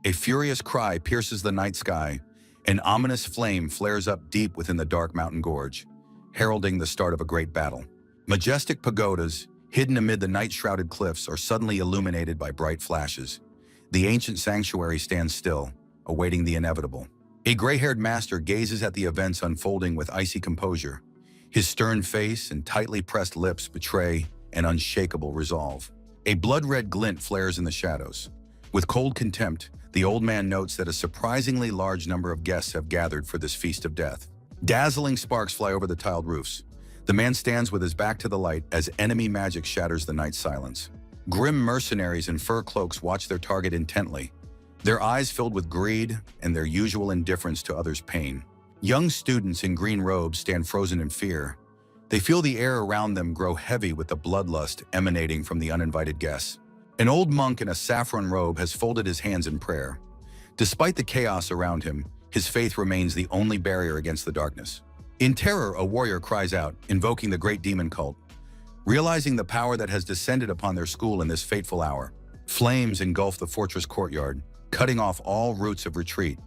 A furious cry pierces the night sky. An ominous flame flares up deep within the dark mountain gorge, heralding the start of a great battle. Majestic pagodas, hidden amid the night-shrouded cliffs, are suddenly illuminated by bright flashes. The ancient sanctuary stands still, awaiting the inevitable. A gray-haired master gazes at the events unfolding with icy composure. His stern face and tightly pressed lips betray an unshakable resolve. A blood-red glint flares in the shadows. With cold contempt, the old man notes that a surprisingly large number of guests have gathered for this feast of death. Dazzling sparks fly over the tiled roofs. The man stands with his back to the light as enemy magic shatters the night silence. Grim mercenaries in fur cloaks watch their target intently, their eyes filled with greed and their usual indifference to others' pain. Young students in green robes stand frozen in fear. They feel the air around them grow heavy with the bloodlust emanating from the uninvited guests. An old monk in a saffron robe has folded his hands in prayer. Despite the chaos around him, his faith remains the only barrier against the darkness. In terror, a warrior cries out, invoking the great demon cult. Realizing the power that has descended upon their school in this fateful hour, flames engulf the fortress courtyard, cutting off all routes of retreat.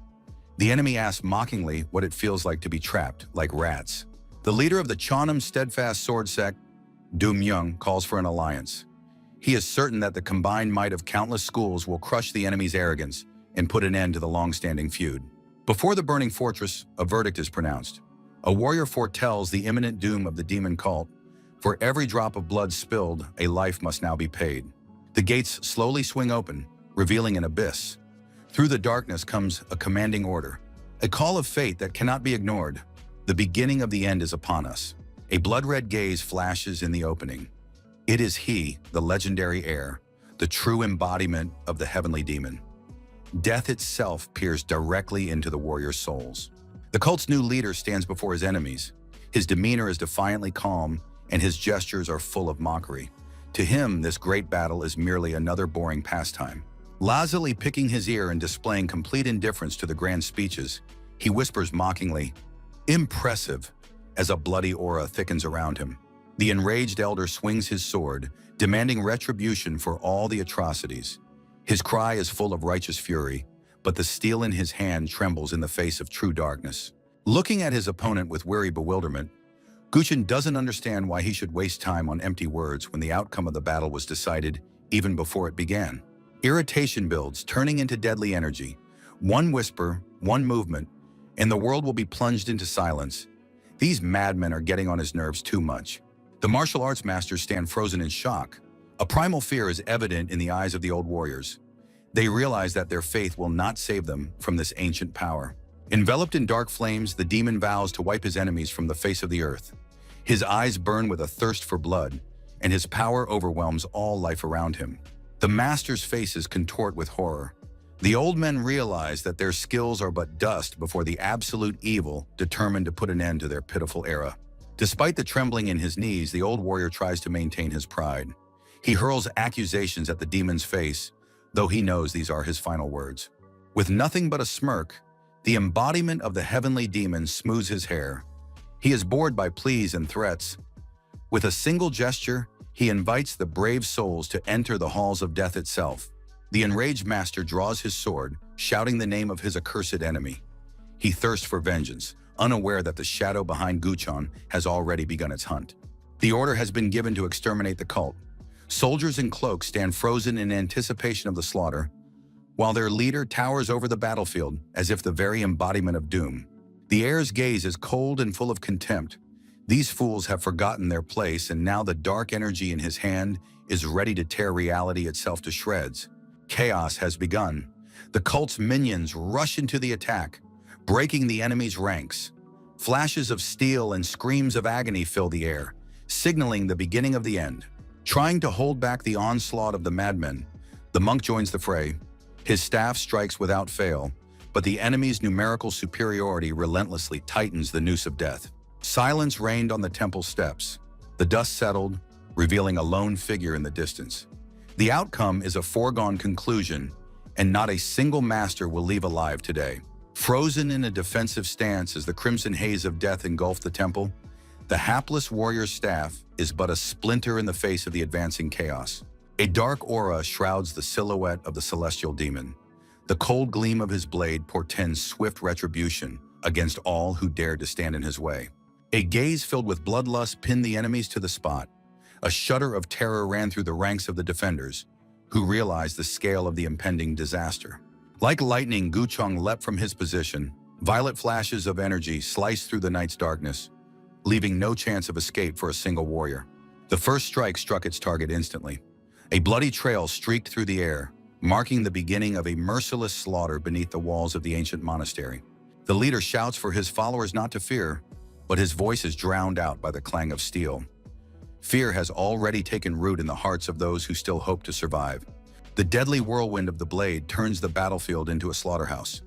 The enemy asks mockingly what it feels like to be trapped, like rats. The leader of the Cheonim steadfast sword sect, Du Myung, calls for an alliance. He is certain that the combined might of countless schools will crush the enemy's arrogance and put an end to the long-standing feud. Before the burning fortress, a verdict is pronounced. A warrior foretells the imminent doom of the demon cult. For every drop of blood spilled, a life must now be paid. The gates slowly swing open, revealing an abyss. Through the darkness comes a commanding order, a call of fate that cannot be ignored. The beginning of the end is upon us. A blood-red gaze flashes in the opening. It is he, the legendary heir, the true embodiment of the heavenly demon. Death itself peers directly into the warrior's souls. The cult's new leader stands before his enemies. His demeanor is defiantly calm, and his gestures are full of mockery. To him, this great battle is merely another boring pastime. Lazily picking his ear and displaying complete indifference to the grand speeches, he whispers mockingly, "Impressive," as a bloody aura thickens around him. The enraged elder swings his sword, demanding retribution for all the atrocities. His cry is full of righteous fury, but the steel in his hand trembles in the face of true darkness. Looking at his opponent with weary bewilderment, Guchen doesn't understand why he should waste time on empty words when the outcome of the battle was decided even before it began. Irritation builds, turning into deadly energy. One whisper, one movement, and the world will be plunged into silence. These madmen are getting on his nerves too much. The martial arts masters stand frozen in shock. A primal fear is evident in the eyes of the old warriors. They realize that their faith will not save them from this ancient power. Enveloped in dark flames, the demon vows to wipe his enemies from the face of the earth. His eyes burn with a thirst for blood, and his power overwhelms all life around him. The masters' faces contort with horror. The old men realize that their skills are but dust before the absolute evil determined to put an end to their pitiful era. Despite the trembling in his knees, the old warrior tries to maintain his pride. He hurls accusations at the demon's face, though he knows these are his final words. With nothing but a smirk, the embodiment of the heavenly demon smooths his hair. He is bored by pleas and threats. With a single gesture, he invites the brave souls to enter the halls of death itself. The enraged master draws his sword, shouting the name of his accursed enemy. He thirsts for vengeance, unaware that the shadow behind Guchon has already begun its hunt. The order has been given to exterminate the cult. Soldiers in cloaks stand frozen in anticipation of the slaughter, while their leader towers over the battlefield as if the very embodiment of doom. The heir's gaze is cold and full of contempt. These fools have forgotten their place, and now the dark energy in his hand is ready to tear reality itself to shreds. Chaos has begun. The cult's minions rush into the attack, breaking the enemy's ranks. Flashes of steel and screams of agony fill the air, signaling the beginning of the end. Trying to hold back the onslaught of the madmen, the monk joins the fray. His staff strikes without fail, but the enemy's numerical superiority relentlessly tightens the noose of death. Silence reigned on the temple steps. The dust settled, revealing a lone figure in the distance. The outcome is a foregone conclusion, and not a single master will leave alive today. Frozen in a defensive stance as the crimson haze of death engulfed the temple, the hapless warrior's staff is but a splinter in the face of the advancing chaos. A dark aura shrouds the silhouette of the celestial demon. The cold gleam of his blade portends swift retribution against all who dared to stand in his way. A gaze filled with bloodlust pinned the enemies to the spot. A shudder of terror ran through the ranks of the defenders, who realized the scale of the impending disaster. Like lightning, Guchong leapt from his position. Violet flashes of energy sliced through the night's darkness, leaving no chance of escape for a single warrior. The first strike struck its target instantly. A bloody trail streaked through the air, marking the beginning of a merciless slaughter beneath the walls of the ancient monastery. The leader shouts for his followers not to fear, but his voice is drowned out by the clang of steel. Fear has already taken root in the hearts of those who still hope to survive. The deadly whirlwind of the blade turns the battlefield into a slaughterhouse.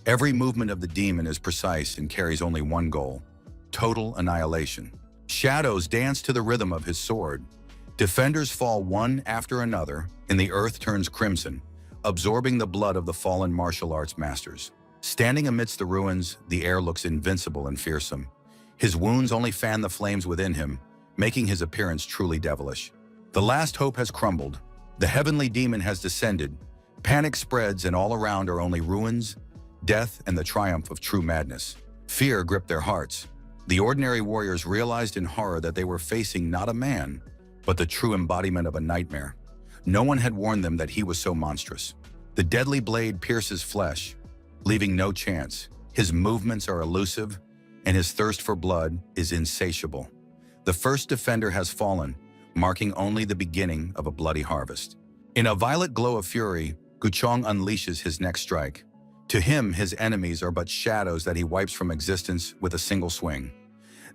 Every movement of the demon is precise and carries only one goal: total annihilation. Shadows dance to the rhythm of his sword. Defenders fall one after another, and the earth turns crimson, absorbing the blood of the fallen martial arts masters. Standing amidst the ruins, the heir looks invincible and fearsome. His wounds only fan the flames within him, making his appearance truly devilish. The last hope has crumbled. The heavenly demon has descended. Panic spreads, and all around are only ruins, death, and the triumph of true madness. Fear gripped their hearts. The ordinary warriors realized in horror that they were facing not a man, but the true embodiment of a nightmare. No one had warned them that he was so monstrous. The deadly blade pierces flesh, leaving no chance. His movements are elusive, and his thirst for blood is insatiable. The first defender has fallen, marking only the beginning of a bloody harvest. In a violet glow of fury, Guchong unleashes his next strike. To him, his enemies are but shadows that he wipes from existence with a single swing.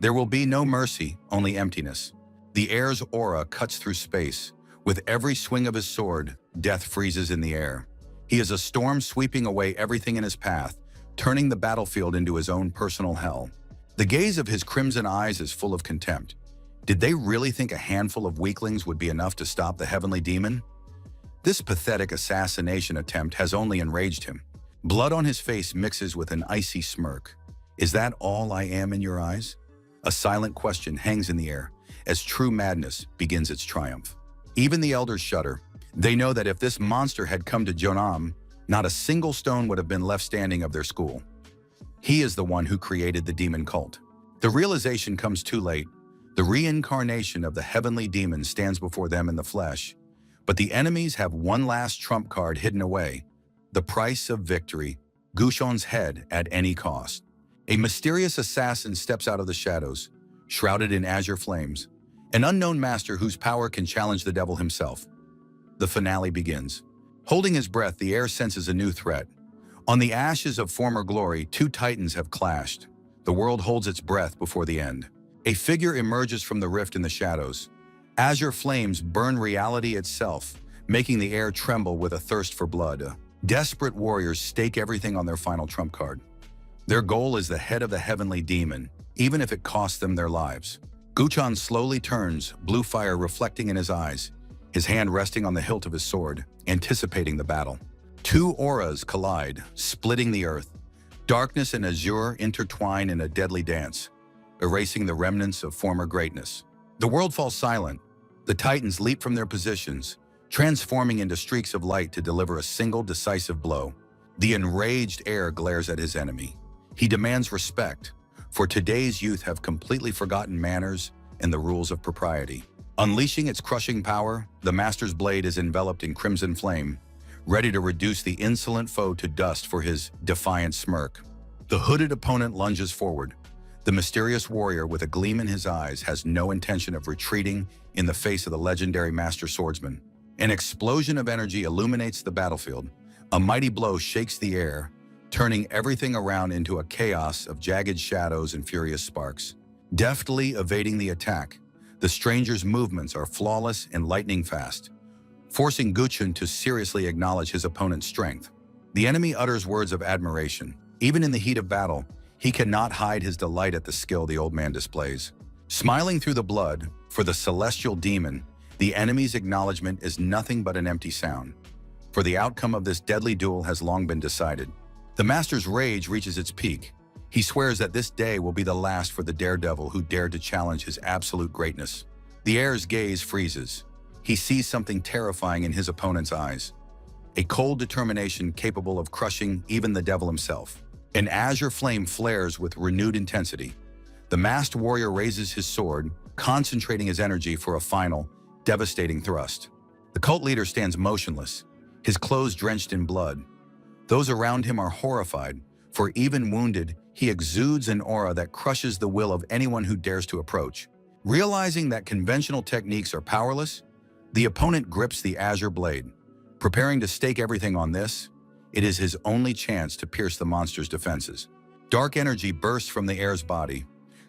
There will be no mercy, only emptiness. The heir's aura cuts through space. With every swing of his sword, death freezes in the air. He is a storm sweeping away everything in his path, turning the battlefield into his own personal hell. The gaze of his crimson eyes is full of contempt. Did they really think a handful of weaklings would be enough to stop the heavenly demon? This pathetic assassination attempt has only enraged him. Blood on his face mixes with an icy smirk. Is that all I am in your eyes? A silent question hangs in the air as true madness begins its triumph. Even the elders shudder. They know that if this monster had come to Jonam, not a single stone would have been left standing of their school. He is the one who created the demon cult. The realization comes too late. The reincarnation of the heavenly demon stands before them in the flesh. But the enemies have one last trump card hidden away: the price of victory, Guchong's head at any cost. A mysterious assassin steps out of the shadows, shrouded in azure flames, an unknown master whose power can challenge the devil himself. The finale begins. Holding his breath, the heir senses a new threat. On the ashes of former glory, two titans have clashed. The world holds its breath before the end. A figure emerges from the rift in the shadows. Azure flames burn reality itself, making the air tremble with a thirst for blood. Desperate warriors stake everything on their final trump card. Their goal is the head of the heavenly demon, even if it costs them their lives. Guchong slowly turns, blue fire reflecting in his eyes, his hand resting on the hilt of his sword, anticipating the battle. Two auras collide, splitting the earth. Darkness and azure intertwine in a deadly dance, erasing the remnants of former greatness. The world falls silent. The titans leap from their positions, transforming into streaks of light to deliver a single decisive blow. The enraged heir glares at his enemy. He demands respect, for today's youth have completely forgotten manners and the rules of propriety. Unleashing its crushing power, the master's blade is enveloped in crimson flame, ready to reduce the insolent foe to dust for his defiant smirk. The hooded opponent lunges forward. The mysterious warrior, with a gleam in his eyes, has no intention of retreating in the face of the legendary master swordsman. An explosion of energy illuminates the battlefield. A mighty blow shakes the air, turning everything around into a chaos of jagged shadows and furious sparks. Deftly evading the attack, the stranger's movements are flawless and lightning fast, forcing Guchong to seriously acknowledge his opponent's strength. The enemy utters words of admiration. Even in the heat of battle, he cannot hide his delight at the skill the old man displays. Smiling through the blood, for the celestial demon, the enemy's acknowledgement is nothing but an empty sound. For the outcome of this deadly duel has long been decided. The master's rage reaches its peak. He swears that this day will be the last for the daredevil who dared to challenge his absolute greatness. The heir's gaze freezes. He sees something terrifying in his opponent's eyes. a cold determination capable of crushing even the devil himself. An azure flame flares with renewed intensity. The masked warrior raises his sword, concentrating his energy for a final, devastating thrust. The cult leader stands motionless, his clothes drenched in blood. Those around him are horrified, for even wounded, he exudes an aura that crushes the will of anyone who dares to approach. Realizing that conventional techniques are powerless, the opponent grips the azure blade. Preparing to stake everything on this, it is his only chance to pierce the monster's defenses. Dark energy bursts from the heir's body.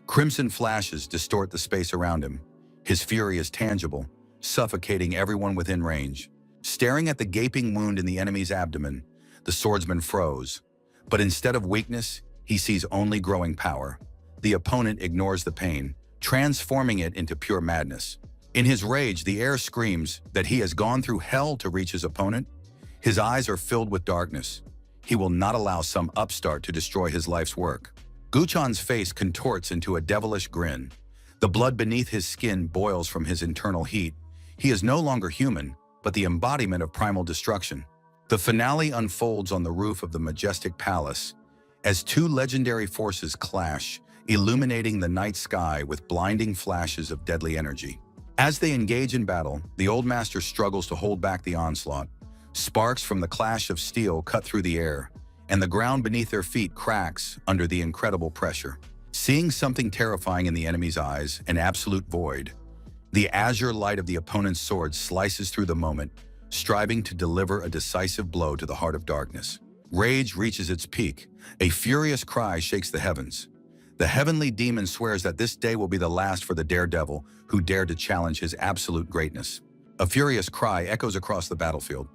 Crimson flashes distort the space around him. His fury is tangible, suffocating everyone within range. Staring at the gaping wound in the enemy's abdomen, the swordsman froze. But instead of weakness, he sees only growing power. The opponent ignores the pain, transforming it into pure madness. In his rage, the heir screams that he has gone through hell to reach his opponent. His eyes are filled with darkness. He will not allow some upstart to destroy his life's work. Guchon's face contorts into a devilish grin. The blood beneath his skin boils from his internal heat. He is no longer human, but the embodiment of primal destruction. The finale unfolds on the roof of the majestic palace as two legendary forces clash, illuminating the night sky with blinding flashes of deadly energy. As they engage in battle, the old master struggles to hold back the onslaught. Sparks from the clash of steel cut through the air, and the ground beneath their feet cracks under the incredible pressure. Seeing something terrifying in the enemy's eyes, an absolute void, the azure light of the opponent's sword slices through the moment, striving to deliver a decisive blow to the heart of darkness. Rage reaches its peak. A furious cry shakes the heavens. The heavenly demon swears that this day will be the last for the daredevil who dared to challenge his absolute greatness. A furious cry echoes across the battlefield.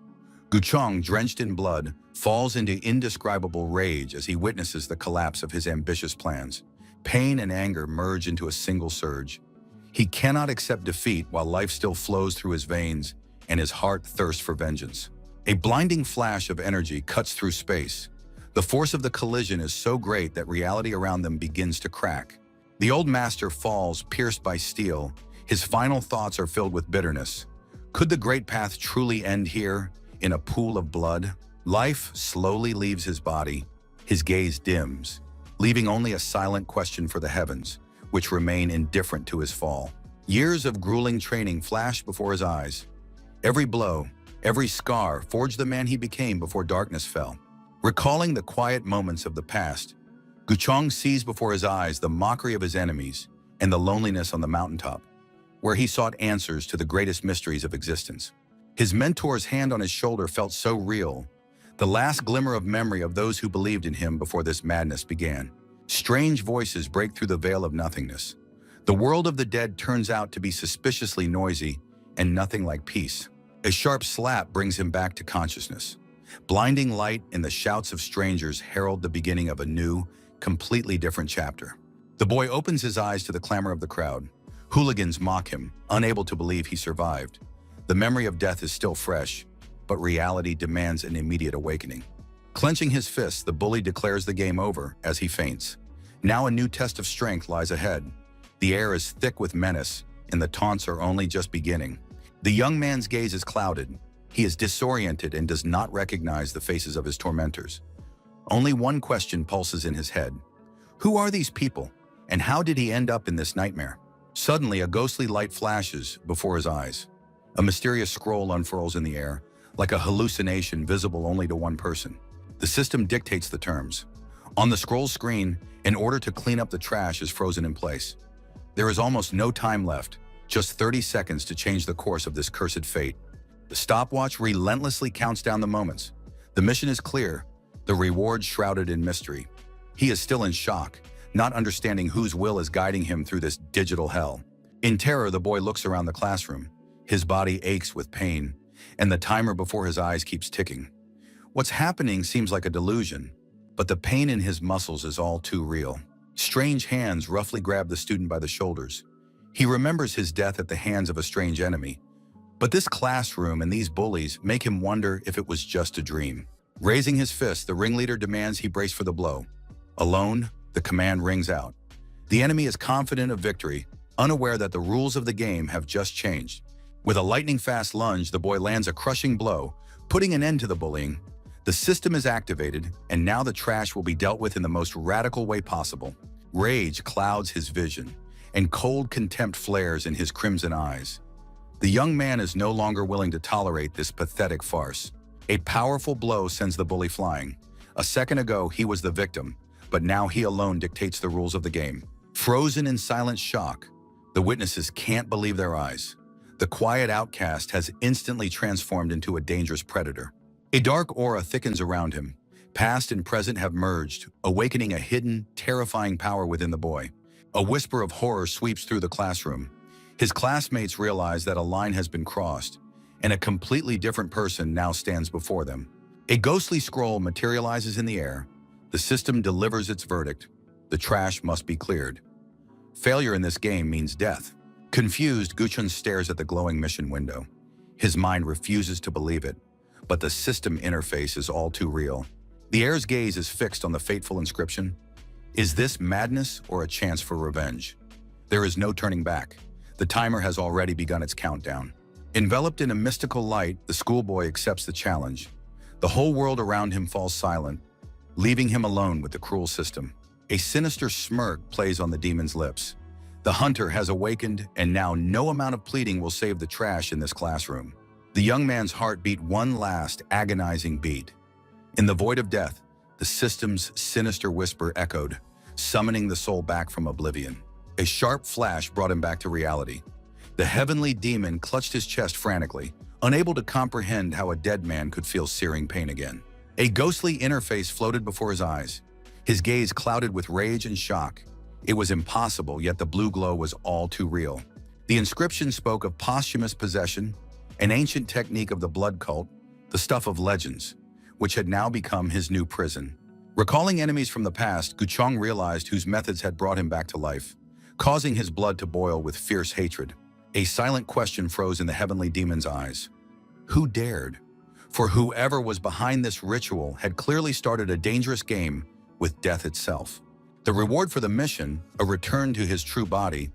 Guchong, drenched in blood, falls into indescribable rage as he witnesses the collapse of his ambitious plans. Pain and anger merge into a single surge. He cannot accept defeat while life still flows through his veins and his heart thirsts for vengeance. A blinding flash of energy cuts through space. The force of the collision is so great that reality around them begins to crack. The old master falls, pierced by steel. His final thoughts are filled with bitterness. Could the great path truly end here, in a pool of blood? Life slowly leaves his body. His gaze dims, leaving only a silent question for the heavens, which remain indifferent to his fall. Years of grueling training flash before his eyes. Every blow, every scar forged the man he became before darkness fell. Recalling the quiet moments of the past, Guchong sees before his eyes the mockery of his enemies and the loneliness on the mountaintop, where he sought answers to the greatest mysteries of existence. His mentor's hand on his shoulder felt so real, the last glimmer of memory of those who believed in him before this madness began. Strange voices break through the veil of nothingness. The world of the dead turns out to be suspiciously noisy and nothing like peace. A sharp slap brings him back to consciousness. Blinding light and the shouts of strangers herald the beginning of a new, completely different chapter. The boy opens his eyes to the clamor of the crowd. Hooligans mock him, unable to believe he survived. The memory of death is still fresh, but reality demands an immediate awakening. Clenching his fists, the bully declares the game over as he faints. Now a new test of strength lies ahead. The air is thick with menace, and the taunts are only just beginning. The young man's gaze is clouded. He is disoriented and does not recognize the faces of his tormentors. Only one question pulses in his head. Who are these people, and how did he end up in this nightmare? Suddenly, a ghostly light flashes before his eyes. A mysterious scroll unfurls in the air, like a hallucination visible only to one person. The system dictates the terms. On the scroll screen, an order to clean up the trash is frozen in place. There is almost no time left, just 30 seconds to change the course of this cursed fate. The stopwatch relentlessly counts down the moments. The mission is clear, the reward shrouded in mystery. He is still in shock, not understanding whose will is guiding him through this digital hell. In terror, the boy looks around the classroom. His body aches with pain, and the timer before his eyes keeps ticking. What's happening seems like a delusion, but the pain in his muscles is all too real. Strange hands roughly grab the student by the shoulders. He remembers his death at the hands of a strange enemy, but this classroom and these bullies make him wonder if it was just a dream. Raising his fist, the ringleader demands he brace for the blow. Alone, the command rings out. The enemy is confident of victory, unaware that the rules of the game have just changed. With a lightning-fast lunge, the boy lands a crushing blow, Putting an end to the bullying, the system is activated, and now the trash will be dealt with in the most radical way possible. Rage clouds his vision, and cold contempt flares in his crimson eyes. The young man is no longer willing to tolerate this pathetic farce. A powerful blow sends the bully flying. A second ago, he was the victim, but now he alone dictates the rules of the game. Frozen in silent shock, the witnesses can't believe their eyes. The quiet outcast has instantly transformed into a dangerous predator. A dark aura thickens around him. Past and present have merged, awakening a hidden, terrifying power within the boy. A whisper of horror sweeps through the classroom. His classmates realize that a line has been crossed, and a completely different person now stands before them. A ghostly scroll materializes in the air. The system delivers its verdict. The trash must be cleared. Failure in this game means death. Confused, Guchun stares at the glowing mission window. His mind refuses to believe it, but the system interface is all too real. The heir's gaze is fixed on the fateful inscription. Is this madness or a chance for revenge? There is no turning back. The timer has already begun its countdown. Enveloped in a mystical light, the schoolboy accepts the challenge. The whole world around him falls silent, leaving him alone with the cruel system. A sinister smirk plays on the demon's lips. The hunter has awakened, and now no amount of pleading will save the trash in this classroom. The young man's heart beat one last agonizing beat. In the void of death, the system's sinister whisper echoed, summoning the soul back from oblivion. A sharp flash brought him back to reality. The heavenly demon clutched his chest frantically, unable to comprehend how a dead man could feel searing pain again. A ghostly interface floated before his eyes, his gaze clouded with rage and shock. It was impossible, yet the blue glow was all too real. The inscription spoke of posthumous possession, an ancient technique of the blood cult, the stuff of legends, which had now become his new prison. Recalling enemies from the past, Guchong realized whose methods had brought him back to life, causing his blood to boil with fierce hatred. A silent question froze in the heavenly demon's eyes. Who dared? For whoever was behind this ritual had clearly started a dangerous game with death itself. The reward for the mission, a return to his true body,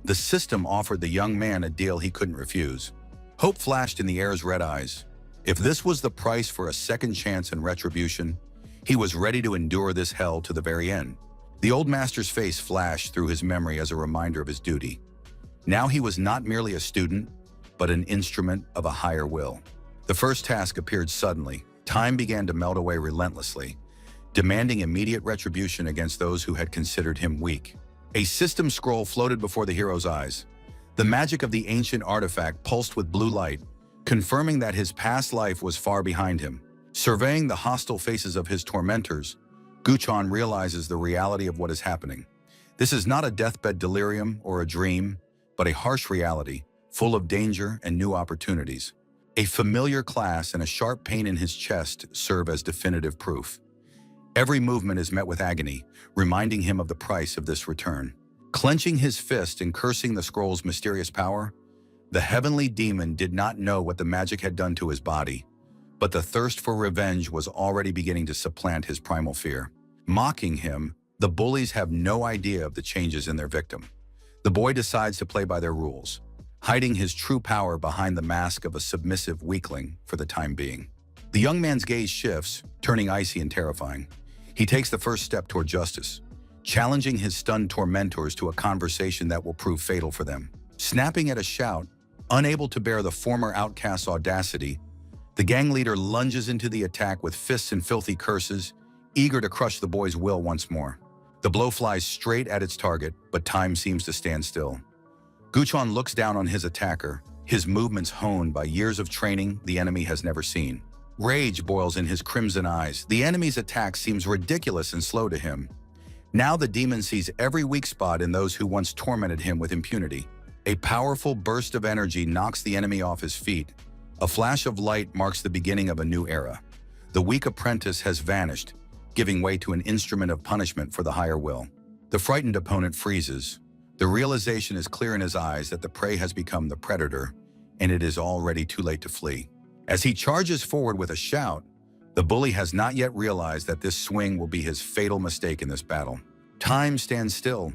the system offered the young man a deal he couldn't refuse. Hope flashed in the heir's red eyes. If this was the price for a second chance and retribution, he was ready to endure this hell to the very end. The old master's face flashed through his memory as a reminder of his duty. Now he was not merely a student, but an instrument of a higher will. The first task appeared suddenly. Time began to melt away relentlessly, demanding immediate retribution against those who had considered him weak. A system scroll floated before the hero's eyes. The magic of the ancient artifact pulsed with blue light, confirming that his past life was far behind him. Surveying the hostile faces of his tormentors, Guchon realizes the reality of what is happening. This is not a deathbed delirium or a dream, but a harsh reality, full of danger and new opportunities. A familiar class and a sharp pain in his chest serve as definitive proof. Every movement is met with agony, reminding him of the price of this return. Clenching his fist and cursing the scroll's mysterious power, the heavenly demon did not know what the magic had done to his body, but the thirst for revenge was already beginning to supplant his primal fear. Mocking him, the bullies have no idea of the changes in their victim. The boy decides to play by their rules, hiding his true power behind the mask of a submissive weakling for the time being. The young man's gaze shifts, turning icy and terrifying. He takes the first step toward justice, challenging his stunned tormentors to a conversation that will prove fatal for them. Snapping at a shout, unable to bear the former outcast's audacity, the gang leader lunges into the attack with fists and filthy curses, eager to crush the boy's will once more. The blow flies straight at its target, but time seems to stand still. Guchon looks down on his attacker, his movements honed by years of training the enemy has never seen. Rage boils in his crimson eyes. The enemy's attack seems ridiculous and slow to him. Now the demon sees every weak spot in those who once tormented him with impunity. A powerful burst of energy knocks the enemy off his feet. A flash of light marks the beginning of a new era. The weak apprentice has vanished, giving way to an instrument of punishment for the higher will. The frightened opponent freezes. The realization is clear in his eyes that the prey has become the predator, and it is already too late to flee. As he charges forward with a shout, the bully has not yet realized that this swing will be his fatal mistake in this battle. Time stands still.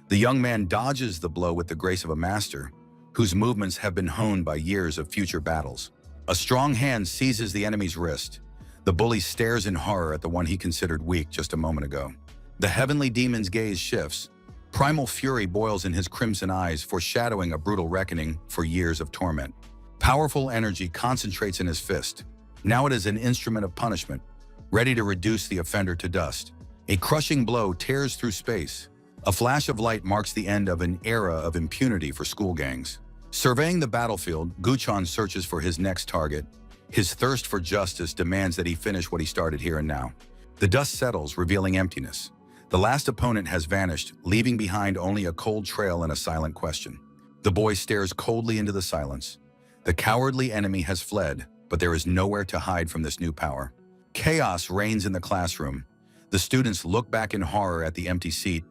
The young man dodges the blow with the grace of a master, whose movements have been honed by years of future battles. A strong hand seizes the enemy's wrist. The bully stares in horror at the one he considered weak just a moment ago. The heavenly demon's gaze shifts. Primal fury boils in his crimson eyes, foreshadowing a brutal reckoning for years of torment. Powerful energy concentrates in his fist. Now it is an instrument of punishment, ready to reduce the offender to dust. A crushing blow tears through space. A flash of light marks the end of an era of impunity for school gangs. Surveying the battlefield, Guchan searches for his next target. His thirst for justice demands that he finish what he started here and now. The dust settles, revealing emptiness. The last opponent has vanished, leaving behind only a cold trail and a silent question. The boy stares coldly into the silence. The cowardly enemy has fled, but there is nowhere to hide from this new power. Chaos reigns in the classroom. The students look back in horror at the empty seat,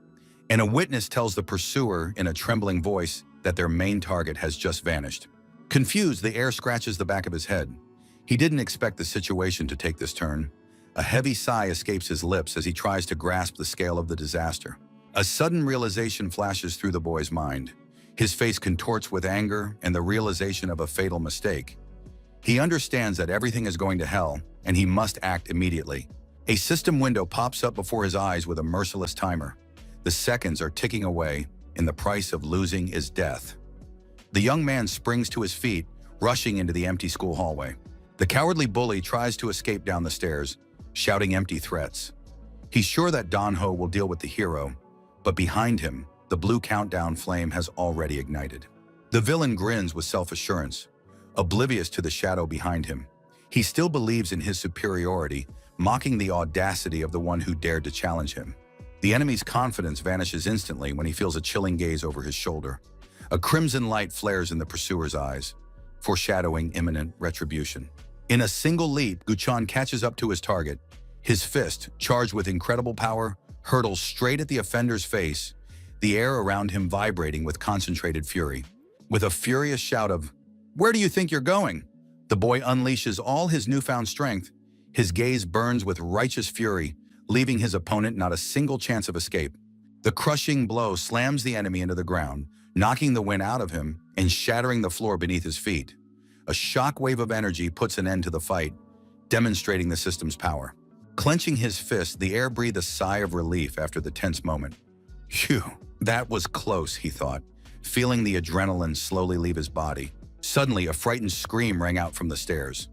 and a witness tells the pursuer in a trembling voice that their main target has just vanished. Confused, the heir scratches the back of his head. He didn't expect the situation to take this turn. A heavy sigh escapes his lips as he tries to grasp the scale of the disaster. A sudden realization flashes through the boy's mind. His face contorts with anger and the realization of a fatal mistake. He understands that everything is going to hell, and he must act immediately. A system window pops up before his eyes with a merciless timer. The seconds are ticking away, and the price of losing is death. The young man springs to his feet, rushing into the empty school hallway. The cowardly bully tries to escape down the stairs, shouting empty threats. He's sure that Danho will deal with the hero, but behind him, the blue countdown flame has already ignited. The villain grins with self-assurance, oblivious to the shadow behind him. He still believes in his superiority, mocking the audacity of the one who dared to challenge him. The enemy's confidence vanishes instantly when he feels a chilling gaze over his shoulder. A crimson light flares in the pursuer's eyes, foreshadowing imminent retribution. In a single leap, Guchan catches up to his target. His fist, charged with incredible power, hurtles straight at the offender's face, the air around him vibrating with concentrated fury. With a furious shout of, "Where do you think you're going?" the boy unleashes all his newfound strength. His gaze burns with righteous fury, leaving his opponent not a single chance of escape. The crushing blow slams the enemy into the ground, knocking the wind out of him and shattering the floor beneath his feet. A shockwave of energy puts an end to the fight, demonstrating the system's power. Clenching his fist, the heir breathed a sigh of relief after the tense moment. Phew, that was close, he thought, feeling the adrenaline slowly leave his body. Suddenly, a frightened scream rang out from the stairs.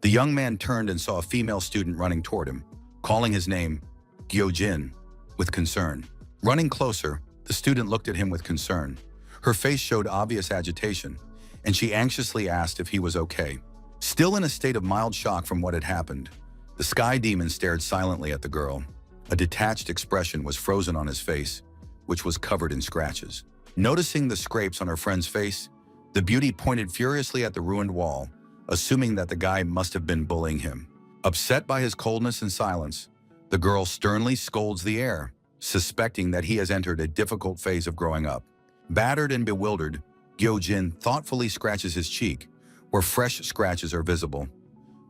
The young man turned and saw a female student running toward him, calling his name, Gyojin, with concern. Running closer, the student looked at him with concern. Her face showed obvious agitation, and she anxiously asked if he was okay. Still in a state of mild shock from what had happened, the sky demon stared silently at the girl. A detached expression was frozen on his face, which was covered in scratches. Noticing the scrapes on her friend's face, the beauty pointed furiously at the ruined wall, assuming that the guy must have been bullying him. Upset by his coldness and silence, the girl sternly scolds the heir, suspecting that he has entered a difficult phase of growing up. Battered and bewildered, Gyojin thoughtfully scratches his cheek, where fresh scratches are visible.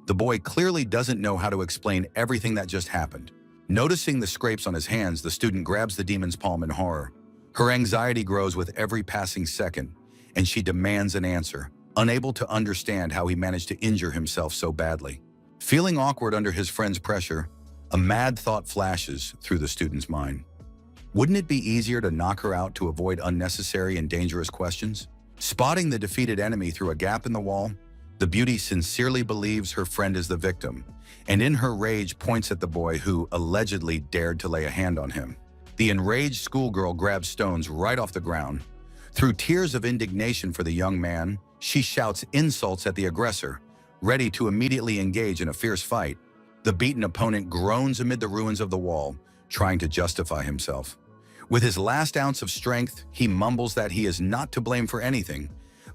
The boy clearly doesn't know how to explain everything that just happened. Noticing the scrapes on his hands, the student grabs the demon's palm in horror. Her anxiety grows with every passing second, and she demands an answer, unable to understand how he managed to injure himself so badly. Feeling awkward under his friend's pressure, a mad thought flashes through the student's mind. Wouldn't it be easier to knock her out to avoid unnecessary and dangerous questions? Spotting the defeated enemy through a gap in the wall, the beauty sincerely believes her friend is the victim, and in her rage points at the boy who allegedly dared to lay a hand on him. The enraged schoolgirl grabs stones right off the ground. Through tears of indignation for the young man, she shouts insults at the aggressor, ready to immediately engage in a fierce fight. The beaten opponent groans amid the ruins of the wall, trying to justify himself. With his last ounce of strength, he mumbles that he is not to blame for anything,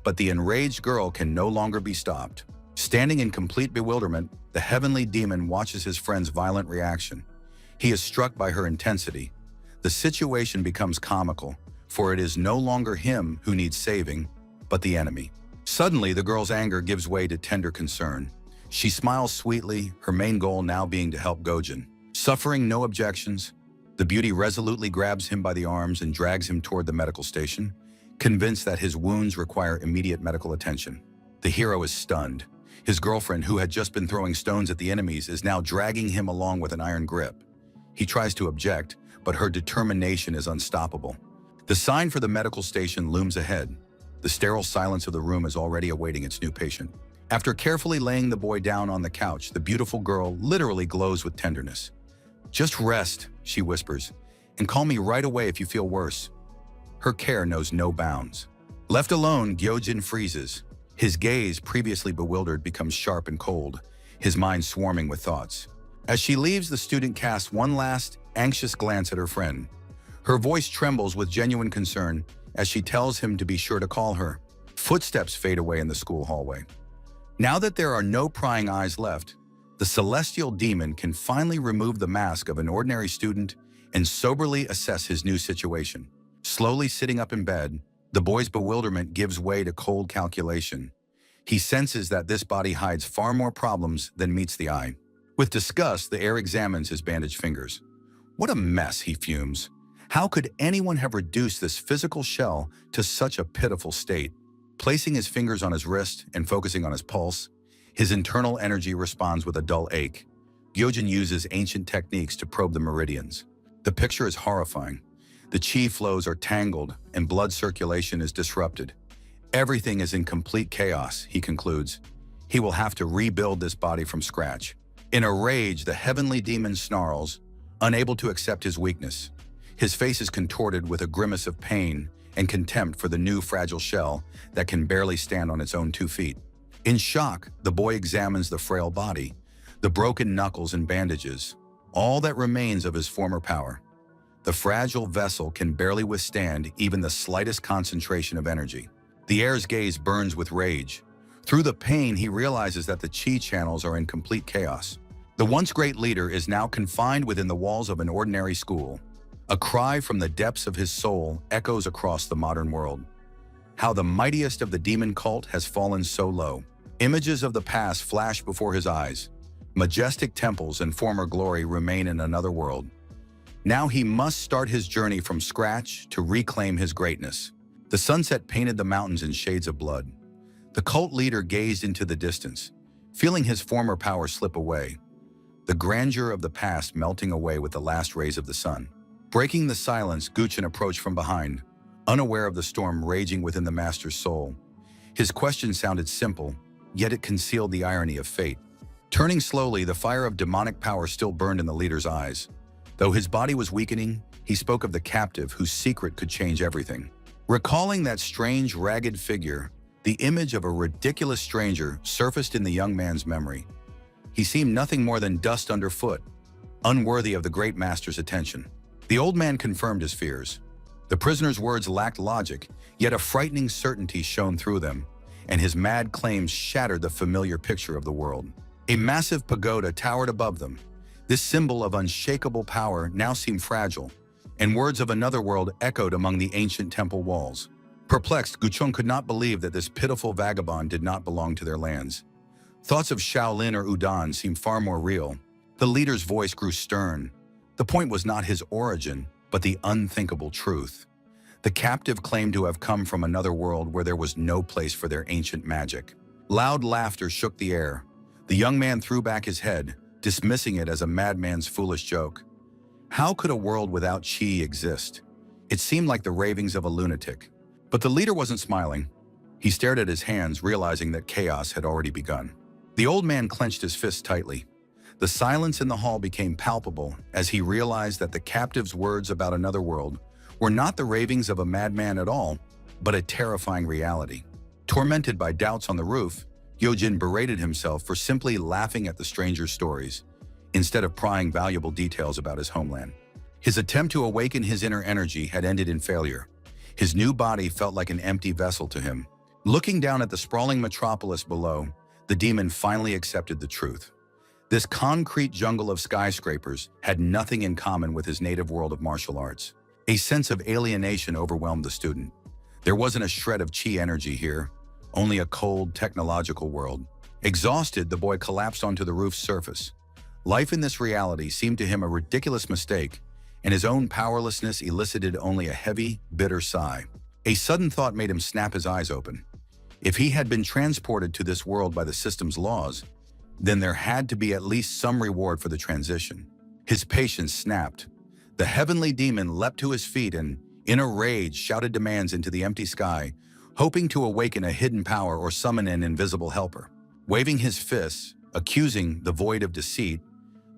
but the enraged girl can no longer be stopped. Standing in complete bewilderment, the heavenly demon watches his friend's violent reaction. He is struck by her intensity. The situation becomes comical, for it is no longer him who needs saving, but the enemy. Suddenly, the girl's anger gives way to tender concern. She smiles sweetly, her main goal now being to help Gojin. Suffering no objections, the beauty resolutely grabs him by the arms and drags him toward the medical station, convinced that his wounds require immediate medical attention. The hero is stunned. His girlfriend, who had just been throwing stones at the enemies, is now dragging him along with an iron grip. He tries to object, but her determination is unstoppable. The sign for the medical station looms ahead. The sterile silence of the room is already awaiting its new patient. After carefully laying the boy down on the couch, the beautiful girl literally glows with tenderness. "Just rest," she whispers, "and call me right away if you feel worse." Her care knows no bounds. Left alone, Gyojin freezes. His gaze, previously bewildered, becomes sharp and cold, his mind swarming with thoughts. As she leaves, the student casts one last, anxious glance at her friend. Her voice trembles with genuine concern as she tells him to be sure to call her. Footsteps fade away in the school hallway. Now that there are no prying eyes left, the celestial demon can finally remove the mask of an ordinary student and soberly assess his new situation. Slowly sitting up in bed, the boy's bewilderment gives way to cold calculation. He senses that this body hides far more problems than meets the eye. With disgust, the heir examines his bandaged fingers. "What a mess," he fumes. "How could anyone have reduced this physical shell to such a pitiful state?" Placing his fingers on his wrist and focusing on his pulse, his internal energy responds with a dull ache. Gyojin uses ancient techniques to probe the meridians. The picture is horrifying. The chi flows are tangled and blood circulation is disrupted. Everything is in complete chaos, he concludes. He will have to rebuild this body from scratch. In a rage, the heavenly demon snarls, unable to accept his weakness. His face is contorted with a grimace of pain and contempt for the new fragile shell that can barely stand on its own 2 feet. In shock, the boy examines the frail body, the broken knuckles and bandages, all that remains of his former power. The fragile vessel can barely withstand even the slightest concentration of energy. The heir's gaze burns with rage. Through the pain, he realizes that the chi channels are in complete chaos. The once great leader is now confined within the walls of an ordinary school. A cry from the depths of his soul echoes across the modern world. How the mightiest of the demon cult has fallen so low. Images of the past flash before his eyes. Majestic temples and former glory remain in another world. Now he must start his journey from scratch to reclaim his greatness. The sunset painted the mountains in shades of blood. The cult leader gazed into the distance, feeling his former power slip away. The grandeur of the past melting away with the last rays of the sun. Breaking the silence, Guchen approached from behind, unaware of the storm raging within the master's soul. His question sounded simple, yet it concealed the irony of fate. Turning slowly, the fire of demonic power still burned in the leader's eyes. Though his body was weakening, he spoke of the captive whose secret could change everything. Recalling that strange, ragged figure, the image of a ridiculous stranger surfaced in the young man's memory. He seemed nothing more than dust underfoot, unworthy of the great master's attention. The old man confirmed his fears. The prisoner's words lacked logic, yet a frightening certainty shone through them, and his mad claims shattered the familiar picture of the world. A massive pagoda towered above them. This symbol of unshakable power now seemed fragile, and words of another world echoed among the ancient temple walls. Perplexed, Guchong could not believe that this pitiful vagabond did not belong to their lands. Thoughts of Shaolin or Udon seemed far more real. The leader's voice grew stern. The point was not his origin, but the unthinkable truth. The captive claimed to have come from another world where there was no place for their ancient magic. Loud laughter shook the air. The young man threw back his head, dismissing it as a madman's foolish joke. How could a world without chi exist? It seemed like the ravings of a lunatic. But the leader wasn't smiling. He stared at his hands, realizing that chaos had already begun. The old man clenched his fists tightly. The silence in the hall became palpable as he realized that the captive's words about another world were not the ravings of a madman at all, but a terrifying reality. Tormented by doubts on the roof, Yojin berated himself for simply laughing at the stranger's stories, instead of prying valuable details about his homeland. His attempt to awaken his inner energy had ended in failure. His new body felt like an empty vessel to him. Looking down at the sprawling metropolis below, the demon finally accepted the truth. This concrete jungle of skyscrapers had nothing in common with his native world of martial arts. A sense of alienation overwhelmed the student. There wasn't a shred of chi energy here, only a cold, technological world. Exhausted, the boy collapsed onto the roof's surface. Life in this reality seemed to him a ridiculous mistake, and his own powerlessness elicited only a heavy, bitter sigh. A sudden thought made him snap his eyes open. If he had been transported to this world by the system's laws, then there had to be at least some reward for the transition. His patience snapped. The heavenly demon leapt to his feet and, in a rage, shouted demands into the empty sky, hoping to awaken a hidden power or summon an invisible helper. Waving his fists, accusing the void of deceit,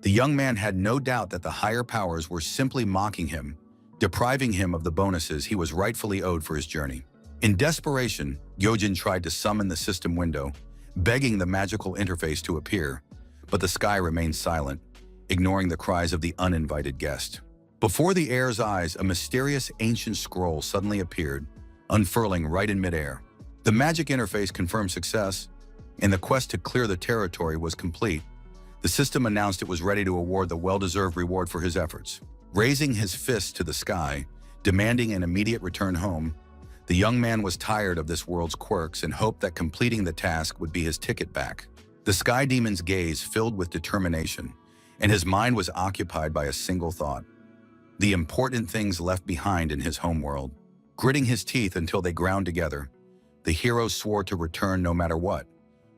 the young man had no doubt that the higher powers were simply mocking him, depriving him of the bonuses he was rightfully owed for his journey. In desperation, Gyojin tried to summon the system window, begging the magical interface to appear, but the sky remained silent, ignoring the cries of the uninvited guest. Before the heir's eyes, a mysterious ancient scroll suddenly appeared, unfurling right in midair. The magic interface confirmed success, and the quest to clear the territory was complete. The system announced it was ready to award the well-deserved reward for his efforts. Raising his fist to the sky, demanding an immediate return home, the young man was tired of this world's quirks and hoped that completing the task would be his ticket back. The sky demon's gaze filled with determination, and his mind was occupied by a single thought: the important things left behind in his homeworld. Gritting his teeth until they ground together, the hero swore to return no matter what.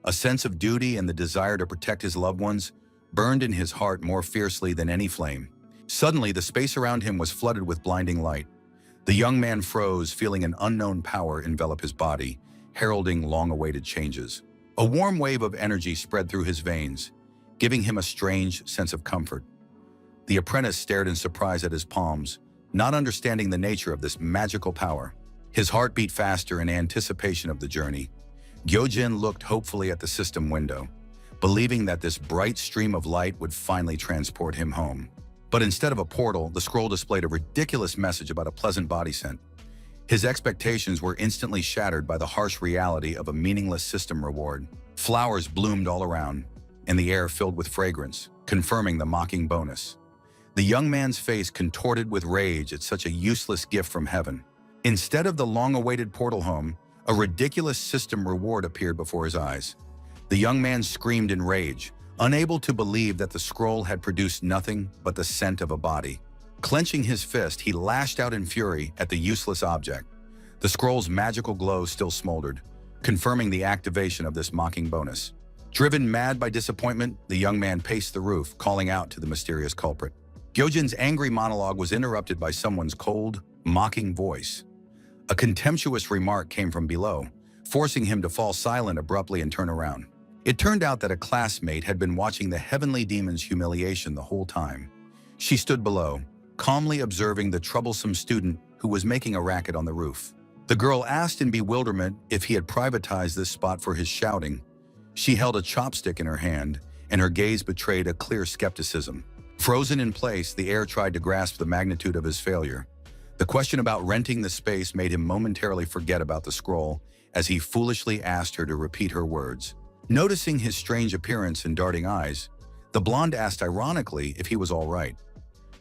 A sense of duty and the desire to protect his loved ones burned in his heart more fiercely than any flame. Suddenly, the space around him was flooded with blinding light. The young man froze, feeling an unknown power envelop his body, heralding long-awaited changes. A warm wave of energy spread through his veins, giving him a strange sense of comfort. The apprentice stared in surprise at his palms, not understanding the nature of this magical power. His heart beat faster in anticipation of the journey. Gyojin looked hopefully at the system window, believing that this bright stream of light would finally transport him home. But instead of a portal, the scroll displayed a ridiculous message about a pleasant body scent. His expectations were instantly shattered by the harsh reality of a meaningless system reward. Flowers bloomed all around, and the air filled with fragrance, confirming the mocking bonus. The young man's face contorted with rage at such a useless gift from heaven. Instead of the long-awaited portal home, a ridiculous system reward appeared before his eyes. The young man screamed in rage, unable to believe that the scroll had produced nothing but the scent of a body. Clenching his fist, he lashed out in fury at the useless object. The scroll's magical glow still smoldered, confirming the activation of this mocking bonus. Driven mad by disappointment, the young man paced the roof, calling out to the mysterious culprit. Gyojin's angry monologue was interrupted by someone's cold, mocking voice. A contemptuous remark came from below, forcing him to fall silent abruptly and turn around. It turned out that a classmate had been watching the heavenly demon's humiliation the whole time. She stood below, calmly observing the troublesome student who was making a racket on the roof. The girl asked in bewilderment if he had privatized this spot for his shouting. She held a chopstick in her hand, and her gaze betrayed a clear skepticism. Frozen in place, the heir tried to grasp the magnitude of his failure. The question about renting the space made him momentarily forget about the scroll as he foolishly asked her to repeat her words. Noticing his strange appearance and darting eyes, the blonde asked ironically if he was all right.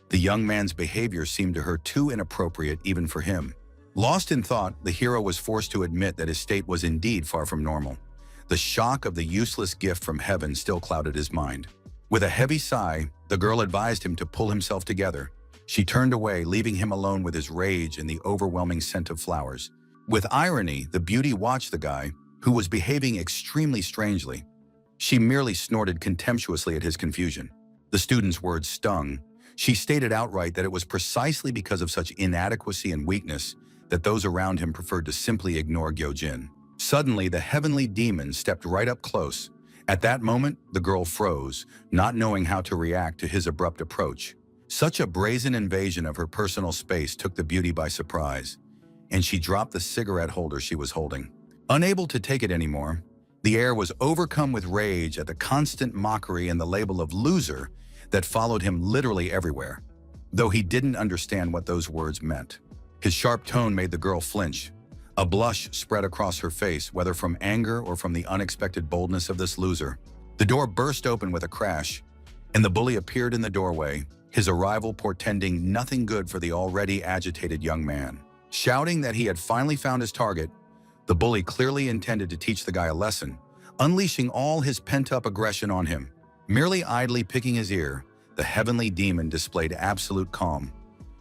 The young man's behavior seemed to her too inappropriate even for him. Lost in thought, the hero was forced to admit that his state was indeed far from normal. The shock of the useless gift from heaven still clouded his mind. With a heavy sigh, the girl advised him to pull himself together. She turned away, leaving him alone with his rage and the overwhelming scent of flowers. With irony, the beauty watched the guy, who was behaving extremely strangely. She merely snorted contemptuously at his confusion. The student's words stung. She stated outright that it was precisely because of such inadequacy and weakness that those around him preferred to simply ignore Gyojin. Suddenly, the heavenly demon stepped right up close. At that moment, the girl froze, not knowing how to react to his abrupt approach. Such a brazen invasion of her personal space took the beauty by surprise, and she dropped the cigarette holder she was holding. Unable to take it anymore, the heir was overcome with rage at the constant mockery and the label of loser that followed him literally everywhere, though he didn't understand what those words meant. His sharp tone made the girl flinch. A blush spread across her face, whether from anger or from the unexpected boldness of this loser. The door burst open with a crash, and the bully appeared in the doorway, his arrival portending nothing good for the already agitated young man. Shouting that he had finally found his target, the bully clearly intended to teach the guy a lesson, unleashing all his pent-up aggression on him. Merely idly picking his ear, the heavenly demon displayed absolute calm.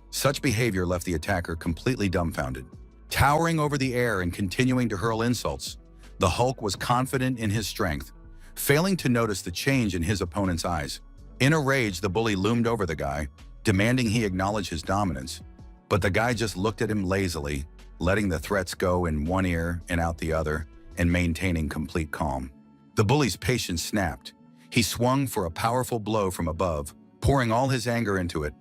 Such behavior left the attacker completely dumbfounded. Towering over the air and continuing to hurl insults, The Hulk was confident in his strength, failing to notice the change in his opponent's eyes. In a rage, the bully loomed over the guy, demanding he acknowledge his dominance. But the guy just looked at him lazily, letting the threats go in one ear and out the other, and maintaining complete calm. The bully's patience snapped. He swung for a powerful blow from above, pouring all his anger into it.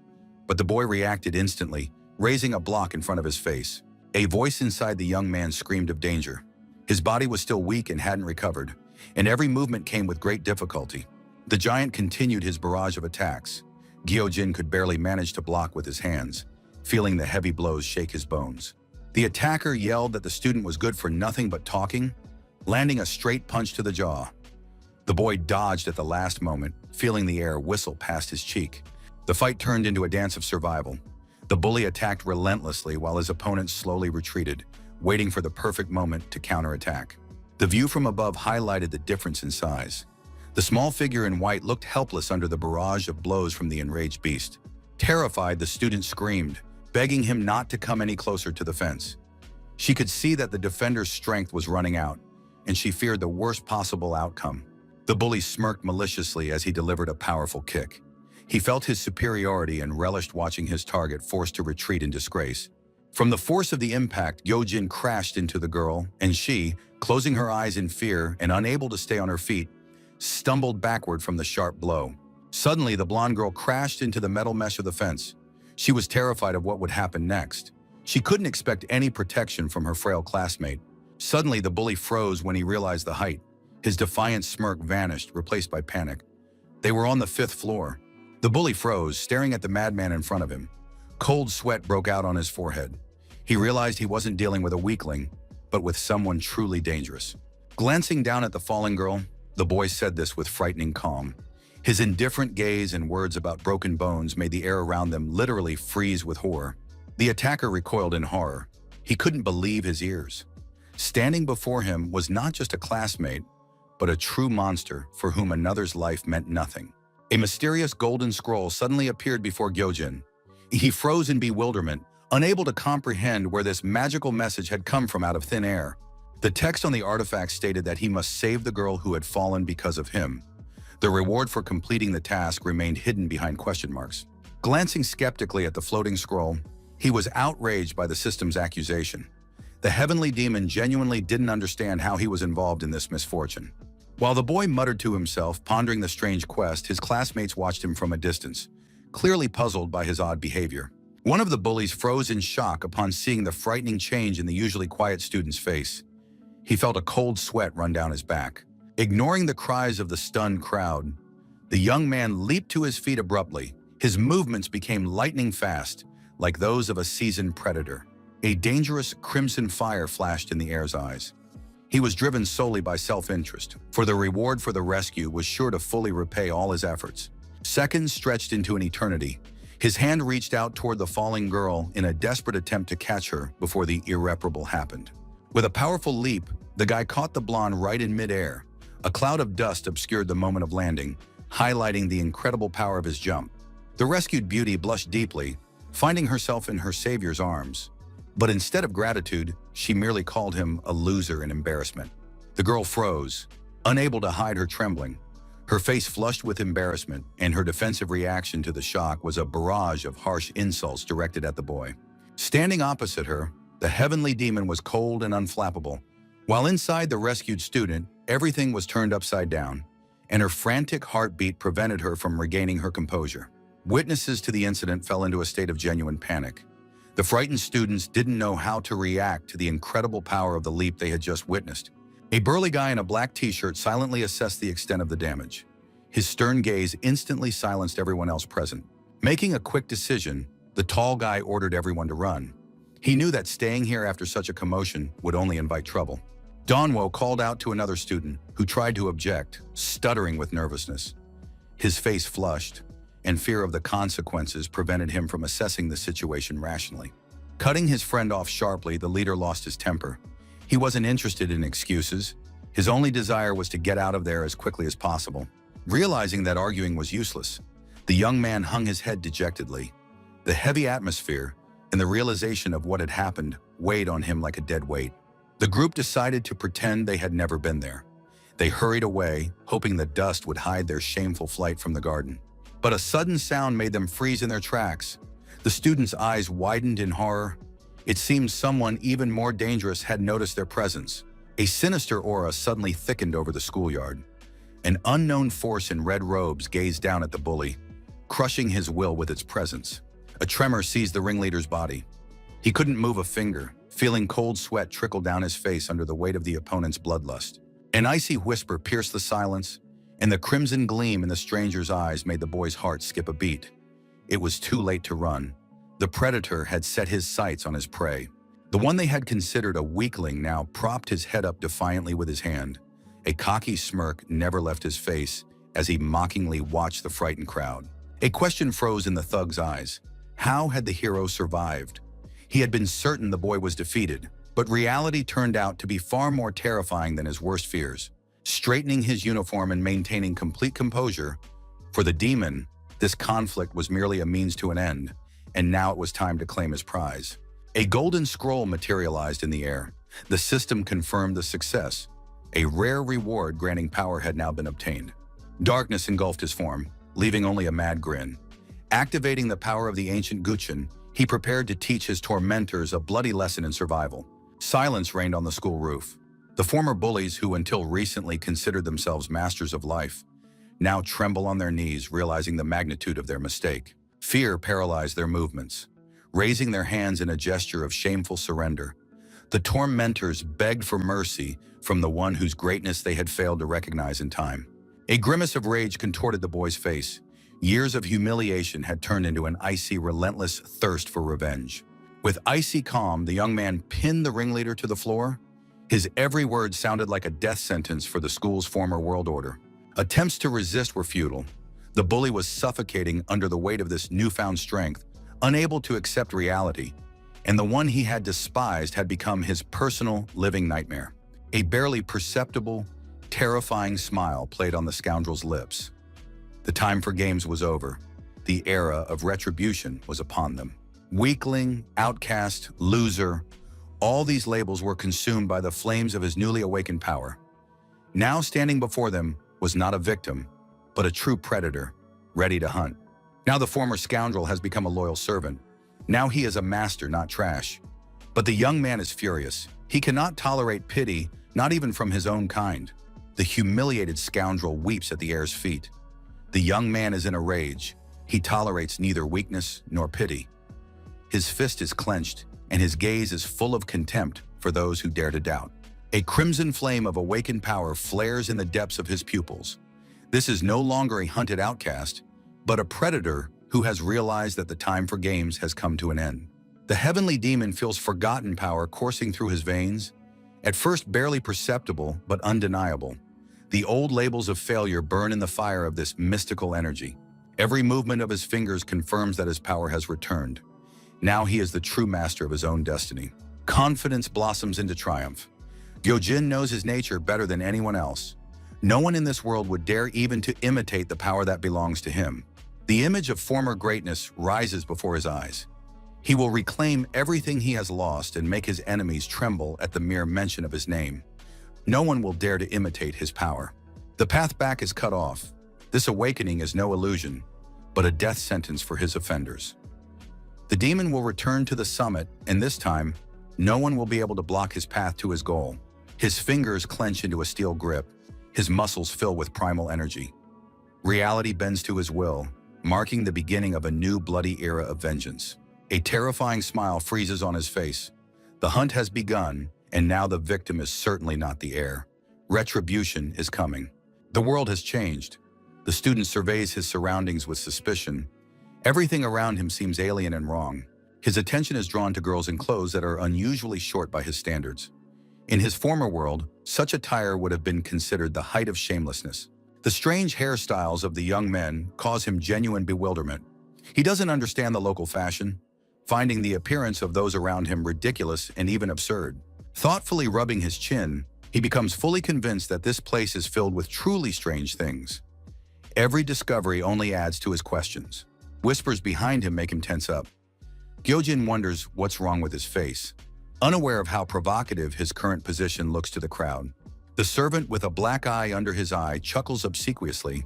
But the boy reacted instantly, raising a block in front of his face. A voice inside the young man screamed of danger. His body was still weak and hadn't recovered, and every movement came with great difficulty. The giant continued his barrage of attacks. Gyojin could barely manage to block with his hands, feeling the heavy blows shake his bones. The attacker yelled that the student was good for nothing but talking, landing a straight punch to the jaw. The boy dodged at the last moment, feeling the air whistle past his cheek. The fight turned into a dance of survival. The bully attacked relentlessly while his opponent slowly retreated, waiting for the perfect moment to counterattack. The view from above highlighted the difference in size. The small figure in white looked helpless under the barrage of blows from the enraged beast. Terrified, the student screamed, begging him not to come any closer to the fence. She could see that the defender's strength was running out, and she feared the worst possible outcome. The bully smirked maliciously as he delivered a powerful kick. He felt his superiority and relished watching his target forced to retreat in disgrace. From the force of the impact, Gyojin crashed into the girl, and she, closing her eyes in fear and unable to stay on her feet, stumbled backward from the sharp blow. Suddenly, the blonde girl crashed into the metal mesh of the fence. She was terrified of what would happen next. She couldn't expect any protection from her frail classmate. Suddenly, the bully froze when he realized the height. His defiant smirk vanished, replaced by panic. They were on the 5th floor. The bully froze, staring at the madman in front of him. Cold sweat broke out on his forehead. He realized he wasn't dealing with a weakling, but with someone truly dangerous. Glancing down at the fallen girl, the boy said this with frightening calm. His indifferent gaze and words about broken bones made the air around them literally freeze with horror. The attacker recoiled in horror. He couldn't believe his ears. Standing before him was not just a classmate, but a true monster for whom another's life meant nothing. A mysterious golden scroll suddenly appeared before Gyojin. He froze in bewilderment, unable to comprehend where this magical message had come from out of thin air. The text on the artifact stated that he must save the girl who had fallen because of him. The reward for completing the task remained hidden behind question marks. Glancing skeptically at the floating scroll, he was outraged by the system's accusation. The heavenly demon genuinely didn't understand how he was involved in this misfortune. While the boy muttered to himself, pondering the strange quest, his classmates watched him from a distance, clearly puzzled by his odd behavior. One of the bullies froze in shock upon seeing the frightening change in the usually quiet student's face. He felt a cold sweat run down his back. Ignoring the cries of the stunned crowd, the young man leaped to his feet abruptly. His movements became lightning fast, like those of a seasoned predator. A dangerous crimson fire flashed in the heir's eyes. He was driven solely by self-interest, for the reward for the rescue was sure to fully repay all his efforts. Seconds stretched into an eternity. His hand reached out toward the falling girl in a desperate attempt to catch her before the irreparable happened. With a powerful leap, the guy caught the blonde right in midair. A cloud of dust obscured the moment of landing, highlighting the incredible power of his jump. The rescued beauty blushed deeply, finding herself in her savior's arms. But instead of gratitude, she merely called him a loser in embarrassment. The girl froze, unable to hide her trembling. Her face flushed with embarrassment, and her defensive reaction to the shock was a barrage of harsh insults directed at the boy. Standing opposite her, the heavenly demon was cold and unflappable. While inside the rescued student, everything was turned upside down, and her frantic heartbeat prevented her from regaining her composure. Witnesses to the incident fell into a state of genuine panic. The frightened students didn't know how to react to the incredible power of the leap they had just witnessed. A burly guy in a black t-shirt silently assessed the extent of the damage. His stern gaze instantly silenced everyone else present. Making a quick decision, the tall guy ordered everyone to run. He knew that staying here after such a commotion would only invite trouble. Donwo called out to another student, who tried to object, stuttering with nervousness. His face flushed, and fear of the consequences prevented him from assessing the situation rationally. Cutting his friend off sharply, the leader lost his temper. He wasn't interested in excuses. His only desire was to get out of there as quickly as possible. Realizing that arguing was useless, the young man hung his head dejectedly. The heavy atmosphere and the realization of what had happened weighed on him like a dead weight. The group decided to pretend they had never been there. They hurried away, hoping the dust would hide their shameful flight from the garden. But a sudden sound made them freeze in their tracks. The students' eyes widened in horror. It seemed someone even more dangerous had noticed their presence. A sinister aura suddenly thickened over the schoolyard. An unknown force in red robes gazed down at the bully, crushing his will with its presence. A tremor seized the ringleader's body. He couldn't move a finger, feeling cold sweat trickle down his face under the weight of the opponent's bloodlust. An icy whisper pierced the silence, and the crimson gleam in the stranger's eyes made the boy's heart skip a beat. It was too late to run. The predator had set his sights on his prey. The one they had considered a weakling now propped his head up defiantly with his hand. A cocky smirk never left his face as he mockingly watched the frightened crowd. A question froze in the thug's eyes. How had the hero survived? He had been certain the boy was defeated, but reality turned out to be far more terrifying than his worst fears. Straightening his uniform and maintaining complete composure, for the demon, this conflict was merely a means to an end, and now it was time to claim his prize. A golden scroll materialized in the air. The system confirmed the success. A rare reward granting power had now been obtained. Darkness engulfed his form, leaving only a mad grin. Activating the power of the ancient Guqin, he prepared to teach his tormentors a bloody lesson in survival. Silence reigned on the school roof. The former bullies who until recently considered themselves masters of life now tremble on their knees, realizing the magnitude of their mistake. Fear paralyzed their movements, raising their hands in a gesture of shameful surrender. The tormentors begged for mercy from the one whose greatness they had failed to recognize in time. A grimace of rage contorted the boy's face. Years of humiliation had turned into an icy, relentless thirst for revenge. With icy calm, the young man pinned the ringleader to the floor. His every word sounded like a death sentence for the school's former world order. Attempts to resist were futile. The bully was suffocating under the weight of this newfound strength, unable to accept reality, and the one he had despised had become his personal living nightmare. A barely perceptible, terrifying smile played on the scoundrel's lips. The time for games was over. The era of retribution was upon them. Weakling, outcast, loser, all these labels were consumed by the flames of his newly awakened power. Now standing before them was not a victim, but a true predator, ready to hunt. Now the former scoundrel has become a loyal servant. Now he is a master, not trash. But the young man is furious. He cannot tolerate pity, not even from his own kind. The humiliated scoundrel weeps at the heir's feet. The young man is in a rage. He tolerates neither weakness nor pity. His fist is clenched, and his gaze is full of contempt for those who dare to doubt. A crimson flame of awakened power flares in the depths of his pupils. This is no longer a hunted outcast, but a predator who has realized that the time for games has come to an end. The heavenly demon feels forgotten power coursing through his veins, at first barely perceptible but undeniable. The old labels of failure burn in the fire of this mystical energy. Every movement of his fingers confirms that his power has returned. Now he is the true master of his own destiny. Confidence blossoms into triumph. Gyojin knows his nature better than anyone else. No one in this world would dare even to imitate the power that belongs to him. The image of former greatness rises before his eyes. He will reclaim everything he has lost and make his enemies tremble at the mere mention of his name. No one will dare to imitate his power. The path back is cut off. This awakening is no illusion, but a death sentence for his offenders. The demon will return to the summit, and this time, no one will be able to block his path to his goal. His fingers clench into a steel grip. His muscles fill with primal energy. Reality bends to his will, marking the beginning of a new bloody era of vengeance. A terrifying smile freezes on his face. The hunt has begun, and now the victim is certainly not the heir. Retribution is coming. The world has changed. The student surveys his surroundings with suspicion. Everything around him seems alien and wrong. His attention is drawn to girls in clothes that are unusually short by his standards. In his former world, such attire would have been considered the height of shamelessness. The strange hairstyles of the young men cause him genuine bewilderment. He doesn't understand the local fashion, finding the appearance of those around him ridiculous and even absurd. Thoughtfully rubbing his chin, he becomes fully convinced that this place is filled with truly strange things. Every discovery only adds to his questions. Whispers behind him make him tense up. Gyojin wonders what's wrong with his face. unaware of how provocative his current position looks to the crowd. The servant with a black eye under his eye chuckles obsequiously.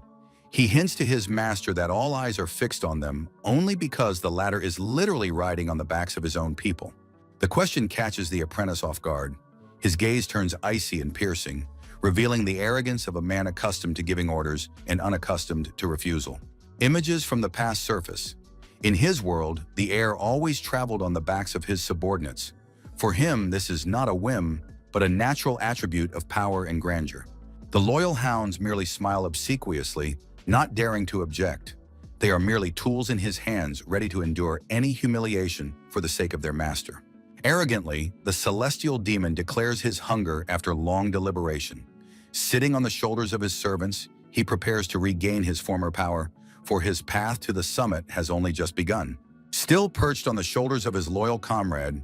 He hints to his master that all eyes are fixed on them only because the latter is literally riding on the backs of his own people. The question catches the apprentice off guard. His gaze turns icy and piercing, revealing the arrogance of a man accustomed to giving orders and unaccustomed to refusal. Images from the past surface. In his world, the heir always traveled on the backs of his subordinates. For him, this is not a whim, but a natural attribute of power and grandeur. The loyal hounds merely smile obsequiously, not daring to object. They are merely tools in his hands, ready to endure any humiliation for the sake of their master. Arrogantly, the celestial demon declares his hunger after long deliberation. Sitting on the shoulders of his servants, he prepares to regain his former power, for his path to the summit has only just begun. Still perched on the shoulders of his loyal comrade,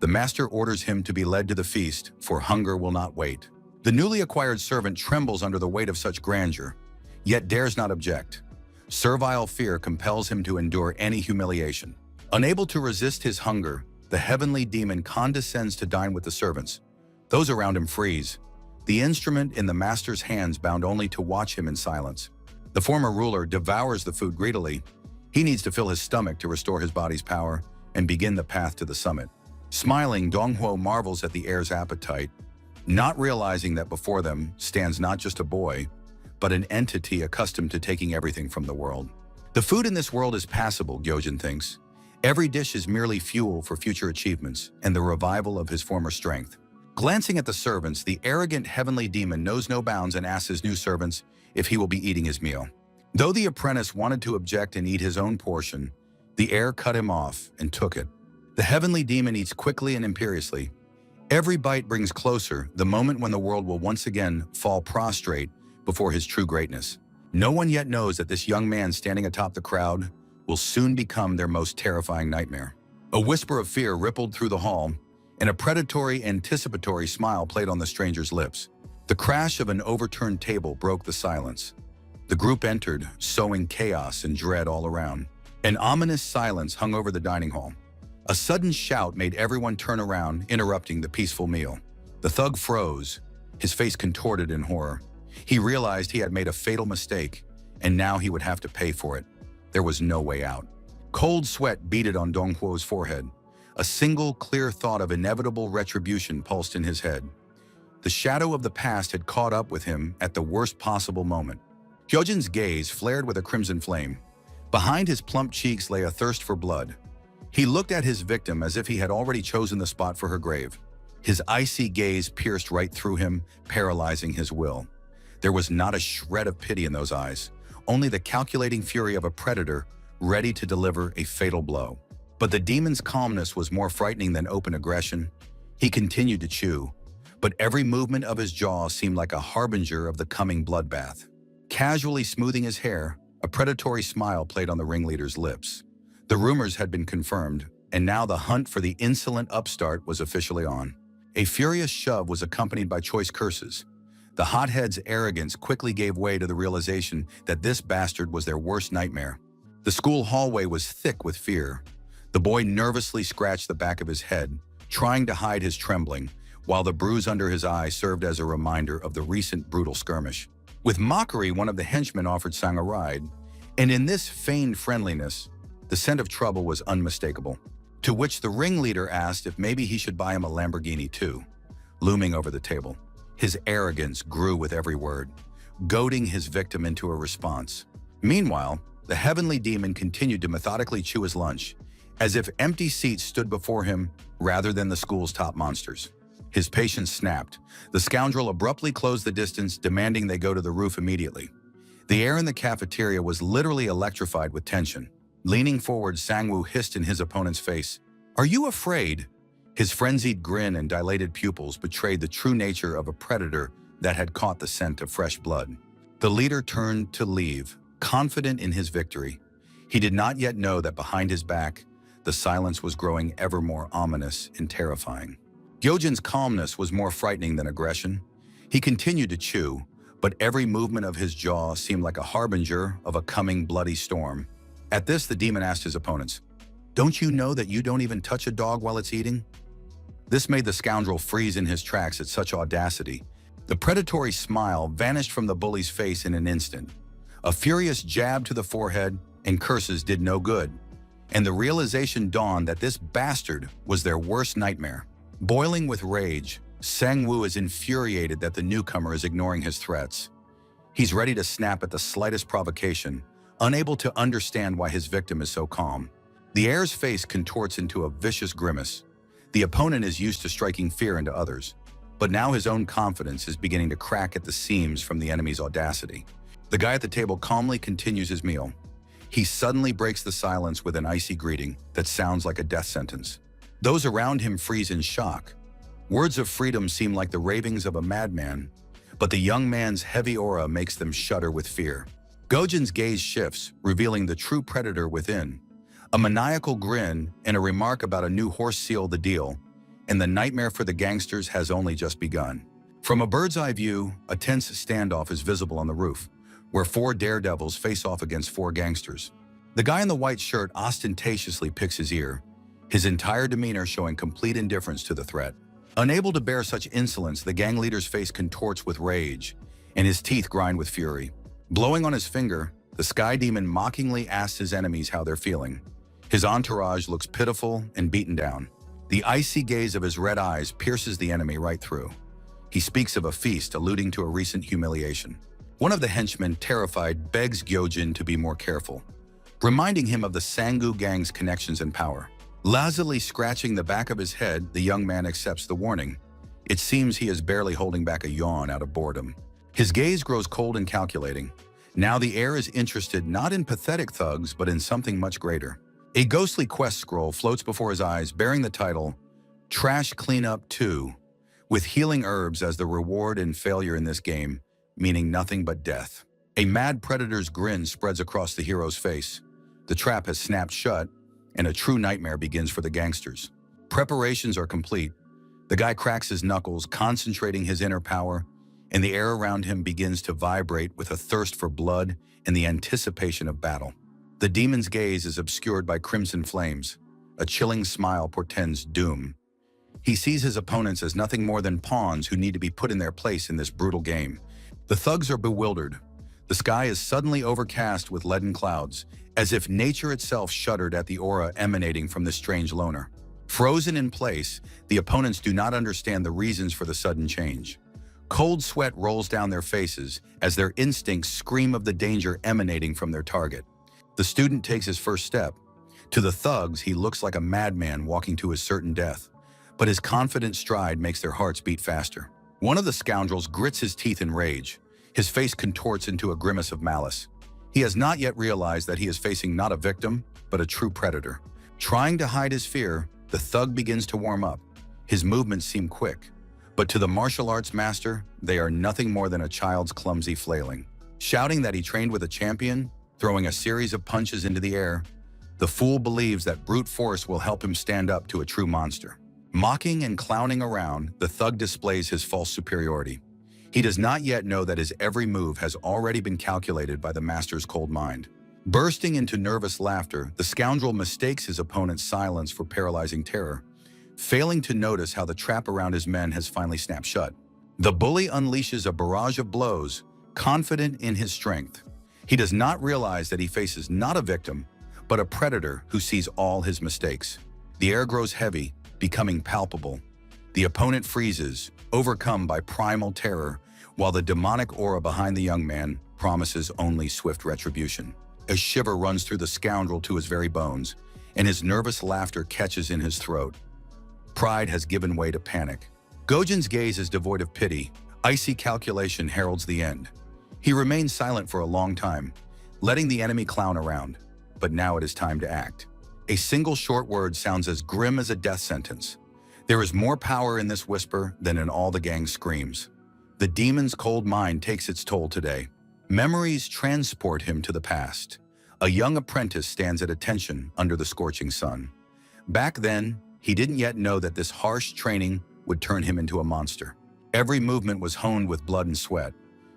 the master orders him to be led to the feast, for hunger will not wait. The newly acquired servant trembles under the weight of such grandeur, yet dares not object. Servile fear compels him to endure any humiliation. Unable to resist his hunger, the heavenly demon condescends to dine with the servants. Those around him freeze, the instrument in the master's hands bound only to watch him in silence. The former ruler devours the food greedily. He needs to fill his stomach to restore his body's power and begin the path to the summit. Smiling, Donghuo marvels at the heir's appetite, not realizing that before them stands not just a boy, but an entity accustomed to taking everything from the world. The food in this world is passable, Gyojin thinks. Every dish is merely fuel for future achievements and the revival of his former strength. Glancing at the servants, the arrogant heavenly demon knows no bounds and asks his new servants if he will be eating his meal. Though the apprentice wanted to object and eat his own portion, the heir cut him off and took it. The heavenly demon eats quickly and imperiously. Every bite brings closer the moment when the world will once again fall prostrate before his true greatness. No one yet knows that this young man standing atop the crowd will soon become their most terrifying nightmare. A whisper of fear rippled through the hall, and a predatory, anticipatory smile played on the stranger's lips. The crash of an overturned table broke the silence. The group entered, sowing chaos and dread all around. An ominous silence hung over the dining hall. A sudden shout made everyone turn around, interrupting the peaceful meal. The thug froze, his face contorted in horror. He realized he had made a fatal mistake, and now he would have to pay for it. There was no way out. Cold sweat beaded on Donghuo's forehead. A single clear thought of inevitable retribution pulsed in his head. The shadow of the past had caught up with him at the worst possible moment. Hyojin's gaze flared with a crimson flame. Behind his plump cheeks lay a thirst for blood. He looked at his victim as if he had already chosen the spot for her grave. His icy gaze pierced right through him, paralyzing his will. There was not a shred of pity in those eyes, only the calculating fury of a predator ready to deliver a fatal blow. But the demon's calmness was more frightening than open aggression. He continued to chew, but every movement of his jaw seemed like a harbinger of the coming bloodbath. Casually smoothing his hair, a predatory smile played on the ringleader's lips. The rumors had been confirmed, and now the hunt for the insolent upstart was officially on. A furious shove was accompanied by choice curses. The hothead's arrogance quickly gave way to the realization that this bastard was their worst nightmare. The school hallway was thick with fear. The boy nervously scratched the back of his head, trying to hide his trembling, while the bruise under his eye served as a reminder of the recent brutal skirmish. With mockery, one of the henchmen offered Sang a ride, and in this feigned friendliness, the scent of trouble was unmistakable. To which the ringleader asked if maybe he should buy him a Lamborghini too, looming over the table. His arrogance grew with every word, goading his victim into a response. Meanwhile, the heavenly demon continued to methodically chew his lunch, as if empty seats stood before him rather than the school's top monsters. His patience snapped. The scoundrel abruptly closed the distance, demanding they go to the roof immediately. The air in the cafeteria was literally electrified with tension. Leaning forward, Sangwoo hissed in his opponent's face, "Are you afraid?" His frenzied grin and dilated pupils betrayed the true nature of a predator that had caught the scent of fresh blood. The leader turned to leave, confident in his victory. He did not yet know that behind his back, the silence was growing ever more ominous and terrifying. Gyojin's calmness was more frightening than aggression. He continued to chew, but every movement of his jaw seemed like a harbinger of a coming bloody storm. At this, the demon asked his opponents, "Don't you know that you don't even touch a dog while it's eating?" This made the scoundrel freeze in his tracks at such audacity. The predatory smile vanished from the bully's face in an instant. A furious jab to the forehead and curses did no good, and the realization dawned that this bastard was their worst nightmare. Boiling with rage, Sang-woo is infuriated that the newcomer is ignoring his threats. He's ready to snap at the slightest provocation, unable to understand why his victim is so calm. The heir's face contorts into a vicious grimace. The opponent is used to striking fear into others, but now his own confidence is beginning to crack at the seams from the enemy's audacity. The guy at the table calmly continues his meal. He suddenly breaks the silence with an icy greeting that sounds like a death sentence. Those around him freeze in shock. Words of freedom seem like the ravings of a madman, but the young man's heavy aura makes them shudder with fear. Gojin's gaze shifts, revealing the true predator within. A maniacal grin and a remark about a new horse seal the deal, and the nightmare for the gangsters has only just begun. From a bird's-eye view, a tense standoff is visible on the roof, where 4 daredevils face off against 4 gangsters. The guy in the white shirt ostentatiously picks his ear, his entire demeanor showing complete indifference to the threat. Unable to bear such insolence, the gang leader's face contorts with rage, and his teeth grind with fury. Blowing on his finger, the sky demon mockingly asks his enemies how they're feeling. His entourage looks pitiful and beaten down. The icy gaze of his red eyes pierces the enemy right through. He speaks of a feast, alluding to a recent humiliation. One of the henchmen, terrified, begs Gyojin to be more careful, reminding him of the Sangu gang's connections and power. Lazily scratching the back of his head, the young man accepts the warning. It seems he is barely holding back a yawn out of boredom. His gaze grows cold and calculating. Now the heir is interested not in pathetic thugs, but in something much greater. A ghostly quest scroll floats before his eyes, bearing the title, Trash Cleanup 2, with healing herbs as the reward and failure in this game, meaning nothing but death. A mad predator's grin spreads across the hero's face. The trap has snapped shut, and a true nightmare begins for the gangsters. Preparations are complete. The guy cracks his knuckles, concentrating his inner power, and the air around him begins to vibrate with a thirst for blood and the anticipation of battle. The demon's gaze is obscured by crimson flames. A chilling smile portends doom. He sees his opponents as nothing more than pawns who need to be put in their place in this brutal game. The thugs are bewildered. The sky is suddenly overcast with leaden clouds, as if nature itself shuddered at the aura emanating from the strange loner. Frozen in place, the opponents do not understand the reasons for the sudden change. Cold sweat rolls down their faces as their instincts scream of the danger emanating from their target. The student takes his first step. To the thugs, he looks like a madman walking to his certain death, but his confident stride makes their hearts beat faster. One of the scoundrels grits his teeth in rage. His face contorts into a grimace of malice. He has not yet realized that he is facing not a victim, but a true predator. Trying to hide his fear, the thug begins to warm up. His movements seem quick, but to the martial arts master, they are nothing more than a child's clumsy flailing. Shouting that he trained with a champion, throwing a series of punches into the air, the fool believes that brute force will help him stand up to a true monster. Mocking and clowning around, the thug displays his false superiority. He does not yet know that his every move has already been calculated by the master's cold mind. Bursting into nervous laughter, the scoundrel mistakes his opponent's silence for paralyzing terror, failing to notice how the trap around his men has finally snapped shut. The bully unleashes a barrage of blows, confident in his strength. He does not realize that he faces not a victim, but a predator who sees all his mistakes. The air grows heavy, becoming palpable. The opponent freezes, overcome by primal terror, while the demonic aura behind the young man promises only swift retribution. A shiver runs through the scoundrel to his very bones, and his nervous laughter catches in his throat. Pride has given way to panic. Gojin's gaze is devoid of pity. Icy calculation heralds the end. He remains silent for a long time, letting the enemy clown around. But now it is time to act. A single short word sounds as grim as a death sentence. There is more power in this whisper than in all the gang's screams. The demon's cold mind takes its toll today. Memories transport him to the past. A young apprentice stands at attention under the scorching sun. Back then, he didn't yet know that this harsh training would turn him into a monster. Every movement was honed with blood and sweat.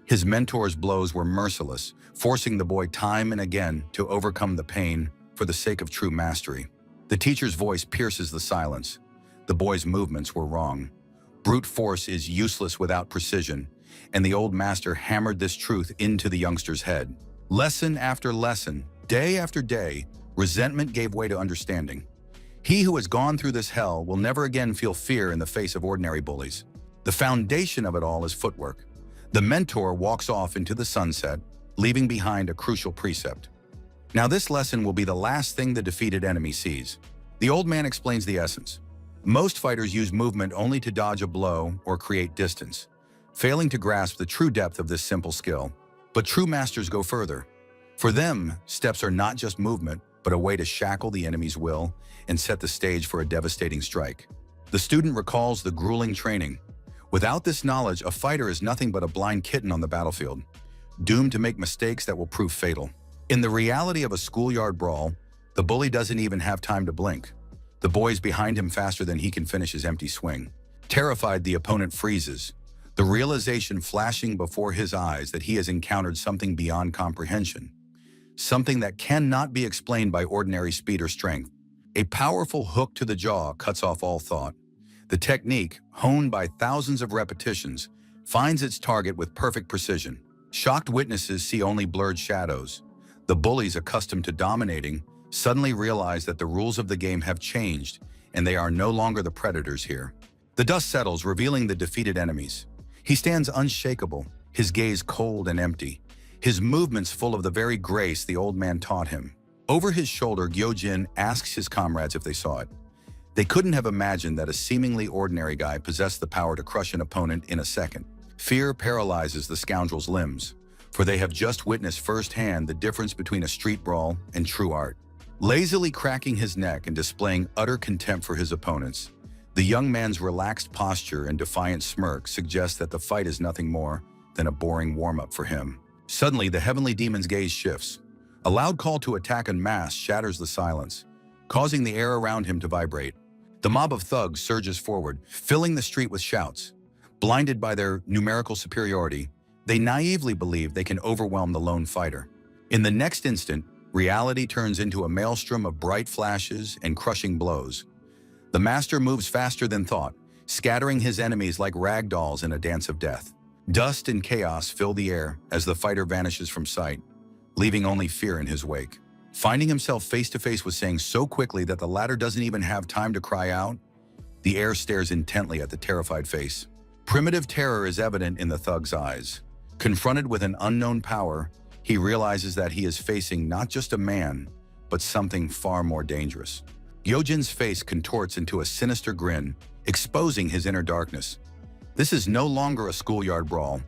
His mentor's blows were merciless, forcing the boy time and again to overcome the pain for the sake of true mastery. The teacher's voice pierces the silence. The boy's movements were wrong. Brute force is useless without precision, and the old master hammered this truth into the youngster's head. Lesson after lesson, day after day, resentment gave way to understanding. He who has gone through this hell will never again feel fear in the face of ordinary bullies. The foundation of it all is footwork. The mentor walks off into the sunset, leaving behind a crucial precept. Now this lesson will be the last thing the defeated enemy sees. The old man explains the essence. Most fighters use movement only to dodge a blow or create distance, failing to grasp the true depth of this simple skill. But true masters go further. For them, steps are not just movement, but a way to shackle the enemy's will and set the stage for a devastating strike. The student recalls the grueling training. Without this knowledge, a fighter is nothing but a blind kitten on the battlefield, doomed to make mistakes that will prove fatal. In the reality of a schoolyard brawl, the bully doesn't even have time to blink. The boy's behind him faster than he can finish his empty swing. Terrified, the opponent freezes, the realization flashing before his eyes that he has encountered something beyond comprehension, something that cannot be explained by ordinary speed or strength. A powerful hook to the jaw cuts off all thought. The technique, honed by thousands of repetitions, finds its target with perfect precision. Shocked witnesses see only blurred shadows. The bullies, accustomed to dominating, suddenly realize that the rules of the game have changed and they are no longer the predators here. The dust settles, revealing the defeated enemies. He stands unshakable, his gaze cold and empty, his movements full of the very grace the old man taught him. Over his shoulder, Gyojin asks his comrades if they saw it. They couldn't have imagined that a seemingly ordinary guy possessed the power to crush an opponent in a second. Fear paralyzes the scoundrel's limbs, for they have just witnessed firsthand the difference between a street brawl and true art. Lazily cracking his neck and displaying utter contempt for his opponents, the young man's relaxed posture and defiant smirk suggest that the fight is nothing more than a boring warm-up for him. Suddenly, the heavenly demon's gaze shifts. A loud call to attack en masse shatters the silence, causing the air around him to vibrate. The mob of thugs surges forward, filling the street with shouts. Blinded by their numerical superiority, they naively believe they can overwhelm the lone fighter. In the next instant, reality turns into a maelstrom of bright flashes and crushing blows. The master moves faster than thought, scattering his enemies like rag dolls in a dance of death. Dust and chaos fill the air as the fighter vanishes from sight, leaving only fear in his wake. Finding himself face to face with Sang so quickly that the latter doesn't even have time to cry out, the heir stares intently at the terrified face. Primitive terror is evident in the thug's eyes. Confronted with an unknown power, he realizes that he is facing not just a man, but something far more dangerous. Gyojin's face contorts into a sinister grin, exposing his inner darkness. This is no longer a schoolyard brawl,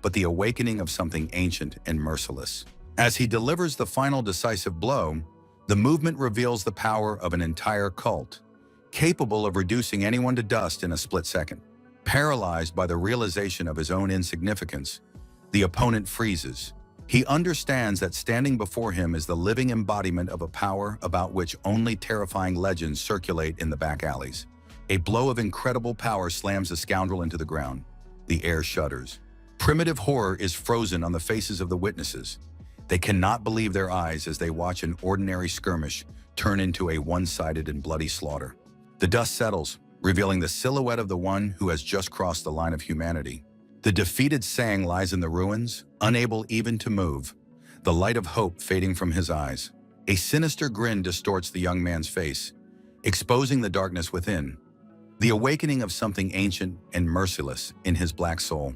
but the awakening of something ancient and merciless. As he delivers the final decisive blow, the movement reveals the power of an entire cult, capable of reducing anyone to dust in a split second. Paralyzed by the realization of his own insignificance, the opponent freezes. He understands that standing before him is the living embodiment of a power about which only terrifying legends circulate in the back alleys. A blow of incredible power slams the scoundrel into the ground. The air shudders. Primitive horror is frozen on the faces of the witnesses. They cannot believe their eyes as they watch an ordinary skirmish turn into a one-sided and bloody slaughter. The dust settles, revealing the silhouette of the one who has just crossed the line of humanity. The defeated Sang lies in the ruins, unable even to move, the light of hope fading from his eyes. A sinister grin distorts the young man's face, exposing the darkness within, the awakening of something ancient and merciless in his black soul.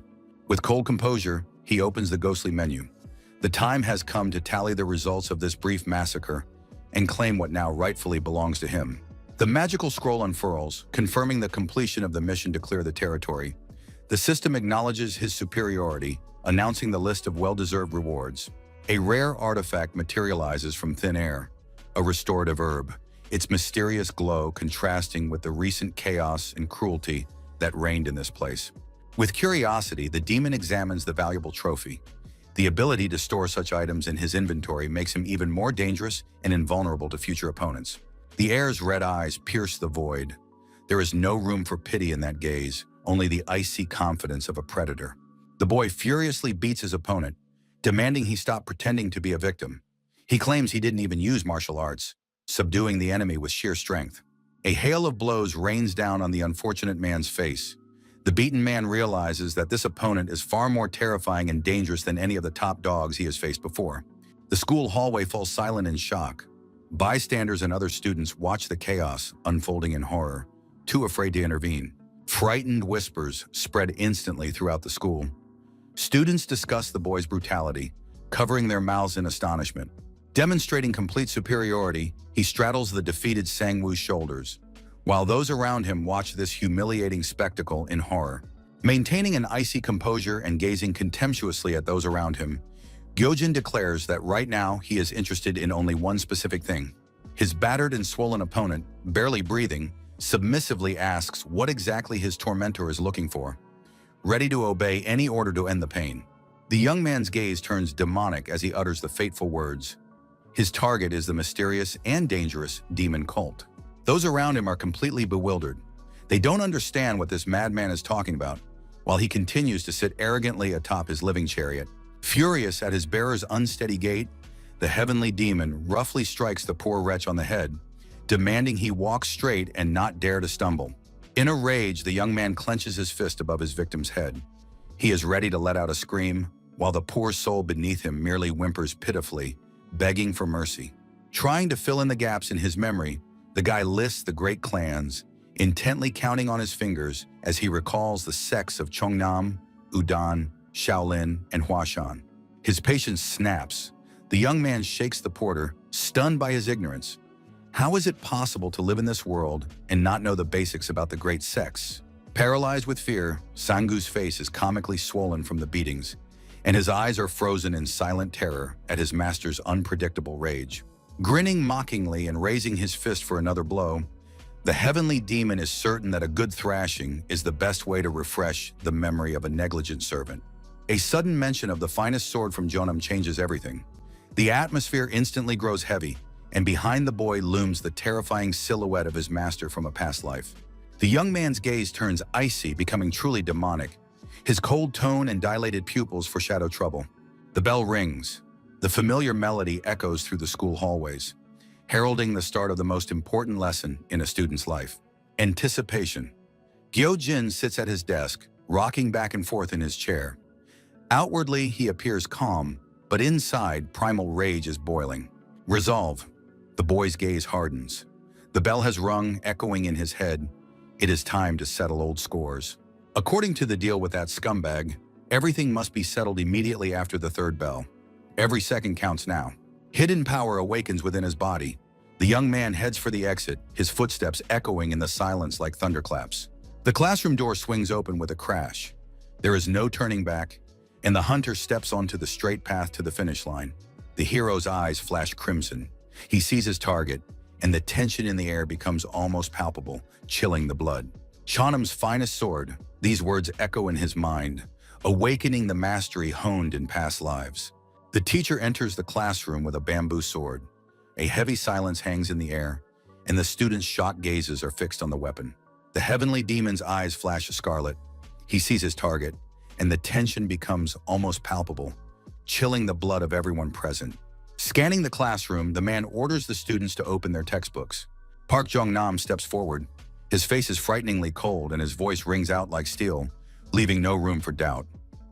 With cold composure, he opens the ghostly menu. The time has come to tally the results of this brief massacre and claim what now rightfully belongs to him. The magical scroll unfurls, confirming the completion of the mission to clear the territory. The system acknowledges his superiority, announcing the list of well-deserved rewards. A rare artifact materializes from thin air, a restorative herb, its mysterious glow contrasting with the recent chaos and cruelty that reigned in this place. With curiosity, the demon examines the valuable trophy. The ability to store such items in his inventory makes him even more dangerous and invulnerable to future opponents. The heir's red eyes pierce the void. There is no room for pity in that gaze, only the icy confidence of a predator. The boy furiously beats his opponent, demanding he stop pretending to be a victim. He claims he didn't even use martial arts, subduing the enemy with sheer strength. A hail of blows rains down on the unfortunate man's face. The beaten man realizes that this opponent is far more terrifying and dangerous than any of the top dogs he has faced before. The school hallway falls silent in shock. Bystanders and other students watch the chaos unfolding in horror, too afraid to intervene. Frightened whispers spread instantly throughout the school. Students discuss the boy's brutality, covering their mouths in astonishment. Demonstrating complete superiority, he straddles the defeated Sangwoo's shoulders, while those around him watch this humiliating spectacle in horror. Maintaining an icy composure and gazing contemptuously at those around him, Gyojin declares that right now he is interested in only one specific thing. His battered and swollen opponent, barely breathing, submissively asks what exactly his tormentor is looking for, ready to obey any order to end the pain. The young man's gaze turns demonic as he utters the fateful words. His target is the mysterious and dangerous demon cult. Those around him are completely bewildered. They don't understand what this madman is talking about, while he continues to sit arrogantly atop his living chariot. Furious at his bearer's unsteady gait, the heavenly demon roughly strikes the poor wretch on the head, demanding he walk straight and not dare to stumble. In a rage, the young man clenches his fist above his victim's head. He is ready to let out a scream, while the poor soul beneath him merely whimpers pitifully, begging for mercy. Trying to fill in the gaps in his memory, the guy lists the great clans, intently counting on his fingers as he recalls the sects of Chongnam, Udan, Shaolin, and Huashan. His patience snaps. The young man shakes the porter, stunned by his ignorance. How is it possible to live in this world and not know the basics about the great sects? Paralyzed with fear, Sangu's face is comically swollen from the beatings, and his eyes are frozen in silent terror at his master's unpredictable rage. Grinning mockingly and raising his fist for another blow, the heavenly demon is certain that a good thrashing is the best way to refresh the memory of a negligent servant. A sudden mention of the finest sword from Jeonnam changes everything. The atmosphere instantly grows heavy, and behind the boy looms the terrifying silhouette of his master from a past life. The young man's gaze turns icy, becoming truly demonic. His cold tone and dilated pupils foreshadow trouble. The bell rings. The familiar melody echoes through the school hallways, heralding the start of the most important lesson in a student's life: anticipation. Gyojin sits at his desk, rocking back and forth in his chair. Outwardly, he appears calm, but inside, primal rage is boiling. Resolve. The boy's gaze hardens. The bell has rung, echoing in his head. It is time to settle old scores. According to the deal with that scumbag, everything must be settled immediately after the third bell. Every second counts now. Hidden power awakens within his body. The young man heads for the exit, his footsteps echoing in the silence like thunderclaps. The classroom door swings open with a crash. There is no turning back, and the hunter steps onto the straight path to the finish line. The hero's eyes flash crimson. He sees his target, and the tension in the air becomes almost palpable, chilling the blood. Jeonnam's finest sword, these words echo in his mind, awakening the mastery honed in past lives. The teacher enters the classroom with a bamboo sword. A heavy silence hangs in the air, and the students' shocked gazes are fixed on the weapon. The heavenly demon's eyes flash scarlet. He sees his target, and the tension becomes almost palpable, chilling the blood of everyone present. Scanning the classroom, the man orders the students to open their textbooks. Park Jong-nam steps forward. His face is frighteningly cold, and his voice rings out like steel, leaving no room for doubt.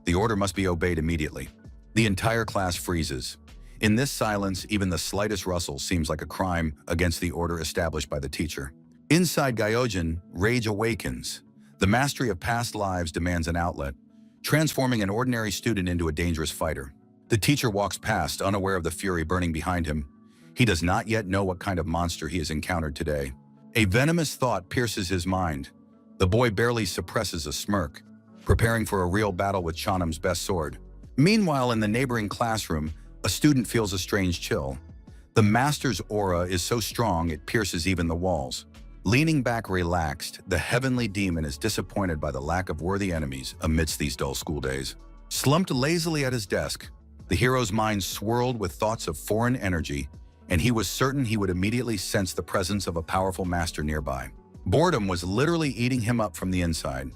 The order must be obeyed immediately. The entire class freezes. In this silence, even the slightest rustle seems like a crime against the order established by the teacher. Inside Gyojin, rage awakens. The mastery of past lives demands an outlet, transforming an ordinary student into a dangerous fighter. The teacher walks past, unaware of the fury burning behind him. He does not yet know what kind of monster he has encountered today. A venomous thought pierces his mind. The boy barely suppresses a smirk, preparing for a real battle with Jeonnam's best sword. Meanwhile, in the neighboring classroom, a student feels a strange chill. The master's aura is so strong it pierces even the walls. Leaning back relaxed, the heavenly demon is disappointed by the lack of worthy enemies amidst these dull school days. Slumped lazily at his desk, the hero's mind swirled with thoughts of foreign energy, and he was certain he would immediately sense the presence of a powerful master nearby. Boredom was literally eating him up from the inside.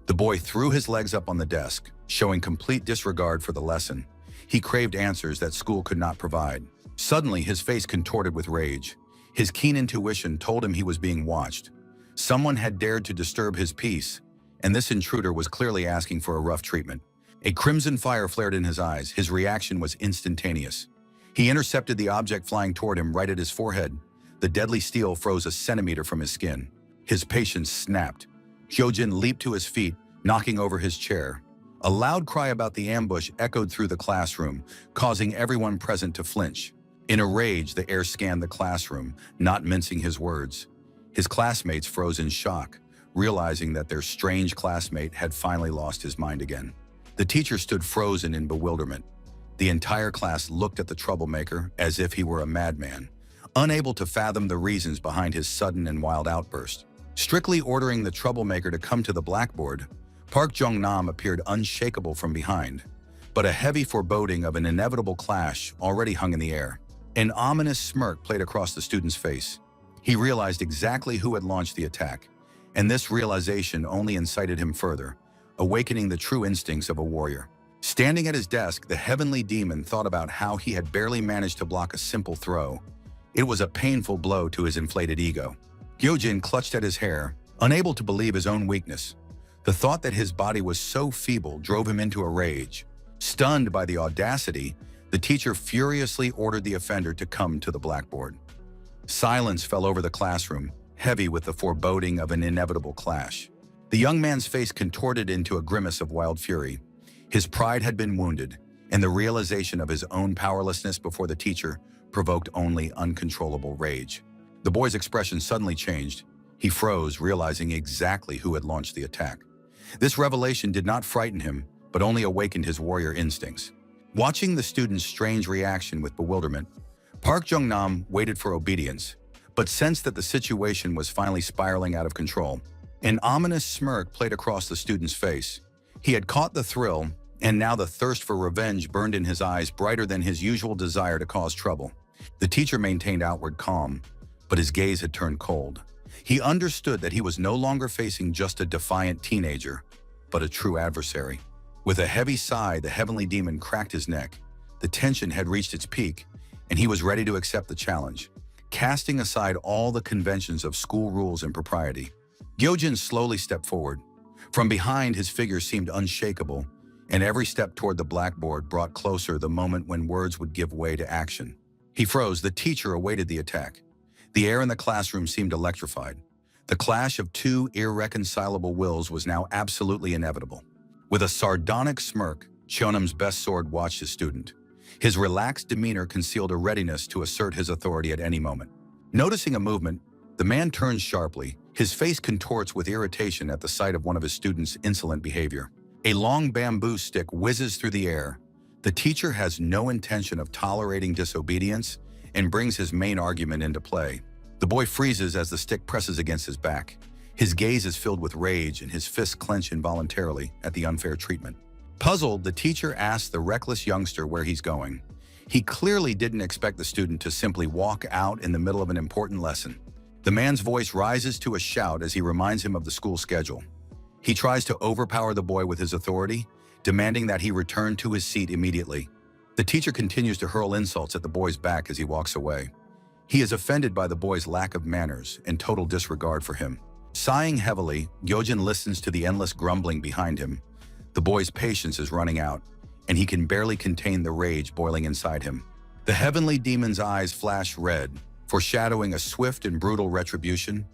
The boy threw his legs up on the desk, showing complete disregard for the lesson. He craved answers that school could not provide. Suddenly, his face contorted with rage. His keen intuition told him he was being watched. Someone had dared to disturb his peace, and this intruder was clearly asking for a rough treatment. A crimson fire flared in his eyes. His reaction was instantaneous. He intercepted the object flying toward him right at his forehead. The deadly steel froze a centimeter from his skin. His patience snapped. Hyojin leaped to his feet, knocking over his chair. A loud cry about the ambush echoed through the classroom, causing everyone present to flinch. In a rage, the heir scanned the classroom, not mincing his words. His classmates froze in shock, realizing that their strange classmate had finally lost his mind again. The teacher stood frozen in bewilderment. The entire class looked at the troublemaker as if he were a madman, unable to fathom the reasons behind his sudden and wild outburst. Strictly ordering the troublemaker to come to the blackboard, Park Jong-nam appeared unshakable from behind, but a heavy foreboding of an inevitable clash already hung in the air. An ominous smirk played across the student's face. He realized exactly who had launched the attack, and this realization only incited him further, awakening the true instincts of a warrior. Standing at his desk, the heavenly demon thought about how he had barely managed to block a simple throw. It was a painful blow to his inflated ego. Hyojin clutched at his hair, unable to believe his own weakness. The thought that his body was so feeble drove him into a rage. Stunned by the audacity, the teacher furiously ordered the offender to come to the blackboard. Silence fell over the classroom, heavy with the foreboding of an inevitable clash. The young man's face contorted into a grimace of wild fury. His pride had been wounded, and the realization of his own powerlessness before the teacher provoked only uncontrollable rage. The boy's expression suddenly changed. He froze, realizing exactly who had launched the attack. This revelation did not frighten him, but only awakened his warrior instincts. Watching the student's strange reaction with bewilderment, Park Jong-nam waited for obedience, but sensed that the situation was finally spiraling out of control. An ominous smirk played across the student's face. He had caught the thrill, and now the thirst for revenge burned in his eyes brighter than his usual desire to cause trouble. The teacher maintained outward calm, but his gaze had turned cold. He understood that he was no longer facing just a defiant teenager, but a true adversary. With a heavy sigh, the heavenly demon cracked his neck. The tension had reached its peak, and he was ready to accept the challenge, casting aside all the conventions of school rules and propriety. Hyojin slowly stepped forward. From behind, his figure seemed unshakable, and every step toward the blackboard brought closer the moment when words would give way to action. He froze. The teacher awaited the attack. The air in the classroom seemed electrified. The clash of two irreconcilable wills was now absolutely inevitable. With a sardonic smirk, Cheonam's best sword watched his student. His relaxed demeanor concealed a readiness to assert his authority at any moment. Noticing a movement, the man turns sharply. His face contorts with irritation at the sight of one of his students' insolent behavior. A long bamboo stick whizzes through the air. The teacher has no intention of tolerating disobedience and brings his main argument into play. The boy freezes as the stick presses against his back. His gaze is filled with rage and his fists clench involuntarily at the unfair treatment. Puzzled, the teacher asks the reckless youngster where he's going. He clearly didn't expect the student to simply walk out in the middle of an important lesson. The man's voice rises to a shout as he reminds him of the school schedule. He tries to overpower the boy with his authority, demanding that he return to his seat immediately. The teacher continues to hurl insults at the boy's back as he walks away. He is offended by the boy's lack of manners and total disregard for him. Sighing heavily, Hyojin listens to the endless grumbling behind him. The boy's patience is running out, and he can barely contain the rage boiling inside him. The heavenly demon's eyes flash red, foreshadowing a swift and brutal retribution.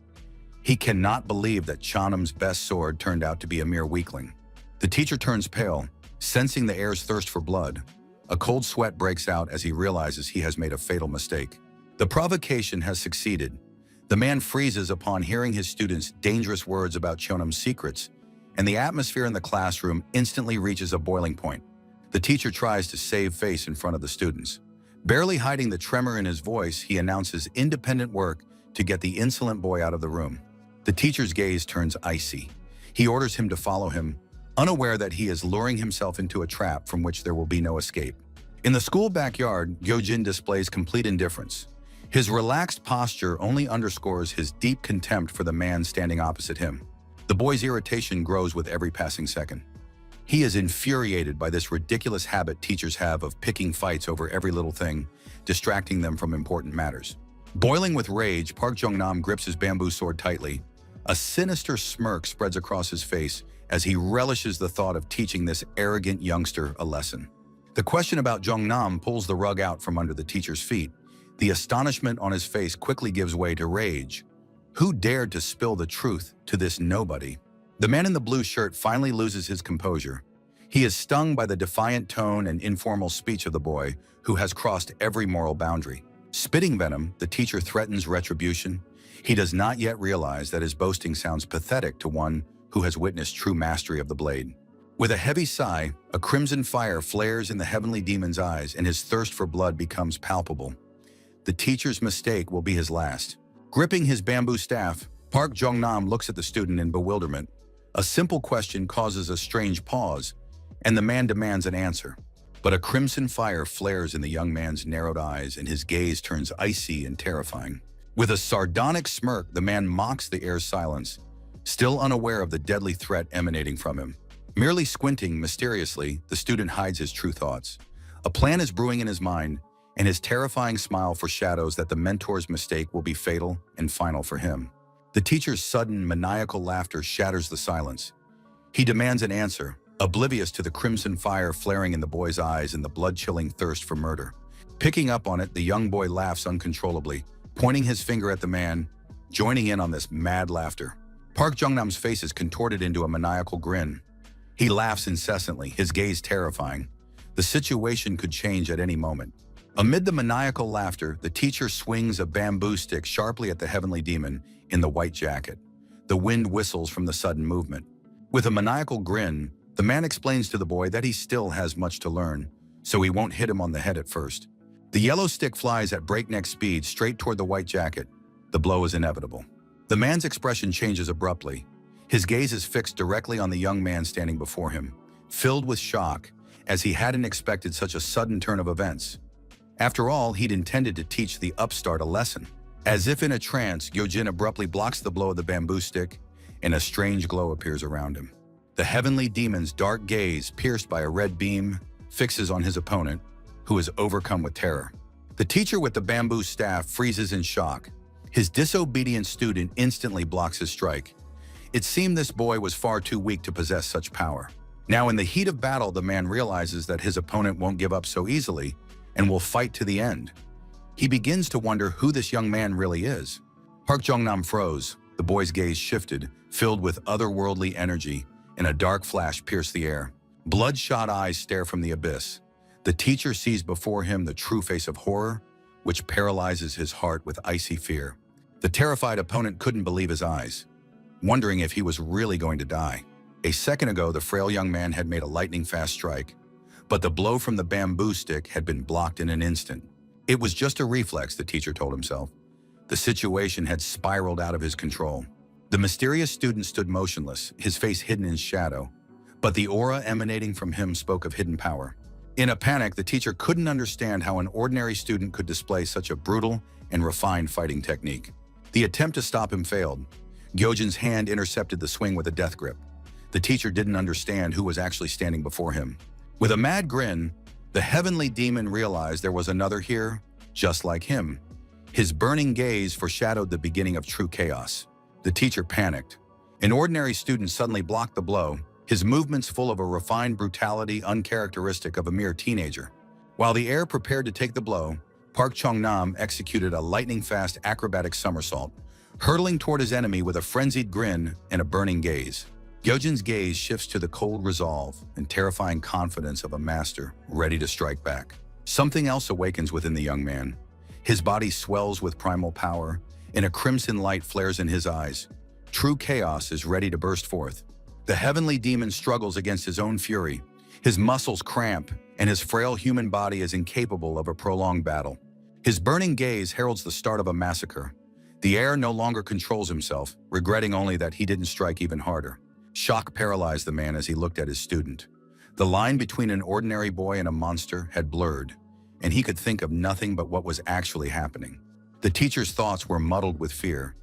He cannot believe that Cheonam's best sword turned out to be a mere weakling. The teacher turns pale, sensing the heir's thirst for blood. A cold sweat breaks out as he realizes he has made a fatal mistake. The provocation has succeeded. The man freezes upon hearing his students' dangerous words about Cheonam's secrets, and the atmosphere in the classroom instantly reaches a boiling point. The teacher tries to save face in front of the students. Barely hiding the tremor in his voice, he announces independent work to get the insolent boy out of the room. The teacher's gaze turns icy. He orders him to follow him, unaware that he is luring himself into a trap from which there will be no escape. In the school backyard, Hyojin displays complete indifference. His relaxed posture only underscores his deep contempt for the man standing opposite him. The boy's irritation grows with every passing second. He is infuriated by this ridiculous habit teachers have of picking fights over every little thing, distracting them from important matters. Boiling with rage, Park Jong-nam grips his bamboo sword tightly. A sinister smirk spreads across his face as he relishes the thought of teaching this arrogant youngster a lesson. The question about Jong-nam pulls the rug out from under the teacher's feet. The astonishment on his face quickly gives way to rage. Who dared to spill the truth to this nobody? The man in the blue shirt finally loses his composure. He is stung by the defiant tone and informal speech of the boy who has crossed every moral boundary. Spitting venom, the teacher threatens retribution. He does not yet realize that his boasting sounds pathetic to one who has witnessed true mastery of the blade. With a heavy sigh, a crimson fire flares in the heavenly demon's eyes and his thirst for blood becomes palpable. The teacher's mistake will be his last. Gripping his bamboo staff, Park Jong-nam looks at the student in bewilderment. A simple question causes a strange pause, and the man demands an answer. But a crimson fire flares in the young man's narrowed eyes and his gaze turns icy and terrifying. With a sardonic smirk, the man mocks the air's silence, still unaware of the deadly threat emanating from him. Merely squinting mysteriously, the student hides his true thoughts. A plan is brewing in his mind, and his terrifying smile foreshadows that the mentor's mistake will be fatal and final for him. The teacher's sudden, maniacal laughter shatters the silence. He demands an answer, oblivious to the crimson fire flaring in the boy's eyes and the blood-chilling thirst for murder. Picking up on it, the young boy laughs uncontrollably, pointing his finger at the man, joining in on this mad laughter. Park Jong-nam's face is contorted into a maniacal grin. He laughs incessantly, his gaze terrifying. The situation could change at any moment. Amid the maniacal laughter, the teacher swings a bamboo stick sharply at the heavenly demon in the white jacket. The wind whistles from the sudden movement. With a maniacal grin, the man explains to the boy that he still has much to learn, so he won't hit him on the head at first. The yellow stick flies at breakneck speed straight toward the white jacket. The blow is inevitable. The man's expression changes abruptly. His gaze is fixed directly on the young man standing before him, filled with shock, as he hadn't expected such a sudden turn of events. After all, he'd intended to teach the upstart a lesson. As if in a trance, Gyojin abruptly blocks the blow of the bamboo stick, and a strange glow appears around him. The heavenly demon's dark gaze, pierced by a red beam, fixes on his opponent, who is overcome with terror. The teacher with the bamboo staff freezes in shock. His disobedient student instantly blocks his strike. It seemed this boy was far too weak to possess such power. Now, in the heat of battle, the man realizes that his opponent won't give up so easily and will fight to the end. He begins to wonder who this young man really is. Park Jong-nam froze. The boy's gaze shifted, filled with otherworldly energy, and a dark flash pierced the air. Bloodshot eyes stare from the abyss. The teacher sees before him the true face of horror, which paralyzes his heart with icy fear. The terrified opponent couldn't believe his eyes, wondering if he was really going to die. A second ago, the frail young man had made a lightning-fast strike, but the blow from the bamboo stick had been blocked in an instant. It was just a reflex, the teacher told himself. The situation had spiraled out of his control. The mysterious student stood motionless, his face hidden in shadow, but the aura emanating from him spoke of hidden power. In a panic, the teacher couldn't understand how an ordinary student could display such a brutal and refined fighting technique. The attempt to stop him failed. Gyojin's hand intercepted the swing with a death grip. The teacher didn't understand who was actually standing before him. With a mad grin, the heavenly demon realized there was another here, just like him. His burning gaze foreshadowed the beginning of true chaos. The teacher panicked. An ordinary student suddenly blocked the blow, his movements full of a refined brutality uncharacteristic of a mere teenager. While the heir prepared to take the blow, Park Jong-nam executed a lightning-fast acrobatic somersault, hurtling toward his enemy with a frenzied grin and a burning gaze. Gyojin's gaze shifts to the cold resolve and terrifying confidence of a master ready to strike back. Something else awakens within the young man. His body swells with primal power, and a crimson light flares in his eyes. True chaos is ready to burst forth. The heavenly demon struggles against his own fury. His muscles cramp, and his frail human body is incapable of a prolonged battle. His burning gaze heralds the start of a massacre. The heir no longer controls himself, regretting only that he didn't strike even harder. Shock paralyzed the man as he looked at his student. The line between an ordinary boy and a monster had blurred, and he could think of nothing but what was actually happening. The teacher's thoughts were muddled with fear.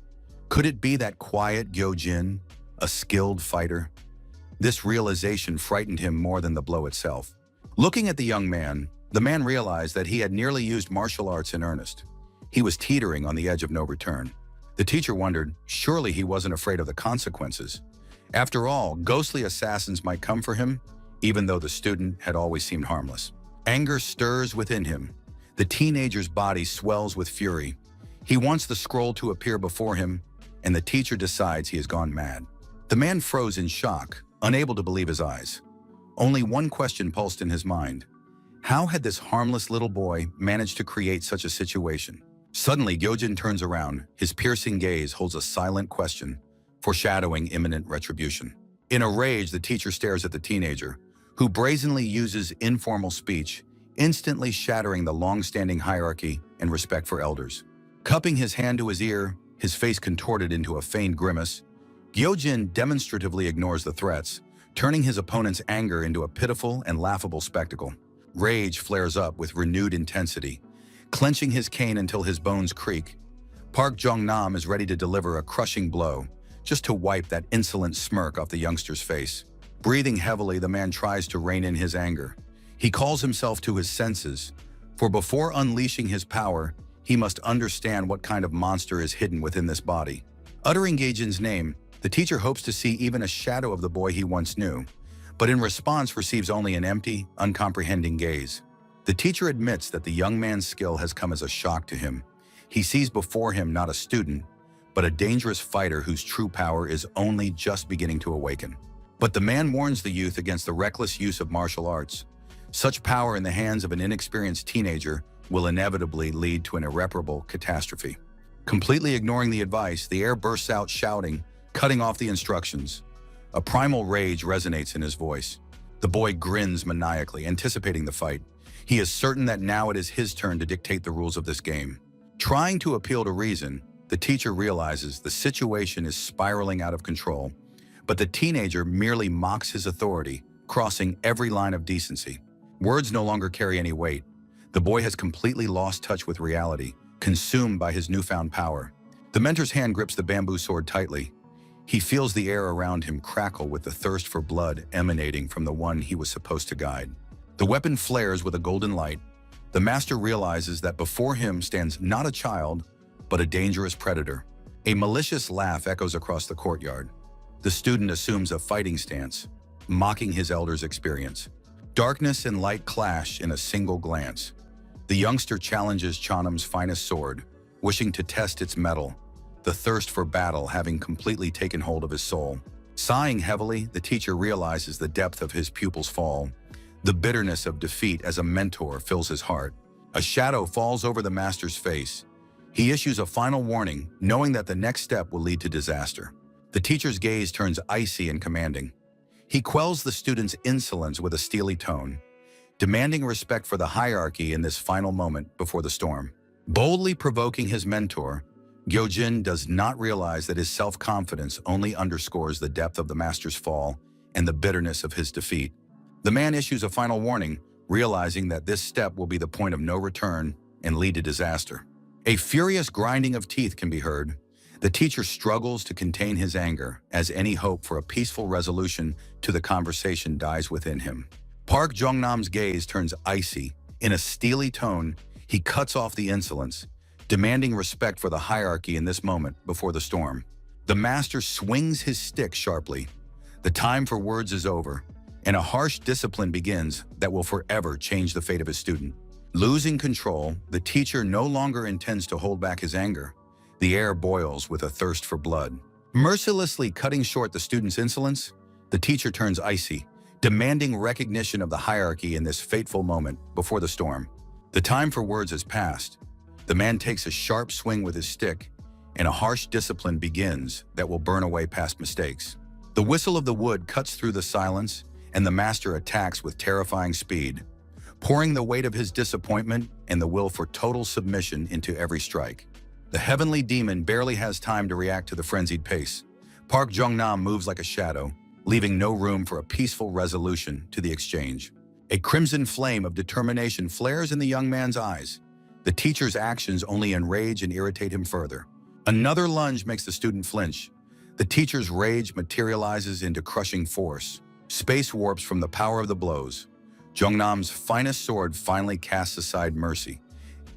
Could it be that quiet Gyojin, a skilled fighter? This realization frightened him more than the blow itself. Looking at the young man, the man realized that he had nearly used martial arts in earnest. He was teetering on the edge of no return. The teacher wondered, surely he wasn't afraid of the consequences. After all, ghostly assassins might come for him, even though the student had always seemed harmless. Anger stirs within him. The teenager's body swells with fury. He wants the scroll to appear before him, and the teacher decides he has gone mad. The man froze in shock, unable to believe his eyes. Only one question pulsed in his mind. How had this harmless little boy managed to create such a situation? Suddenly, Gyojin turns around. His piercing gaze holds a silent question, foreshadowing imminent retribution. In a rage, the teacher stares at the teenager, who brazenly uses informal speech, instantly shattering the long-standing hierarchy and respect for elders. Cupping his hand to his ear, his face contorted into a feigned grimace, Gyojin demonstratively ignores the threats, turning his opponent's anger into a pitiful and laughable spectacle. Rage flares up with renewed intensity, clenching his cane until his bones creak. Park Jong-nam is ready to deliver a crushing blow, just to wipe that insolent smirk off the youngster's face. Breathing heavily, the man tries to rein in his anger. He calls himself to his senses, for before unleashing his power, he must understand what kind of monster is hidden within this body. Uttering Gyojin's name, the teacher hopes to see even a shadow of the boy he once knew, but in response receives only an empty, uncomprehending gaze. The teacher admits that the young man's skill has come as a shock to him. He sees before him not a student, but a dangerous fighter whose true power is only just beginning to awaken. But the man warns the youth against the reckless use of martial arts. Such power in the hands of an inexperienced teenager will inevitably lead to an irreparable catastrophe. Completely ignoring the advice, the heir bursts out shouting, cutting off the instructions. A primal rage resonates in his voice. The boy grins maniacally, anticipating the fight. He is certain that now it is his turn to dictate the rules of this game. Trying to appeal to reason, the teacher realizes the situation is spiraling out of control, but the teenager merely mocks his authority, crossing every line of decency. Words no longer carry any weight. The boy has completely lost touch with reality, consumed by his newfound power. The mentor's hand grips the bamboo sword tightly. He feels the air around him crackle with the thirst for blood emanating from the one he was supposed to guide. The weapon flares with a golden light. The master realizes that before him stands not a child, but a dangerous predator. A malicious laugh echoes across the courtyard. The student assumes a fighting stance, mocking his elder's experience. Darkness and light clash in a single glance. The youngster challenges Chanam's finest sword, wishing to test its metal, the thirst for battle having completely taken hold of his soul. Sighing heavily, the teacher realizes the depth of his pupil's fall. The bitterness of defeat as a mentor fills his heart. A shadow falls over the master's face. He issues a final warning, knowing that the next step will lead to disaster. The teacher's gaze turns icy and commanding. He quells the student's insolence with a steely tone, demanding respect for the hierarchy in this final moment before the storm. Boldly provoking his mentor, Gyojin does not realize that his self-confidence only underscores the depth of the master's fall and the bitterness of his defeat. The man issues a final warning, realizing that this step will be the point of no return and lead to disaster. A furious grinding of teeth can be heard. The teacher struggles to contain his anger as any hope for a peaceful resolution to the conversation dies within him. Park Jong-nam's gaze turns icy. In a steely tone, he cuts off the insolence, demanding respect for the hierarchy in this moment before the storm. The master swings his stick sharply. The time for words is over, and a harsh discipline begins that will forever change the fate of his student. Losing control, the teacher no longer intends to hold back his anger. The air boils with a thirst for blood. Mercilessly cutting short the student's insolence, the teacher turns icy, demanding recognition of the hierarchy in this fateful moment before the storm. The time for words has passed. The man takes a sharp swing with his stick, and a harsh discipline begins that will burn away past mistakes. The whistle of the wood cuts through the silence, and the master attacks with terrifying speed, pouring the weight of his disappointment and the will for total submission into every strike. The heavenly demon barely has time to react to the frenzied pace. Park Jong-nam moves like a shadow, leaving no room for a peaceful resolution to the exchange. A crimson flame of determination flares in the young man's eyes. The teacher's actions only enrage and irritate him further. Another lunge makes the student flinch. The teacher's rage materializes into crushing force. Space warps from the power of the blows. Jong-nam's finest sword finally casts aside mercy,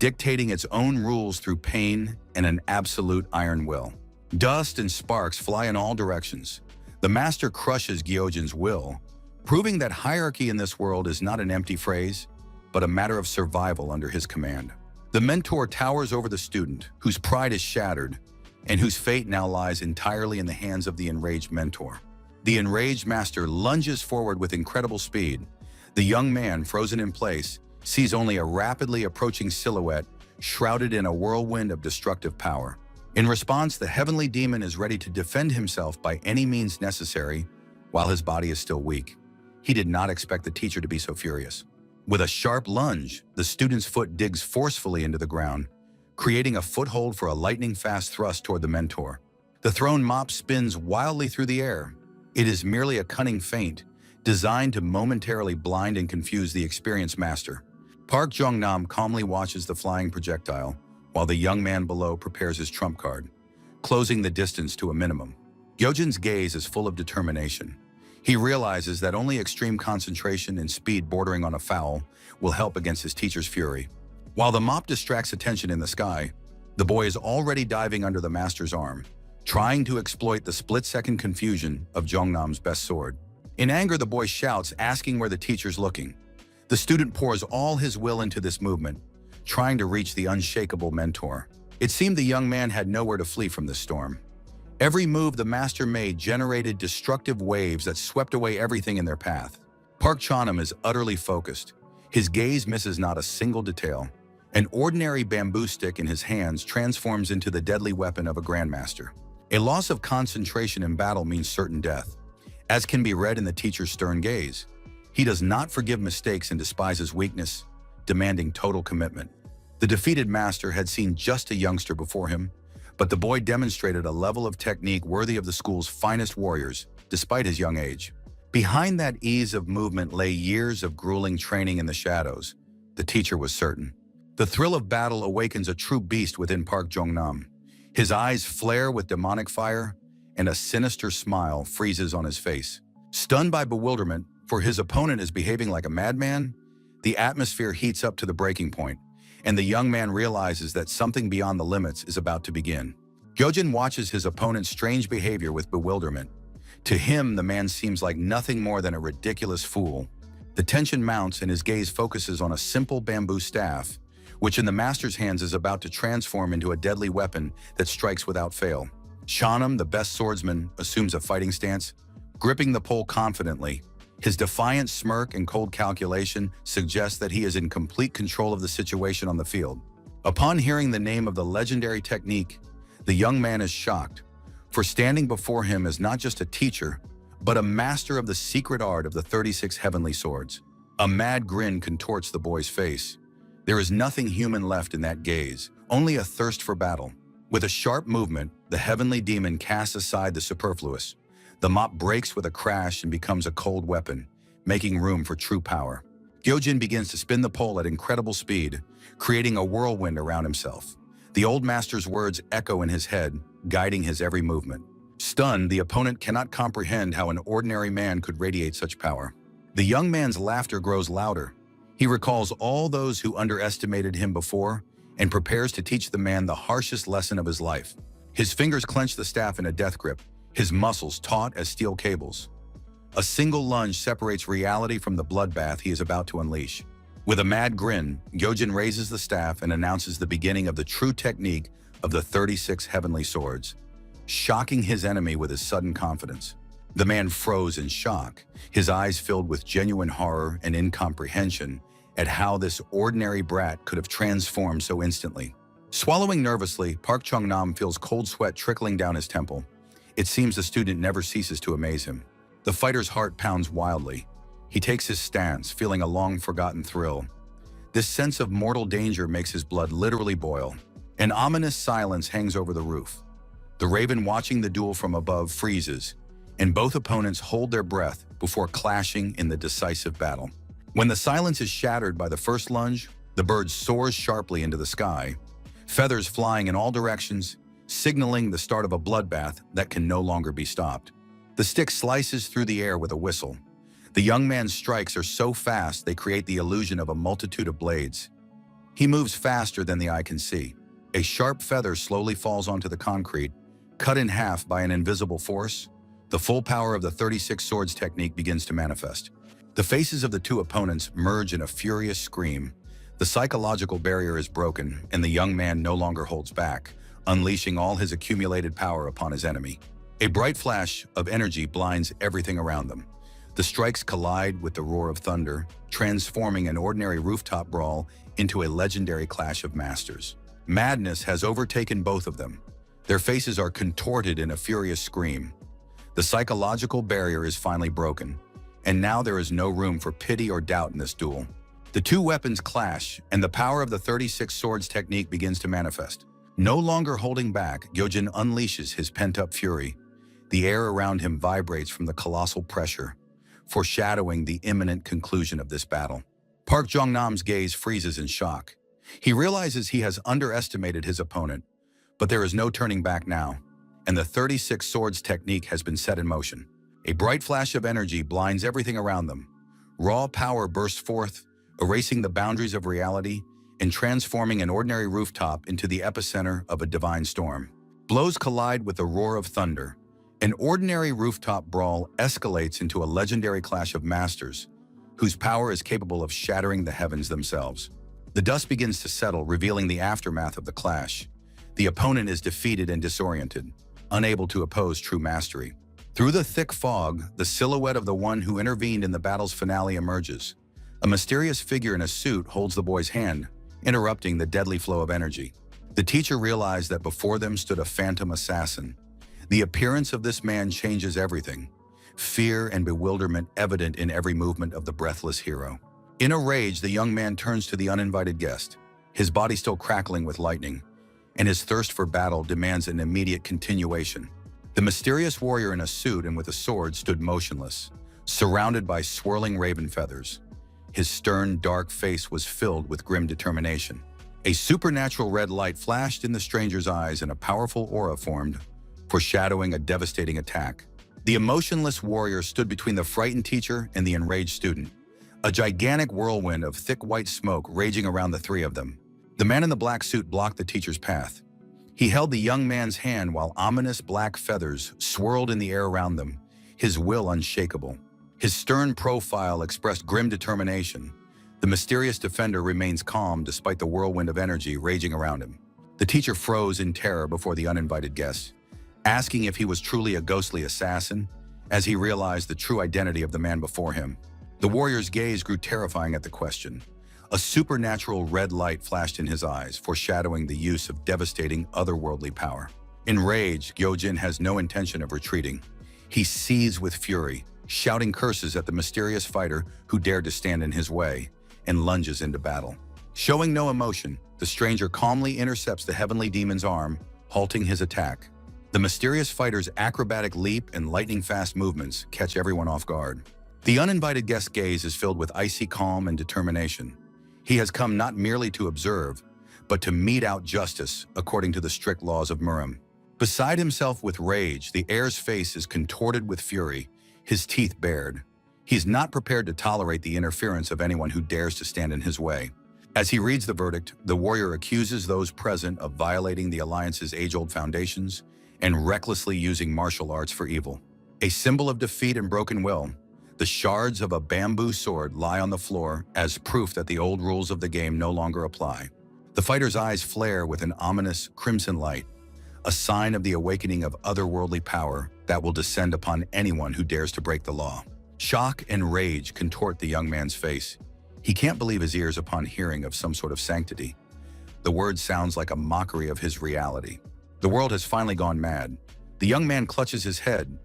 dictating its own rules through pain and an absolute iron will. Dust and sparks fly in all directions. The master crushes Gyojin's will, proving that hierarchy in this world is not an empty phrase, but a matter of survival under his command. The mentor towers over the student, whose pride is shattered, and whose fate now lies entirely in the hands of the enraged mentor. The enraged master lunges forward with incredible speed. The young man, frozen in place, sees only a rapidly approaching silhouette shrouded in a whirlwind of destructive power. In response, the heavenly demon is ready to defend himself by any means necessary while his body is still weak. He did not expect the teacher to be so furious. With a sharp lunge, the student's foot digs forcefully into the ground, creating a foothold for a lightning-fast thrust toward the mentor. The thrown mop spins wildly through the air. It is merely a cunning feint, designed to momentarily blind and confuse the experienced master. Park Jong-nam calmly watches the flying projectile, while the young man below prepares his trump card, closing the distance to a minimum. Gyojin's gaze is full of determination. He realizes that only extreme concentration and speed bordering on a foul will help against his teacher's fury. While the mop distracts attention in the sky, the boy is already diving under the master's arm, trying to exploit the split-second confusion of Jong-nam's best sword. In anger, the boy shouts, asking where the teacher's looking. The student pours all his will into this movement, trying to reach the unshakable mentor. It seemed the young man had nowhere to flee from this storm. Every move the master made generated destructive waves that swept away everything in their path. Park Chan-nam is utterly focused. His gaze misses not a single detail. An ordinary bamboo stick in his hands transforms into the deadly weapon of a grandmaster. A loss of concentration in battle means certain death, as can be read in the teacher's stern gaze. He does not forgive mistakes and despises weakness, demanding total commitment. The defeated master had seen just a youngster before him, but the boy demonstrated a level of technique worthy of the school's finest warriors, despite his young age. Behind that ease of movement lay years of grueling training in the shadows. The teacher was certain. The thrill of battle awakens a true beast within Park Jong-nam. His eyes flare with demonic fire, and a sinister smile freezes on his face. Stunned by bewilderment, for his opponent is behaving like a madman, the atmosphere heats up to the breaking point, and the young man realizes that something beyond the limits is about to begin. Gyojin watches his opponent's strange behavior with bewilderment. To him, the man seems like nothing more than a ridiculous fool. The tension mounts and his gaze focuses on a simple bamboo staff, which in the master's hands is about to transform into a deadly weapon that strikes without fail. Chan-nam, the best swordsman, assumes a fighting stance, gripping the pole confidently. His defiant smirk and cold calculation suggest that he is in complete control of the situation on the field. Upon hearing the name of the legendary technique, the young man is shocked, for standing before him is not just a teacher, but a master of the secret art of the 36 heavenly swords. A mad grin contorts the boy's face. There is nothing human left in that gaze, only a thirst for battle. With a sharp movement, the heavenly demon casts aside the superfluous. The mop breaks with a crash and becomes a cold weapon, making room for true power. Gyojin begins to spin the pole at incredible speed, creating a whirlwind around himself. The old master's words echo in his head, guiding his every movement. Stunned, the opponent cannot comprehend how an ordinary man could radiate such power. The young man's laughter grows louder. He recalls all those who underestimated him before and prepares to teach the man the harshest lesson of his life. His fingers clench the staff in a death grip, his muscles taut as steel cables. A single lunge separates reality from the bloodbath he is about to unleash. With a mad grin, Gyojin raises the staff and announces the beginning of the true technique of the 36 heavenly swords, shocking his enemy with his sudden confidence. The man froze in shock, his eyes filled with genuine horror and incomprehension at how this ordinary brat could have transformed so instantly. Swallowing nervously, Park Chung-nam feels cold sweat trickling down his temple. It seems the student never ceases to amaze him. The fighter's heart pounds wildly. He takes his stance, feeling a long-forgotten thrill. This sense of mortal danger makes his blood literally boil. An ominous silence hangs over the roof. The raven watching the duel from above freezes, and both opponents hold their breath before clashing in the decisive battle. When the silence is shattered by the first lunge, the bird soars sharply into the sky, feathers flying in all directions, signaling the start of a bloodbath that can no longer be stopped. The stick slices through the air with a whistle. The young man's strikes are so fast they create the illusion of a multitude of blades. He moves faster than the eye can see. A sharp feather slowly falls onto the concrete, cut in half by an invisible force. The full power of the 36 swords technique begins to manifest. The faces of the two opponents merge in a furious scream. The psychological barrier is broken, and the young man no longer holds back, unleashing all his accumulated power upon his enemy. A bright flash of energy blinds everything around them. The strikes collide with the roar of thunder, transforming an ordinary rooftop brawl into a legendary clash of masters. Madness has overtaken both of them. Their faces are contorted in a furious scream. The psychological barrier is finally broken, and now there is no room for pity or doubt in this duel. The two weapons clash, and the power of the 36 swords technique begins to manifest. No longer holding back, Gyojin unleashes his pent-up fury. The air around him vibrates from the colossal pressure, foreshadowing the imminent conclusion of this battle. Park Jong-nam's gaze freezes in shock. He realizes he has underestimated his opponent, but there is no turning back now, and the 36 swords technique has been set in motion. A bright flash of energy blinds everything around them. Raw power bursts forth, erasing the boundaries of reality and transforming an ordinary rooftop into the epicenter of a divine storm. Blows collide with the roar of thunder. An ordinary rooftop brawl escalates into a legendary clash of masters, whose power is capable of shattering the heavens themselves. The dust begins to settle, revealing the aftermath of the clash. The opponent is defeated and disoriented, unable to oppose true mastery. Through the thick fog, the silhouette of the one who intervened in the battle's finale emerges. A mysterious figure in a suit holds the boy's hand, interrupting the deadly flow of energy. The teacher realized that before them stood a phantom assassin. The appearance of this man changes everything, fear and bewilderment evident in every movement of the breathless hero. In a rage, the young man turns to the uninvited guest, his body still crackling with lightning, and his thirst for battle demands an immediate continuation. The mysterious warrior in a suit and with a sword stood motionless, surrounded by swirling raven feathers. His stern, dark face was filled with grim determination. A supernatural red light flashed in the stranger's eyes and a powerful aura formed, foreshadowing a devastating attack. The emotionless warrior stood between the frightened teacher and the enraged student, a gigantic whirlwind of thick white smoke raging around the three of them. The man in the black suit blocked the teacher's path. He held the young man's hand while ominous black feathers swirled in the air around them, his will unshakable. His stern profile expressed grim determination. The mysterious defender remains calm despite the whirlwind of energy raging around him. The teacher froze in terror before the uninvited guest, asking if he was truly a ghostly assassin, as he realized the true identity of the man before him. The warrior's gaze grew terrifying at the question. A supernatural red light flashed in his eyes, foreshadowing the use of devastating otherworldly power. Enraged, Gyojin has no intention of retreating. He seethes with fury, shouting curses at the mysterious fighter who dared to stand in his way, and lunges into battle. Showing no emotion, the stranger calmly intercepts the heavenly demon's arm, halting his attack. The mysterious fighter's acrobatic leap and lightning-fast movements catch everyone off guard. The uninvited guest's gaze is filled with icy calm and determination. He has come not merely to observe, but to mete out justice according to the strict laws of Murim. Beside himself with rage, the heir's face is contorted with fury, his teeth bared. He's not prepared to tolerate the interference of anyone who dares to stand in his way. As he reads the verdict, the warrior accuses those present of violating the Alliance's age-old foundations and recklessly using martial arts for evil. A symbol of defeat and broken will, the shards of a bamboo sword lie on the floor as proof that the old rules of the game no longer apply. The fighter's eyes flare with an ominous crimson light, a sign of the awakening of otherworldly power that will descend upon anyone who dares to break the law. Shock and rage contort the young man's face. He can't believe his ears upon hearing of some sort of sanctity. The word sounds like a mockery of his reality. The world has finally gone mad. The young man clutches his head.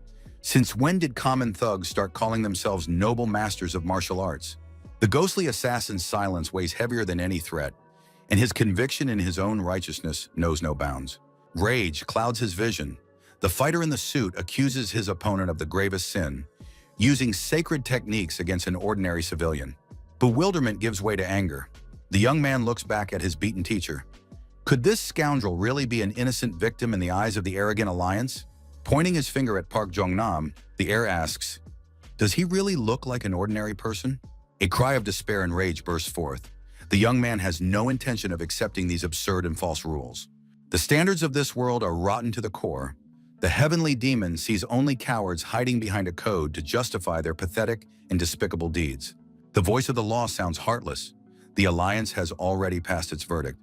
Since when did common thugs start calling themselves noble masters of martial arts? The ghostly assassin's silence weighs heavier than any threat, and his conviction in his own righteousness knows no bounds. Rage clouds his vision. The fighter in the suit accuses his opponent of the gravest sin, using sacred techniques against an ordinary civilian. Bewilderment gives way to anger. The young man looks back at his beaten teacher. Could this scoundrel really be an innocent victim in the eyes of the arrogant alliance? Pointing his finger at Park Jong-nam, the heir asks, "Does he really look like an ordinary person?" A cry of despair and rage bursts forth. The young man has no intention of accepting these absurd and false rules. The standards of this world are rotten to the core. The heavenly demon sees only cowards hiding behind a code to justify their pathetic and despicable deeds. The voice of the law sounds heartless. The Alliance has already passed its verdict.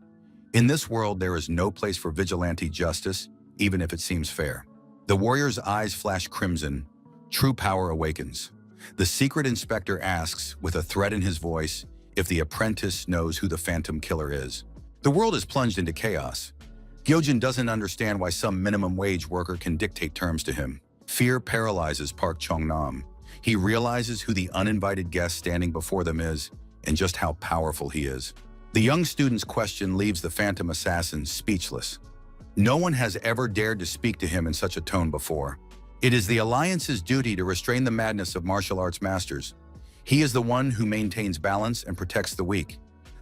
In this world, there is no place for vigilante justice, even if it seems fair. The warrior's eyes flash crimson. True power awakens. The secret inspector asks, with a threat in his voice, if the apprentice knows who the phantom killer is. The world is plunged into chaos. Gyojin doesn't understand why some minimum wage worker can dictate terms to him. Fear paralyzes Park Chung-nam. He realizes who the uninvited guest standing before them is and just how powerful he is. The young student's question leaves the phantom assassin speechless. No one has ever dared to speak to him in such a tone before. It is the Alliance's duty to restrain the madness of martial arts masters. He is the one who maintains balance and protects the weak.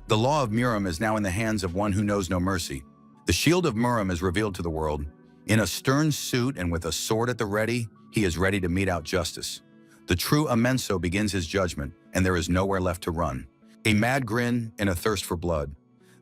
The law of Muram is now in the hands of one who knows no mercy. The shield of Muram is revealed to the world. In a stern suit and with a sword at the ready, he is ready to mete out justice. The true Amenso begins his judgment, and there is nowhere left to run. A mad grin and a thirst for blood.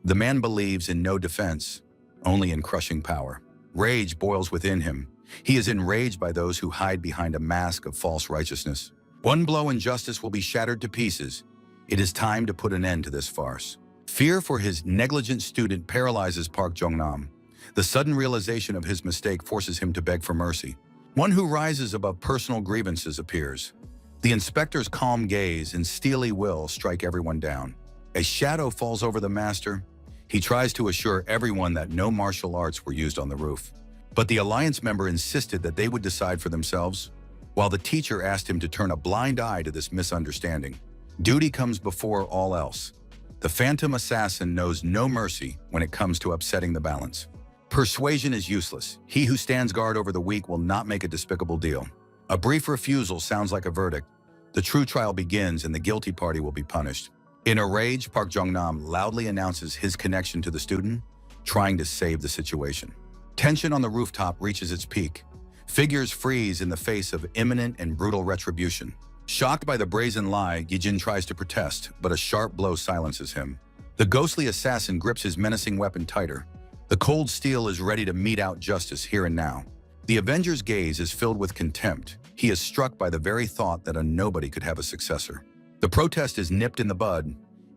The man believes in no defense, only in crushing power. Rage boils within him. He is enraged by those who hide behind a mask of false righteousness. One blow and justice will be shattered to pieces. It is time to put an end to this farce. Fear for his negligent student paralyzes Park Jong-nam. The sudden realization of his mistake forces him to beg for mercy. One who rises above personal grievances appears. The inspector's calm gaze and steely will strike everyone down. A shadow falls over the master. He tries to assure everyone that no martial arts were used on the roof. But the Alliance member insisted that they would decide for themselves, while the teacher asked him to turn a blind eye to this misunderstanding. Duty comes before all else. The phantom assassin knows no mercy when it comes to upsetting the balance. Persuasion is useless. He who stands guard over the weak will not make a despicable deal. A brief refusal sounds like a verdict. The true trial begins and the guilty party will be punished. In a rage, Park Jong-nam loudly announces his connection to the student, trying to save the situation. Tension on the rooftop reaches its peak. Figures freeze in the face of imminent and brutal retribution. Shocked by the brazen lie, Gyojin tries to protest, but a sharp blow silences him. The ghostly assassin grips his menacing weapon tighter. The cold steel is ready to mete out justice here and now. The Avenger's gaze is filled with contempt. He is struck by the very thought that a nobody could have a successor. The protest is nipped in the bud.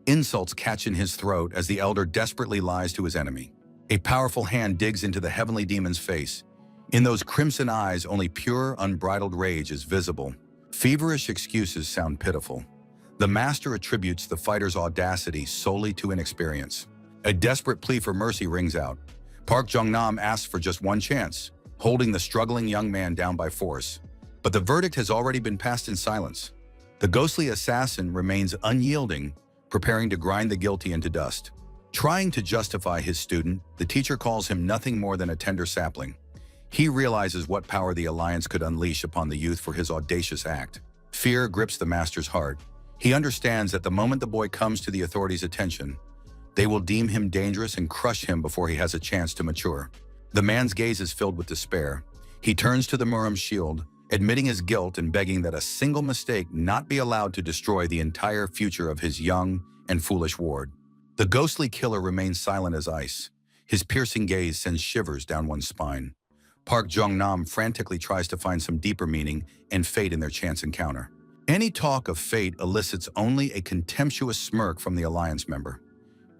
Insults catch in his throat as the elder desperately lies to his enemy. A powerful hand digs into the heavenly demon's face. In those crimson eyes, only pure, unbridled rage is visible. Feverish excuses sound pitiful. The master attributes the fighter's audacity solely to inexperience. A desperate plea for mercy rings out. Park Jong-nam asks for just one chance, holding the struggling young man down by force. But the verdict has already been passed in silence. The ghostly assassin remains unyielding, preparing to grind the guilty into dust. Trying to justify his student, the teacher calls him nothing more than a tender sapling. He realizes what power the Alliance could unleash upon the youth for his audacious act. Fear grips the master's heart. He understands that the moment the boy comes to the authorities' attention, they will deem him dangerous and crush him before he has a chance to mature. The man's gaze is filled with despair. He turns to the Muram shield, admitting his guilt and begging that a single mistake not be allowed to destroy the entire future of his young and foolish ward. The ghostly killer remains silent as ice. His piercing gaze sends shivers down one's spine. Park Jong-nam frantically tries to find some deeper meaning and fate in their chance encounter. Any talk of fate elicits only a contemptuous smirk from the Alliance member.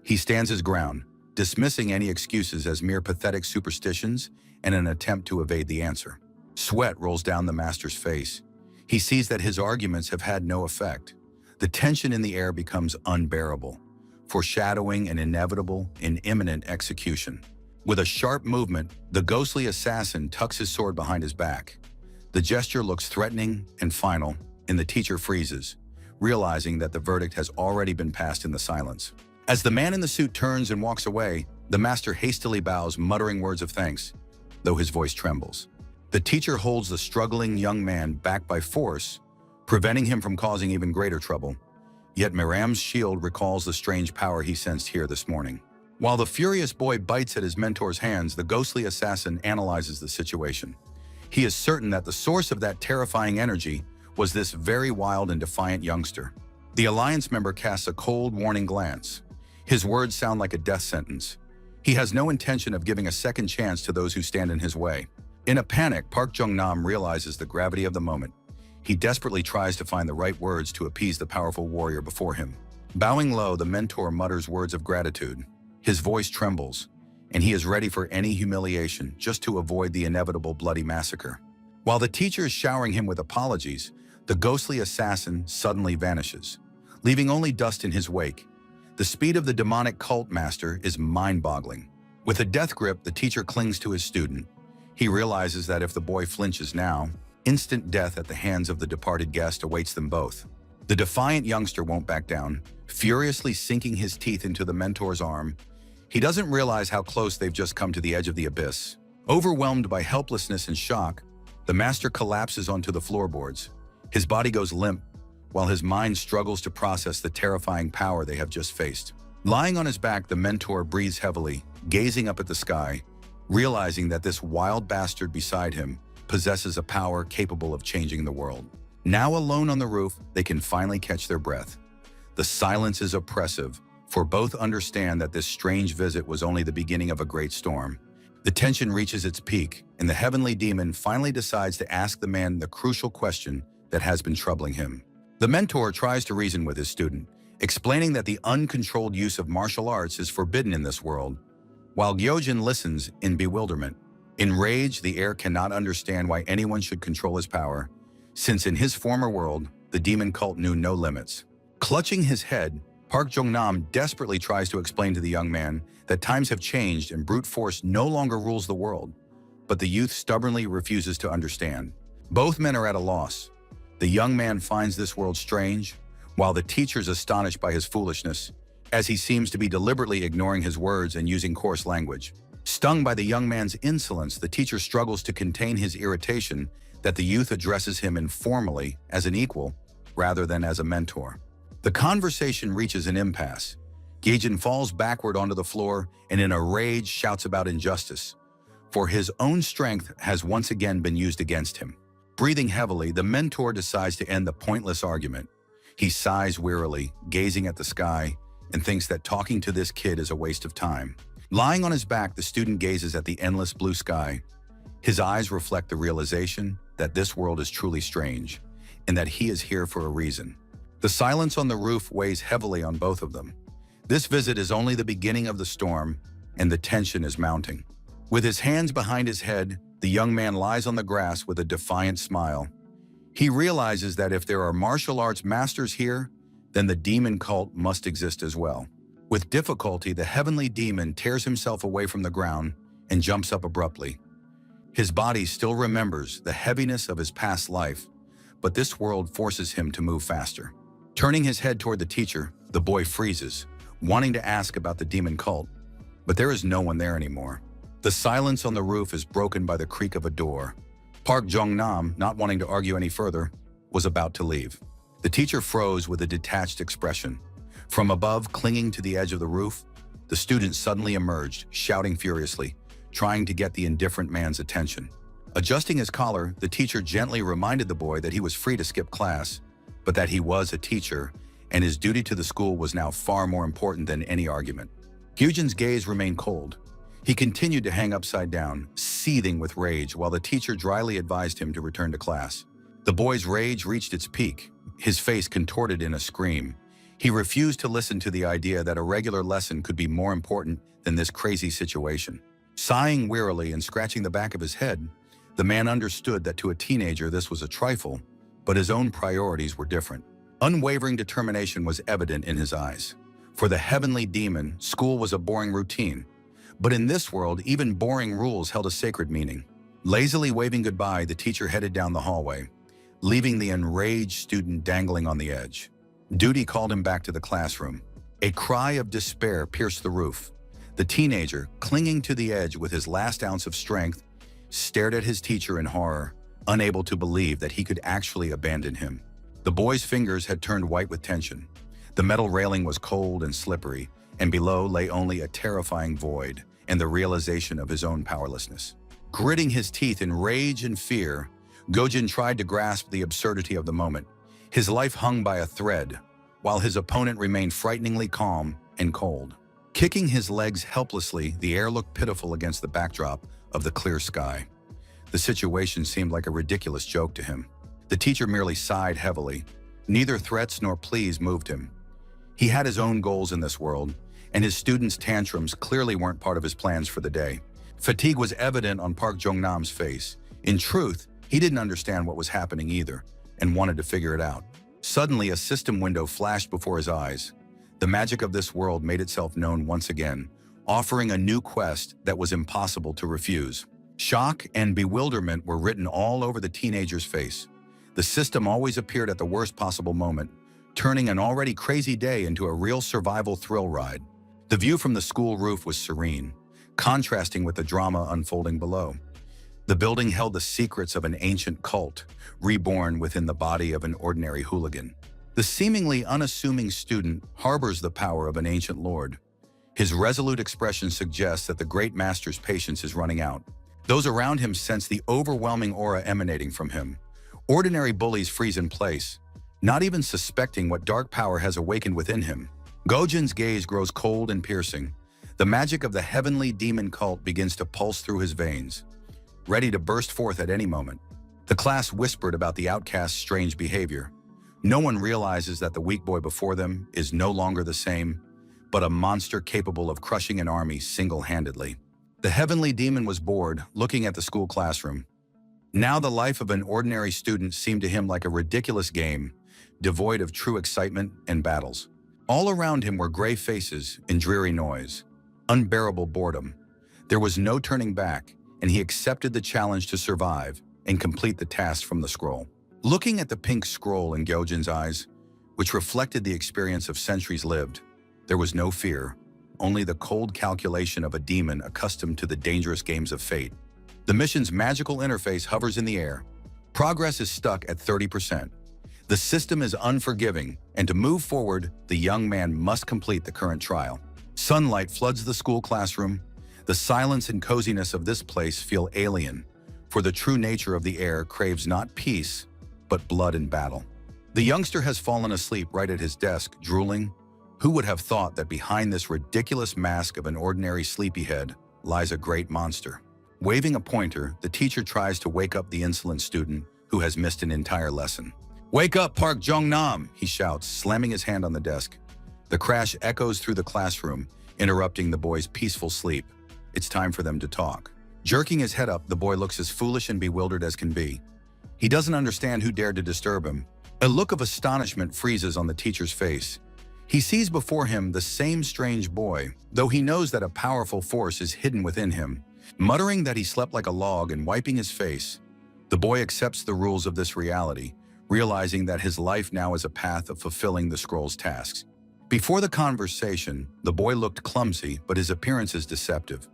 He stands his ground, dismissing any excuses as mere pathetic superstitions and an attempt to evade the answer. Sweat rolls down the master's face. He sees that his arguments have had no effect. The tension in the air becomes unbearable, foreshadowing an inevitable and imminent execution. With a sharp movement, the ghostly assassin tucks his sword behind his back. The gesture looks threatening and final, and the teacher freezes, realizing that the verdict has already been passed in the silence. As the man in the suit turns and walks away, the master hastily bows, muttering words of thanks, though his voice trembles. The teacher holds the struggling young man back by force, preventing him from causing even greater trouble. Yet Miram's shield recalls the strange power he sensed here this morning. While the furious boy bites at his mentor's hands, the ghostly assassin analyzes the situation. He is certain that the source of that terrifying energy was this very wild and defiant youngster. The Alliance member casts a cold, warning glance. His words sound like a death sentence. He has no intention of giving a second chance to those who stand in his way. In a panic, Park Jung-nam realizes the gravity of the moment. He desperately tries to find the right words to appease the powerful warrior before him. Bowing low, the mentor mutters words of gratitude. His voice trembles, and he is ready for any humiliation just to avoid the inevitable bloody massacre. While the teacher is showering him with apologies, the ghostly assassin suddenly vanishes, leaving only dust in his wake. The speed of the demonic cult master is mind-boggling. With a death grip, the teacher clings to his student. He realizes that if the boy flinches now, instant death at the hands of the departed guest awaits them both. The defiant youngster won't back down, furiously sinking his teeth into the mentor's arm. He doesn't realize how close they've just come to the edge of the abyss. Overwhelmed by helplessness and shock, the master collapses onto the floorboards. His body goes limp, while his mind struggles to process the terrifying power they have just faced. Lying on his back, the mentor breathes heavily, gazing up at the sky, realizing that this wild bastard beside him possesses a power capable of changing the world. Now alone on the roof, they can finally catch their breath. The silence is oppressive, for both understand that this strange visit was only the beginning of a great storm. The tension reaches its peak, and the heavenly demon finally decides to ask the man the crucial question that has been troubling him. The mentor tries to reason with his student, explaining that the uncontrolled use of martial arts is forbidden in this world, while Gyojin listens in bewilderment. Enraged, the heir cannot understand why anyone should control his power, since in his former world, the demon cult knew no limits. Clutching his head, Park Jung-nam desperately tries to explain to the young man that times have changed and brute force no longer rules the world, but the youth stubbornly refuses to understand. Both men are at a loss. The young man finds this world strange, while the teacher's astonished by his foolishness, as he seems to be deliberately ignoring his words and using coarse language. Stung by the young man's insolence, the teacher struggles to contain his irritation that the youth addresses him informally as an equal rather than as a mentor. The conversation reaches an impasse. Gyojin falls backward onto the floor and in a rage shouts about injustice, for his own strength has once again been used against him. Breathing heavily, the mentor decides to end the pointless argument. He sighs wearily, gazing at the sky, and thinks that talking to this kid is a waste of time. Lying on his back, the student gazes at the endless blue sky. His eyes reflect the realization that this world is truly strange, and that he is here for a reason. The silence on the roof weighs heavily on both of them. This visit is only the beginning of the storm, and the tension is mounting. With his hands behind his head, the young man lies on the grass with a defiant smile. He realizes that if there are martial arts masters here, then the demon cult must exist as well. With difficulty, the heavenly demon tears himself away from the ground and jumps up abruptly. His body still remembers the heaviness of his past life, but this world forces him to move faster. Turning his head toward the teacher, the boy freezes, wanting to ask about the demon cult, but there is no one there anymore. The silence on the roof is broken by the creak of a door. Park Jung-nam, not wanting to argue any further, was about to leave. The teacher froze with a detached expression. From above, clinging to the edge of the roof, the student suddenly emerged, shouting furiously, trying to get the indifferent man's attention. Adjusting his collar, the teacher gently reminded the boy that he was free to skip class, but that he was a teacher, and his duty to the school was now far more important than any argument. Gyojin's gaze remained cold. He continued to hang upside down, seething with rage, while the teacher dryly advised him to return to class. The boy's rage reached its peak, his face contorted in a scream. He refused to listen to the idea that a regular lesson could be more important than this crazy situation. Sighing wearily and scratching the back of his head, the man understood that to a teenager this was a trifle, but his own priorities were different. Unwavering determination was evident in his eyes. For the heavenly demon, school was a boring routine. But in this world, even boring rules held a sacred meaning. Lazily waving goodbye, the teacher headed down the hallway, leaving the enraged student dangling on the edge. Duty called him back to the classroom. A cry of despair pierced the roof. The teenager, clinging to the edge with his last ounce of strength, stared at his teacher in horror, unable to believe that he could actually abandon him. The boy's fingers had turned white with tension. The metal railing was cold and slippery, and below lay only a terrifying void and the realization of his own powerlessness. Gritting his teeth in rage and fear, Gyojin tried to grasp the absurdity of the moment. His life hung by a thread, while his opponent remained frighteningly calm, and cold. Kicking his legs helplessly, the air looked pitiful against the backdrop of the clear sky. The situation seemed like a ridiculous joke to him. The teacher merely sighed heavily. Neither threats nor pleas moved him. He had his own goals in this world, and his students' tantrums clearly weren't part of his plans for the day. Fatigue was evident on Park Jong-nam's face. In truth, he didn't understand what was happening either, and wanted to figure it out. Suddenly, a system window flashed before his eyes. The magic of this world made itself known once again, offering a new quest that was impossible to refuse. Shock and bewilderment were written all over the teenager's face. The system always appeared at the worst possible moment, turning an already crazy day into a real survival thrill ride. The view from the school roof was serene, contrasting with the drama unfolding below. The building held the secrets of an ancient cult, reborn within the body of an ordinary hooligan. The seemingly unassuming student harbors the power of an ancient lord. His resolute expression suggests that the great master's patience is running out. Those around him sense the overwhelming aura emanating from him. Ordinary bullies freeze in place, not even suspecting what dark power has awakened within him. Gojin's gaze grows cold and piercing. The magic of the heavenly demon cult begins to pulse through his veins, ready to burst forth at any moment. The class whispered about the outcast's strange behavior. No one realizes that the weak boy before them is no longer the same, but a monster capable of crushing an army single-handedly. The heavenly demon was bored, looking at the school classroom. Now the life of an ordinary student seemed to him like a ridiculous game, devoid of true excitement and battles. All around him were gray faces and dreary noise, unbearable boredom. There was no turning back, and he accepted the challenge to survive and complete the task from the scroll. Looking at the pink scroll in Gyojin's eyes, which reflected the experience of centuries lived, there was no fear, only the cold calculation of a demon accustomed to the dangerous games of fate. The mission's magical interface hovers in the air. Progress is stuck at 30%. The system is unforgiving, and to move forward, the young man must complete the current trial. Sunlight floods the school classroom. The silence and coziness of this place feel alien, for the true nature of the air craves not peace, but blood and battle. The youngster has fallen asleep right at his desk, drooling. Who would have thought that behind this ridiculous mask of an ordinary sleepyhead lies a great monster? Waving a pointer, the teacher tries to wake up the insolent student who has missed an entire lesson. "Wake up, Park Jong-nam!" he shouts, slamming his hand on the desk. The crash echoes through the classroom, interrupting the boy's peaceful sleep. It's time for them to talk. Jerking his head up, the boy looks as foolish and bewildered as can be. He doesn't understand who dared to disturb him. A look of astonishment freezes on the teacher's face. He sees before him the same strange boy, though he knows that a powerful force is hidden within him. Muttering that he slept like a log and wiping his face, the boy accepts the rules of this reality, realizing that his life now is a path of fulfilling the scroll's tasks. Before the conversation, the boy looked clumsy, but his appearance is deceptive.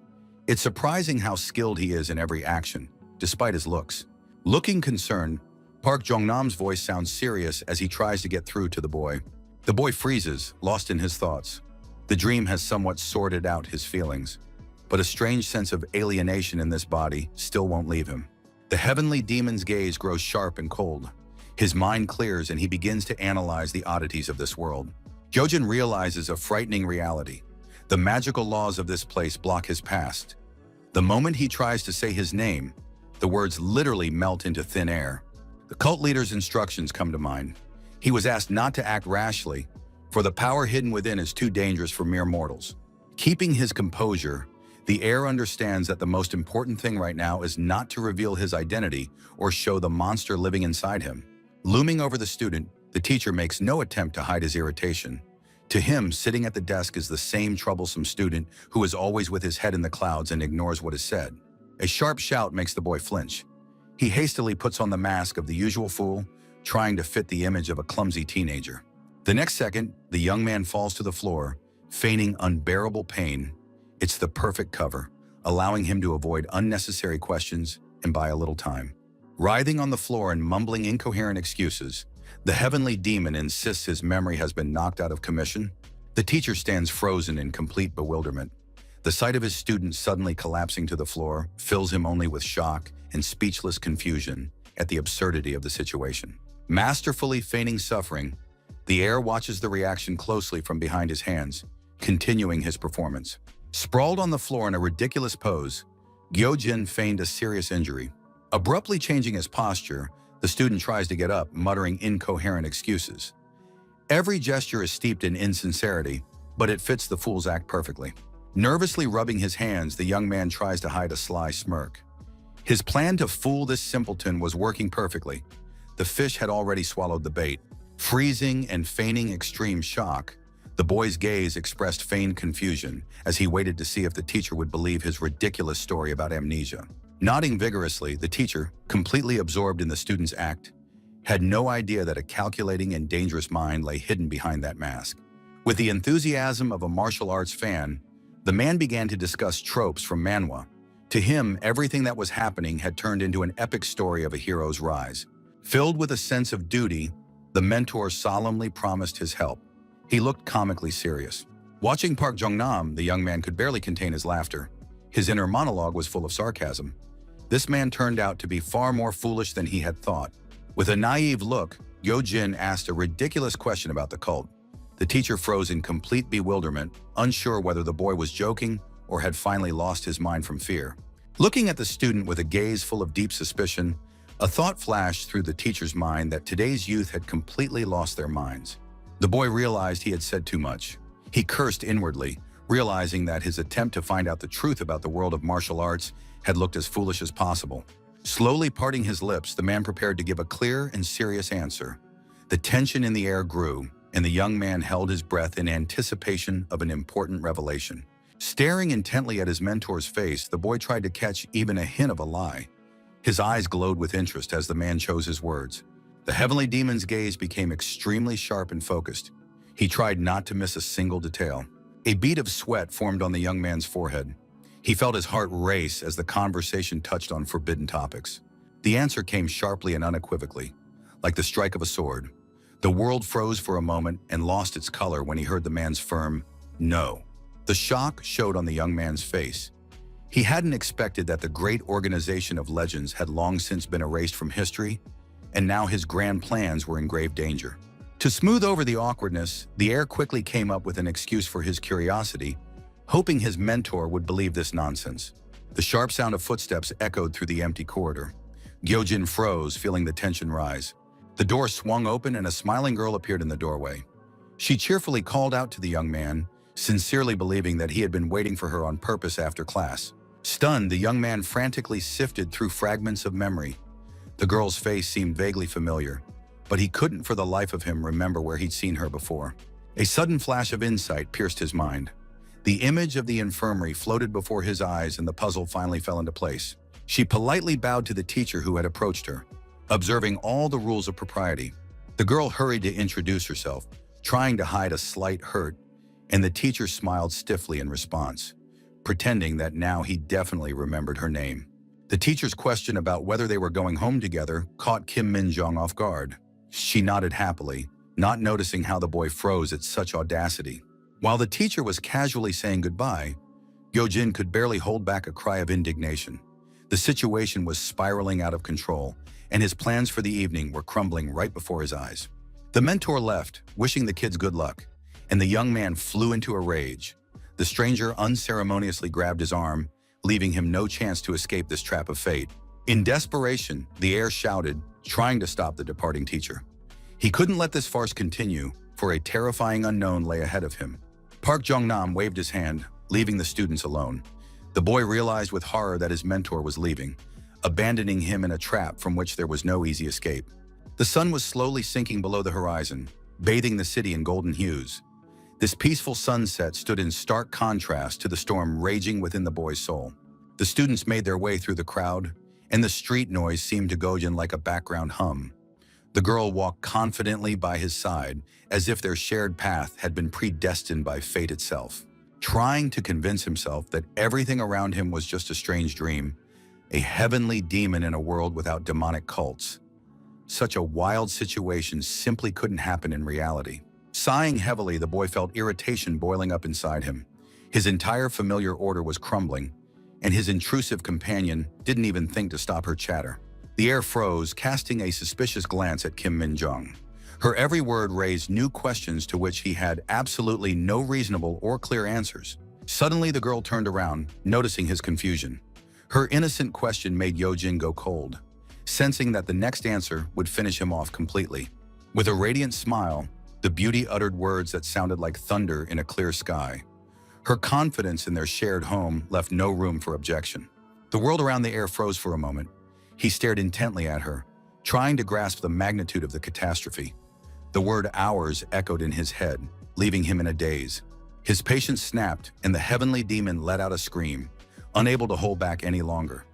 It's surprising how skilled he is in every action, despite his looks. Looking concerned, Park Jong-nam's voice sounds serious as he tries to get through to the boy. The boy freezes, lost in his thoughts. The dream has somewhat sorted out his feelings, but a strange sense of alienation in this body still won't leave him. The heavenly demon's gaze grows sharp and cold. His mind clears and he begins to analyze the oddities of this world. Gyojin realizes a frightening reality. The magical laws of this place block his past. The moment he tries to say his name, the words literally melt into thin air. The cult leader's instructions come to mind. He was asked not to act rashly, for the power hidden within is too dangerous for mere mortals. Keeping his composure, the heir understands that the most important thing right now is not to reveal his identity or show the monster living inside him. Looming over the student, the teacher makes no attempt to hide his irritation. To him, sitting at the desk is the same troublesome student who is always with his head in the clouds and ignores what is said. A sharp shout makes the boy flinch. He hastily puts on the mask of the usual fool, trying to fit the image of a clumsy teenager. The next second, the young man falls to the floor, feigning unbearable pain. It's the perfect cover, allowing him to avoid unnecessary questions and buy a little time. Writhing on the floor and mumbling incoherent excuses, the heavenly demon insists his memory has been knocked out of commission. The teacher stands frozen in complete bewilderment. The sight of his student suddenly collapsing to the floor fills him only with shock and speechless confusion at the absurdity of the situation. Masterfully feigning suffering, the heir watches the reaction closely from behind his hands. continuing his performance. Sprawled on the floor in a ridiculous pose, Gyojin feigned a serious injury. Abruptly changing his posture, the student tries to get up, muttering incoherent excuses. Every gesture is steeped in insincerity, but it fits the fool's act perfectly. Nervously rubbing his hands, the young man tries to hide a sly smirk. His plan to fool this simpleton was working perfectly. The fish had already swallowed the bait. Freezing and feigning extreme shock, the boy's gaze expressed feigned confusion as he waited to see if the teacher would believe his ridiculous story about amnesia. Nodding vigorously, the teacher, completely absorbed in the student's act, had no idea that a calculating and dangerous mind lay hidden behind that mask. With the enthusiasm of a martial arts fan, the man began to discuss tropes from manhwa. To him, everything that was happening had turned into an epic story of a hero's rise. Filled with a sense of duty, the mentor solemnly promised his help. He looked comically serious. Watching Park Jong-nam, the young man could barely contain his laughter. His inner monologue was full of sarcasm. This man turned out to be far more foolish than he had thought. With a naive look, Gyojin asked a ridiculous question about the cult. The teacher froze in complete bewilderment, unsure whether the boy was joking or had finally lost his mind from fear. Looking at the student with a gaze full of deep suspicion, a thought flashed through the teacher's mind that today's youth had completely lost their minds. The boy realized he had said too much. He cursed inwardly, realizing that his attempt to find out the truth about the world of martial arts had looked as foolish as possible. Slowly parting his lips, the man prepared to give a clear and serious answer. The tension in the air grew, and the young man held his breath in anticipation of an important revelation. Staring intently at his mentor's face, the boy tried to catch even a hint of a lie. His eyes glowed with interest as the man chose his words. The heavenly demon's gaze became extremely sharp and focused. He tried not to miss a single detail. A bead of sweat formed on the young man's forehead. He felt his heart race as the conversation touched on forbidden topics. The answer came sharply and unequivocally, like the strike of a sword. The world froze for a moment and lost its color when he heard the man's firm no. The shock showed on the young man's face. He hadn't expected that the great organization of legends had long since been erased from history, and now his grand plans were in grave danger. To smooth over the awkwardness, the heir quickly came up with an excuse for his curiosity, hoping his mentor would believe this nonsense. The sharp sound of footsteps echoed through the empty corridor. Gyojin froze, feeling the tension rise. The door swung open and a smiling girl appeared in the doorway. She cheerfully called out to the young man, sincerely believing that he had been waiting for her on purpose after class. Stunned, the young man frantically sifted through fragments of memory. The girl's face seemed vaguely familiar, but he couldn't for the life of him remember where he'd seen her before. A sudden flash of insight pierced his mind. The image of the infirmary floated before his eyes and the puzzle finally fell into place. She politely bowed to the teacher who had approached her, observing all the rules of propriety. The girl hurried to introduce herself, trying to hide a slight hurt, and the teacher smiled stiffly in response, pretending that now he definitely remembered her name. The teacher's question about whether they were going home together caught Kim Min-jong off guard. She nodded happily, not noticing how the boy froze at such audacity. While the teacher was casually saying goodbye, Gyojin could barely hold back a cry of indignation. The situation was spiraling out of control, and his plans for the evening were crumbling right before his eyes. The mentor left, wishing the kids good luck, and the young man flew into a rage. The stranger unceremoniously grabbed his arm, leaving him no chance to escape this trap of fate. In desperation, the heir shouted, trying to stop the departing teacher. He couldn't let this farce continue, for a terrifying unknown lay ahead of him. Park Jong-nam waved his hand, leaving the students alone. The boy realized with horror that his mentor was leaving, abandoning him in a trap from which there was no easy escape. The sun was slowly sinking below the horizon, bathing the city in golden hues. This peaceful sunset stood in stark contrast to the storm raging within the boy's soul. The students made their way through the crowd, and the street noise seemed to Gojin like a background hum. The girl walked confidently by his side, as if their shared path had been predestined by fate itself. Trying to convince himself that everything around him was just a strange dream, a heavenly demon in a world without demonic cults. Such a wild situation simply couldn't happen in reality. Sighing heavily, the boy felt irritation boiling up inside him. His entire familiar order was crumbling, and his intrusive companion didn't even think to stop her chatter. The heir froze, casting a suspicious glance at Kim Min-jong. Her every word raised new questions to which he had absolutely no reasonable or clear answers. Suddenly, the girl turned around, noticing his confusion. Her innocent question made Yojin go cold, sensing that the next answer would finish him off completely. With a radiant smile, the beauty uttered words that sounded like thunder in a clear sky. Her confidence in their shared home left no room for objection. The world around the air froze for a moment. He stared intently at her, trying to grasp the magnitude of the catastrophe. The word ours echoed in his head, leaving him in a daze. His patience snapped, and the heavenly demon let out a scream, unable to hold back any longer.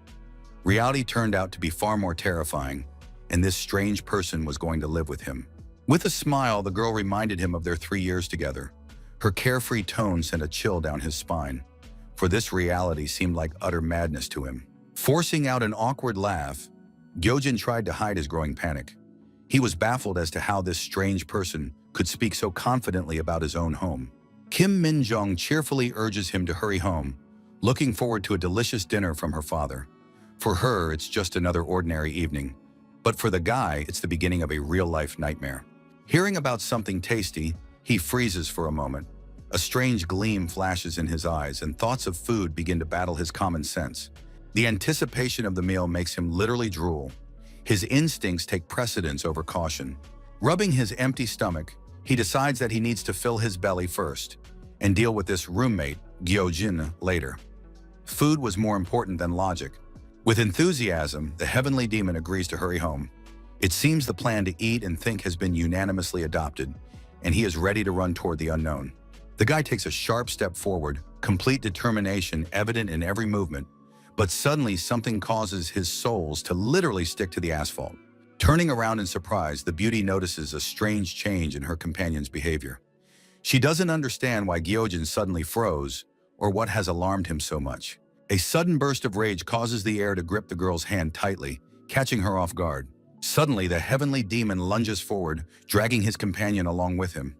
Reality turned out to be far more terrifying, and this strange person was going to live with him. With a smile, the girl reminded him of their 3 years together. Her carefree tone sent a chill down his spine, for this reality seemed like utter madness to him. Forcing out an awkward laugh, Gyojin tried to hide his growing panic. He was baffled as to how this strange person could speak so confidently about his own home. Kim Min-jong cheerfully urges him to hurry home, looking forward to a delicious dinner from her father. For her, it's just another ordinary evening, but for the guy, it's the beginning of a real-life nightmare. Hearing about something tasty, he freezes for a moment. A strange gleam flashes in his eyes, and thoughts of food begin to battle his common sense. The anticipation of the meal makes him literally drool. His instincts take precedence over caution. Rubbing his empty stomach, he decides that he needs to fill his belly first and deal with this roommate, Gyojin, later. Food was more important than logic. With enthusiasm, the heavenly demon agrees to hurry home. It seems the plan to eat and think has been unanimously adopted, and he is ready to run toward the unknown. The guy takes a sharp step forward, complete determination evident in every movement, but suddenly something causes his soles to literally stick to the asphalt. Turning around in surprise, the beauty notices a strange change in her companion's behavior. She doesn't understand why Gyojin suddenly froze or what has alarmed him so much. A sudden burst of rage causes the air to grip the girl's hand tightly, catching her off guard. Suddenly, the heavenly demon lunges forward, dragging his companion along with him.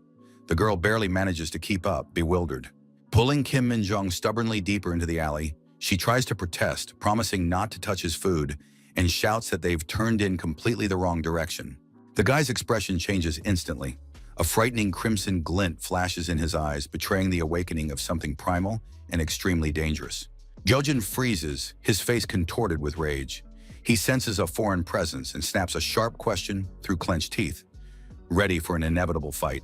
The girl barely manages to keep up, bewildered. Pulling Kim Min-jong stubbornly deeper into the alley, she tries to protest, promising not to touch his food, and shouts that they've turned in completely the wrong direction. The guy's expression changes instantly. A frightening crimson glint flashes in his eyes, betraying the awakening of something primal and extremely dangerous. Gyojin freezes, his face contorted with rage. He senses a foreign presence and snaps a sharp question through clenched teeth, ready for an inevitable fight.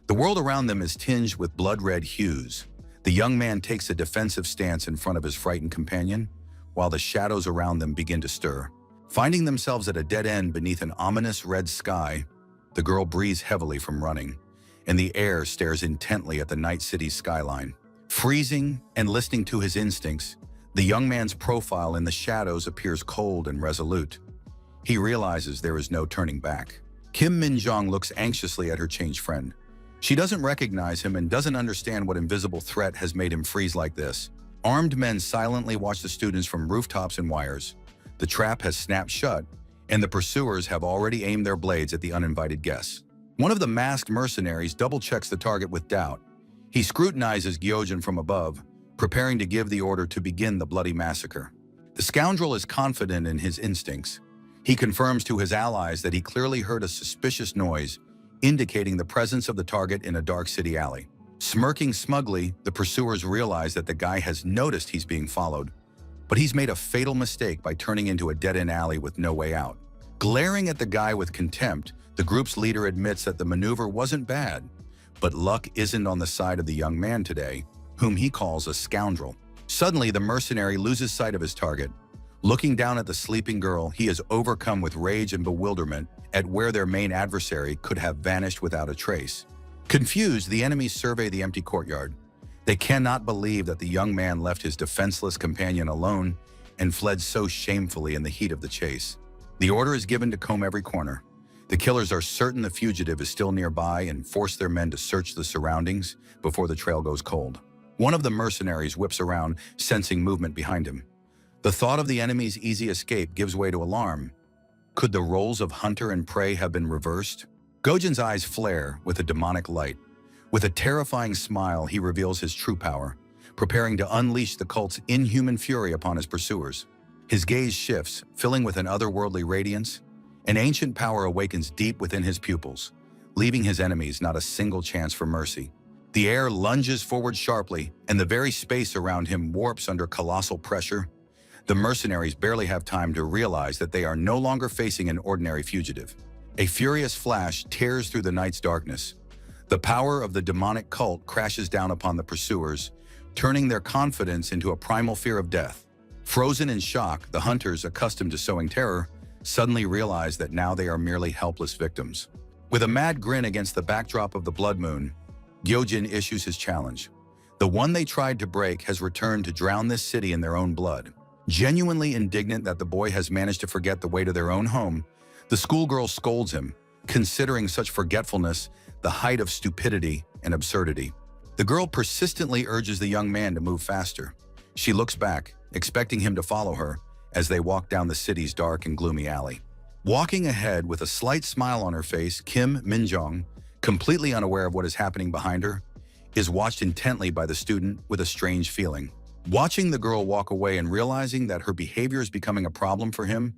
The world around them is tinged with blood-red hues. The young man takes a defensive stance in front of his frightened companion, while the shadows around them begin to stir. Finding themselves at a dead end beneath an ominous red sky, the girl breathes heavily from running, and the air stares intently at the night city's skyline. Freezing and listening to his instincts, the young man's profile in the shadows appears cold and resolute. He realizes there is no turning back. Kim Min-jong looks anxiously at her changed friend. She doesn't recognize him and doesn't understand what invisible threat has made him freeze like this. Armed men silently watch the students from rooftops and wires. The trap has snapped shut, and the pursuers have already aimed their blades at the uninvited guests. One of the masked mercenaries double-checks the target with doubt. He scrutinizes Gyojin from above, preparing to give the order to begin the bloody massacre. The scoundrel is confident in his instincts. He confirms to his allies that he clearly heard a suspicious noise, indicating the presence of the target in a dark city alley. Smirking smugly, the pursuers realize that the guy has noticed he's being followed, but he's made a fatal mistake by turning into a dead-end alley with no way out. Glaring at the guy with contempt, the group's leader admits that the maneuver wasn't bad, but luck isn't on the side of the young man today, whom he calls a scoundrel. Suddenly, the mercenary loses sight of his target. Looking down at the sleeping girl, he is overcome with rage and bewilderment at where their main adversary could have vanished without a trace. Confused, the enemies survey the empty courtyard. They cannot believe that the young man left his defenseless companion alone and fled so shamefully in the heat of the chase. The order is given to comb every corner. The killers are certain the fugitive is still nearby and force their men to search the surroundings before the trail goes cold. One of the mercenaries whips around, sensing movement behind him. The thought of the enemy's easy escape gives way to alarm. Could the roles of hunter and prey have been reversed? Gojin's eyes flare with a demonic light. With a terrifying smile, he reveals his true power, preparing to unleash the cult's inhuman fury upon his pursuers. His gaze shifts, filling with an otherworldly radiance. An ancient power awakens deep within his pupils, leaving his enemies not a single chance for mercy. The air lunges forward sharply, and the very space around him warps under colossal pressure. The mercenaries barely have time to realize that they are no longer facing an ordinary fugitive. A furious flash tears through the night's darkness. The power of the demonic cult crashes down upon the pursuers, turning their confidence into a primal fear of death. Frozen in shock, the hunters, accustomed to sowing terror, suddenly realize that now they are merely helpless victims. With a mad grin against the backdrop of the blood moon, Gyojin issues his challenge. The one they tried to break has returned to drown this city in their own blood. Genuinely indignant that the boy has managed to forget the way to their own home, the schoolgirl scolds him, considering such forgetfulness the height of stupidity and absurdity. The girl persistently urges the young man to move faster. She looks back, expecting him to follow her, as they walk down the city's dark and gloomy alley. Walking ahead with a slight smile on her face, Kim Minjong, completely unaware of what is happening behind her, is watched intently by the student with a strange feeling. Watching the girl walk away and realizing that her behavior is becoming a problem for him,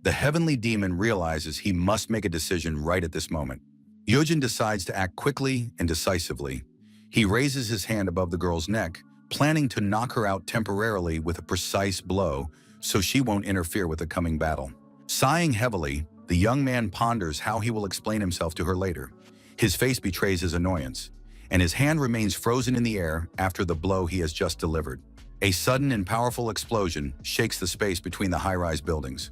the heavenly demon realizes he must make a decision right at this moment. Gyojin decides to act quickly and decisively. He raises his hand above the girl's neck, planning to knock her out temporarily with a precise blow so she won't interfere with the coming battle. Sighing heavily, the young man ponders how he will explain himself to her later. His face betrays his annoyance, and his hand remains frozen in the air after the blow he has just delivered. A sudden and powerful explosion shakes the space between the high-rise buildings.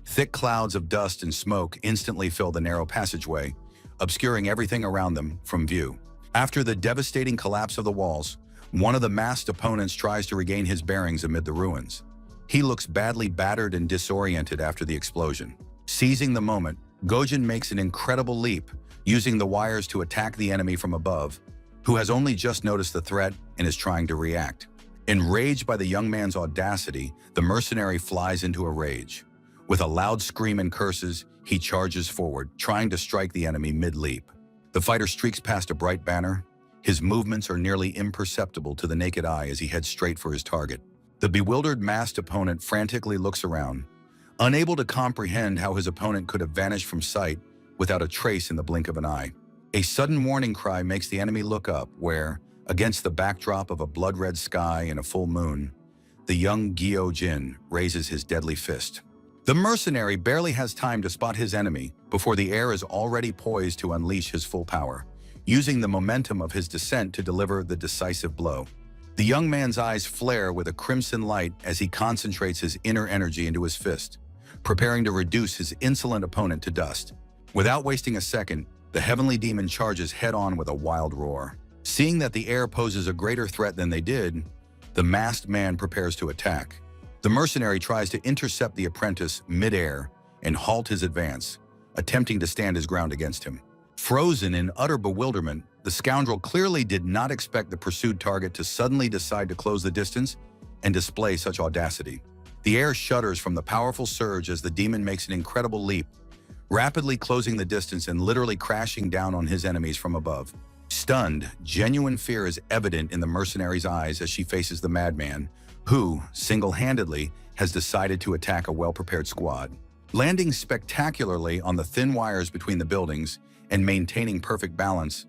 Thick clouds of dust and smoke instantly fill the narrow passageway, obscuring everything around them from view. After the devastating collapse of the walls, one of the masked opponents tries to regain his bearings amid the ruins. He looks badly battered and disoriented after the explosion. Seizing the moment, Gyojin makes an incredible leap, using the wires to attack the enemy from above, who has only just noticed the threat and is trying to react. Enraged by the young man's audacity, the mercenary flies into a rage. With a loud scream and curses, he charges forward, trying to strike the enemy mid-leap. The fighter streaks past a bright banner. His movements are nearly imperceptible to the naked eye as he heads straight for his target. The bewildered masked opponent frantically looks around, unable to comprehend how his opponent could have vanished from sight without a trace in the blink of an eye. A sudden warning cry makes the enemy look up where, against the backdrop of a blood-red sky and a full moon, the young Gyojin raises his deadly fist. The mercenary barely has time to spot his enemy before the air is already poised to unleash his full power, using the momentum of his descent to deliver the decisive blow. The young man's eyes flare with a crimson light as he concentrates his inner energy into his fist, preparing to reduce his insolent opponent to dust. Without wasting a second, the heavenly demon charges head-on with a wild roar. Seeing that the air poses a greater threat than they did, the masked man prepares to attack. The mercenary tries to intercept the apprentice mid-air and halt his advance, attempting to stand his ground against him. Frozen in utter bewilderment, the scoundrel clearly did not expect the pursued target to suddenly decide to close the distance and display such audacity. The air shudders from the powerful surge as the demon makes an incredible leap, rapidly closing the distance and literally crashing down on his enemies from above. Stunned, genuine fear is evident in the mercenary's eyes as she faces the madman, who, single-handedly, has decided to attack a well-prepared squad. Landing spectacularly on the thin wires between the buildings and maintaining perfect balance,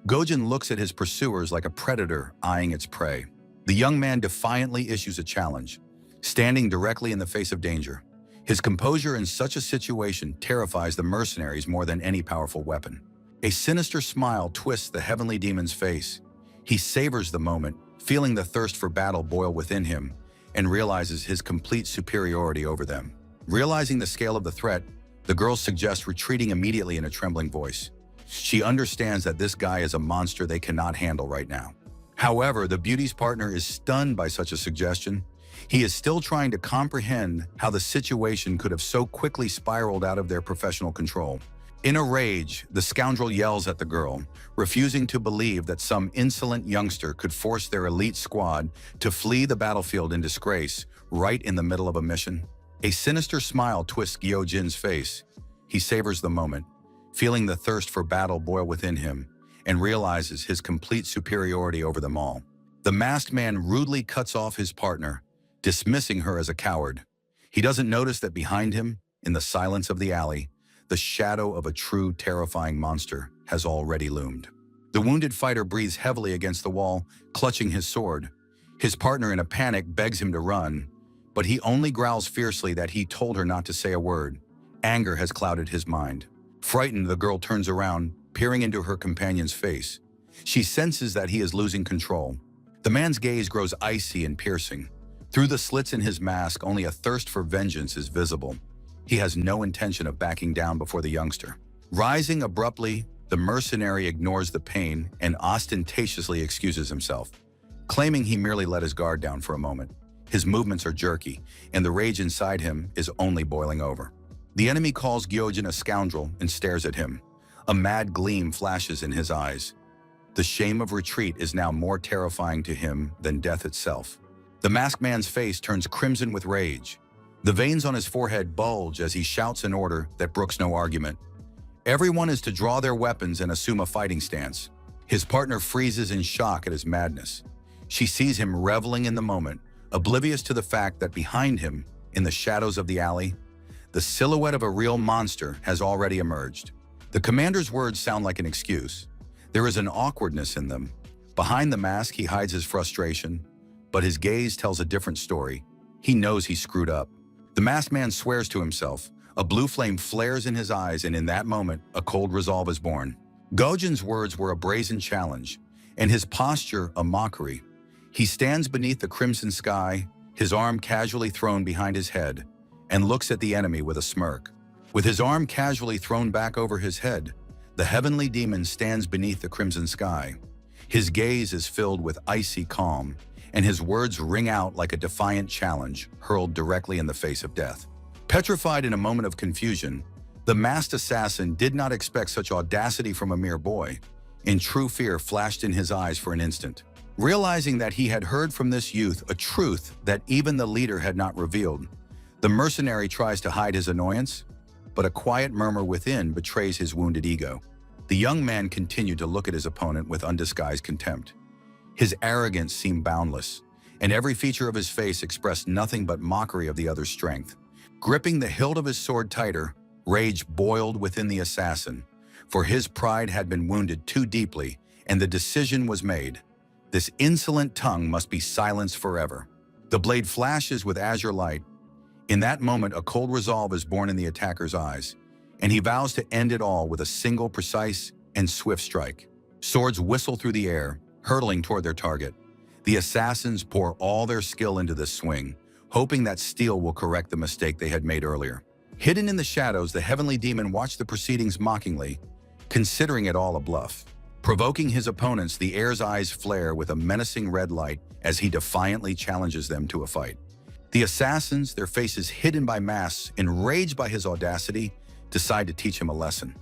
Gyojin looks at his pursuers like a predator eyeing its prey. The young man defiantly issues a challenge, standing directly in the face of danger. His composure in such a situation terrifies the mercenaries more than any powerful weapon. A sinister smile twists the heavenly demon's face. He savors the moment, feeling the thirst for battle boil within him, and realizes his complete superiority over them. Realizing the scale of the threat, the girl suggests retreating immediately in a trembling voice. She understands that this guy is a monster they cannot handle right now. However, the beauty's partner is stunned by such a suggestion. He is still trying to comprehend how the situation could have so quickly spiraled out of their professional control. In a rage, the scoundrel yells at the girl, refusing to believe that some insolent youngster could force their elite squad to flee the battlefield in disgrace right in the middle of a mission. A sinister smile twists Gyojin's face. He savors the moment, feeling the thirst for battle boil within him, and realizes his complete superiority over them all. The masked man rudely cuts off his partner, dismissing her as a coward. He doesn't notice that behind him, in the silence of the alley, the shadow of a true terrifying monster has already loomed. The wounded fighter breathes heavily against the wall, clutching his sword. His partner in a panic begs him to run, but he only growls fiercely that he told her not to say a word. Anger has clouded his mind. Frightened, the girl turns around, peering into her companion's face. She senses that he is losing control. The man's gaze grows icy and piercing. Through the slits in his mask, only a thirst for vengeance is visible. He has no intention of backing down before the youngster. Rising abruptly, the mercenary ignores the pain and ostentatiously excuses himself, claiming he merely let his guard down for a moment. His movements are jerky, and the rage inside him is only boiling over. The enemy calls Gyojin a scoundrel and stares at him. A mad gleam flashes in his eyes. The shame of retreat is now more terrifying to him than death itself. The masked man's face turns crimson with rage. The veins on his forehead bulge as he shouts an order that brooks no argument. Everyone is to draw their weapons and assume a fighting stance. His partner freezes in shock at his madness. She sees him reveling in the moment, oblivious to the fact that behind him, in the shadows of the alley, the silhouette of a real monster has already emerged. The commander's words sound like an excuse. There is an awkwardness in them. Behind the mask, he hides his frustration, but his gaze tells a different story. He knows he screwed up. The masked man swears to himself. A blue flame flares in his eyes, and in that moment, a cold resolve is born. Gyojin's words were a brazen challenge, and his posture a mockery. He stands beneath the crimson sky, his arm casually thrown behind his head, and looks at the enemy with a smirk. With his arm casually thrown back over his head, the heavenly demon stands beneath the crimson sky. His gaze is filled with icy calm, and his words ring out like a defiant challenge hurled directly in the face of death. Petrified in a moment of confusion, the masked assassin did not expect such audacity from a mere boy. In true fear flashed in his eyes for an instant. Realizing that he had heard from this youth a truth that even the leader had not revealed, the mercenary tries to hide his annoyance, but a quiet murmur within betrays his wounded ego. The young man continued to look at his opponent with undisguised contempt. His arrogance seemed boundless, and every feature of his face expressed nothing but mockery of the other's strength. Gripping the hilt of his sword tighter, rage boiled within the assassin, for his pride had been wounded too deeply, and the decision was made. This insolent tongue must be silenced forever. The blade flashes with azure light. In that moment, a cold resolve is born in the attacker's eyes, and he vows to end it all with a single precise and swift strike. Swords whistle through the air, hurtling toward their target. The assassins pour all their skill into this swing, hoping that steel will correct the mistake they had made earlier. Hidden in the shadows, the heavenly demon watched the proceedings mockingly, considering it all a bluff. Provoking his opponents, the heir's eyes flare with a menacing red light as he defiantly challenges them to a fight. The assassins, their faces hidden by masks, enraged by his audacity, decide to teach him a lesson.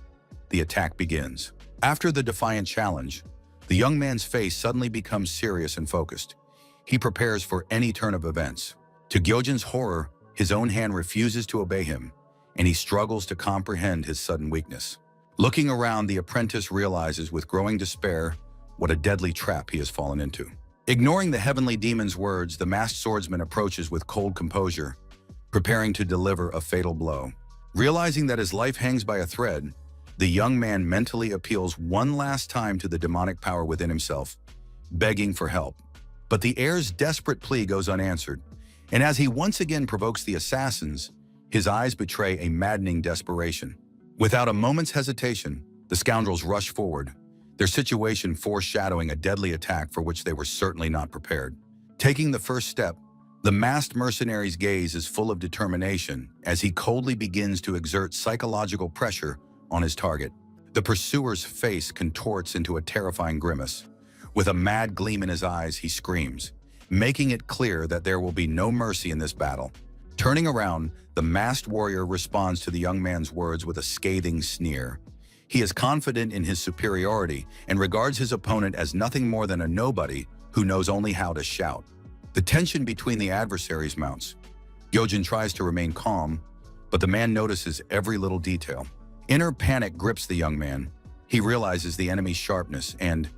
The attack begins. After the defiant challenge, the young man's face suddenly becomes serious and focused. He prepares for any turn of events. To Gyojin's horror, his own hand refuses to obey him, and he struggles to comprehend his sudden weakness. Looking around, the apprentice realizes with growing despair what a deadly trap he has fallen into. Ignoring the heavenly demon's words, the masked swordsman approaches with cold composure, preparing to deliver a fatal blow. Realizing that his life hangs by a thread, the young man mentally appeals one last time to the demonic power within himself, begging for help. But the heir's desperate plea goes unanswered, and as he once again provokes the assassins, his eyes betray a maddening desperation. Without a moment's hesitation, the scoundrels rush forward, their situation foreshadowing a deadly attack for which they were certainly not prepared. Taking the first step, the masked mercenary's gaze is full of determination as he coldly begins to exert psychological pressure on his target. The pursuer's face contorts into a terrifying grimace. With a mad gleam in his eyes, he screams, making it clear that there will be no mercy in this battle. Turning around, the masked warrior responds to the young man's words with a scathing sneer. He is confident in his superiority and regards his opponent as nothing more than a nobody who knows only how to shout. The tension between the adversaries mounts. Gyojin tries to remain calm, but the man notices every little detail. Inner panic grips the young man. He realizes the enemy's sharpness and,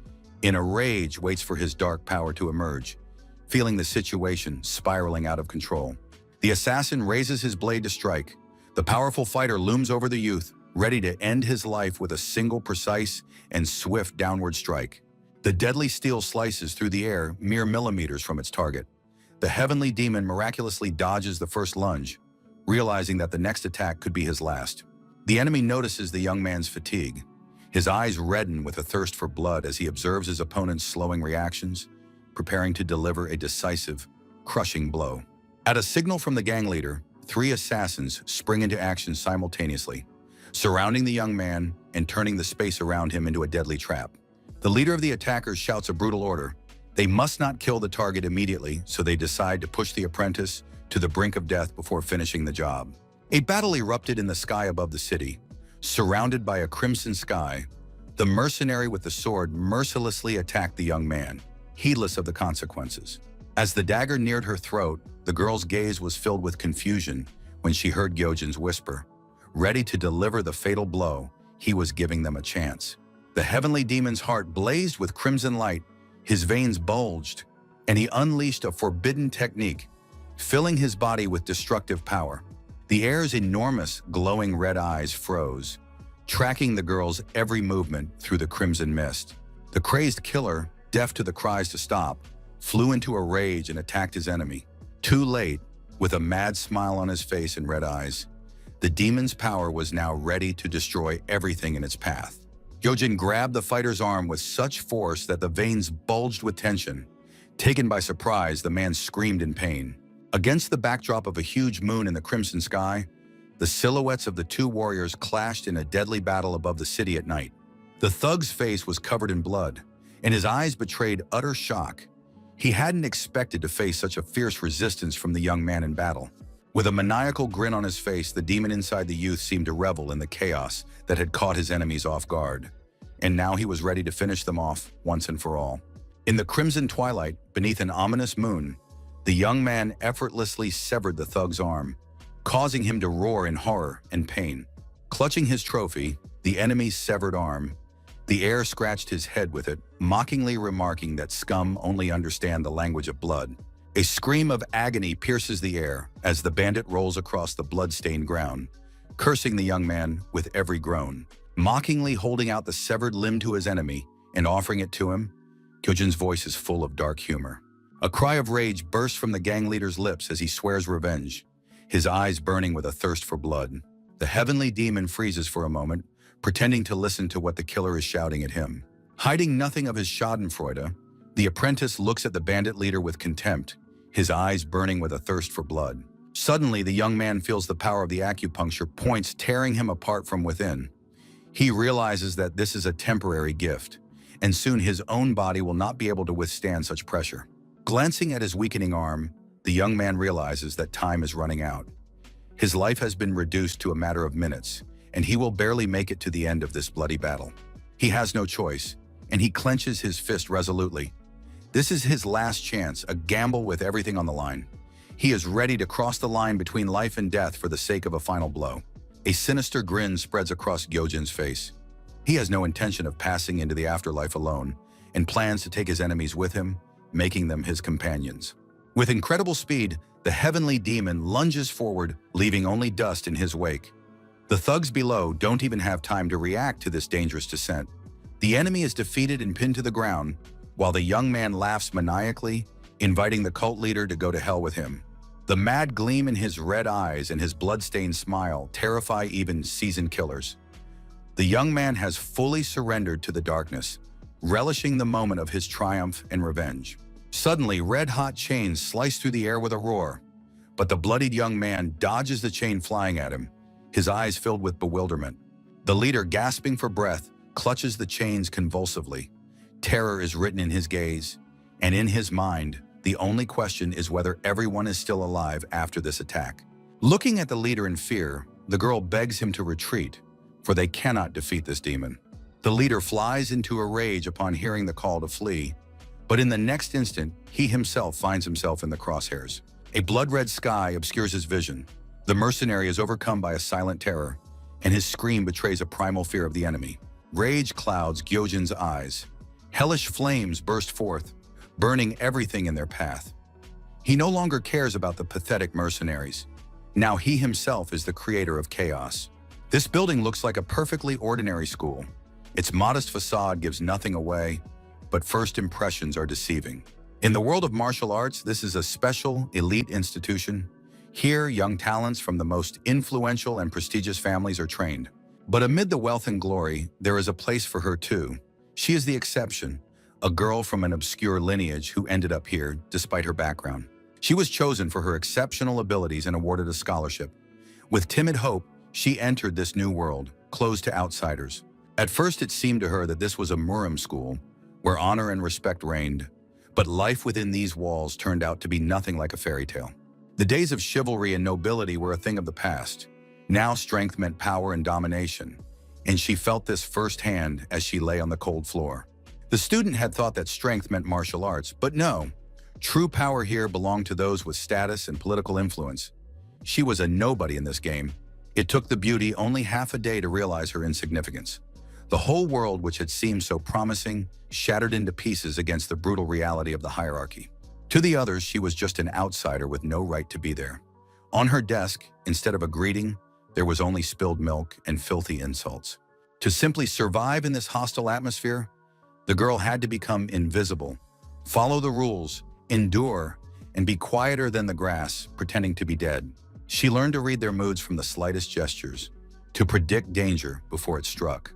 in a rage, waits for his dark power to emerge, feeling the situation spiraling out of control. The assassin raises his blade to strike. The powerful fighter looms over the youth, ready to end his life with a single precise and swift downward strike. The deadly steel slices through the air mere millimeters from its target. The heavenly demon miraculously dodges the first lunge, realizing that the next attack could be his last. The enemy notices the young man's fatigue. His eyes redden with a thirst for blood as he observes his opponent's slowing reactions, preparing to deliver a decisive, crushing blow. At a signal from the gang leader, 3 assassins spring into action simultaneously, surrounding the young man and turning the space around him into a deadly trap. The leader of the attackers shouts a brutal order. They must not kill the target immediately, so they decide to push the apprentice to the brink of death before finishing the job. A battle erupted in the sky above the city. Surrounded by a crimson sky, the mercenary with the sword mercilessly attacked the young man, heedless of the consequences. As the dagger neared her throat, the girl's gaze was filled with confusion when she heard Gyojin's whisper. Ready to deliver the fatal blow, he was giving them a chance. The heavenly demon's heart blazed with crimson light, his veins bulged, and he unleashed a forbidden technique, filling his body with destructive power. The air's enormous, glowing red eyes froze, tracking the girl's every movement through the crimson mist. The crazed killer, deaf to the cries to stop, flew into a rage and attacked his enemy. Too late, with a mad smile on his face and red eyes, the demon's power was now ready to destroy everything in its path. Gyojin grabbed the fighter's arm with such force that the veins bulged with tension. Taken by surprise, the man screamed in pain. Against the backdrop of a huge moon in the crimson sky, the silhouettes of the 2 warriors clashed in a deadly battle above the city at night. The thug's face was covered in blood, and his eyes betrayed utter shock. He hadn't expected to face such a fierce resistance from the young man in battle. With a maniacal grin on his face, the demon inside the youth seemed to revel in the chaos that had caught his enemies off guard. And now he was ready to finish them off once and for all. In the crimson twilight, beneath an ominous moon, the young man effortlessly severed the thug's arm, causing him to roar in horror and pain. Clutching his trophy, the enemy's severed arm, the air scratched his head with it, mockingly remarking that scum only understand the language of blood. A scream of agony pierces the air as the bandit rolls across the blood-stained ground, cursing the young man with every groan. Mockingly holding out the severed limb to his enemy and offering it to him, Gyojin's voice is full of dark humor. A cry of rage bursts from the gang leader's lips as he swears revenge, his eyes burning with a thirst for blood. The heavenly demon freezes for a moment, pretending to listen to what the killer is shouting at him. Hiding nothing of his schadenfreude, the apprentice looks at the bandit leader with contempt, his eyes burning with a thirst for blood. Suddenly, the young man feels the power of the acupuncture points tearing him apart from within. He realizes that this is a temporary gift, and soon his own body will not be able to withstand such pressure. Glancing at his weakening arm, the young man realizes that time is running out. His life has been reduced to a matter of minutes, and he will barely make it to the end of this bloody battle. He has no choice, and he clenches his fist resolutely. This is his last chance, a gamble with everything on the line. He is ready to cross the line between life and death for the sake of a final blow. A sinister grin spreads across Gyojin's face. He has no intention of passing into the afterlife alone, and plans to take his enemies with him, making them his companions. With incredible speed, the heavenly demon lunges forward, leaving only dust in his wake. The thugs below don't even have time to react to this dangerous descent. The enemy is defeated and pinned to the ground, while the young man laughs maniacally, inviting the cult leader to go to hell with him. The mad gleam in his red eyes and his blood-stained smile terrify even seasoned killers. The young man has fully surrendered to the darkness, relishing the moment of his triumph and revenge. Suddenly, red-hot chains slice through the air with a roar, but the bloodied young man dodges the chain flying at him, his eyes filled with bewilderment. The leader, gasping for breath, clutches the chains convulsively. Terror is written in his gaze, and in his mind, the only question is whether everyone is still alive after this attack. Looking at the leader in fear, the girl begs him to retreat, for they cannot defeat this demon. The leader flies into a rage upon hearing the call to flee, but in the next instant, he himself finds himself in the crosshairs. A blood-red sky obscures his vision. The mercenary is overcome by a silent terror, and his scream betrays a primal fear of the enemy. Rage clouds Gyojin's eyes. Hellish flames burst forth, burning everything in their path. He no longer cares about the pathetic mercenaries. Now he himself is the creator of chaos. This building looks like a perfectly ordinary school. Its modest facade gives nothing away, but first impressions are deceiving. In the world of martial arts, this is a special, elite institution. Here, young talents from the most influential and prestigious families are trained. But amid the wealth and glory, there is a place for her too. She is the exception, a girl from an obscure lineage who ended up here despite her background. She was chosen for her exceptional abilities and awarded a scholarship. With timid hope, she entered this new world, closed to outsiders. At first, it seemed to her that this was a Murim school, where honor and respect reigned. But life within these walls turned out to be nothing like a fairy tale. The days of chivalry and nobility were a thing of the past. Now strength meant power and domination, and she felt this firsthand as she lay on the cold floor. The student had thought that strength meant martial arts, but no. True power here belonged to those with status and political influence. She was a nobody in this game. It took the beauty only half a day to realize her insignificance. The whole world, which had seemed so promising, shattered into pieces against the brutal reality of the hierarchy. To the others, she was just an outsider with no right to be there. On her desk, instead of a greeting, there was only spilled milk and filthy insults. To simply survive in this hostile atmosphere, the girl had to become invisible, follow the rules, endure, and be quieter than the grass, pretending to be dead. She learned to read their moods from the slightest gestures, to predict danger before it struck.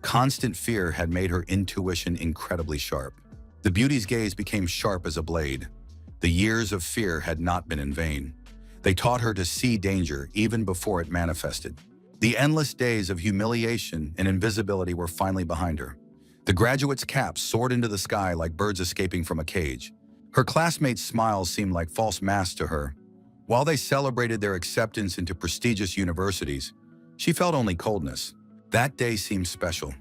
Constant fear had made her intuition incredibly sharp. The beauty's gaze became sharp as a blade. The years of fear had not been in vain. They taught her to see danger even before it manifested. The endless days of humiliation and invisibility were finally behind her. The graduates' caps soared into the sky like birds escaping from a cage. Her classmates' smiles seemed like false masks to her. While they celebrated their acceptance into prestigious universities, she felt only coldness. That day seemed special,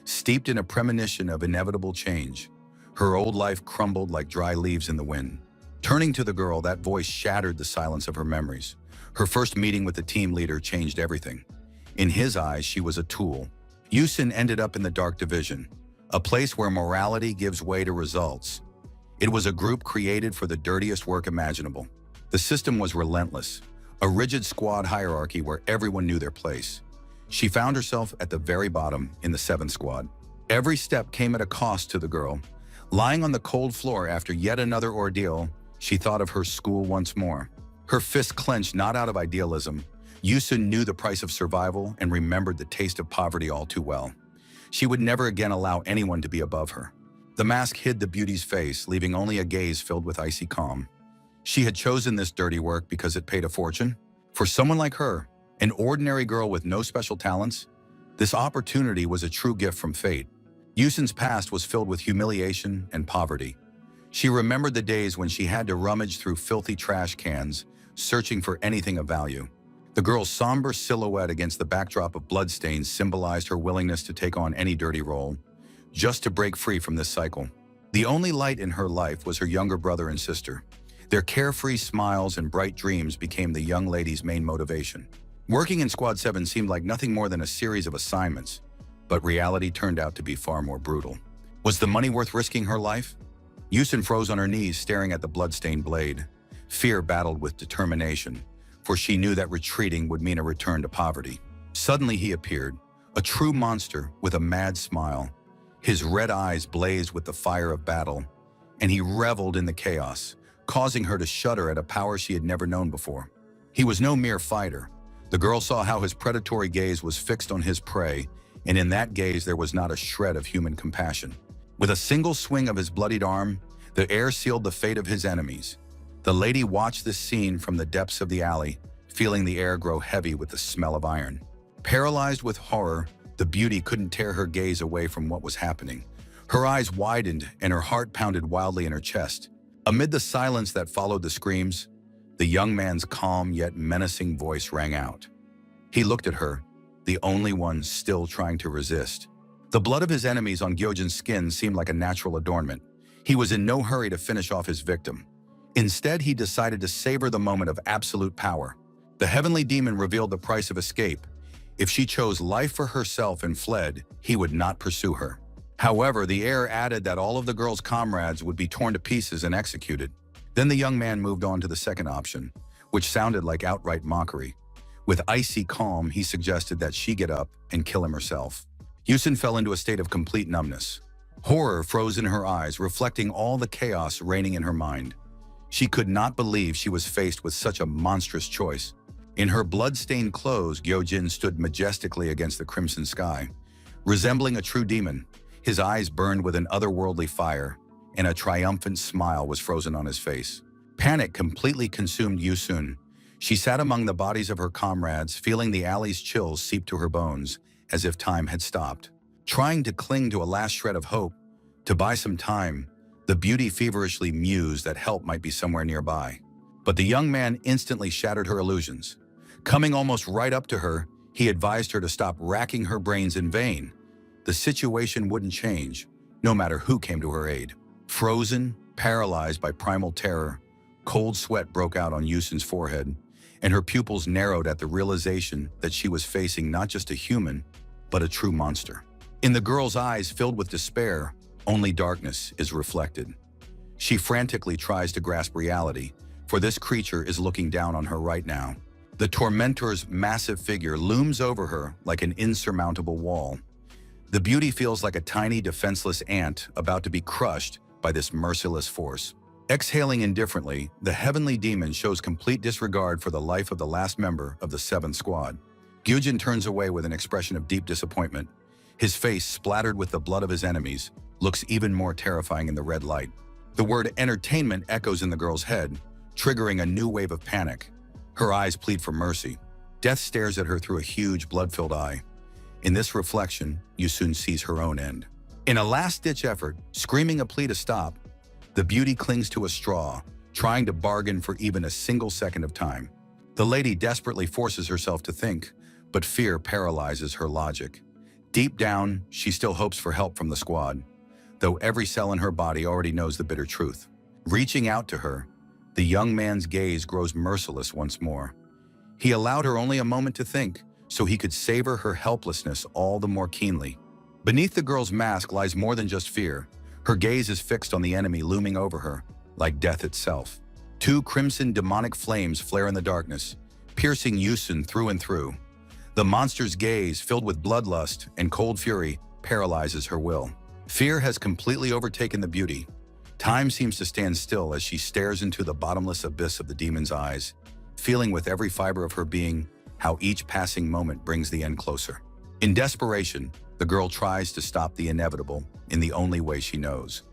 steeped in a premonition of inevitable change. Her old life crumbled like dry leaves in the wind. Turning to the girl, that voice shattered the silence of her memories. Her first meeting with the team leader changed everything. In his eyes, she was a tool. Yusin ended up in the Dark Division, a place where morality gives way to results. It was a group created for the dirtiest work imaginable. The system was relentless, a rigid squad hierarchy where everyone knew their place. She found herself at the very bottom in the 7th squad. Every step came at a cost to the girl. Lying on the cold floor after yet another ordeal, she thought of her school once more. Her fists clenched not out of idealism. Yusun knew the price of survival and remembered the taste of poverty all too well. She would never again allow anyone to be above her. The mask hid the beauty's face, leaving only a gaze filled with icy calm. She had chosen this dirty work because it paid a fortune. For someone like her, an ordinary girl with no special talents, this opportunity was a true gift from fate. Yusun's past was filled with humiliation and poverty. She remembered the days when she had to rummage through filthy trash cans, searching for anything of value. The girl's somber silhouette against the backdrop of bloodstains symbolized her willingness to take on any dirty role, just to break free from this cycle. The only light in her life was her younger brother and sister. Their carefree smiles and bright dreams became the young lady's main motivation. Working in Squad 7 seemed like nothing more than a series of assignments, but reality turned out to be far more brutal. Was the money worth risking her life? Yusun froze on her knees, staring at the bloodstained blade. Fear battled with determination, for she knew that retreating would mean a return to poverty. Suddenly he appeared, a true monster with a mad smile. His red eyes blazed with the fire of battle, and he reveled in the chaos, causing her to shudder at a power she had never known before. He was no mere fighter. The girl saw how his predatory gaze was fixed on his prey, and in that gaze there was not a shred of human compassion. With a single swing of his bloodied arm, the air sealed the fate of his enemies. The lady watched this scene from the depths of the alley, feeling the air grow heavy with the smell of iron. Paralyzed with horror, the beauty couldn't tear her gaze away from what was happening. Her eyes widened and her heart pounded wildly in her chest. Amid the silence that followed the screams, the young man's calm yet menacing voice rang out. He looked at her, the only one still trying to resist. The blood of his enemies on Gyojin's skin seemed like a natural adornment. He was in no hurry to finish off his victim. Instead, he decided to savor the moment of absolute power. The heavenly demon revealed the price of escape. If she chose life for herself and fled, he would not pursue her. However, the air added that all of the girl's comrades would be torn to pieces and executed. Then the young man moved on to the second option, which sounded like outright mockery. With icy calm, he suggested that she get up and kill him herself. Yusun fell into a state of complete numbness. Horror froze in her eyes, reflecting all the chaos reigning in her mind. She could not believe she was faced with such a monstrous choice. In her blood-stained clothes, Gyojin stood majestically against the crimson sky. Resembling a true demon, his eyes burned with an otherworldly fire, and a triumphant smile was frozen on his face. Panic completely consumed Yusun. She sat among the bodies of her comrades, feeling the alley's chills seep to her bones, as if time had stopped. Trying to cling to a last shred of hope, to buy some time, the beauty feverishly mused that help might be somewhere nearby. But the young man instantly shattered her illusions. Coming almost right up to her, he advised her to stop racking her brains in vain. The situation wouldn't change, no matter who came to her aid. Frozen, paralyzed by primal terror, cold sweat broke out on Yusun's forehead, and her pupils narrowed at the realization that she was facing not just a human, but a true monster. In the girl's eyes filled with despair, only darkness is reflected. She frantically tries to grasp reality, for this creature is looking down on her right now. The tormentor's massive figure looms over her like an insurmountable wall. The beauty feels like a tiny, defenseless ant about to be crushed by this merciless force. Exhaling indifferently, the heavenly demon shows complete disregard for the life of the last member of the 7th squad. Gyojin turns away with an expression of deep disappointment. His face, splattered with the blood of his enemies, looks even more terrifying in the red light. The word entertainment echoes in the girl's head, triggering a new wave of panic. Her eyes plead for mercy. Death stares at her through a huge, blood-filled eye. In this reflection, Yusun sees her own end. In a last-ditch effort, screaming a plea to stop, the beauty clings to a straw, trying to bargain for even a single second of time. The lady desperately forces herself to think, but fear paralyzes her logic. Deep down, she still hopes for help from the squad, though every cell in her body already knows the bitter truth. Reaching out to her, the young man's gaze grows merciless once more. He allowed her only a moment to think, so he could savor her helplessness all the more keenly. Beneath the girl's mask lies more than just fear. Her gaze is fixed on the enemy looming over her, like death itself. 2 crimson demonic flames flare in the darkness, piercing Yusun through and through. The monster's gaze, filled with bloodlust and cold fury, paralyzes her will. Fear has completely overtaken the beauty. Time seems to stand still as she stares into the bottomless abyss of the demon's eyes, feeling with every fiber of her being how each passing moment brings the end closer. In desperation, the girl tries to stop the inevitable in the only way she knows,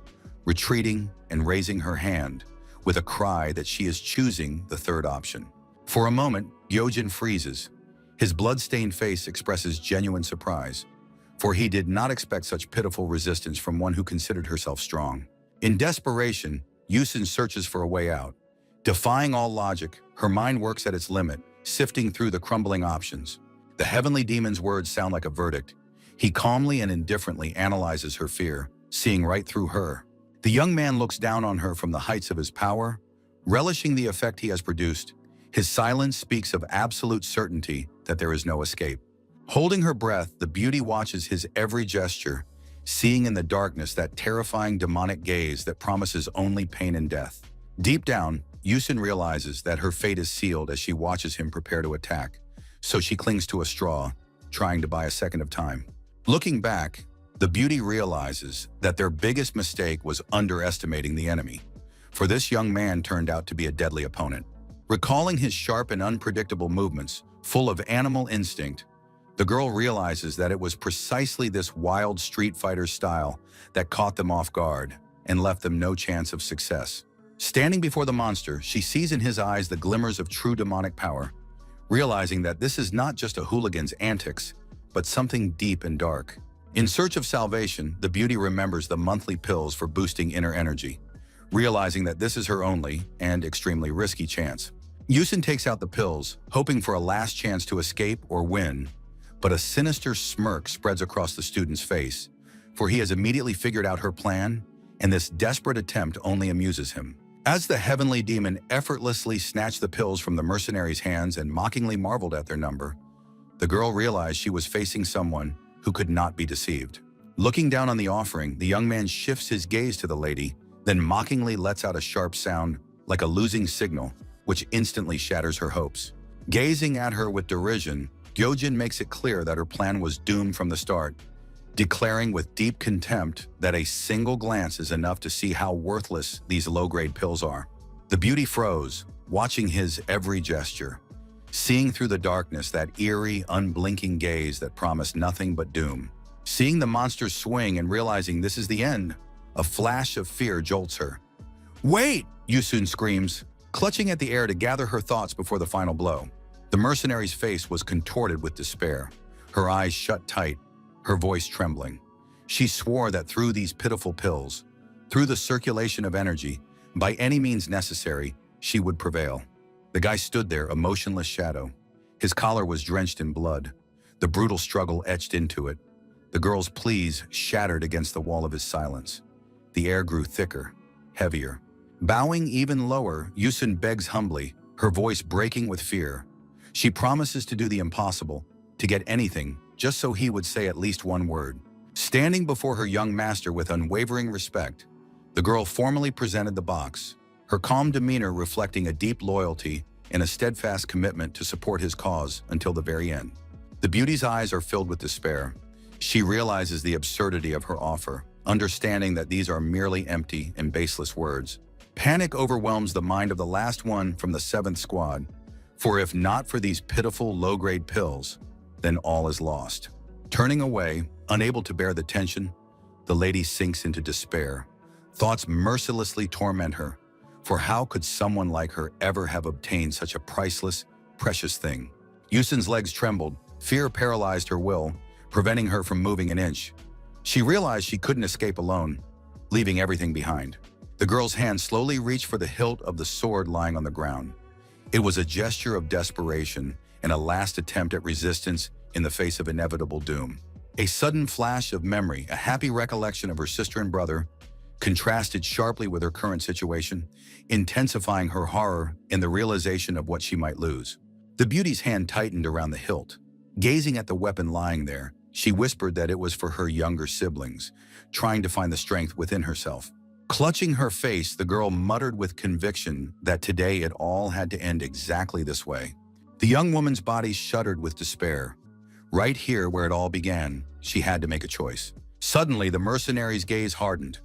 retreating and raising her hand with a cry that she is choosing the third option. For a moment, Gyojin freezes. His blood-stained face expresses genuine surprise, for he did not expect such pitiful resistance from one who considered herself strong. In desperation, Yusun searches for a way out. Defying all logic, her mind works at its limit, sifting through the crumbling options. The heavenly demon's words sound like a verdict. He calmly and indifferently analyzes her fear, seeing right through her. The young man looks down on her from the heights of his power, relishing the effect he has produced. His silence speaks of absolute certainty that there is no escape. Holding her breath, the beauty watches his every gesture, seeing in the darkness that terrifying demonic gaze that promises only pain and death. Deep down, Yusun realizes that her fate is sealed as she watches him prepare to attack, so she clings to a straw, trying to buy a second of time. Looking back, the beauty realizes that their biggest mistake was underestimating the enemy, for this young man turned out to be a deadly opponent. Recalling his sharp and unpredictable movements, full of animal instinct, the girl realizes that it was precisely this wild street fighter style that caught them off guard and left them no chance of success. Standing before the monster, she sees in his eyes the glimmers of true demonic power, realizing that this is not just a hooligan's antics, but something deep and dark. In search of salvation, the beauty remembers the monthly pills for boosting inner energy, realizing that this is her only and extremely risky chance. Yusun takes out the pills, hoping for a last chance to escape or win, but a sinister smirk spreads across the student's face, for he has immediately figured out her plan, and this desperate attempt only amuses him. As the heavenly demon effortlessly snatched the pills from the mercenary's hands and mockingly marveled at their number, the girl realized she was facing someone who could not be deceived. Looking down on the offering, the young man shifts his gaze to the lady, then mockingly lets out a sharp sound like a losing signal, which instantly shatters her hopes. Gazing at her with derision, Gyojin makes it clear that her plan was doomed from the start, declaring with deep contempt that a single glance is enough to see how worthless these low-grade pills are. The beauty froze, watching his every gesture, seeing through the darkness that eerie, unblinking gaze that promised nothing but doom. Seeing the monster swing and realizing this is the end, a flash of fear jolts her. "Wait!" Yusun screams, clutching at the air to gather her thoughts before the final blow. The mercenary's face was contorted with despair, her eyes shut tight, her voice trembling. She swore that through these pitiful pills, through the circulation of energy, by any means necessary, she would prevail. The guy stood there, a motionless shadow. His collar was drenched in blood, the brutal struggle etched into it. The girl's pleas shattered against the wall of his silence. The air grew thicker, heavier. Bowing even lower, Yusun begs humbly, her voice breaking with fear. She promises to do the impossible, to get anything, just so he would say at least one word. Standing before her young master with unwavering respect, the girl formally presented the box, her calm demeanor reflecting a deep loyalty and a steadfast commitment to support his cause until the very end. The beauty's eyes are filled with despair. She realizes the absurdity of her offer, understanding that these are merely empty and baseless words. Panic overwhelms the mind of the last one from the 7th squad, for if not for these pitiful low-grade pills, then all is lost. Turning away, unable to bear the tension, the lady sinks into despair. Thoughts mercilessly torment her, for how could someone like her ever have obtained such a priceless, precious thing? Yusun's legs trembled, fear paralyzed her will, preventing her from moving an inch. She realized she couldn't escape alone, leaving everything behind. The girl's hand slowly reached for the hilt of the sword lying on the ground. It was a gesture of desperation and a last attempt at resistance in the face of inevitable doom. A sudden flash of memory, a happy recollection of her sister and brother, contrasted sharply with her current situation, intensifying her horror in the realization of what she might lose. The beauty's hand tightened around the hilt. Gazing at the weapon lying there, she whispered that it was for her younger siblings, trying to find the strength within herself. Clutching her face, the girl muttered with conviction that today it all had to end exactly this way. The young woman's body shuddered with despair. Right here where it all began, she had to make a choice. Suddenly, the mercenary's gaze hardened.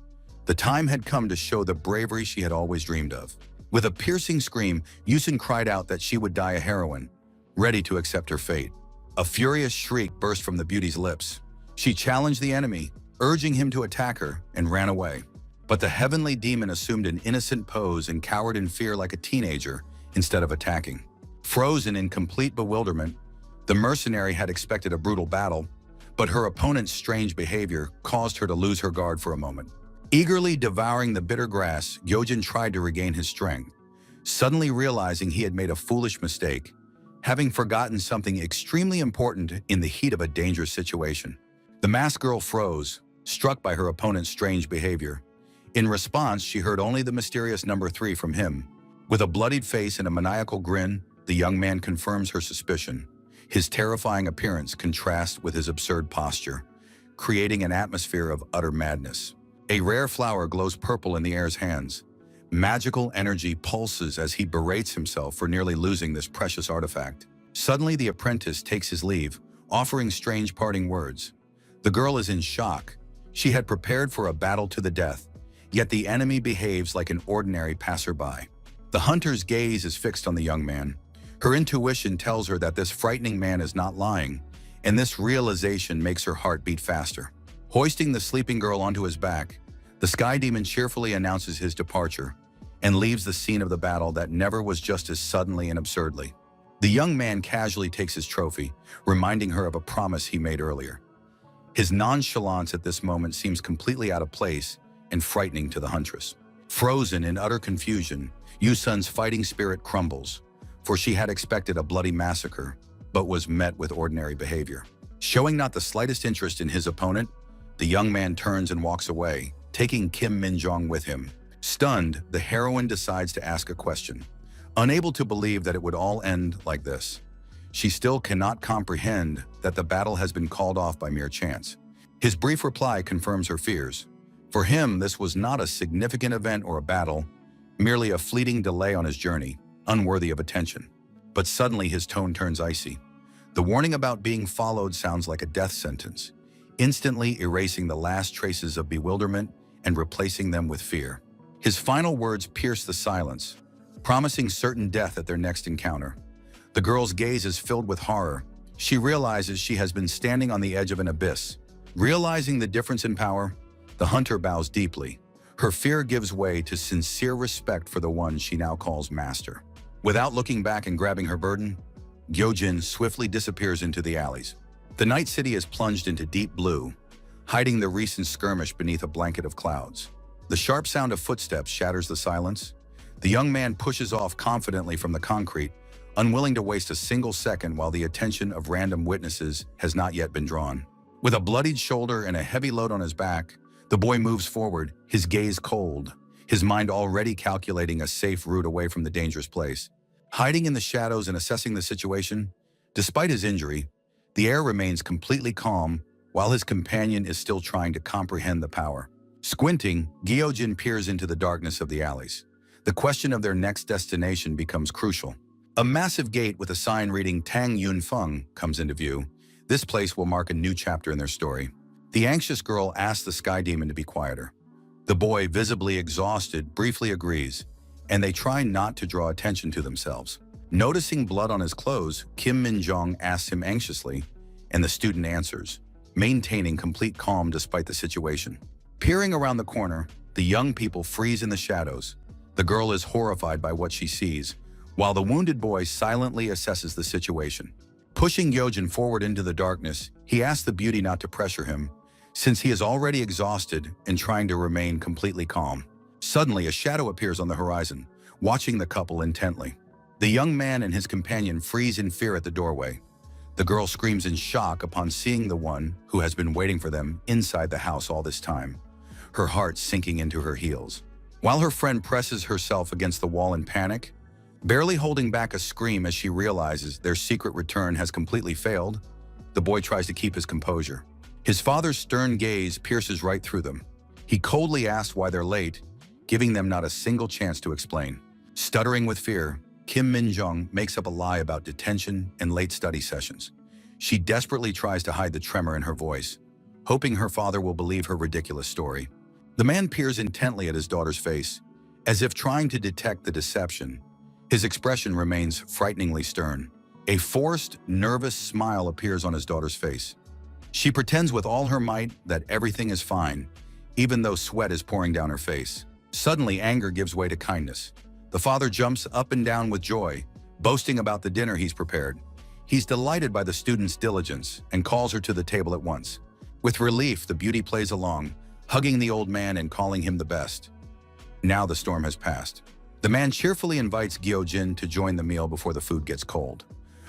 The time had come to show the bravery she had always dreamed of. With a piercing scream, Yusun cried out that she would die a heroine, ready to accept her fate. A furious shriek burst from the beauty's lips. She challenged the enemy, urging him to attack her, and ran away. But the heavenly demon assumed an innocent pose and cowered in fear like a teenager instead of attacking. Frozen in complete bewilderment, the mercenary had expected a brutal battle, but her opponent's strange behavior caused her to lose her guard for a moment. Eagerly devouring the bitter grass, Gyojin tried to regain his strength, suddenly realizing he had made a foolish mistake, having forgotten something extremely important in the heat of a dangerous situation. The masked girl froze, struck by her opponent's strange behavior. In response, she heard only the mysterious number 3 from him. With a bloodied face and a maniacal grin, the young man confirms her suspicion. His terrifying appearance contrasts with his absurd posture, creating an atmosphere of utter madness. A rare flower glows purple in the heir's hands. Magical energy pulses as he berates himself for nearly losing this precious artifact. Suddenly, the apprentice takes his leave, offering strange parting words. The girl is in shock. She had prepared for a battle to the death, yet the enemy behaves like an ordinary passerby. The hunter's gaze is fixed on the young man. Her intuition tells her that this frightening man is not lying, and this realization makes her heart beat faster. Hoisting the sleeping girl onto his back, the sky demon cheerfully announces his departure and leaves the scene of the battle that never was just as suddenly and absurdly. The young man casually takes his trophy, reminding her of a promise he made earlier. His nonchalance at this moment seems completely out of place and frightening to the huntress. Frozen in utter confusion, Yusun's fighting spirit crumbles, for she had expected a bloody massacre, but was met with ordinary behavior. Showing not the slightest interest in his opponent, the young man turns and walks away, taking Kim Minjong with him. Stunned, the heroine decides to ask a question. Unable to believe that it would all end like this, she still cannot comprehend that the battle has been called off by mere chance. His brief reply confirms her fears. For him, this was not a significant event or a battle, merely a fleeting delay on his journey, unworthy of attention. but suddenly his tone turns icy. The warning about being followed sounds like a death sentence, instantly erasing the last traces of bewilderment and replacing them with fear. His final words pierce the silence, promising certain death at their next encounter. The girl's gaze is filled with horror. She realizes she has been standing on the edge of an abyss. Realizing the difference in power, the hunter bows deeply. Her fear gives way to sincere respect for the one she now calls master. Without looking back and grabbing her burden, Gyojin swiftly disappears into the alleys. The night city is plunged into deep blue, hiding the recent skirmish beneath a blanket of clouds. The sharp sound of footsteps shatters the silence. The young man pushes off confidently from the concrete, unwilling to waste a single second while the attention of random witnesses has not yet been drawn. With a bloodied shoulder and a heavy load on his back, the boy moves forward, his gaze cold, his mind already calculating a safe route away from the dangerous place. Hiding in the shadows and assessing the situation, despite his injury, the heir remains completely calm while his companion is still trying to comprehend the power. Squinting, Gyojin peers into the darkness of the alleys. The question of their next destination becomes crucial. A massive gate with a sign reading Tang Yun Feng comes into view. This place will mark a new chapter in their story. The anxious girl asks the sky demon to be quieter. The boy, visibly exhausted, briefly agrees, and they try not to draw attention to themselves. Noticing blood on his clothes, Kim Min-jong asks him anxiously, and the student answers, maintaining complete calm despite the situation. Peering around the corner, the young people freeze in the shadows. The girl is horrified by what she sees, while the wounded boy silently assesses the situation. Pushing Gyojin forward into the darkness, he asks the beauty not to pressure him, since he is already exhausted and trying to remain completely calm. Suddenly, a shadow appears on the horizon, watching the couple intently. The young man and his companion freeze in fear at the doorway. The girl screams in shock upon seeing the one who has been waiting for them inside the house all this time, her heart sinking into her heels. While her friend presses herself against the wall in panic, barely holding back a scream as she realizes their secret return has completely failed, the boy tries to keep his composure. His father's stern gaze pierces right through them. He coldly asks why they're late, giving them not a single chance to explain. Stuttering with fear, Kim Min-jong makes up a lie about detention and late study sessions. She desperately tries to hide the tremor in her voice, hoping her father will believe her ridiculous story. The man peers intently at his daughter's face, as if trying to detect the deception. His expression remains frighteningly stern. A forced, nervous smile appears on his daughter's face. She pretends with all her might that everything is fine, even though sweat is pouring down her face. Suddenly, anger gives way to kindness. The father jumps up and down with joy, boasting about the dinner he's prepared. He's delighted by the student's diligence and calls her to the table at once. With relief, the beauty plays along, hugging the old man and calling him the best. Now the storm has passed. The man cheerfully invites Gyojin to join the meal before the food gets cold.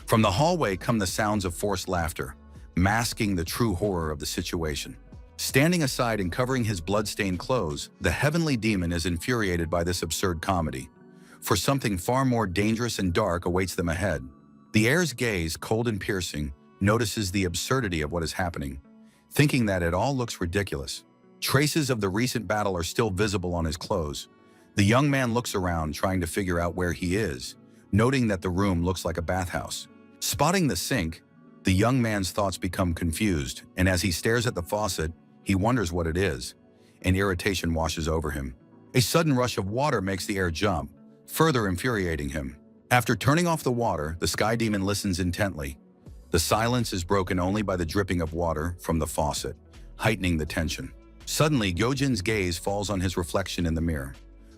From the hallway come the sounds of forced laughter, masking the true horror of the situation. Standing aside and covering his blood-stained clothes, the heavenly demon is infuriated by this absurd comedy. For something far more dangerous and dark awaits them ahead. The heir's gaze, cold and piercing, notices the absurdity of what is happening, thinking that it all looks ridiculous. Traces of the recent battle are still visible on his clothes. The young man looks around, trying to figure out where he is, noting that the room looks like a bathhouse. Spotting the sink, the young man's thoughts become confused, and as he stares at the faucet, he wonders what it is, and irritation washes over him. A sudden rush of water makes the heir jump, further infuriating him. After turning off the water, the sky demon listens intently. The silence is broken only by the dripping of water from the faucet, heightening the tension. Suddenly, Gyojin's gaze falls on his reflection in the mirror.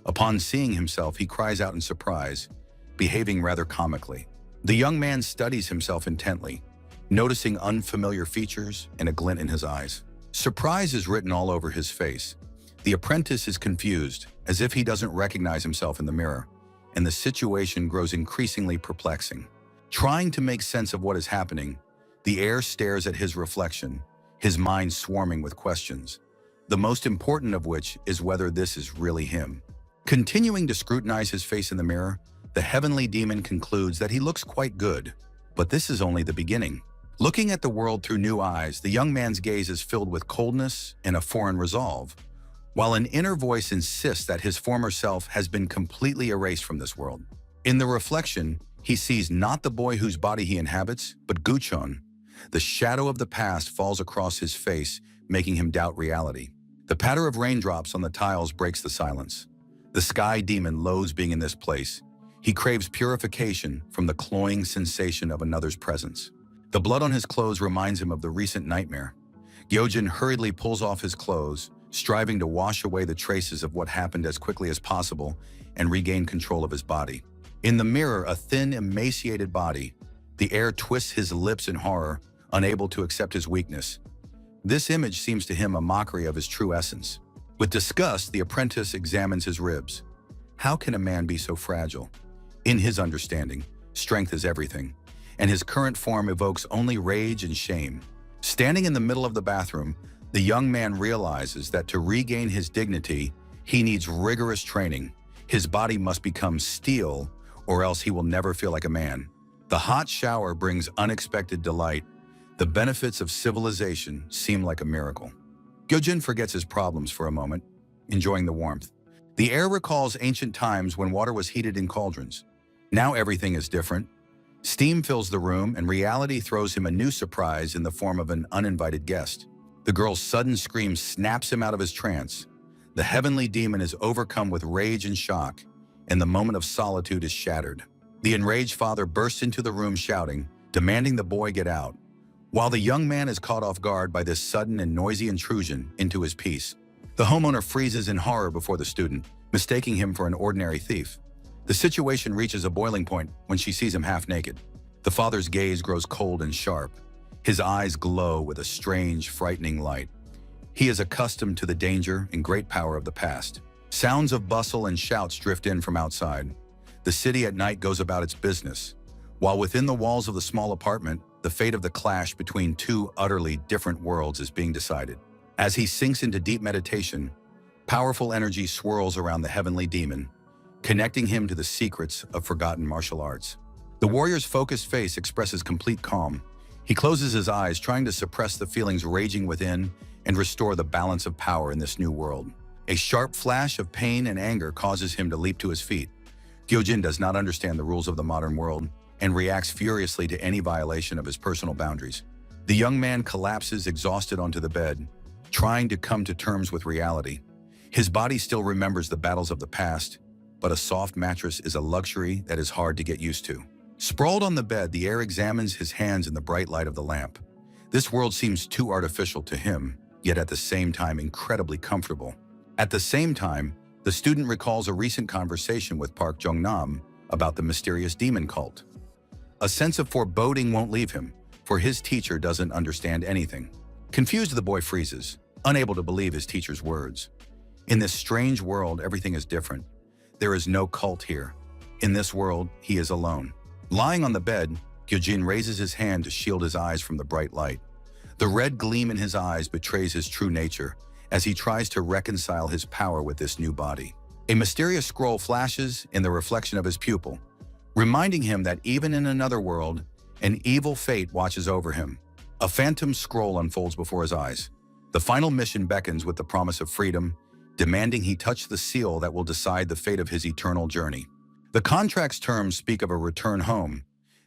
Upon seeing himself, he cries out in surprise, behaving rather comically. The young man studies himself intently, noticing unfamiliar features and a glint in his eyes. Surprise is written all over his face. The apprentice is confused, as if he doesn't recognize himself in the mirror, and the situation grows increasingly perplexing. Trying to make sense of what is happening, the heir stares at his reflection, his mind swarming with questions, the most important of which is whether this is really him. Continuing to scrutinize his face in the mirror, the heavenly demon concludes that he looks quite good, but this is only the beginning. Looking at the world through new eyes, the young man's gaze is filled with coldness and a foreign resolve, while an inner voice insists that his former self has been completely erased from this world. In the reflection, he sees not the boy whose body he inhabits, but Guchon. The shadow of the past falls across his face, making him doubt reality. The patter of raindrops on the tiles breaks the silence. The sky demon loathes being in this place. He craves purification from the cloying sensation of another's presence. The blood on his clothes reminds him of the recent nightmare. Gyojin hurriedly pulls off his clothes, striving to wash away the traces of what happened as quickly as possible and regain control of his body. In the mirror, a thin, emaciated body, the heir twists his lips in horror, unable to accept his weakness. This image seems to him a mockery of his true essence. With disgust, the apprentice examines his ribs. How can a man be so fragile? In his understanding, strength is everything, and his current form evokes only rage and shame. Standing in the middle of the bathroom, the young man realizes that to regain his dignity, he needs rigorous training. His body must become steel, or else he will never feel like a man. The hot shower brings unexpected delight. The benefits of civilization seem like a miracle. Gyojin forgets his problems for a moment, enjoying the warmth. The heir recalls ancient times when water was heated in cauldrons. Now everything is different. Steam fills the room, and reality throws him a new surprise in the form of an uninvited guest. The girl's sudden scream snaps him out of his trance. The heavenly demon is overcome with rage and shock, and the moment of solitude is shattered. The enraged father bursts into the room shouting, demanding the boy get out, while the young man is caught off guard by this sudden and noisy intrusion into his peace. The homeowner freezes in horror before the student, mistaking him for an ordinary thief. The situation reaches a boiling point when she sees him half naked. The father's gaze grows cold and sharp. His eyes glow with a strange, frightening light. He is accustomed to the danger and great power of the past. Sounds of bustle and shouts drift in from outside. The city at night goes about its business, while within the walls of the small apartment, the fate of the clash between two utterly different worlds is being decided. As he sinks into deep meditation, powerful energy swirls around the heavenly demon, connecting him to the secrets of forgotten martial arts. The warrior's focused face expresses complete calm. He closes his eyes, trying to suppress the feelings raging within and restore the balance of power in this new world. A sharp flash of pain and anger causes him to leap to his feet. Gyojin does not understand the rules of the modern world and reacts furiously to any violation of his personal boundaries. The young man collapses exhausted onto the bed, trying to come to terms with reality. His body still remembers the battles of the past, but a soft mattress is a luxury that is hard to get used to. Sprawled on the bed, the heir examines his hands in the bright light of the lamp. This world seems too artificial to him, yet at the same time incredibly comfortable. At the same time, the student recalls a recent conversation with Park Jong-nam about the mysterious demon cult. A sense of foreboding won't leave him, for his teacher doesn't understand anything. Confused, the boy freezes, unable to believe his teacher's words. In this strange world, everything is different. There is no cult here. In this world, he is alone. Lying on the bed, Gyojin raises his hand to shield his eyes from the bright light. The red gleam in his eyes betrays his true nature as he tries to reconcile his power with this new body. A mysterious scroll flashes in the reflection of his pupil, reminding him that even in another world, an evil fate watches over him. A phantom scroll unfolds before his eyes. The final mission beckons with the promise of freedom, demanding he touch the seal that will decide the fate of his eternal journey. The contract's terms speak of a return home.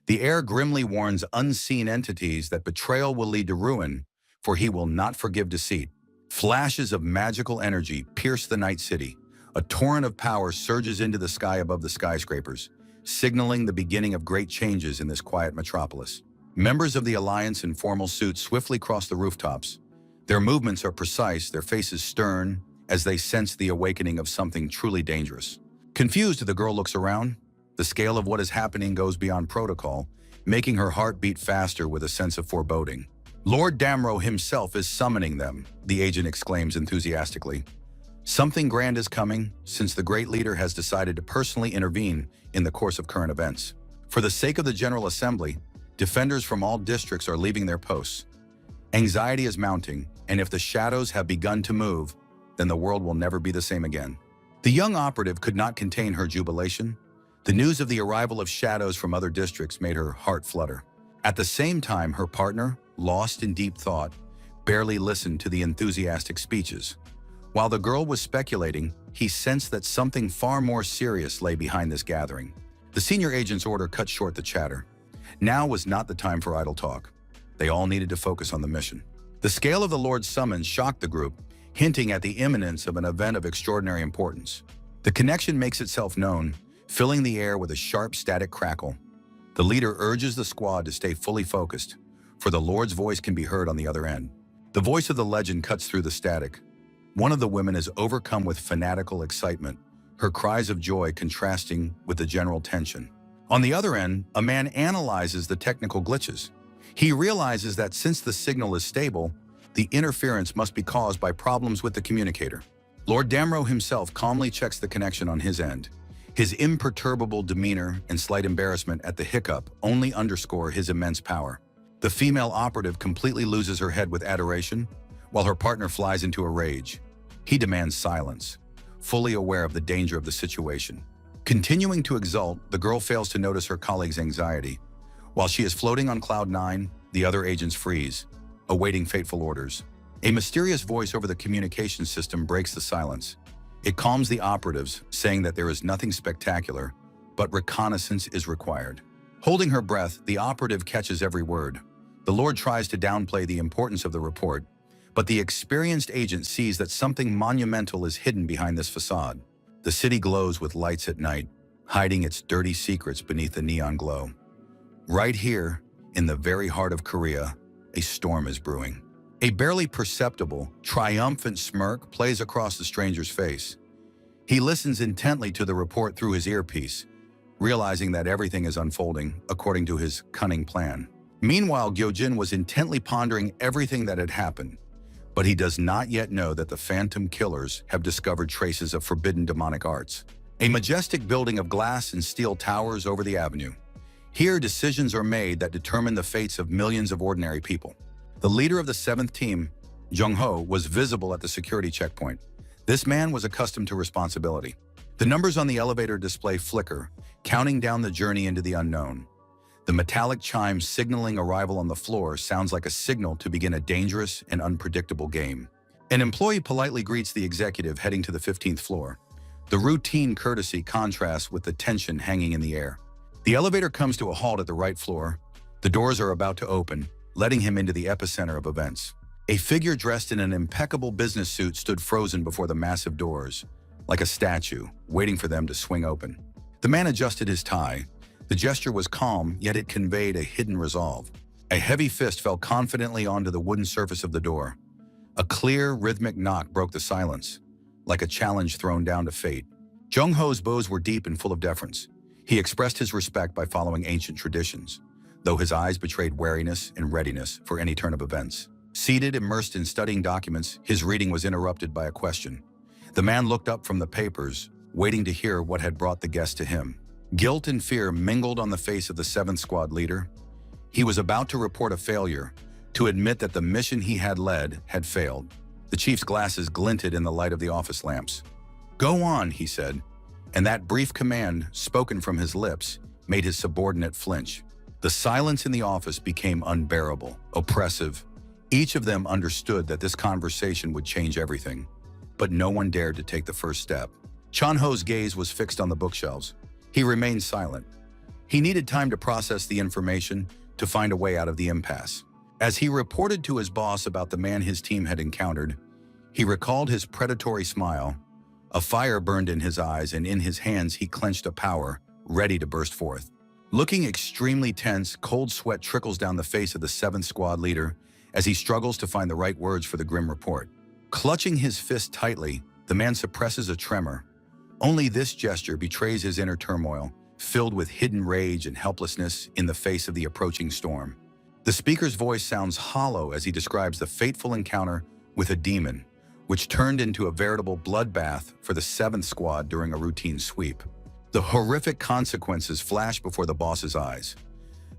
The heir grimly warns unseen entities that betrayal will lead to ruin, for he will not forgive deceit. Flashes of magical energy pierce the night city. A torrent of power surges into the sky above the skyscrapers, signaling the beginning of great changes in this quiet metropolis. Members of the Alliance in formal suits swiftly cross the rooftops. Their movements are precise, their faces stern, as they sense the awakening of something truly dangerous. Confused, the girl looks around. The scale of what is happening goes beyond protocol, making her heart beat faster with a sense of foreboding. Lord Damro himself is summoning them, the agent exclaims enthusiastically. Something grand is coming, since the great leader has decided to personally intervene in the course of current events. For the sake of the General Assembly, defenders from all districts are leaving their posts. Anxiety is mounting, and if the shadows have begun to move, then the world will never be the same again. The young operative could not contain her jubilation. The news of the arrival of shadows from other districts made her heart flutter. At the same time, her partner, lost in deep thought, barely listened to the enthusiastic speeches. While the girl was speculating, he sensed that something far more serious lay behind this gathering. The senior agent's order cut short the chatter. Now was not the time for idle talk. They all needed to focus on the mission. The scale of the Lord's summons shocked the group, hinting at the imminence of an event of extraordinary importance. The connection makes itself known, filling the air with a sharp static crackle. The leader urges the squad to stay fully focused, for the Lord's voice can be heard on the other end. The voice of the legend cuts through the static. One of the women is overcome with fanatical excitement, her cries of joy contrasting with the general tension. On the other end, a man analyzes the technical glitches. He realizes that since the signal is stable, the interference must be caused by problems with the communicator. Lord Damro himself calmly checks the connection on his end. His imperturbable demeanor and slight embarrassment at the hiccup only underscore his immense power. The female operative completely loses her head with adoration, while her partner flies into a rage. He demands silence, fully aware of the danger of the situation. Continuing to exult, the girl fails to notice her colleague's anxiety. While she is floating on cloud 9, the other agents freeze, awaiting fateful orders. A mysterious voice over the communication system breaks the silence. It calms the operatives, saying that there is nothing spectacular, but reconnaissance is required. Holding her breath, the operative catches every word. The Lord tries to downplay the importance of the report, but the experienced agent sees that something monumental is hidden behind this facade. The city glows with lights at night, hiding its dirty secrets beneath the neon glow. Right here, in the very heart of Korea, a storm is brewing. A barely perceptible, triumphant smirk plays across the stranger's face. He listens intently to the report through his earpiece, realizing that everything is unfolding according to his cunning plan. Meanwhile, Gyojin was intently pondering everything that had happened, but he does not yet know that the phantom killers have discovered traces of forbidden demonic arts. A majestic building of glass and steel towers over the avenue. Here, decisions are made that determine the fates of millions of ordinary people. The leader of the 7th team, Jung-ho, was visible at the security checkpoint. This man was accustomed to responsibility. The numbers on the elevator display flicker, counting down the journey into the unknown. The metallic chime signaling arrival on the floor sounds like a signal to begin a dangerous and unpredictable game. An employee politely greets the executive heading to the 15th floor. The routine courtesy contrasts with the tension hanging in the air. The elevator comes to a halt at the right floor. The doors are about to open, letting him into the epicenter of events. A figure dressed in an impeccable business suit stood frozen before the massive doors, like a statue, waiting for them to swing open. The man adjusted his tie. The gesture was calm, yet it conveyed a hidden resolve. A heavy fist fell confidently onto the wooden surface of the door. A clear, rhythmic knock broke the silence, like a challenge thrown down to fate. Jung-ho's bows were deep and full of deference. He expressed his respect by following ancient traditions, though his eyes betrayed wariness and readiness for any turn of events. Seated, immersed in studying documents, his reading was interrupted by a question. The man looked up from the papers, waiting to hear what had brought the guest to him. Guilt and fear mingled on the face of the 7th squad leader. He was about to report a failure, to admit that the mission he had led had failed. The chief's glasses glinted in the light of the office lamps. "Go on," he said, and that brief command, spoken from his lips, made his subordinate flinch. The silence in the office became unbearable, oppressive. Each of them understood that this conversation would change everything, but no one dared to take the first step. Chun-ho's gaze was fixed on the bookshelves. He remained silent. He needed time to process the information, to find a way out of the impasse. As he reported to his boss about the man his team had encountered, he recalled his predatory smile. A fire burned in his eyes, and in his hands he clenched a power, ready to burst forth. Looking extremely tense, cold sweat trickles down the face of the 7th squad leader as he struggles to find the right words for the grim report. Clutching his fist tightly, the man suppresses a tremor. Only this gesture betrays his inner turmoil, filled with hidden rage and helplessness in the face of the approaching storm. The speaker's voice sounds hollow as he describes the fateful encounter with a demon, which turned into a veritable bloodbath for the 7th squad during a routine sweep. The horrific consequences flash before the boss's eyes.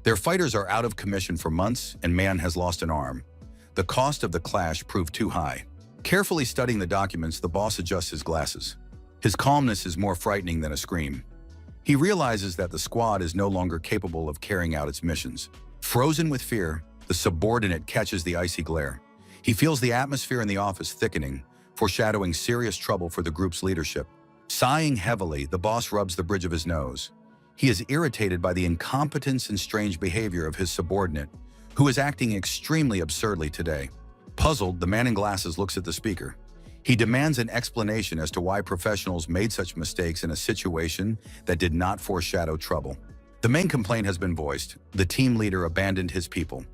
Their fighters are out of commission for months, and man has lost an arm. The cost of the clash proved too high. Carefully studying the documents, the boss adjusts his glasses. His calmness is more frightening than a scream. He realizes that the squad is no longer capable of carrying out its missions. Frozen with fear, the subordinate catches the icy glare. He feels the atmosphere in the office thickening, foreshadowing serious trouble for the group's leadership. Sighing heavily, the boss rubs the bridge of his nose. He is irritated by the incompetence and strange behavior of his subordinate, who is acting extremely absurdly today. Puzzled, the man in glasses looks at the speaker. He demands an explanation as to why professionals made such mistakes in a situation that did not foreshadow trouble. The main complaint has been voiced. The team leader abandoned his people.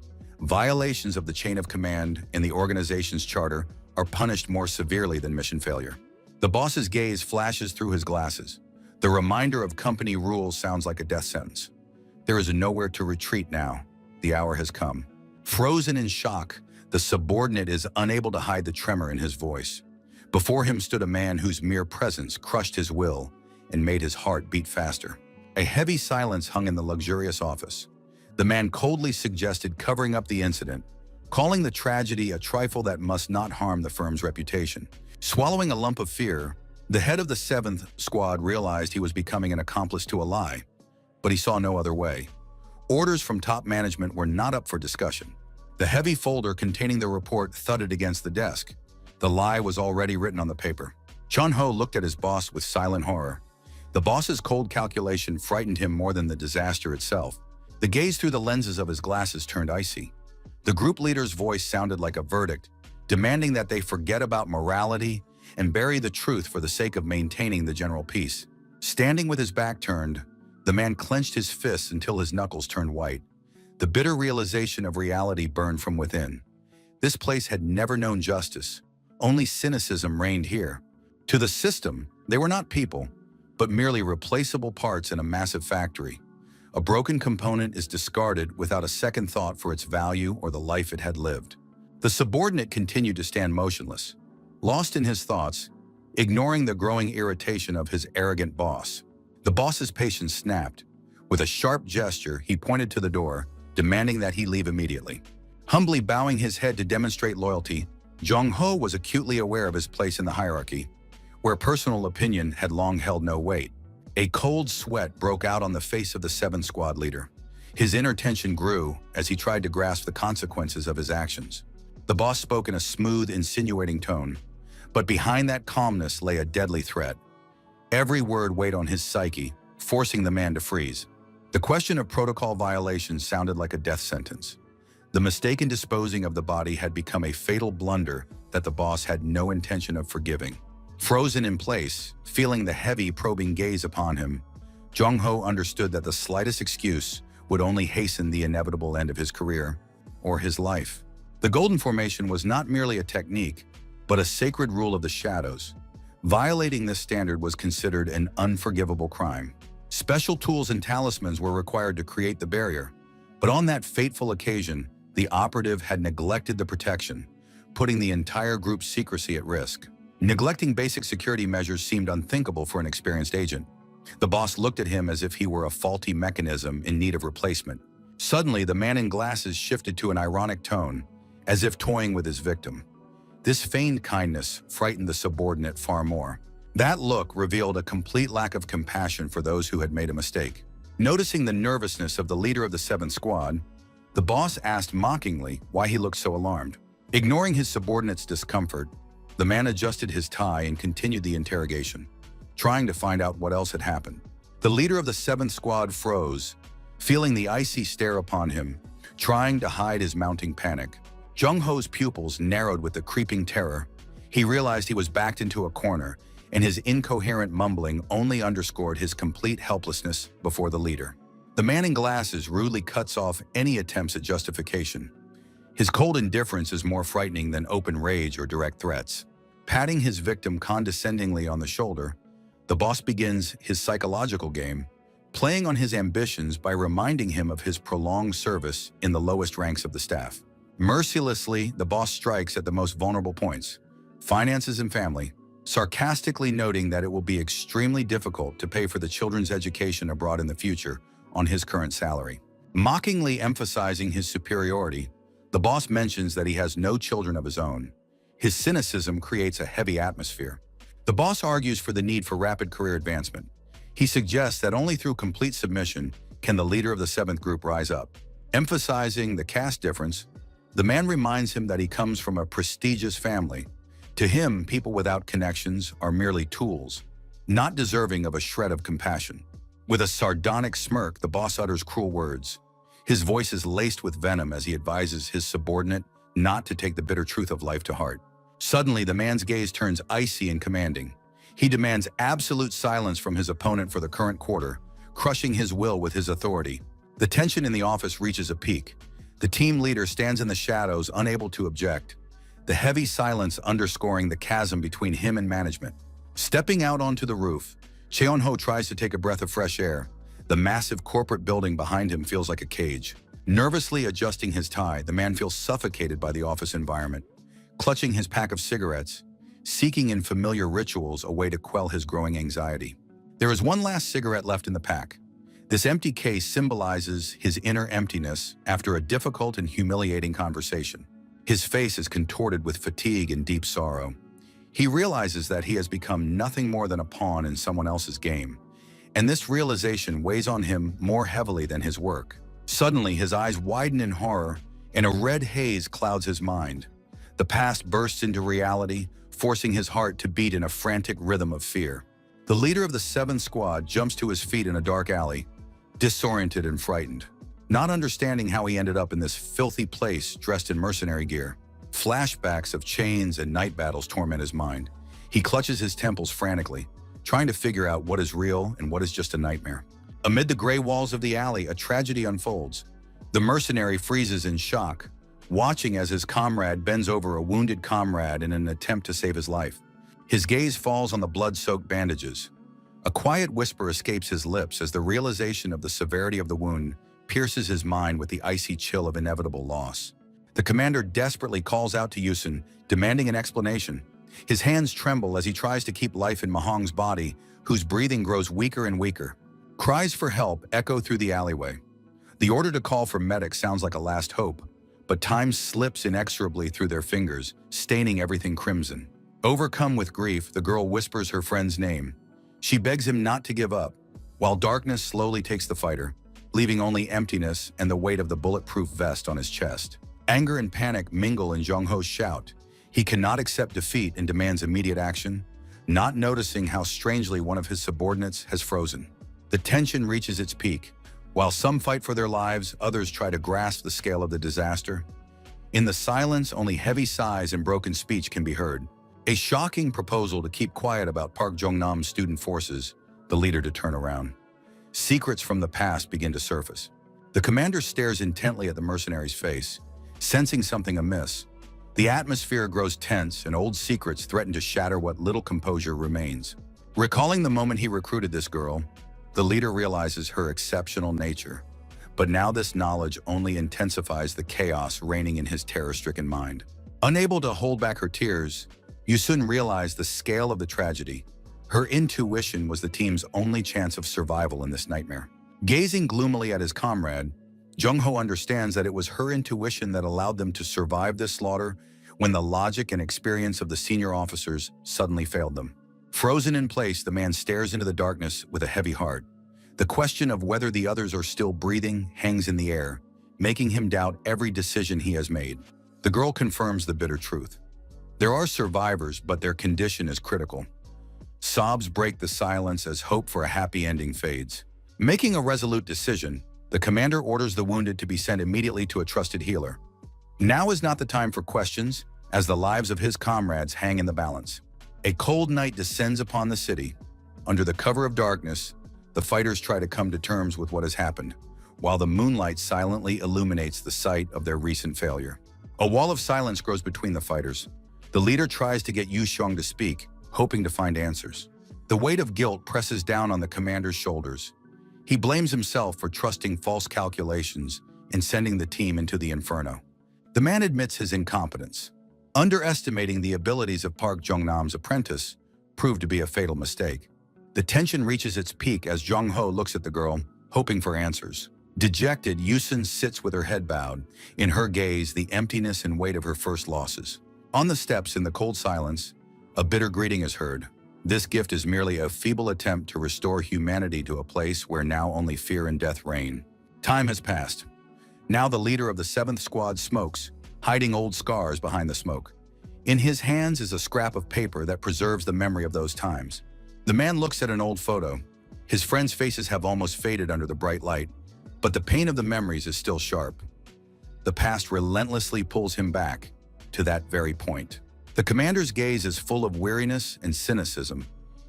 Violations of the chain of command in the organization's charter are punished more severely than mission failure. The boss's gaze flashes through his glasses. The reminder of company rules sounds like a death sentence. There is nowhere to retreat now. The hour has come. Frozen in shock, the subordinate is unable to hide the tremor in his voice. Before him stood a man whose mere presence crushed his will and made his heart beat faster. A heavy silence hung in the luxurious office. The man coldly suggested covering up the incident, calling the tragedy a trifle that must not harm the firm's reputation. Swallowing a lump of fear, the head of the 7th Squad realized he was becoming an accomplice to a lie, but he saw no other way. Orders from top management were not up for discussion. The heavy folder containing the report thudded against the desk. The lie was already written on the paper. Chun-Ho looked at his boss with silent horror. The boss's cold calculation frightened him more than the disaster itself. The gaze through the lenses of his glasses turned icy. The group leader's voice sounded like a verdict, demanding that they forget about morality and bury the truth for the sake of maintaining the general peace. Standing with his back turned, the man clenched his fists until his knuckles turned white. The bitter realization of reality burned from within. This place had never known justice. Only cynicism reigned here. To the system, they were not people, but merely replaceable parts in a massive factory. A broken component is discarded without a second thought for its value or the life it had lived. The subordinate continued to stand motionless, lost in his thoughts, ignoring the growing irritation of his arrogant boss. The boss's patience snapped. With a sharp gesture, he pointed to the door, demanding that he leave immediately. Humbly bowing his head to demonstrate loyalty, Jong-ho was acutely aware of his place in the hierarchy, where personal opinion had long held no weight. A cold sweat broke out on the face of the 7th Squad leader. His inner tension grew as he tried to grasp the consequences of his actions. The boss spoke in a smooth, insinuating tone, but behind that calmness lay a deadly threat. Every word weighed on his psyche, forcing the man to freeze. The question of protocol violations sounded like a death sentence. The mistake in disposing of the body had become a fatal blunder that the boss had no intention of forgiving. Frozen in place, feeling the heavy, probing gaze upon him, Jong-ho understood that the slightest excuse would only hasten the inevitable end of his career, or his life. The Golden Formation was not merely a technique, but a sacred rule of the shadows. Violating this standard was considered an unforgivable crime. Special tools and talismans were required to create the barrier, but on that fateful occasion, the operative had neglected the protection, putting the entire group's secrecy at risk. Neglecting basic security measures seemed unthinkable for an experienced agent. The boss looked at him as if he were a faulty mechanism in need of replacement. Suddenly, the man in glasses shifted to an ironic tone, as if toying with his victim. This feigned kindness frightened the subordinate far more. That look revealed a complete lack of compassion for those who had made a mistake. Noticing the nervousness of the leader of the 7th Squad, the boss asked mockingly why he looked so alarmed. Ignoring his subordinate's discomfort, the man adjusted his tie and continued the interrogation, trying to find out what else had happened. The leader of the 7th Squad froze, feeling the icy stare upon him, trying to hide his mounting panic. Jung-ho's pupils narrowed with the creeping terror. He realized he was backed into a corner, and his incoherent mumbling only underscored his complete helplessness before the leader. The man in glasses rudely cuts off any attempts at justification. His cold indifference is more frightening than open rage or direct threats. Patting his victim condescendingly on the shoulder, the boss begins his psychological game, playing on his ambitions by reminding him of his prolonged service in the lowest ranks of the staff. Mercilessly, the boss strikes at the most vulnerable points, finances and family, sarcastically noting that it will be extremely difficult to pay for the children's education abroad in the future on his current salary. Mockingly emphasizing his superiority, the boss mentions that he has no children of his own. His cynicism creates a heavy atmosphere. The boss argues for the need for rapid career advancement. He suggests that only through complete submission can the leader of the 7th group rise up. Emphasizing the caste difference, the man reminds him that he comes from a prestigious family. To him, people without connections are merely tools, not deserving of a shred of compassion. With a sardonic smirk, the boss utters cruel words. His voice is laced with venom as he advises his subordinate not to take the bitter truth of life to heart. Suddenly, the man's gaze turns icy and commanding. He demands absolute silence from his opponent for the current quarter, crushing his will with his authority. The tension in the office reaches a peak. The team leader stands in the shadows, unable to object, the heavy silence underscoring the chasm between him and management. Stepping out onto the roof, Cheon-ho tries to take a breath of fresh air. The massive corporate building behind him feels like a cage. Nervously adjusting his tie, the man feels suffocated by the office environment. Clutching his pack of cigarettes, seeking in familiar rituals a way to quell his growing anxiety. There is one last cigarette left in the pack. This empty case symbolizes his inner emptiness after a difficult and humiliating conversation. His face is contorted with fatigue and deep sorrow. He realizes that he has become nothing more than a pawn in someone else's game, and this realization weighs on him more heavily than his work. Suddenly, his eyes widen in horror, and a red haze clouds his mind. The past bursts into reality, forcing his heart to beat in a frantic rhythm of fear. The leader of the 7th Squad jumps to his feet in a dark alley, disoriented and frightened, not understanding how he ended up in this filthy place dressed in mercenary gear. Flashbacks of chains and night battles torment his mind. He clutches his temples frantically, trying to figure out what is real and what is just a nightmare. Amid the gray walls of the alley, a tragedy unfolds. The mercenary freezes in shock, watching as his comrade bends over a wounded comrade in an attempt to save his life. His gaze falls on the blood-soaked bandages. A quiet whisper escapes his lips as the realization of the severity of the wound pierces his mind with the icy chill of inevitable loss. The commander desperately calls out to Yusun, demanding an explanation. His hands tremble as he tries to keep life in Mahong's body, whose breathing grows weaker and weaker. Cries for help echo through the alleyway. The order to call for medics sounds like a last hope, but time slips inexorably through their fingers, staining everything crimson. Overcome with grief, the girl whispers her friend's name. She begs him not to give up, while darkness slowly takes the fighter, leaving only emptiness and the weight of the bulletproof vest on his chest. Anger and panic mingle in Jong-ho's shout. He cannot accept defeat and demands immediate action, not noticing how strangely one of his subordinates has frozen. The tension reaches its peak. While some fight for their lives, others try to grasp the scale of the disaster. In the silence, only heavy sighs and broken speech can be heard. A shocking proposal to keep quiet about Park Jong-nam's student forces, the leader to turn around. Secrets from the past begin to surface. The commander stares intently at the mercenary's face, sensing something amiss. The atmosphere grows tense, and old secrets threaten to shatter what little composure remains. Recalling the moment he recruited this girl, the leader realizes her exceptional nature. But now this knowledge only intensifies the chaos reigning in his terror-stricken mind. Unable to hold back her tears, Yusun realized the scale of the tragedy. Her intuition was the team's only chance of survival in this nightmare. Gazing gloomily at his comrade, Jung-ho understands that it was her intuition that allowed them to survive this slaughter when the logic and experience of the senior officers suddenly failed them. Frozen in place, the man stares into the darkness with a heavy heart. The question of whether the others are still breathing hangs in the air, making him doubt every decision he has made. The girl confirms the bitter truth. There are survivors, but their condition is critical. Sobs break the silence as hope for a happy ending fades. Making a resolute decision, the commander orders the wounded to be sent immediately to a trusted healer. Now is not the time for questions, as the lives of his comrades hang in the balance. A cold night descends upon the city. Under the cover of darkness, the fighters try to come to terms with what has happened, while the moonlight silently illuminates the site of their recent failure. A wall of silence grows between the fighters. The leader tries to get Yu Xiong to speak, hoping to find answers. The weight of guilt presses down on the commander's shoulders. He blames himself for trusting false calculations and sending the team into the inferno. The man admits his incompetence. Underestimating the abilities of Park Jong-nam's apprentice proved to be a fatal mistake. The tension reaches its peak as Jong-ho looks at the girl, hoping for answers. Dejected, Yusun sits with her head bowed, in her gaze the emptiness and weight of her first losses. On the steps in the cold silence, a bitter greeting is heard. This gift is merely a feeble attempt to restore humanity to a place where now only fear and death reign. Time has passed. Now the leader of the 7th Squad smokes, hiding old scars behind the smoke. In his hands is a scrap of paper that preserves the memory of those times. The man looks at an old photo. His friends' faces have almost faded under the bright light, but the pain of the memories is still sharp. The past relentlessly pulls him back to that very point. The commander's gaze is full of weariness and cynicism.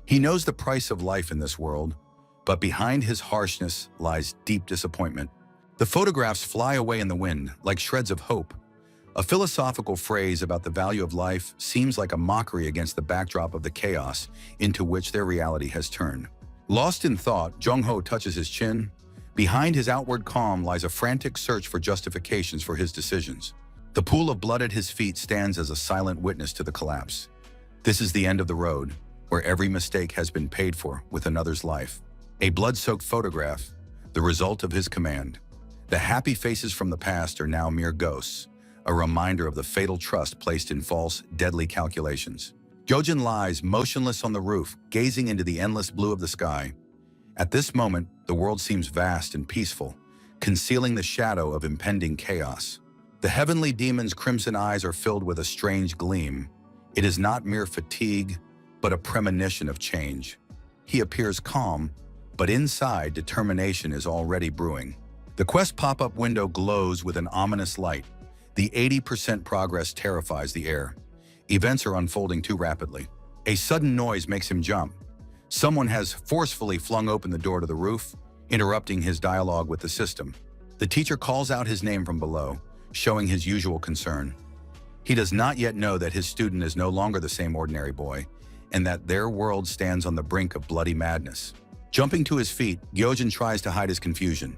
He knows the price of life in this world, but behind his harshness lies deep disappointment. The photographs fly away in the wind like shreds of hope. A philosophical phrase about the value of life seems like a mockery against the backdrop of the chaos into which their reality has turned. Lost in thought, Jung-ho touches his chin. Behind his outward calm lies a frantic search for justifications for his decisions. The pool of blood at his feet stands as a silent witness to the collapse. This is the end of the road, where every mistake has been paid for with another's life. A blood-soaked photograph, the result of his command. The happy faces from the past are now mere ghosts, a reminder of the fatal trust placed in false, deadly calculations. Gyojin lies motionless on the roof, gazing into the endless blue of the sky. At this moment, the world seems vast and peaceful, concealing the shadow of impending chaos. The heavenly demon's crimson eyes are filled with a strange gleam. It is not mere fatigue, but a premonition of change. He appears calm, but inside, determination is already brewing. The quest pop-up window glows with an ominous light. The 80% progress terrifies the air. Events are unfolding too rapidly. A sudden noise makes him jump. Someone has forcefully flung open the door to the roof, interrupting his dialogue with the system. The teacher calls out his name from below, showing his usual concern. He does not yet know that his student is no longer the same ordinary boy, and that their world stands on the brink of bloody madness. Jumping to his feet, Gyojin tries to hide his confusion.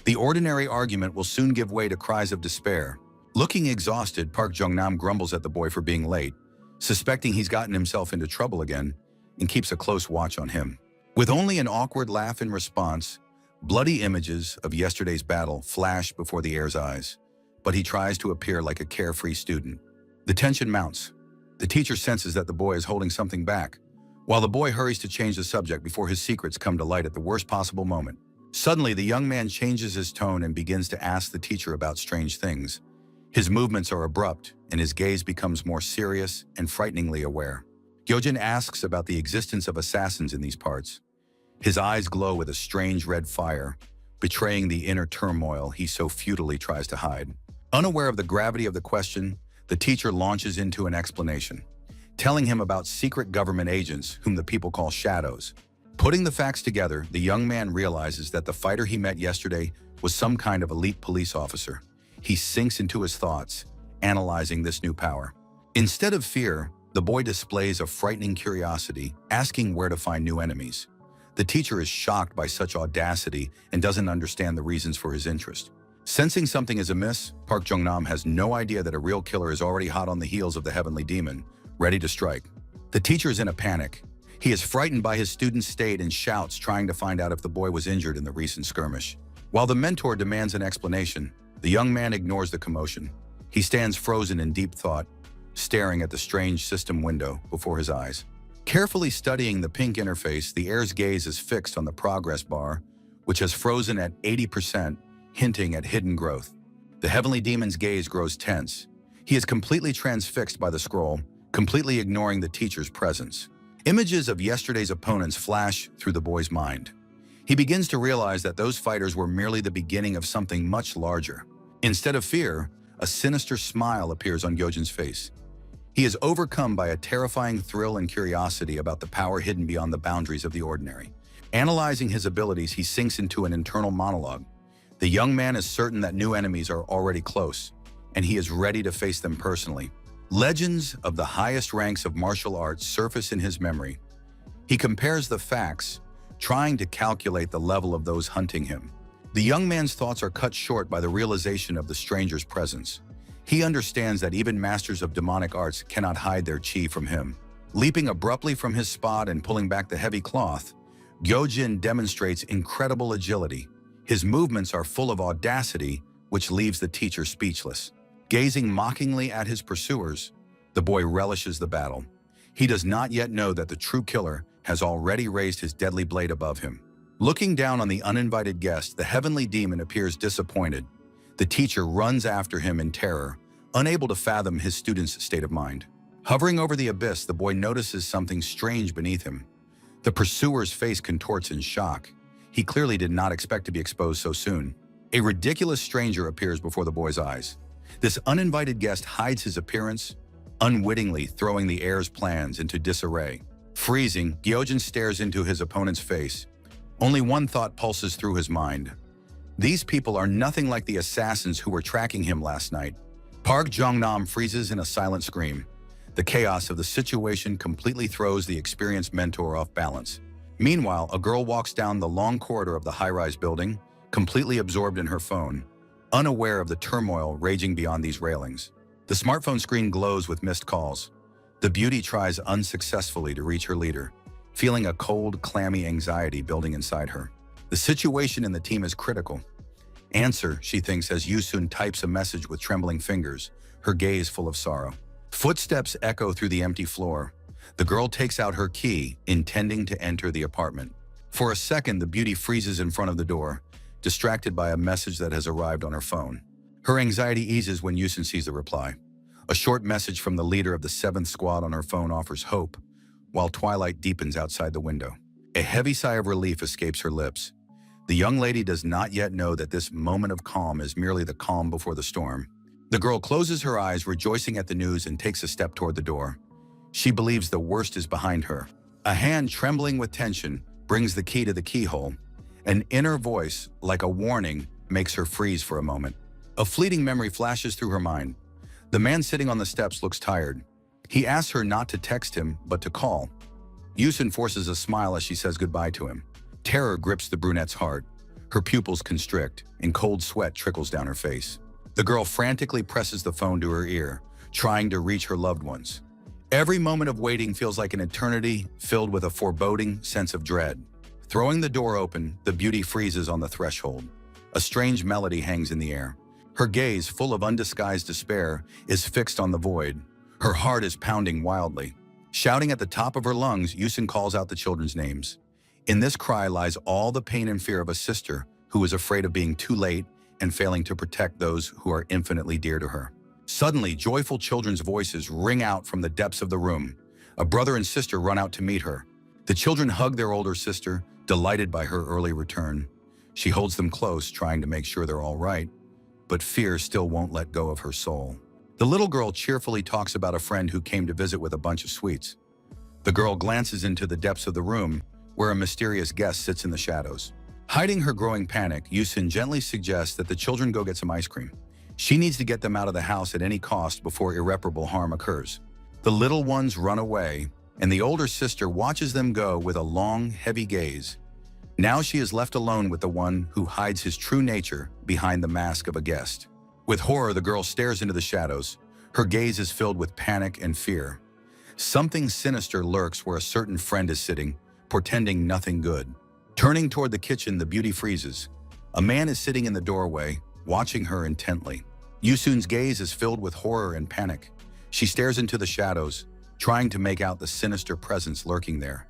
The ordinary argument will soon give way to cries of despair. Looking exhausted, Park Jung-nam grumbles at the boy for being late, suspecting he's gotten himself into trouble again, and keeps a close watch on him. With only an awkward laugh in response, bloody images of yesterday's battle flash before the heir's eyes, but he tries to appear like a carefree student. The tension mounts. The teacher senses that the boy is holding something back, while the boy hurries to change the subject before his secrets come to light at the worst possible moment. Suddenly, the young man changes his tone and begins to ask the teacher about strange things. His movements are abrupt, and his gaze becomes more serious and frighteningly aware. Gyojin asks about the existence of assassins in these parts. His eyes glow with a strange red fire, betraying the inner turmoil he so futilely tries to hide. Unaware of the gravity of the question, the teacher launches into an explanation, telling him about secret government agents whom the people call shadows. Putting the facts together, the young man realizes that the fighter he met yesterday was some kind of elite police officer. He sinks into his thoughts, analyzing this new power. Instead of fear, the boy displays a frightening curiosity, asking where to find new enemies. The teacher is shocked by such audacity and doesn't understand the reasons for his interest. Sensing something is amiss, Park Jung-nam has no idea that a real killer is already hot on the heels of the heavenly demon, ready to strike. The teacher is in a panic. He is frightened by his student's state and shouts, trying to find out if the boy was injured in the recent skirmish. While the mentor demands an explanation, the young man ignores the commotion. He stands frozen in deep thought, staring at the strange system window before his eyes. Carefully studying the pink interface, the heir's gaze is fixed on the progress bar, which has frozen at 80%, hinting at hidden growth. The heavenly demon's gaze grows tense. He is completely transfixed by the scroll, completely ignoring the teacher's presence. Images of yesterday's opponents flash through the boy's mind. He begins to realize that those fighters were merely the beginning of something much larger. Instead of fear, a sinister smile appears on Gyojin's face. He is overcome by a terrifying thrill and curiosity about the power hidden beyond the boundaries of the ordinary. Analyzing his abilities, he sinks into an internal monologue. The young man is certain that new enemies are already close, and he is ready to face them personally. Legends of the highest ranks of martial arts surface in his memory. He compares the facts, trying to calculate the level of those hunting him. The young man's thoughts are cut short by the realization of the stranger's presence. He understands that even masters of demonic arts cannot hide their chi from him. Leaping abruptly from his spot and pulling back the heavy cloth, Gyojin demonstrates incredible agility. His movements are full of audacity, which leaves the teacher speechless. Gazing mockingly at his pursuers, the boy relishes the battle. He does not yet know that the true killer has already raised his deadly blade above him. Looking down on the uninvited guest, the heavenly demon appears disappointed. The teacher runs after him in terror, unable to fathom his student's state of mind. Hovering over the abyss, the boy notices something strange beneath him. The pursuer's face contorts in shock. He clearly did not expect to be exposed so soon. A ridiculous stranger appears before the boy's eyes. This uninvited guest hides his appearance, unwittingly throwing the heir's plans into disarray. Freezing, Gyojin stares into his opponent's face. Only one thought pulses through his mind. These people are nothing like the assassins who were tracking him last night. Park Jong-nam freezes in a silent scream. The chaos of the situation completely throws the experienced mentor off balance. Meanwhile, a girl walks down the long corridor of the high-rise building, completely absorbed in her phone, unaware of the turmoil raging beyond these railings. The smartphone screen glows with missed calls. The beauty tries unsuccessfully to reach her leader, feeling a cold, clammy anxiety building inside her. The situation in the team is critical. Answer, she thinks as Yusun types a message with trembling fingers, her gaze full of sorrow. Footsteps echo through the empty floor. The girl takes out her key, intending to enter the apartment. For a second, the beauty freezes in front of the door, distracted by a message that has arrived on her phone. Her anxiety eases when Yusun sees the reply. A short message from the leader of the 7th Squad on her phone offers hope, while twilight deepens outside the window. A heavy sigh of relief escapes her lips. The young lady does not yet know that this moment of calm is merely the calm before the storm. The girl closes her eyes, rejoicing at the news, and takes a step toward the door. She believes the worst is behind her. A hand trembling with tension brings the key to the keyhole. An inner voice, like a warning, makes her freeze for a moment. A fleeting memory flashes through her mind. The man sitting on the steps looks tired. He asks her not to text him, but to call. Yusun forces a smile as she says goodbye to him. Terror grips the brunette's heart. Her pupils constrict, and cold sweat trickles down her face. The girl frantically presses the phone to her ear, trying to reach her loved ones. Every moment of waiting feels like an eternity, filled with a foreboding sense of dread. Throwing the door open, the beauty freezes on the threshold. A strange melody hangs in the air. Her gaze, full of undisguised despair, is fixed on the void. Her heart is pounding wildly. Shouting at the top of her lungs, Yusun calls out the children's names. In this cry lies all the pain and fear of a sister who is afraid of being too late and failing to protect those who are infinitely dear to her. Suddenly, joyful children's voices ring out from the depths of the room. A brother and sister run out to meet her. The children hug their older sister, delighted by her early return. She holds them close, trying to make sure they're all right, but fear still won't let go of her soul. The little girl cheerfully talks about a friend who came to visit with a bunch of sweets. The girl glances into the depths of the room, where a mysterious guest sits in the shadows. Hiding her growing panic, Yusun gently suggests that the children go get some ice cream. She needs to get them out of the house at any cost before irreparable harm occurs. The little ones run away, and the older sister watches them go with a long, heavy gaze. Now she is left alone with the one who hides his true nature behind the mask of a guest. With horror, the girl stares into the shadows. Her gaze is filled with panic and fear. Something sinister lurks where a certain friend is sitting, portending nothing good. Turning toward the kitchen, the beauty freezes. A man is sitting in the doorway, watching her intently. Yusun's gaze is filled with horror and panic. She stares into the shadows, trying to make out the sinister presence lurking there,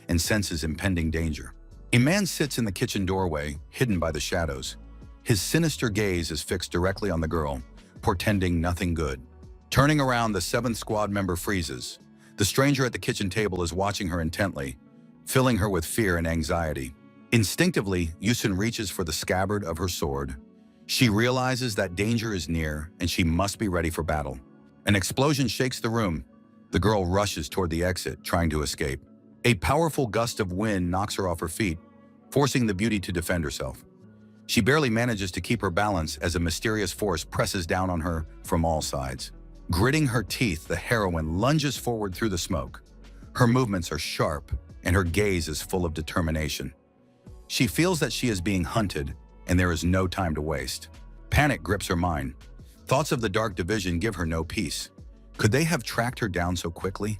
and senses impending danger. A man sits in the kitchen doorway, hidden by the shadows. His sinister gaze is fixed directly on the girl, portending nothing good. Turning around, the 7th Squad member freezes. The stranger at the kitchen table is watching her intently, filling her with fear and anxiety. Instinctively, Yusun reaches for the scabbard of her sword. She realizes that danger is near and she must be ready for battle. An explosion shakes the room. The girl rushes toward the exit, trying to escape. A powerful gust of wind knocks her off her feet, forcing the beauty to defend herself. She barely manages to keep her balance as a mysterious force presses down on her from all sides. Gritting her teeth, the heroine lunges forward through the smoke. Her movements are sharp, and her gaze is full of determination. She feels that she is being hunted, and there is no time to waste. Panic grips her mind. Thoughts of the Dark Division give her no peace. Could they have tracked her down so quickly?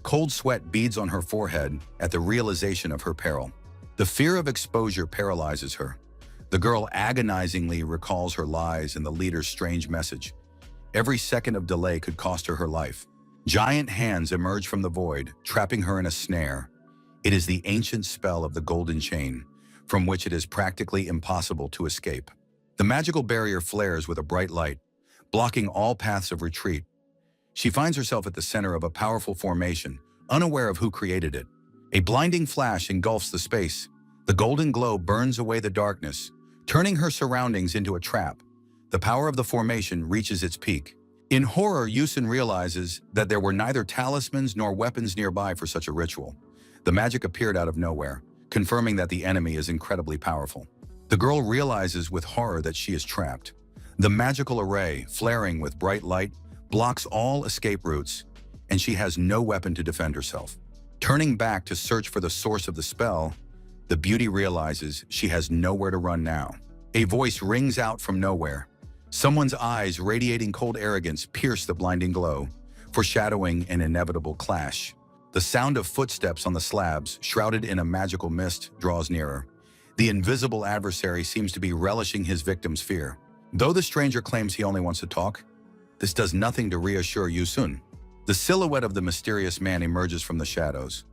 Cold sweat beads on her forehead at the realization of her peril. The fear of exposure paralyzes her. The girl agonizingly recalls her lies and the leader's strange message. Every second of delay could cost her her life. Giant hands emerge from the void, trapping her in a snare. It is the ancient spell of the golden chain, from which it is practically impossible to escape. The magical barrier flares with a bright light, blocking all paths of retreat. She finds herself at the center of a powerful formation, unaware of who created it. A blinding flash engulfs the space. The golden glow burns away the darkness, turning her surroundings into a trap. The power of the formation reaches its peak. In horror, Yusun realizes that there were neither talismans nor weapons nearby for such a ritual. The magic appeared out of nowhere, confirming that the enemy is incredibly powerful. The girl realizes with horror that she is trapped. The magical array, flaring with bright light, blocks all escape routes, and she has no weapon to defend herself. Turning back to search for the source of the spell, the beauty realizes she has nowhere to run now. A voice rings out from nowhere. Someone's eyes, radiating cold arrogance, pierce the blinding glow, foreshadowing an inevitable clash. The sound of footsteps on the slabs, shrouded in a magical mist, draws nearer. The invisible adversary seems to be relishing his victim's fear. Though the stranger claims he only wants to talk, this does nothing to reassure Yusun. The silhouette of the mysterious man emerges from the shadows.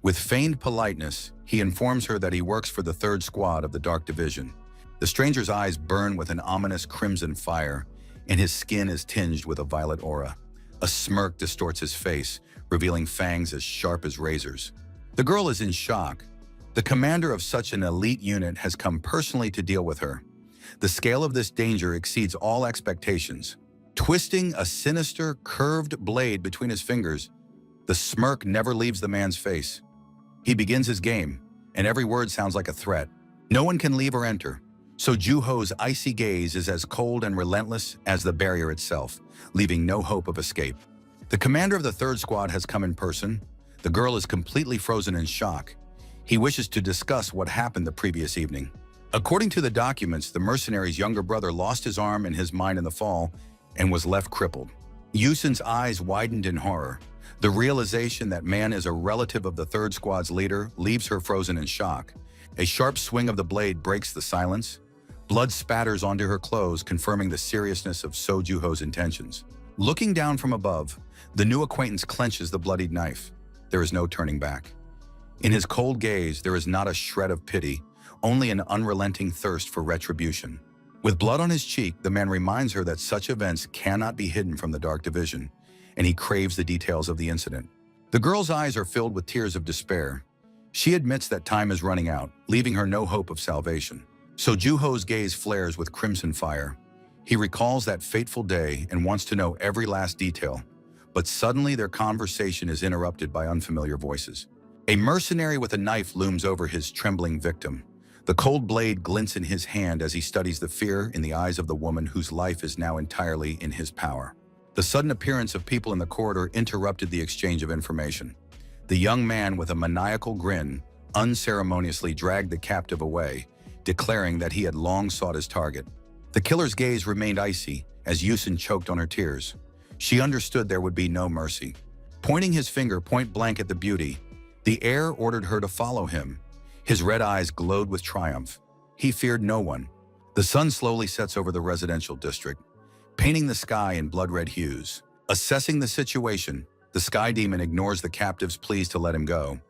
With feigned politeness, he informs her that he works for the 3rd Squad of the Dark Division. The stranger's eyes burn with an ominous crimson fire, and his skin is tinged with a violet aura. A smirk distorts his face, revealing fangs as sharp as razors. The girl is in shock. The commander of such an elite unit has come personally to deal with her. The scale of this danger exceeds all expectations. Twisting a sinister, curved blade between his fingers, the smirk never leaves the man's face. He begins his game, and every word sounds like a threat. No one can leave or enter, so Juho's icy gaze is as cold and relentless as the barrier itself, leaving no hope of escape. The commander of the 3rd Squad has come in person. The girl is completely frozen in shock. He wishes to discuss what happened the previous evening. According to the documents, the mercenary's younger brother lost his arm and his mind in the fall and was left crippled. Yusun's eyes widened in horror. The realization that man is a relative of the 3rd Squad's leader leaves her frozen in shock. A sharp swing of the blade breaks the silence. Blood spatters onto her clothes, confirming the seriousness of So Juho's intentions. Looking down from above, the new acquaintance clenches the bloodied knife. There is no turning back. In his cold gaze, there is not a shred of pity, only an unrelenting thirst for retribution. With blood on his cheek, the man reminds her that such events cannot be hidden from the Dark Division, and he craves the details of the incident. The girl's eyes are filled with tears of despair. She admits that time is running out, leaving her no hope of salvation. So Juho's gaze flares with crimson fire. He recalls that fateful day and wants to know every last detail, but suddenly their conversation is interrupted by unfamiliar voices. A mercenary with a knife looms over his trembling victim. The cold blade glints in his hand as he studies the fear in the eyes of the woman whose life is now entirely in his power. The sudden appearance of people in the corridor interrupted the exchange of information. The young man with a maniacal grin unceremoniously dragged the captive away, declaring that he had long sought his target. The killer's gaze remained icy as Yusun choked on her tears. She understood there would be no mercy. Pointing his finger point blank at the beauty, the heir ordered her to follow him. His red eyes glowed with triumph. He feared no one. The sun slowly sets over the residential district, painting the sky in blood-red hues. Assessing the situation, the Sky Demon ignores the captive's pleas to let him go.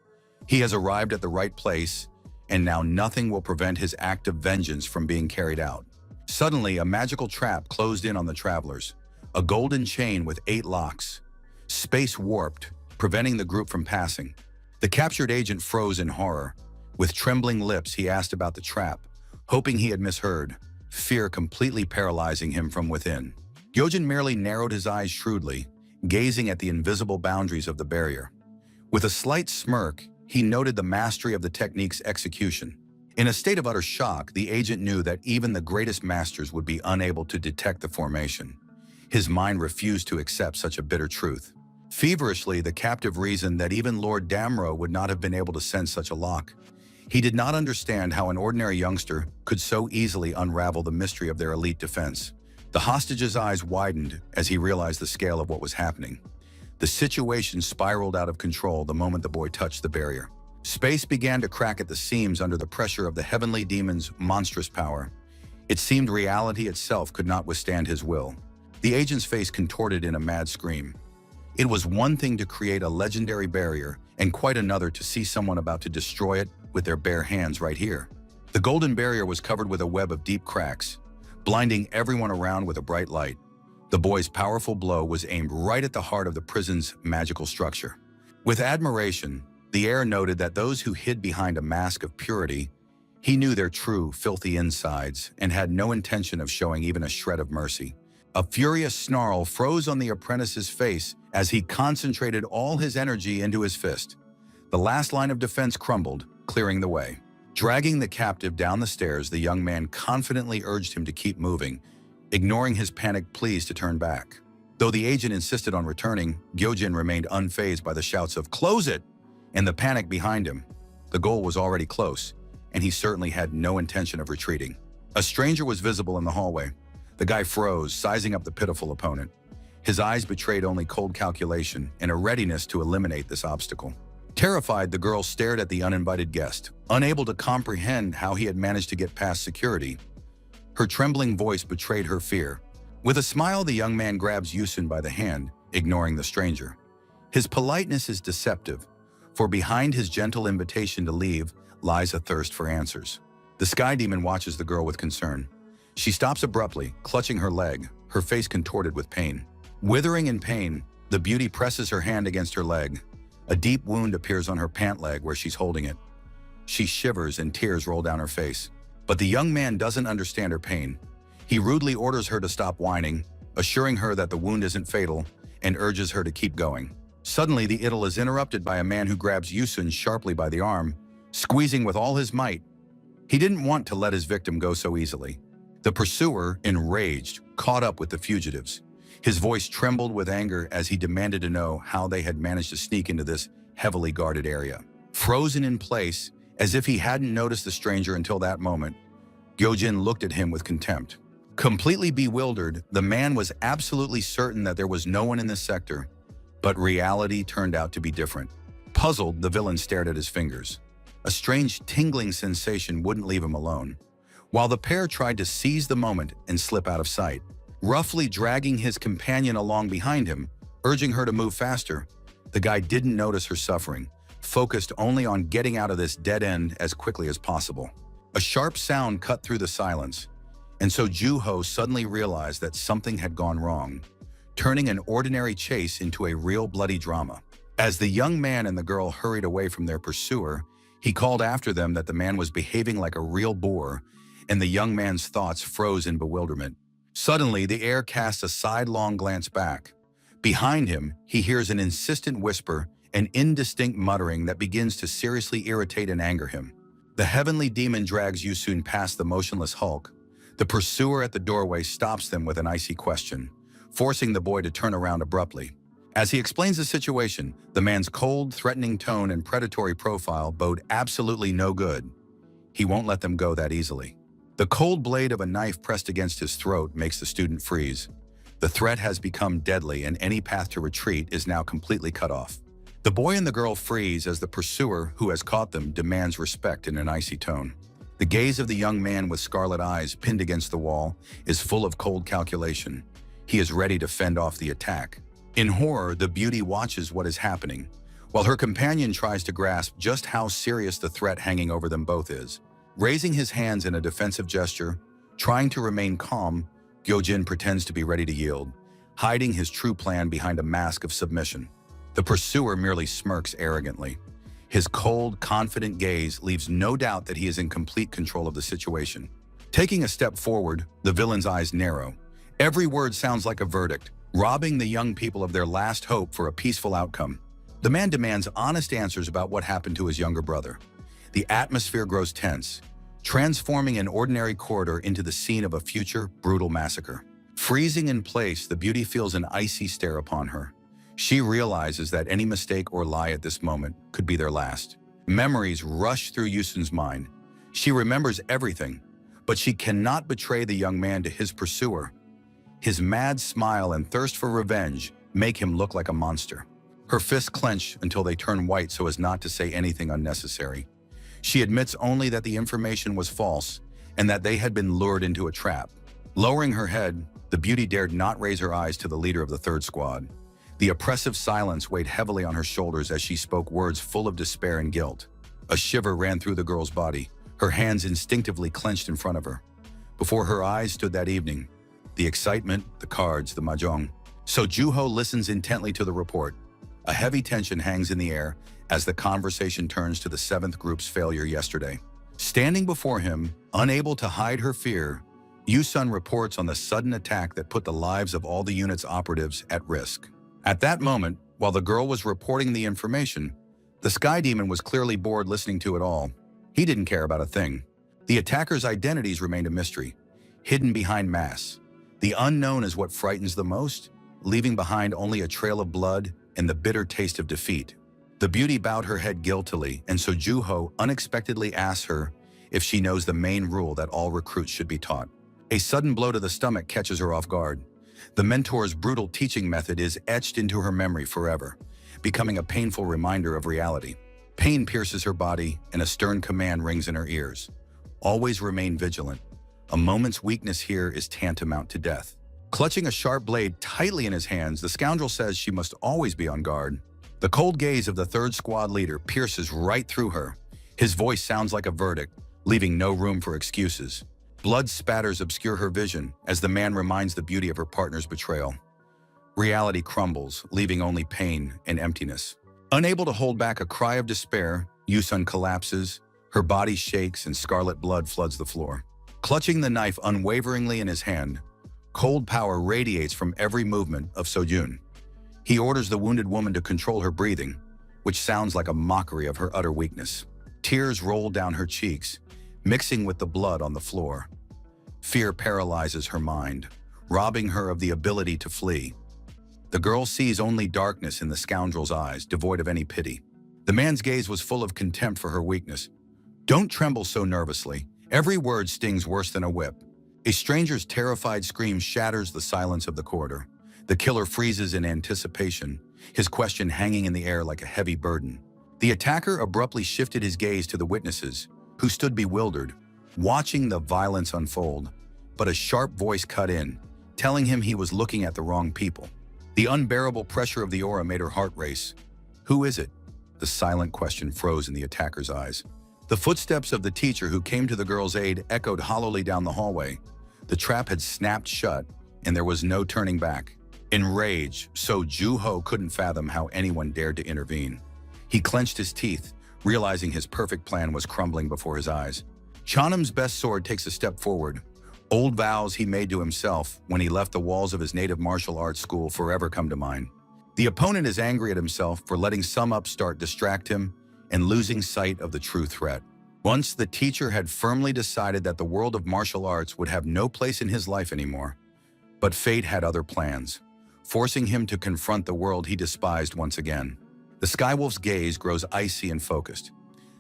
He has arrived at the right place, and now nothing will prevent his act of vengeance from being carried out. Suddenly, a magical trap closed in on the travelers, a golden chain with 8 locks. Space warped, preventing the group from passing. The captured agent froze in horror. With trembling lips, he asked about the trap, hoping he had misheard, fear completely paralyzing him from within. Gyojin merely narrowed his eyes shrewdly, gazing at the invisible boundaries of the barrier. With a slight smirk, he noted the mastery of the technique's execution. In a state of utter shock, the agent knew that even the greatest masters would be unable to detect the formation. His mind refused to accept such a bitter truth. Feverishly, the captive reasoned that even Lord Damro would not have been able to sense such a lock. He did not understand how an ordinary youngster could so easily unravel the mystery of their elite defense. The hostage's eyes widened as he realized the scale of what was happening. The situation spiraled out of control the moment the boy touched the barrier. Space began to crack at the seams under the pressure of the heavenly demon's monstrous power. It seemed reality itself could not withstand his will. The agent's face contorted in a mad scream. It was one thing to create a legendary barrier, and quite another to see someone about to destroy it with their bare hands right here. The golden barrier was covered with a web of deep cracks, blinding everyone around with a bright light. The boy's powerful blow was aimed right at the heart of the prison's magical structure. With admiration, The heir noted that those who hid behind a mask of purity, he knew their true, filthy insides and had no intention of showing even a shred of mercy. A furious snarl froze on the apprentice's face as he concentrated all his energy into his fist. The last line of defense crumbled, clearing the way. Dragging the captive down the stairs, the young man confidently urged him to keep moving, ignoring his panicked pleas to turn back. Though the agent insisted on returning, Gyojin remained unfazed by the shouts of "Close it!" and the panic behind him. The goal was already close, and he certainly had no intention of retreating. A stranger was visible in the hallway. The guy froze, sizing up the pitiful opponent. His eyes betrayed only cold calculation and a readiness to eliminate this obstacle. Terrified, the girl stared at the uninvited guest, unable to comprehend how he had managed to get past security. Her trembling voice betrayed her fear. With a smile, the young man grabs Yusun by the hand, ignoring the stranger. His politeness is deceptive, for behind his gentle invitation to leave lies a thirst for answers. The sky demon watches the girl with concern. She stops abruptly, clutching her leg, her face contorted with pain. Withering in pain, the beauty presses her hand against her leg. A deep wound appears on her pant leg where she's holding it. She shivers and tears roll down her face. But the young man doesn't understand her pain. He rudely orders her to stop whining, assuring her that the wound isn't fatal, and urges her to keep going. Suddenly, the idyll is interrupted by a man who grabs Yusun sharply by the arm, squeezing with all his might. He didn't want to let his victim go so easily. The pursuer, enraged, caught up with the fugitives. His voice trembled with anger as he demanded to know how they had managed to sneak into this heavily guarded area. Frozen in place, as if he hadn't noticed the stranger until that moment, Gyojin looked at him with contempt. Completely bewildered, the man was absolutely certain that there was no one in this sector, but reality turned out to be different. Puzzled, the villain stared at his fingers. A strange tingling sensation wouldn't leave him alone, while the pair tried to seize the moment and slip out of sight. Roughly dragging his companion along behind him, urging her to move faster, the guy didn't notice her suffering, focused only on getting out of this dead end as quickly as possible. A sharp sound cut through the silence, and so Juho suddenly realized that something had gone wrong, turning an ordinary chase into a real bloody drama. As the young man and the girl hurried away from their pursuer, he called after them that the man was behaving like a real boor, and the young man's thoughts froze in bewilderment. Suddenly, the heir casts a sidelong glance back. Behind him, he hears an insistent whisper, an indistinct muttering that begins to seriously irritate and anger him. The heavenly demon drags Yusun past the motionless hulk. The pursuer at the doorway stops them with an icy question, forcing the boy to turn around abruptly. As he explains the situation, the man's cold, threatening tone and predatory profile bode absolutely no good. He won't let them go that easily. The cold blade of a knife pressed against his throat makes the student freeze. The threat has become deadly, and any path to retreat is now completely cut off. The boy and the girl freeze as the pursuer, who has caught them, demands respect in an icy tone. The gaze of the young man with scarlet eyes pinned against the wall is full of cold calculation. He is ready to fend off the attack. In horror, the beauty watches what is happening, while her companion tries to grasp just how serious the threat hanging over them both is. Raising his hands in a defensive gesture, trying to remain calm, Gyojin pretends to be ready to yield, hiding his true plan behind a mask of submission. The pursuer merely smirks arrogantly. His cold, confident gaze leaves no doubt that he is in complete control of the situation. Taking a step forward, the villain's eyes narrow. Every word sounds like a verdict, robbing the young people of their last hope for a peaceful outcome. The man demands honest answers about what happened to his younger brother. The atmosphere grows tense, transforming an ordinary corridor into the scene of a future, brutal massacre. Freezing in place, the beauty feels an icy stare upon her. She realizes that any mistake or lie at this moment could be their last. Memories rush through Yusun's mind. She remembers everything, but she cannot betray the young man to his pursuer. His mad smile and thirst for revenge make him look like a monster. Her fists clench until they turn white so as not to say anything unnecessary. She admits only that the information was false and that they had been lured into a trap. Lowering her head, the beauty dared not raise her eyes to the leader of the third squad. The oppressive silence weighed heavily on her shoulders as she spoke words full of despair and guilt. A shiver ran through the girl's body, her hands instinctively clenched in front of her. Before her eyes stood that evening, the excitement, the cards, the mahjong. So Juho listens intently to the report. A heavy tension hangs in the air as the conversation turns to the 7th group's failure yesterday. Standing before him, unable to hide her fear, Yusun reports on the sudden attack that put the lives of all the unit's operatives at risk. At that moment, while the girl was reporting the information, the Sky Demon was clearly bored listening to it all. He didn't care about a thing. The attackers' identities remained a mystery, hidden behind masks. The unknown is what frightens the most, leaving behind only a trail of blood and the bitter taste of defeat. The beauty bowed her head guiltily, and so Juho unexpectedly asks her if she knows the main rule that all recruits should be taught. A sudden blow to the stomach catches her off guard. The mentor's brutal teaching method is etched into her memory forever, becoming a painful reminder of reality. Pain pierces her body, and a stern command rings in her ears. Always remain vigilant. A moment's weakness here is tantamount to death. Clutching a sharp blade tightly in his hands, the scoundrel says she must always be on guard. The cold gaze of the 3rd squad leader pierces right through her. His voice sounds like a verdict, leaving no room for excuses. Blood spatters obscure her vision as the man reminds the beauty of her partner's betrayal. Reality crumbles, leaving only pain and emptiness. Unable to hold back a cry of despair, Yusun collapses, her body shakes and scarlet blood floods the floor. Clutching the knife unwaveringly in his hand, cold power radiates from every movement of Sojun. He orders the wounded woman to control her breathing, which sounds like a mockery of her utter weakness. Tears roll down her cheeks, mixing with the blood on the floor. Fear paralyzes her mind, robbing her of the ability to flee. The girl sees only darkness in the scoundrel's eyes, devoid of any pity. The man's gaze was full of contempt for her weakness. "Don't tremble so nervously. Every word stings worse than a whip." A stranger's terrified scream shatters the silence of the corridor. The killer freezes in anticipation, his question hanging in the air like a heavy burden. The attacker abruptly shifted his gaze to the witnesses, who stood bewildered, watching the violence unfold. But a sharp voice cut in, telling him he was looking at the wrong people. The unbearable pressure of the aura made her heart race. "Who is it?" The silent question froze in the attacker's eyes. The footsteps of the teacher who came to the girl's aid echoed hollowly down the hallway. The trap had snapped shut, and there was no turning back. In rage, So Juho couldn't fathom how anyone dared to intervene. He clenched his teeth, realizing his perfect plan was crumbling before his eyes. Chanam's best sword takes a step forward. Old vows he made to himself when he left the walls of his native martial arts school forever come to mind. The opponent is angry at himself for letting some upstart distract him and losing sight of the true threat. Once the teacher had firmly decided that the world of martial arts would have no place in his life anymore. But fate had other plans, forcing him to confront the world he despised once again. The Skywolf's gaze grows icy and focused.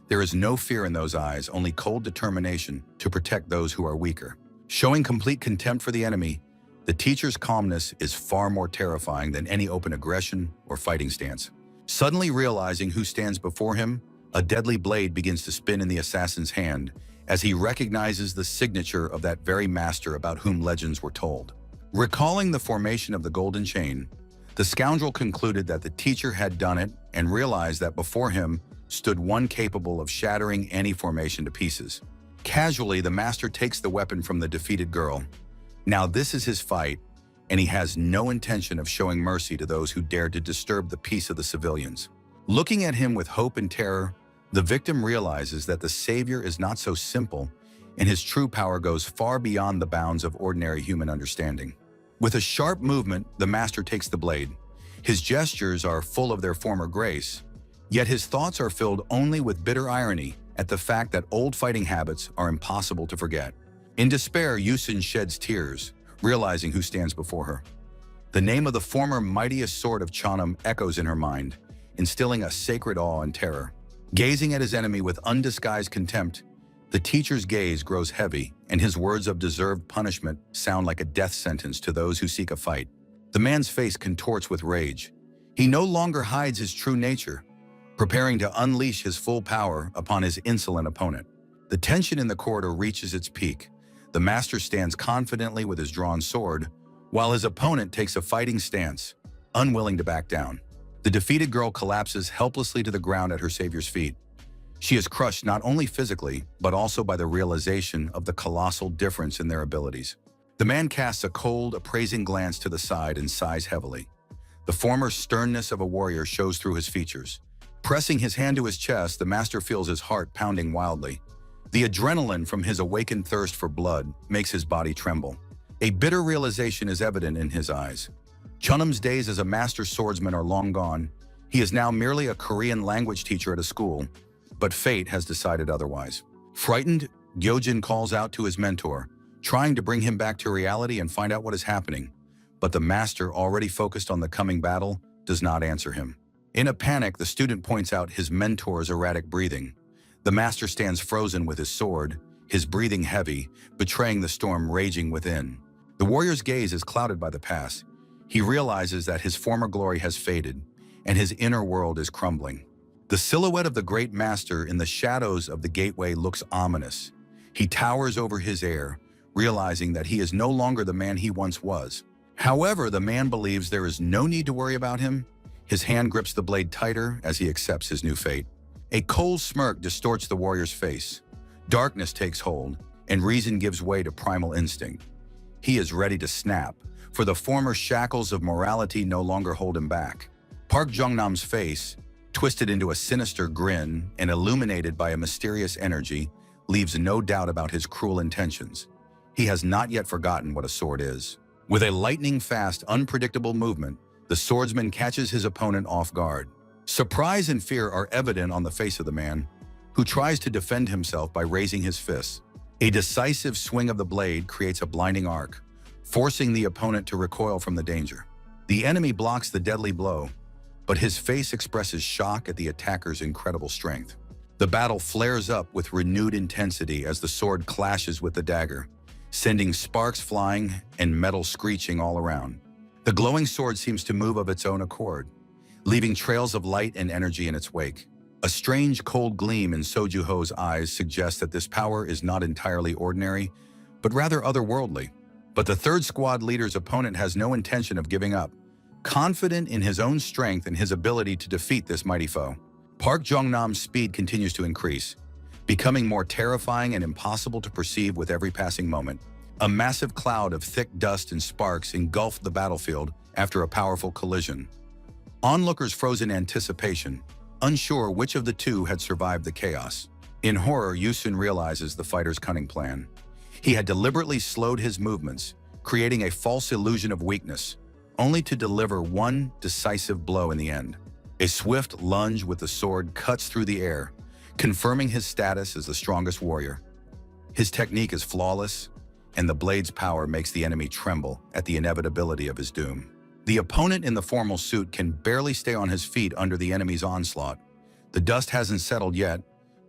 There is no fear in those eyes, only cold determination to protect those who are weaker. Showing complete contempt for the enemy, the teacher's calmness is far more terrifying than any open aggression or fighting stance. Suddenly realizing who stands before him, a deadly blade begins to spin in the assassin's hand as he recognizes the signature of that very master about whom legends were told. Recalling the formation of the Golden Chain, the scoundrel concluded that the teacher had done it and realized that before him stood one capable of shattering any formation to pieces. Casually, the master takes the weapon from the defeated girl. Now this is his fight, and he has no intention of showing mercy to those who dared to disturb the peace of the civilians. Looking at him with hope and terror, the victim realizes that the savior is not so simple, and his true power goes far beyond the bounds of ordinary human understanding. With a sharp movement, the master takes the blade. His gestures are full of their former grace, yet his thoughts are filled only with bitter irony at the fact that old fighting habits are impossible to forget. In despair, Yusun sheds tears, realizing who stands before her. The name of the former mightiest sword of Chanam echoes in her mind, instilling a sacred awe and terror. Gazing at his enemy with undisguised contempt, the teacher's gaze grows heavy, and his words of deserved punishment sound like a death sentence to those who seek a fight. The man's face contorts with rage. He no longer hides his true nature, preparing to unleash his full power upon his insolent opponent. The tension in the corridor reaches its peak. The master stands confidently with his drawn sword, while his opponent takes a fighting stance, unwilling to back down. The defeated girl collapses helplessly to the ground at her savior's feet. She is crushed not only physically, but also by the realization of the colossal difference in their abilities. The man casts a cold, appraising glance to the side and sighs heavily. The former sternness of a warrior shows through his features. Pressing his hand to his chest, the master feels his heart pounding wildly. The adrenaline from his awakened thirst for blood makes his body tremble. A bitter realization is evident in his eyes. Chunam's days as a master swordsman are long gone. He is now merely a Korean language teacher at a school, but fate has decided otherwise. Frightened, Gyojin calls out to his mentor, trying to bring him back to reality and find out what is happening. But the master, already focused on the coming battle, does not answer him. In a panic, the student points out his mentor's erratic breathing. The master stands frozen with his sword, his breathing heavy, betraying the storm raging within. The warrior's gaze is clouded by the past. He realizes that his former glory has faded, and his inner world is crumbling. The silhouette of the great master in the shadows of the gateway looks ominous. He towers over his heir, realizing that he is no longer the man he once was. However, the man believes there is no need to worry about him. His hand grips the blade tighter as he accepts his new fate. A cold smirk distorts the warrior's face. Darkness takes hold, and reason gives way to primal instinct. He is ready to snap, for the former shackles of morality no longer hold him back. Park Jong-nam's face, twisted into a sinister grin and illuminated by a mysterious energy, leaves no doubt about his cruel intentions. He has not yet forgotten what a sword is. With a lightning-fast, unpredictable movement, the swordsman catches his opponent off guard. Surprise and fear are evident on the face of the man, who tries to defend himself by raising his fists. A decisive swing of the blade creates a blinding arc, forcing the opponent to recoil from the danger. The enemy blocks the deadly blow, but his face expresses shock at the attacker's incredible strength. The battle flares up with renewed intensity as the sword clashes with the dagger, sending sparks flying and metal screeching all around. The glowing sword seems to move of its own accord, leaving trails of light and energy in its wake. A strange cold gleam in Soju-ho's eyes suggests that this power is not entirely ordinary, but rather otherworldly. But the third squad leader's opponent has no intention of giving up, confident in his own strength and his ability to defeat this mighty foe. Park Jong-nam's speed continues to increase, becoming more terrifying and impossible to perceive with every passing moment. A massive cloud of thick dust and sparks engulfed the battlefield after a powerful collision. Onlookers froze in anticipation, unsure which of the two had survived the chaos. In horror, Yusun realizes the fighter's cunning plan. He had deliberately slowed his movements, creating a false illusion of weakness, only to deliver one decisive blow in the end. A swift lunge with the sword cuts through the air, confirming his status as the strongest warrior. His technique is flawless, and the blade's power makes the enemy tremble at the inevitability of his doom. The opponent in the formal suit can barely stay on his feet under the enemy's onslaught. The dust hasn't settled yet,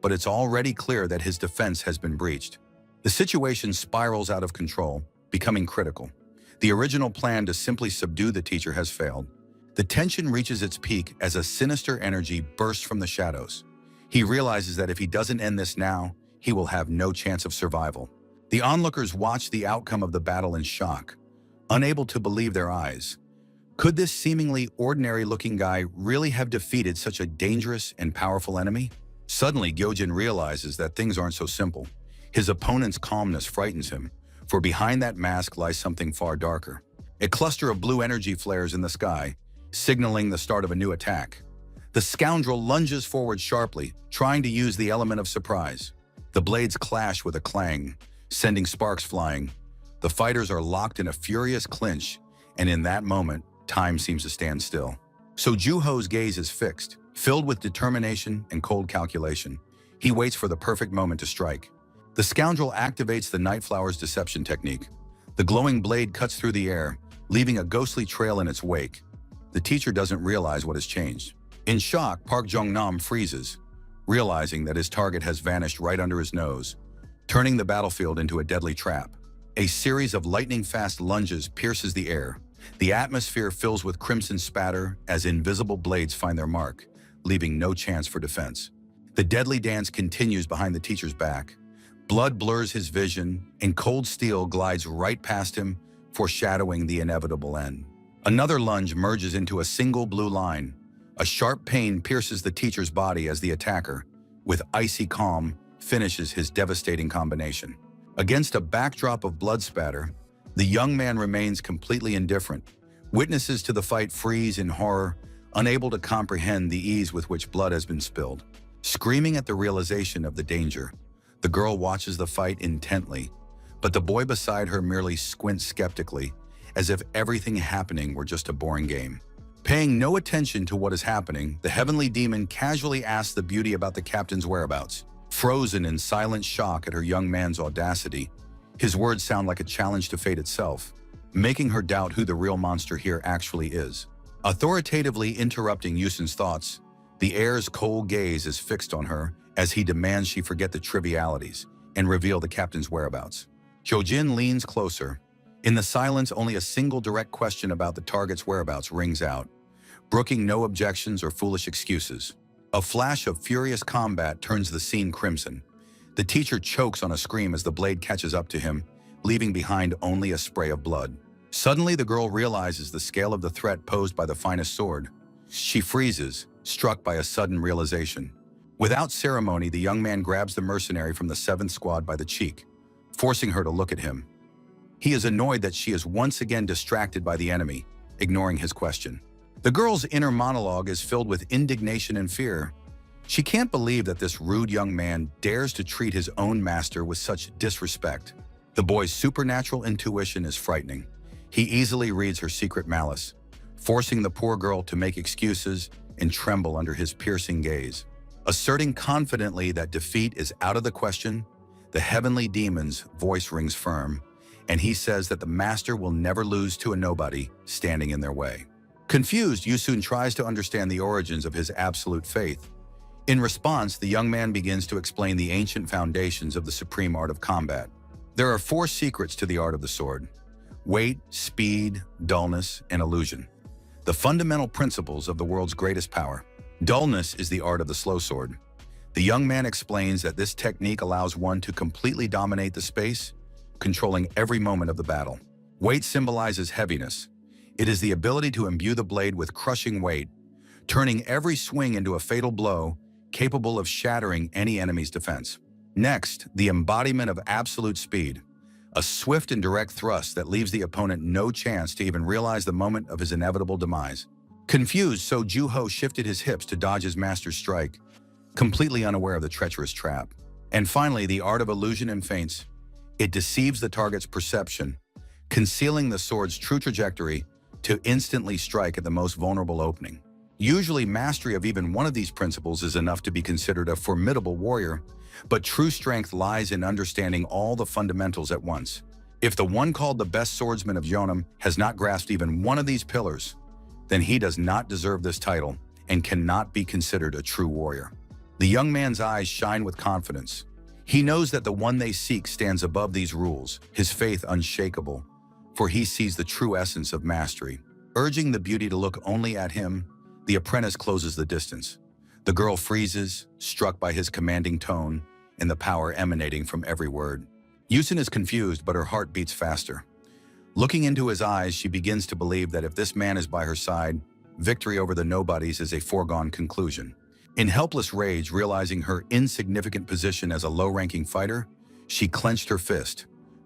but it's already clear that his defense has been breached. The situation spirals out of control, becoming critical. The original plan to simply subdue the teacher has failed. The tension reaches its peak as a sinister energy bursts from the shadows. He realizes that if he doesn't end this now, he will have no chance of survival. The onlookers watch the outcome of the battle in shock, unable to believe their eyes. Could this seemingly ordinary-looking guy really have defeated such a dangerous and powerful enemy? Suddenly, Gyojin realizes that things aren't so simple. His opponent's calmness frightens him, for behind that mask lies something far darker. A cluster of blue energy flares in the sky, signaling the start of a new attack. The scoundrel lunges forward sharply, trying to use the element of surprise. The blades clash with a clang, sending sparks flying. The fighters are locked in a furious clinch, and in that moment, time seems to stand still. Soju-ho's gaze is fixed, filled with determination and cold calculation. He waits for the perfect moment to strike. The scoundrel activates the Nightflower's deception technique. The glowing blade cuts through the air, leaving a ghostly trail in its wake. The teacher doesn't realize what has changed. In shock, Park Jong-nam freezes, realizing that his target has vanished right under his nose, turning the battlefield into a deadly trap. A series of lightning-fast lunges pierces the air. The atmosphere fills with crimson spatter as invisible blades find their mark, leaving no chance for defense. The deadly dance continues behind the teacher's back. Blood blurs his vision, and cold steel glides right past him, foreshadowing the inevitable end. Another lunge merges into a single blue line. A sharp pain pierces the teacher's body as the attacker, with icy calm, finishes his devastating combination. Against a backdrop of blood spatter, the young man remains completely indifferent. Witnesses to the fight freeze in horror, unable to comprehend the ease with which blood has been spilled. Screaming at the realization of the danger, the girl watches the fight intently, but the boy beside her merely squints skeptically, as if everything happening were just a boring game. Paying no attention to what is happening, the heavenly demon casually asks the beauty about the captain's whereabouts. Frozen in silent shock at her young man's audacity, his words sound like a challenge to fate itself, making her doubt who the real monster here actually is. Authoritatively interrupting Yusun's thoughts, the heir's cold gaze is fixed on her as he demands she forget the trivialities and reveal the captain's whereabouts. Hyojin leans closer. In the silence, only a single direct question about the target's whereabouts rings out, brooking no objections or foolish excuses. A flash of furious combat turns the scene crimson. The teacher chokes on a scream as the blade catches up to him, leaving behind only a spray of blood. Suddenly, the girl realizes the scale of the threat posed by the finest sword. She freezes, struck by a sudden realization. Without ceremony, the young man grabs the mercenary from the 7th squad by the cheek, forcing her to look at him. He is annoyed that she is once again distracted by the enemy, ignoring his question. The girl's inner monologue is filled with indignation and fear. She can't believe that this rude young man dares to treat his own master with such disrespect. The boy's supernatural intuition is frightening. He easily reads her secret malice, forcing the poor girl to make excuses and tremble under his piercing gaze. Asserting confidently that defeat is out of the question, the heavenly demon's voice rings firm, and he says that the master will never lose to a nobody standing in their way. Confused, Yusun tries to understand the origins of his absolute faith. In response, the young man begins to explain the ancient foundations of the supreme art of combat. There are 4 secrets to the art of the sword: weight, speed, dullness, and illusion. The fundamental principles of the world's greatest power. Dullness is the art of the slow sword. The young man explains that this technique allows one to completely dominate the space, controlling every moment of the battle. Weight symbolizes heaviness. It is the ability to imbue the blade with crushing weight, turning every swing into a fatal blow, capable of shattering any enemy's defense. Next, the embodiment of absolute speed, a swift and direct thrust that leaves the opponent no chance to even realize the moment of his inevitable demise. Confused, So Ju-ho shifted his hips to dodge his master's strike, completely unaware of the treacherous trap. And finally, the art of illusion and feints. It deceives the target's perception, concealing the sword's true trajectory to instantly strike at the most vulnerable opening. Usually, mastery of even one of these principles is enough to be considered a formidable warrior, but true strength lies in understanding all the fundamentals at once. If the one called the best swordsman of Yeonam has not grasped even one of these pillars, then he does not deserve this title and cannot be considered a true warrior. The young man's eyes shine with confidence. He knows that the one they seek stands above these rules, his faith unshakable, for he sees the true essence of mastery. Urging the beauty to look only at him, the apprentice closes the distance. The girl freezes, struck by his commanding tone and the power emanating from every word. Yusun is confused, but her heart beats faster. Looking into his eyes, she begins to believe that if this man is by her side, victory over the nobodies is a foregone conclusion. In helpless rage, realizing her insignificant position as a low-ranking fighter, she clenched her fist,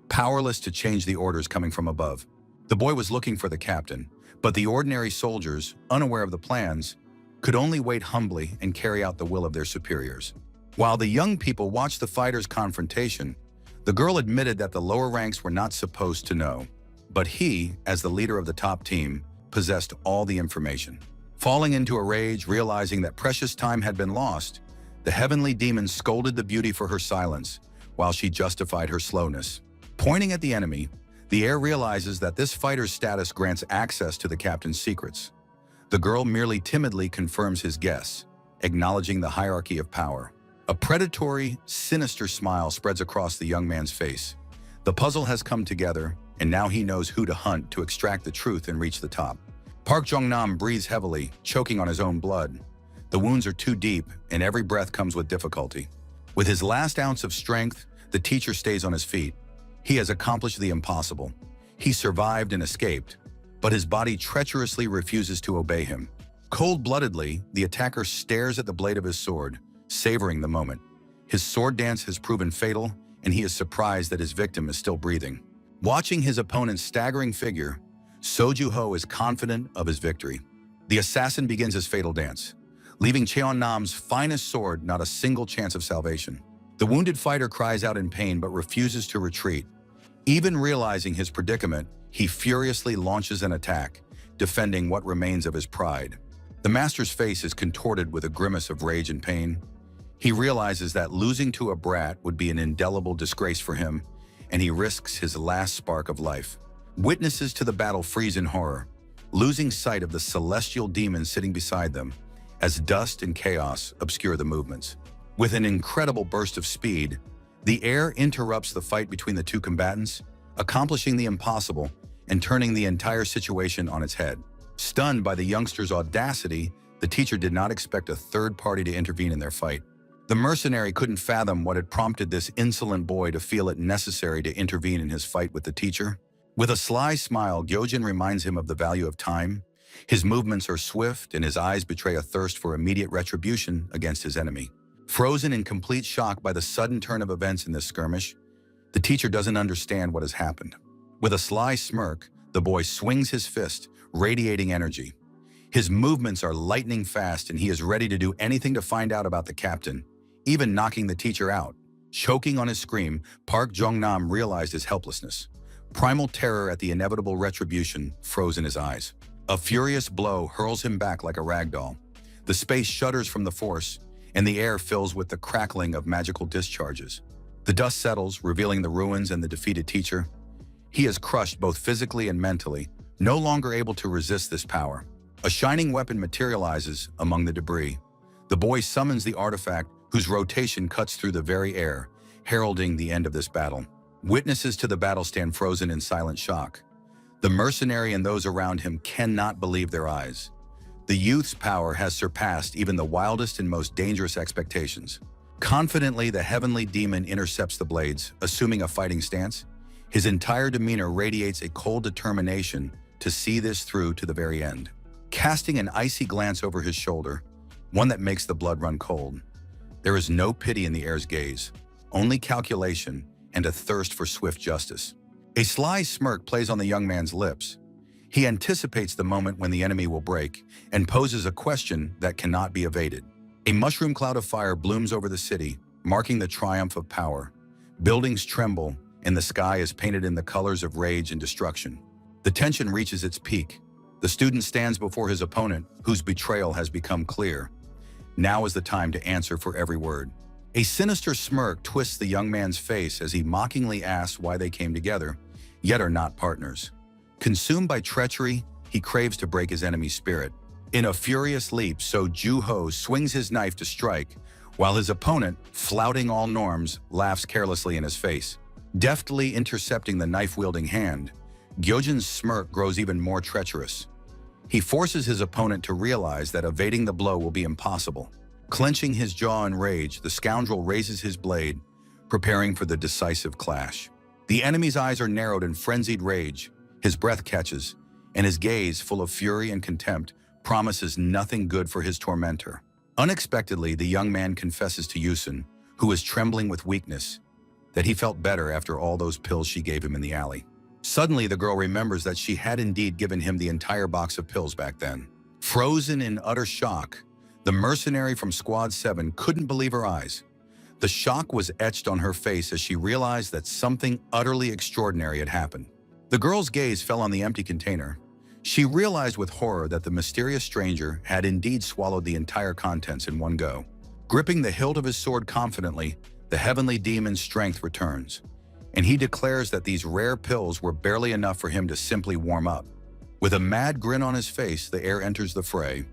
powerless to change the orders coming from above. The boy was looking for the captain, but the ordinary soldiers, unaware of the plans, could only wait humbly and carry out the will of their superiors. While the young people watched the fighters' confrontation, the girl admitted that the lower ranks were not supposed to know. But he, as the leader of the top team, possessed all the information. Falling into a rage, realizing that precious time had been lost, the heavenly demon scolded the beauty for her silence, while she justified her slowness. Pointing at the enemy, the heir realizes that this fighter's status grants access to the captain's secrets. The girl merely timidly confirms his guess, acknowledging the hierarchy of power. A predatory, sinister smile spreads across the young man's face. The puzzle has come together, and now he knows who to hunt to extract the truth and reach the top. Park Jong-nam breathes heavily, choking on his own blood. The wounds are too deep, and every breath comes with difficulty. With his last ounce of strength, the teacher stays on his feet. He has accomplished the impossible. He survived and escaped, but his body treacherously refuses to obey him. Cold-bloodedly, the attacker stares at the blade of his sword, savoring the moment. His sword dance has proven fatal, and he is surprised that his victim is still breathing. Watching his opponent's staggering figure, So Ju-ho is confident of his victory. The assassin begins his fatal dance, leaving Cheonnam's finest sword not a single chance of salvation. The wounded fighter cries out in pain but refuses to retreat. Even realizing his predicament, he furiously launches an attack, defending what remains of his pride. The master's face is contorted with a grimace of rage and pain. He realizes that losing to a brat would be an indelible disgrace for him, and he risks his last spark of life. Witnesses to the battle freeze in horror, losing sight of the celestial demon sitting beside them, as dust and chaos obscure the movements. With an incredible burst of speed, the air interrupts the fight between the two combatants, accomplishing the impossible and turning the entire situation on its head. Stunned by the youngster's audacity, the teacher did not expect a third party to intervene in their fight. The mercenary couldn't fathom what had prompted this insolent boy to feel it necessary to intervene in his fight with the teacher. With a sly smile, Gyojin reminds him of the value of time. His movements are swift, and his eyes betray a thirst for immediate retribution against his enemy. Frozen in complete shock by the sudden turn of events in this skirmish, the teacher doesn't understand what has happened. With a sly smirk, the boy swings his fist, radiating energy. His movements are lightning fast, and he is ready to do anything to find out about the captain, even knocking the teacher out. Choking on his scream, Park Jong-nam realized his helplessness. Primal terror at the inevitable retribution froze in his eyes. A furious blow hurls him back like a ragdoll. The space shudders from the force, and the air fills with the crackling of magical discharges. The dust settles, revealing the ruins and the defeated teacher. He is crushed both physically and mentally, no longer able to resist this power. A shining weapon materializes among the debris. The boy summons the artifact, whose rotation cuts through the very air, heralding the end of this battle. Witnesses to the battle stand frozen in silent shock. The mercenary and those around him cannot believe their eyes. The youth's power has surpassed even the wildest and most dangerous expectations. Confidently, the heavenly demon intercepts the blades, assuming a fighting stance. His entire demeanor radiates a cold determination to see this through to the very end. Casting an icy glance over his shoulder, one that makes the blood run cold. There is no pity in the air's gaze, only calculation and a thirst for swift justice. A sly smirk plays on the young man's lips. He anticipates the moment when the enemy will break and poses a question that cannot be evaded. A mushroom cloud of fire blooms over the city, marking the triumph of power. Buildings tremble, and the sky is painted in the colors of rage and destruction. The tension reaches its peak. The student stands before his opponent, whose betrayal has become clear. Now is the time to answer for every word. A sinister smirk twists the young man's face as he mockingly asks why they came together, yet are not partners. Consumed by treachery, he craves to break his enemy's spirit. In a furious leap, So Ju-ho swings his knife to strike, while his opponent, flouting all norms, laughs carelessly in his face. Deftly intercepting the knife-wielding hand, Gyojin's smirk grows even more treacherous. He forces his opponent to realize that evading the blow will be impossible. Clenching his jaw in rage, the scoundrel raises his blade, preparing for the decisive clash. The enemy's eyes are narrowed in frenzied rage, his breath catches, and his gaze, full of fury and contempt, promises nothing good for his tormentor. Unexpectedly, the young man confesses to Yusun, who is trembling with weakness, that he felt better after all those pills she gave him in the alley. Suddenly, the girl remembers that she had indeed given him the entire box of pills back then. Frozen in utter shock, the mercenary from Squad 7 couldn't believe her eyes. The shock was etched on her face as she realized that something utterly extraordinary had happened. The girl's gaze fell on the empty container. She realized with horror that the mysterious stranger had indeed swallowed the entire contents in one go. Gripping the hilt of his sword confidently, the heavenly demon's strength returns, and he declares that these rare pills were barely enough for him to simply warm up. With a mad grin on his face, the heir enters the fray.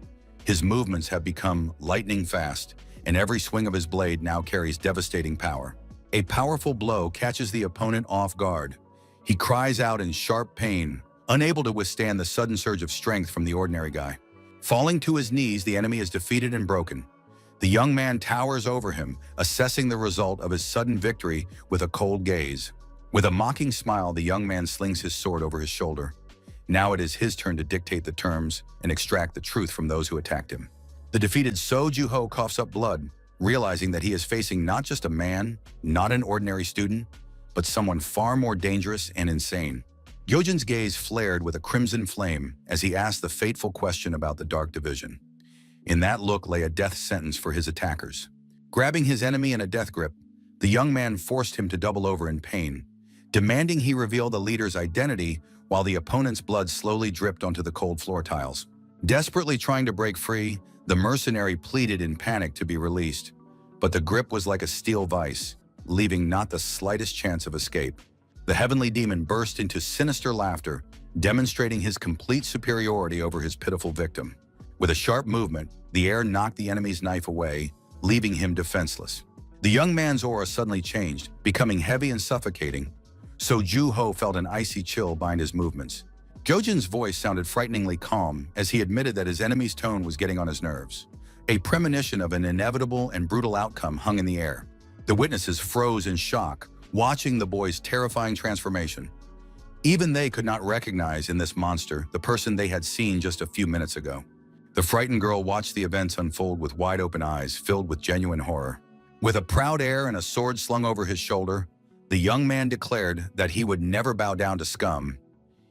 His movements have become lightning fast, and every swing of his blade now carries devastating power. A powerful blow catches the opponent off guard. He cries out in sharp pain, unable to withstand the sudden surge of strength from the ordinary guy. Falling to his knees, the enemy is defeated and broken. The young man towers over him, assessing the result of his sudden victory with a cold gaze. With a mocking smile, the young man slings his sword over his shoulder. Now it is his turn to dictate the terms and extract the truth from those who attacked him. The defeated So Ju-ho coughs up blood, realizing that he is facing not just a man, not an ordinary student, but someone far more dangerous and insane. Gyojin's gaze flared with a crimson flame as he asked the fateful question about the Dark Division. In that look lay a death sentence for his attackers. Grabbing his enemy in a death grip, the young man forced him to double over in pain, demanding he reveal the leader's identity while the opponent's blood slowly dripped onto the cold floor tiles. Desperately trying to break free, the mercenary pleaded in panic to be released, but the grip was like a steel vice, leaving not the slightest chance of escape. The heavenly demon burst into sinister laughter, demonstrating his complete superiority over his pitiful victim. With a sharp movement, the air knocked the enemy's knife away, leaving him defenseless. The young man's aura suddenly changed, becoming heavy and suffocating, so Ju-ho felt an icy chill bind his movements. Gyojin's voice sounded frighteningly calm as he admitted that his enemy's tone was getting on his nerves. A premonition of an inevitable and brutal outcome hung in the air. The witnesses froze in shock, watching the boy's terrifying transformation. Even they could not recognize in this monster the person they had seen just a few minutes ago. The frightened girl watched the events unfold with wide-open eyes filled with genuine horror. With a proud air and a sword slung over his shoulder, the young man declared that he would never bow down to scum.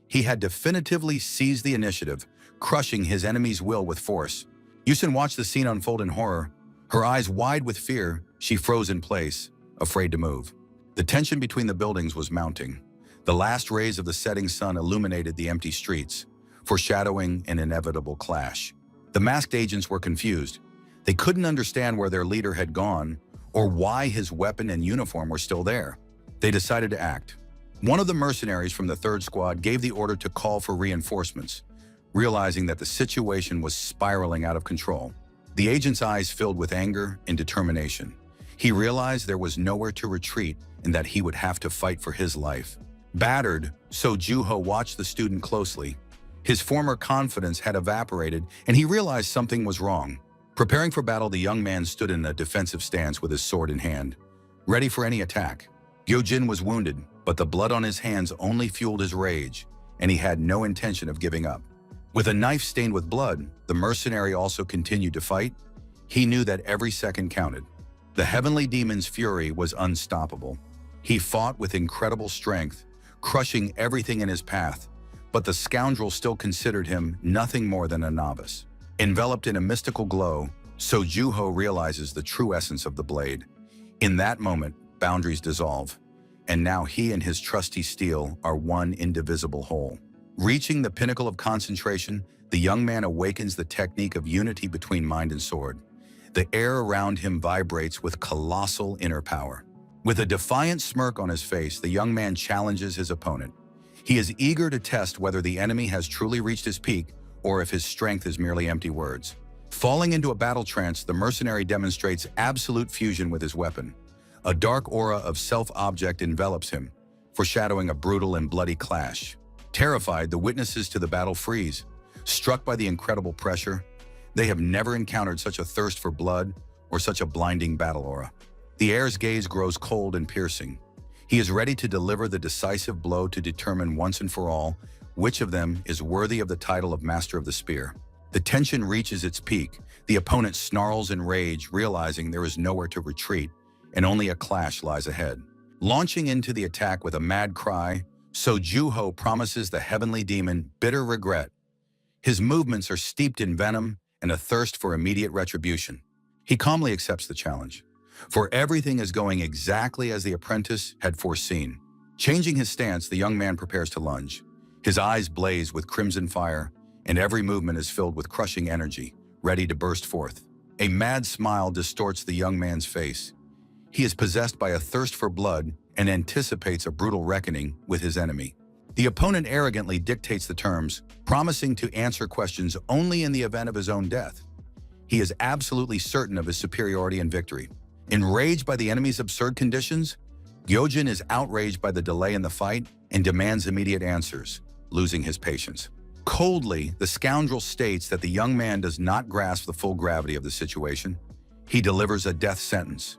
He had definitively seized the initiative, crushing his enemy's will with force. Yusin watched the scene unfold in horror. Her eyes wide with fear, she froze in place, afraid to move. The tension between the buildings was mounting. The last rays of the setting sun illuminated the empty streets, foreshadowing an inevitable clash. The masked agents were confused. They couldn't understand where their leader had gone or why his weapon and uniform were still there. They decided to act. One of the mercenaries from the third squad gave the order to call for reinforcements, realizing that the situation was spiraling out of control. The agent's eyes filled with anger and determination. He realized there was nowhere to retreat and that he would have to fight for his life. Battered, So Ju-ho watched the student closely. His former confidence had evaporated, and he realized something was wrong. Preparing for battle, the young man stood in a defensive stance with his sword in hand, ready for any attack. Gyojin was wounded, but the blood on his hands only fueled his rage, and he had no intention of giving up. With a knife stained with blood, the mercenary also continued to fight. He knew that every second counted. The heavenly demon's fury was unstoppable. He fought with incredible strength, crushing everything in his path, but the scoundrel still considered him nothing more than a novice. Enveloped in a mystical glow, So Ju-ho realizes the true essence of the blade. In that moment, boundaries dissolve, and now he and his trusty steel are one indivisible whole. Reaching the pinnacle of concentration, the young man awakens the technique of unity between mind and sword. The air around him vibrates with colossal inner power. With a defiant smirk on his face, the young man challenges his opponent. He is eager to test whether the enemy has truly reached his peak or if his strength is merely empty words. Falling into a battle trance, the mercenary demonstrates absolute fusion with his weapon. A dark aura of self-object envelops him, foreshadowing a brutal and bloody clash. Terrified, the witnesses to the battle freeze. Struck by the incredible pressure, they have never encountered such a thirst for blood or such a blinding battle aura. The heir's gaze grows cold and piercing. He is ready to deliver the decisive blow to determine once and for all which of them is worthy of the title of Master of the Spear. The tension reaches its peak. The opponent snarls in rage, realizing there is nowhere to retreat, and only a clash lies ahead. Launching into the attack with a mad cry, So Ju-ho promises the heavenly demon bitter regret. His movements are steeped in venom and a thirst for immediate retribution. He calmly accepts the challenge, for everything is going exactly as the apprentice had foreseen. Changing his stance, the young man prepares to lunge. His eyes blaze with crimson fire, and every movement is filled with crushing energy, ready to burst forth. A mad smile distorts the young man's face. He is possessed by a thirst for blood and anticipates a brutal reckoning with his enemy. The opponent arrogantly dictates the terms, promising to answer questions only in the event of his own death. He is absolutely certain of his superiority and victory. Enraged by the enemy's absurd conditions, Gyojin is outraged by the delay in the fight and demands immediate answers, losing his patience. Coldly, the scoundrel states that the young man does not grasp the full gravity of the situation. He delivers a death sentence,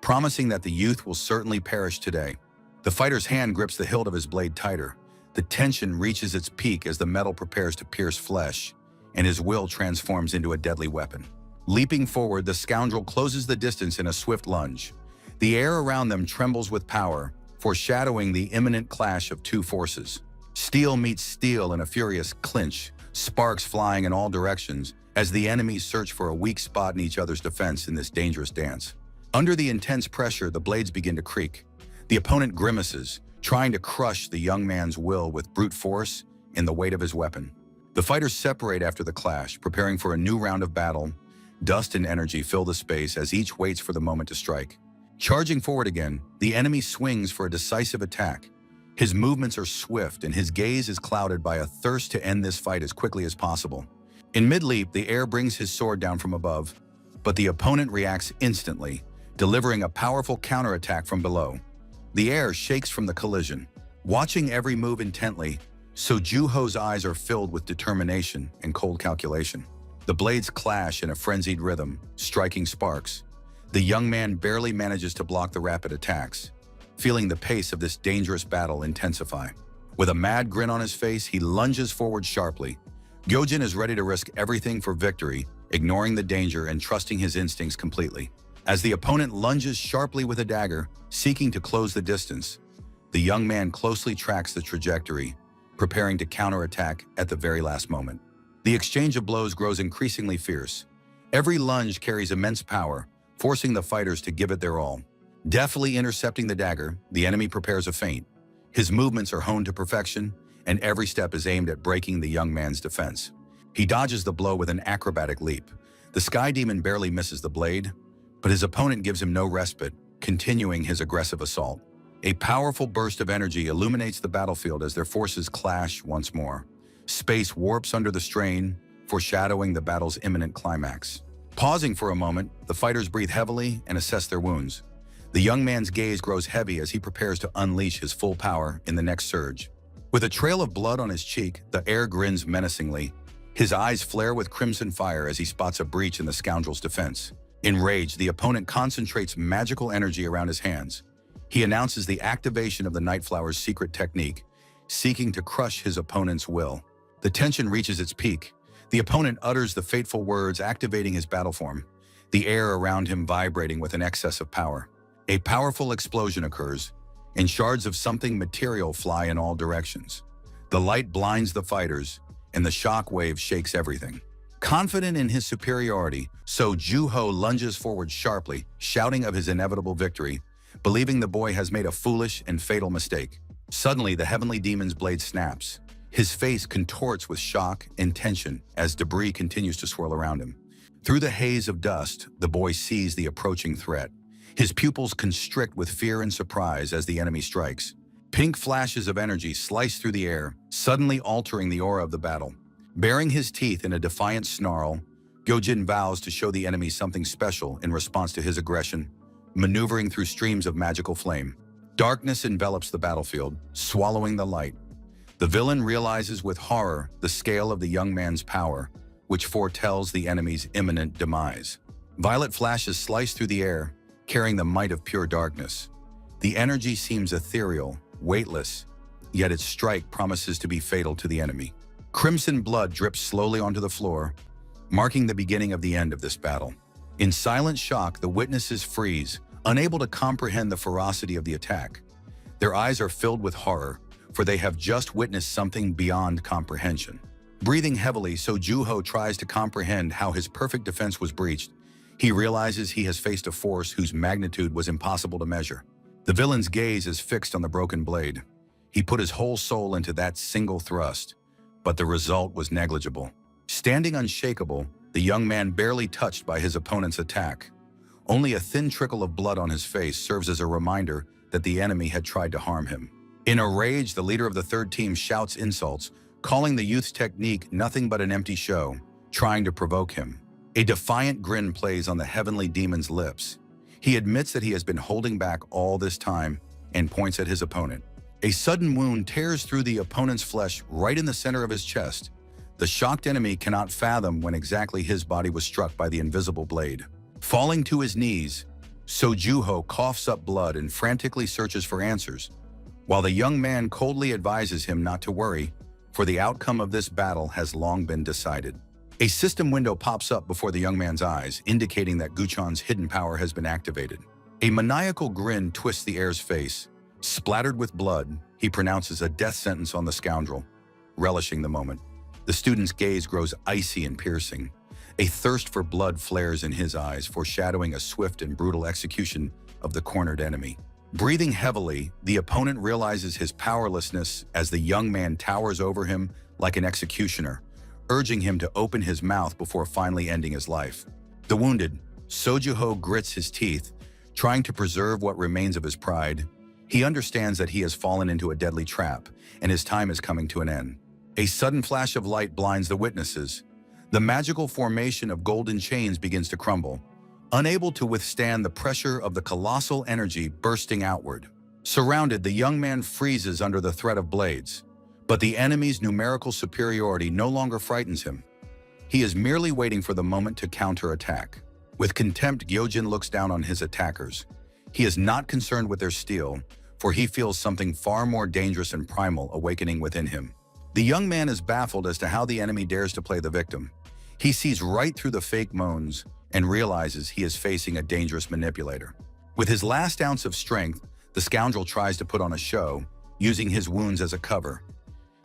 promising that the youth will certainly perish today. The fighter's hand grips the hilt of his blade tighter. The tension reaches its peak as the metal prepares to pierce flesh, and his will transforms into a deadly weapon. Leaping forward, the scoundrel closes the distance in a swift lunge. The air around them trembles with power, foreshadowing the imminent clash of two forces. Steel meets steel in a furious clinch, sparks flying in all directions as the enemies search for a weak spot in each other's defense in this dangerous dance. Under the intense pressure, the blades begin to creak. The opponent grimaces, trying to crush the young man's will with brute force and the weight of his weapon. The fighters separate after the clash, preparing for a new round of battle. Dust and energy fill the space as each waits for the moment to strike. Charging forward again, the enemy swings for a decisive attack. His movements are swift and his gaze is clouded by a thirst to end this fight as quickly as possible. In mid-leap, the heir brings his sword down from above, but the opponent reacts instantly, delivering a powerful counterattack from below. The heir shakes from the collision. Watching every move intently, Juho's eyes are filled with determination and cold calculation. The blades clash in a frenzied rhythm, striking sparks. The young man barely manages to block the rapid attacks, feeling the pace of this dangerous battle intensify. With a mad grin on his face, he lunges forward sharply. Gyojin is ready to risk everything for victory, ignoring the danger and trusting his instincts completely. As the opponent lunges sharply with a dagger, seeking to close the distance, the young man closely tracks the trajectory, preparing to counterattack at the very last moment. The exchange of blows grows increasingly fierce. Every lunge carries immense power, forcing the fighters to give it their all. Deftly intercepting the dagger, the enemy prepares a feint. His movements are honed to perfection, and every step is aimed at breaking the young man's defense. He dodges the blow with an acrobatic leap. The Sky Demon barely misses the blade, but his opponent gives him no respite, continuing his aggressive assault. A powerful burst of energy illuminates the battlefield as their forces clash once more. Space warps under the strain, foreshadowing the battle's imminent climax. Pausing for a moment, the fighters breathe heavily and assess their wounds. The young man's gaze grows heavy as he prepares to unleash his full power in the next surge. With a trail of blood on his cheek, the heir grins menacingly. His eyes flare with crimson fire as he spots a breach in the scoundrel's defense. Enraged, the opponent concentrates magical energy around his hands. He announces the activation of the Nightflower's secret technique, seeking to crush his opponent's will. The tension reaches its peak. The opponent utters the fateful words, activating his battle form, the air around him vibrating with an excess of power. A powerful explosion occurs, and shards of something material fly in all directions. The light blinds the fighters, and the shock wave shakes everything. Confident in his superiority, Juho lunges forward sharply, shouting of his inevitable victory, believing the boy has made a foolish and fatal mistake. Suddenly, the heavenly demon's blade snaps. His face contorts with shock and tension as debris continues to swirl around him. Through the haze of dust, the boy sees the approaching threat. His pupils constrict with fear and surprise as the enemy strikes. Pink flashes of energy slice through the air, suddenly altering the aura of the battle. Baring his teeth in a defiant snarl, Gyojin vows to show the enemy something special in response to his aggression, maneuvering through streams of magical flame. Darkness envelops the battlefield, swallowing the light. The villain realizes with horror the scale of the young man's power, which foretells the enemy's imminent demise. Violet flashes slice through the air, carrying the might of pure darkness. The energy seems ethereal, weightless, yet its strike promises to be fatal to the enemy. Crimson blood drips slowly onto the floor, marking the beginning of the end of this battle. In silent shock, the witnesses freeze, unable to comprehend the ferocity of the attack. Their eyes are filled with horror, for they have just witnessed something beyond comprehension. Breathing heavily, Juho tries to comprehend how his perfect defense was breached. He realizes he has faced a force whose magnitude was impossible to measure. The villain's gaze is fixed on the broken blade. He put his whole soul into that single thrust, but the result was negligible. Standing unshakable, the young man barely touched by his opponent's attack. Only a thin trickle of blood on his face serves as a reminder that the enemy had tried to harm him. In a rage, the leader of the third team shouts insults, calling the youth's technique nothing but an empty show, trying to provoke him. A defiant grin plays on the heavenly demon's lips. He admits that he has been holding back all this time and points at his opponent. A sudden wound tears through the opponent's flesh right in the center of his chest. The shocked enemy cannot fathom when exactly his body was struck by the invisible blade. Falling to his knees, Juho coughs up blood and frantically searches for answers, while the young man coldly advises him not to worry, for the outcome of this battle has long been decided. A system window pops up before the young man's eyes, indicating that Guchon's hidden power has been activated. A maniacal grin twists the heir's face. Splattered with blood, he pronounces a death sentence on the scoundrel, relishing the moment. The student's gaze grows icy and piercing. A thirst for blood flares in his eyes, foreshadowing a swift and brutal execution of the cornered enemy. Breathing heavily, the opponent realizes his powerlessness as the young man towers over him like an executioner, urging him to open his mouth before finally ending his life. The wounded, Sojuho grits his teeth, trying to preserve what remains of his pride. He understands that he has fallen into a deadly trap, and his time is coming to an end. A sudden flash of light blinds the witnesses. The magical formation of golden chains begins to crumble, unable to withstand the pressure of the colossal energy bursting outward. Surrounded, the young man freezes under the threat of blades. But the enemy's numerical superiority no longer frightens him. He is merely waiting for the moment to counterattack. With contempt, Gyojin looks down on his attackers. He is not concerned with their steel, for he feels something far more dangerous and primal awakening within him. The young man is baffled as to how the enemy dares to play the victim. He sees right through the fake moans and realizes he is facing a dangerous manipulator. With his last ounce of strength, the scoundrel tries to put on a show, using his wounds as a cover.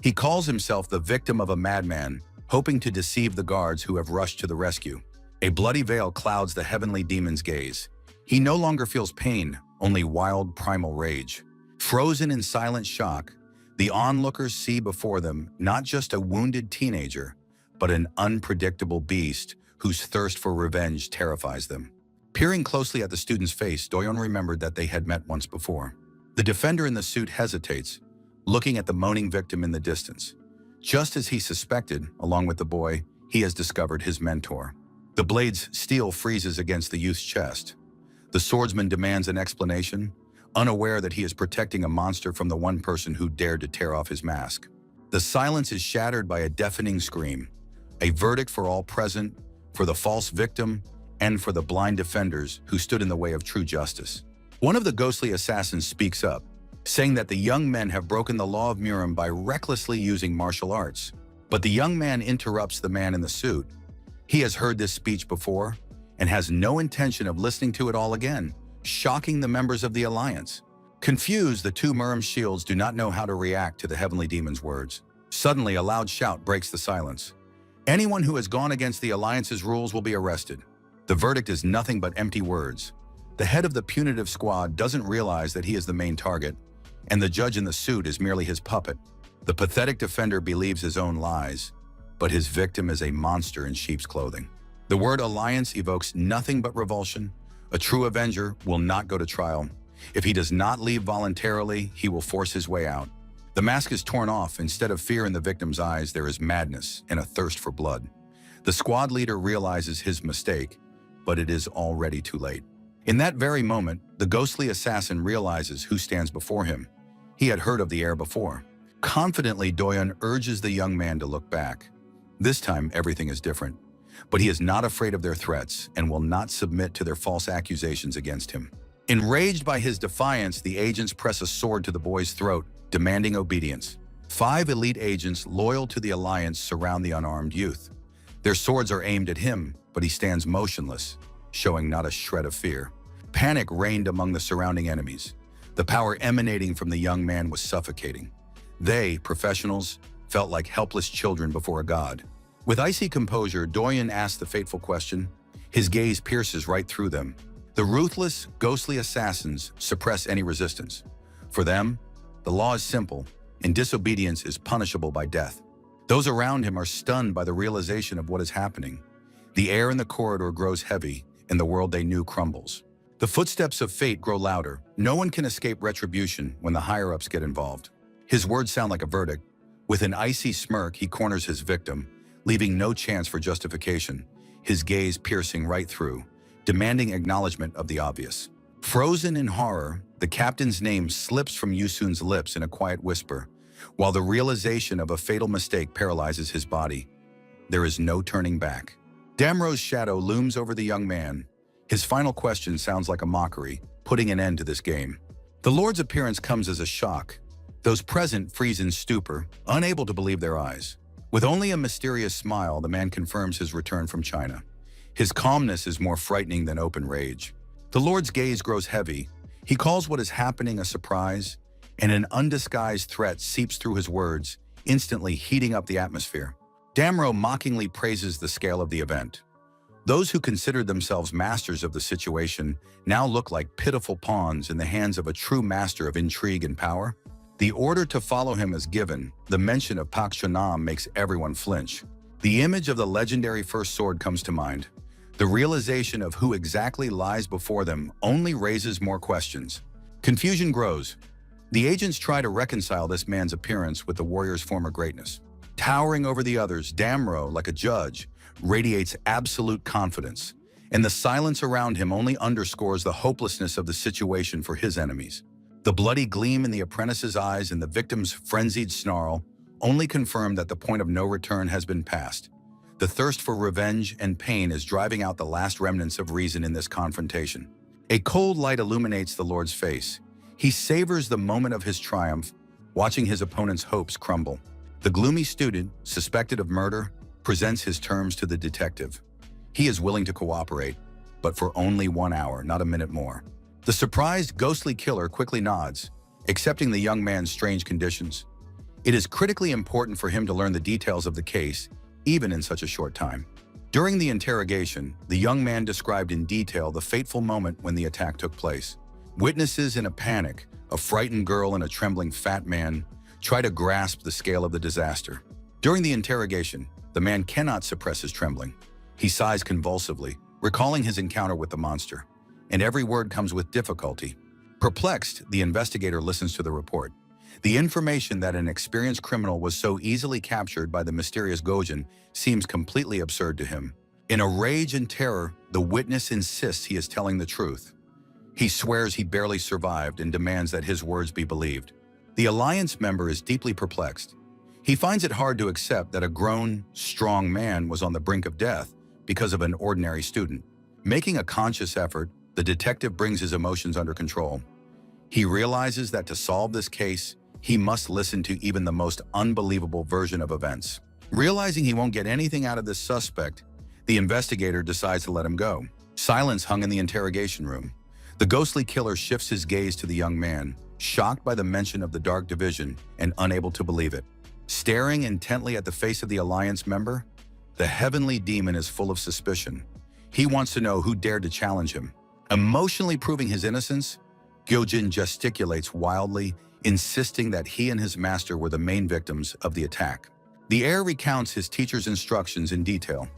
He calls himself the victim of a madman, hoping to deceive the guards who have rushed to the rescue. A bloody veil clouds the heavenly demon's gaze. He no longer feels pain, only wild, primal rage. Frozen in silent shock, the onlookers see before them not just a wounded teenager, but an unpredictable beast whose thirst for revenge terrifies them. Peering closely at the student's face, Doyon remembered that they had met once before. The defender in the suit hesitates, looking at the moaning victim in the distance. Just as he suspected, along with the boy, he has discovered his mentor. The blade's steel freezes against the youth's chest. The swordsman demands an explanation, unaware that he is protecting a monster from the one person who dared to tear off his mask. The silence is shattered by a deafening scream, a verdict for all present, for the false victim, and for the blind defenders who stood in the way of true justice. One of the ghostly assassins speaks up, saying that the young men have broken the law of Murim by recklessly using martial arts. But the young man interrupts the man in the suit. He has heard this speech before and has no intention of listening to it all again, shocking the members of the Alliance. Confused, the two Murim shields do not know how to react to the heavenly demon's words. Suddenly, a loud shout breaks the silence. Anyone who has gone against the Alliance's rules will be arrested. The verdict is nothing but empty words. The head of the punitive squad doesn't realize that he is the main target, and the judge in the suit is merely his puppet. The pathetic defender believes his own lies, but his victim is a monster in sheep's clothing. The word alliance evokes nothing but revulsion. A true avenger will not go to trial. If he does not leave voluntarily, he will force his way out. The mask is torn off. Instead of fear in the victim's eyes, there is madness and a thirst for blood. The squad leader realizes his mistake, but it is already too late. In that very moment, the ghostly assassin realizes who stands before him. He had heard of the heir before. Confidently, Doyon urges the young man to look back. This time, everything is different. But he is not afraid of their threats and will not submit to their false accusations against him. Enraged by his defiance, the agents press a sword to the boy's throat, demanding obedience. 5 elite agents loyal to the Alliance surround the unarmed youth. Their swords are aimed at him, but he stands motionless, showing not a shred of fear. Panic reigned among the surrounding enemies. The power emanating from the young man was suffocating. They, professionals, felt like helpless children before a god. With icy composure, Doyon asks the fateful question. His gaze pierces right through them. The ruthless, ghostly assassins suppress any resistance. For them, the law is simple, and disobedience is punishable by death. Those around him are stunned by the realization of what is happening. The air in the corridor grows heavy, and the world they knew crumbles. The footsteps of fate grow louder. No one can escape retribution when the higher-ups get involved. His words sound like a verdict. With an icy smirk, he corners his victim, leaving no chance for justification, his gaze piercing right through, demanding acknowledgement of the obvious. Frozen in horror, the captain's name slips from Yusun's lips in a quiet whisper, while the realization of a fatal mistake paralyzes his body. There is no turning back. Damro's shadow looms over the young man. His final question sounds like a mockery, putting an end to this game. The Lord's appearance comes as a shock. Those present freeze in stupor, unable to believe their eyes. With only a mysterious smile, the man confirms his return from China. His calmness is more frightening than open rage. The Lord's gaze grows heavy. He calls what is happening a surprise, and an undisguised threat seeps through his words, instantly heating up the atmosphere. Damro mockingly praises the scale of the event. Those who considered themselves masters of the situation now look like pitiful pawns in the hands of a true master of intrigue and power. The order to follow him is given. The mention of Pak Chanam makes everyone flinch. The image of the legendary first sword comes to mind. The realization of who exactly lies before them only raises more questions. Confusion grows. The agents try to reconcile this man's appearance with the warrior's former greatness. Towering over the others, Damro, like a judge, radiates absolute confidence, and the silence around him only underscores the hopelessness of the situation for his enemies. The bloody gleam in the apprentice's eyes and the victim's frenzied snarl only confirm that the point of no return has been passed. The thirst for revenge and pain is driving out the last remnants of reason in this confrontation. A cold light illuminates the Lord's face. He savors the moment of his triumph, watching his opponent's hopes crumble. The gloomy student, suspected of murder, presents his terms to the detective. He is willing to cooperate, but for only 1 hour, not a minute more. The surprised, ghostly killer quickly nods, accepting the young man's strange conditions. It is critically important for him to learn the details of the case, even in such a short time. During the interrogation, the young man described in detail the fateful moment when the attack took place. Witnesses in a panic, a frightened girl and a trembling fat man, try to grasp the scale of the disaster. During the interrogation, the man cannot suppress his trembling. He sighs convulsively, recalling his encounter with the monster, and every word comes with difficulty. Perplexed, the investigator listens to the report. The information that an experienced criminal was so easily captured by the mysterious Gojin seems completely absurd to him. In a rage and terror, the witness insists he is telling the truth. He swears he barely survived and demands that his words be believed. The Alliance member is deeply perplexed. He finds it hard to accept that a grown, strong man was on the brink of death because of an ordinary student. Making a conscious effort, the detective brings his emotions under control. He realizes that to solve this case, he must listen to even the most unbelievable version of events. Realizing he won't get anything out of this suspect, the investigator decides to let him go. Silence hung in the interrogation room. The ghostly killer shifts his gaze to the young man, shocked by the mention of the Dark Division and unable to believe it. Staring intently at the face of the Alliance member, the heavenly demon is full of suspicion. He wants to know who dared to challenge him. Emotionally proving his innocence, Gyojin gesticulates wildly, insisting that he and his master were the main victims of the attack. The heir recounts his teacher's instructions in detail.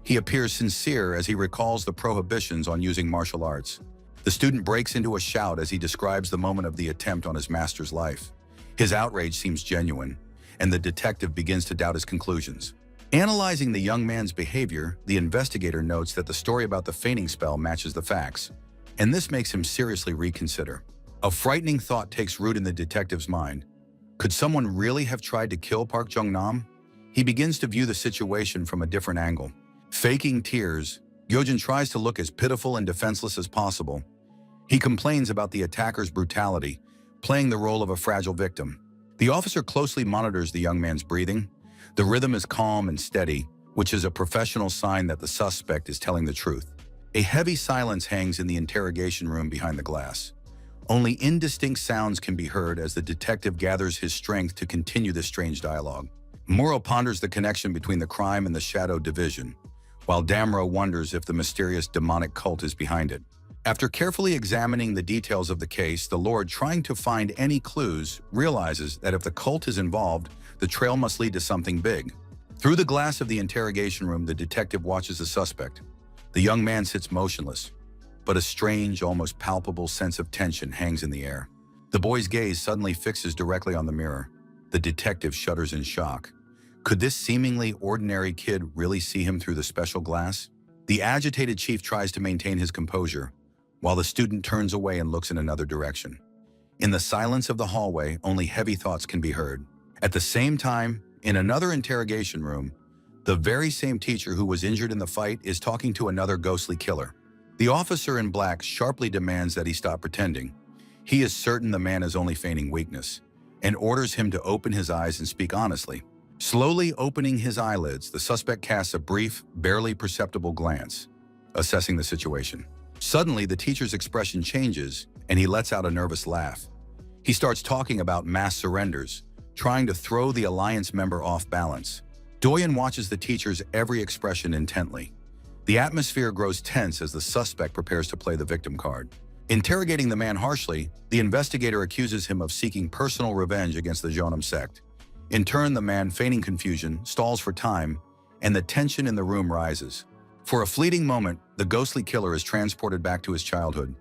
He appears sincere as he recalls the prohibitions on using martial arts. The student breaks into a shout as he describes the moment of the attempt on his master's life. His outrage seems genuine, and the detective begins to doubt his conclusions. Analyzing the young man's behavior, the investigator notes that the story about the fainting spell matches the facts, and this makes him seriously reconsider. A frightening thought takes root in the detective's mind. Could someone really have tried to kill Park Jung-nam? He begins to view the situation from a different angle. Faking tears, Gyojin tries to look as pitiful and defenseless as possible. He complains about the attacker's brutality, playing the role of a fragile victim. The officer closely monitors the young man's breathing. The rhythm is calm and steady, which is a professional sign that the suspect is telling the truth. A heavy silence hangs in the interrogation room behind the glass. Only indistinct sounds can be heard as the detective gathers his strength to continue this strange dialogue. Muro ponders the connection between the crime and the Shadow Division, while Damro wonders if the mysterious demonic cult is behind it. After carefully examining the details of the case, the Lord, trying to find any clues, realizes that if the cult is involved, the trail must lead to something big. Through the glass of the interrogation room, the detective watches the suspect. The young man sits motionless, but a strange, almost palpable sense of tension hangs in the air. The boy's gaze suddenly fixes directly on the mirror. The detective shudders in shock. Could this seemingly ordinary kid really see him through the special glass? The agitated chief tries to maintain his composure, while the student turns away and looks in another direction. In the silence of the hallway, only heavy thoughts can be heard. At the same time, in another interrogation room, the very same teacher who was injured in the fight is talking to another ghostly killer. The officer in black sharply demands that he stop pretending. He is certain the man is only feigning weakness, and orders him to open his eyes and speak honestly. Slowly opening his eyelids, the suspect casts a brief, barely perceptible glance, assessing the situation. Suddenly, the teacher's expression changes, and he lets out a nervous laugh. He starts talking about mass surrenders, trying to throw the Alliance member off balance. Doyen watches the teacher's every expression intently. The atmosphere grows tense as the suspect prepares to play the victim card. Interrogating the man harshly, the investigator accuses him of seeking personal revenge against the Jeonnam sect. In turn, the man, feigning confusion, stalls for time, and the tension in the room rises. For a fleeting moment, the ghostly killer is transported back to his childhood,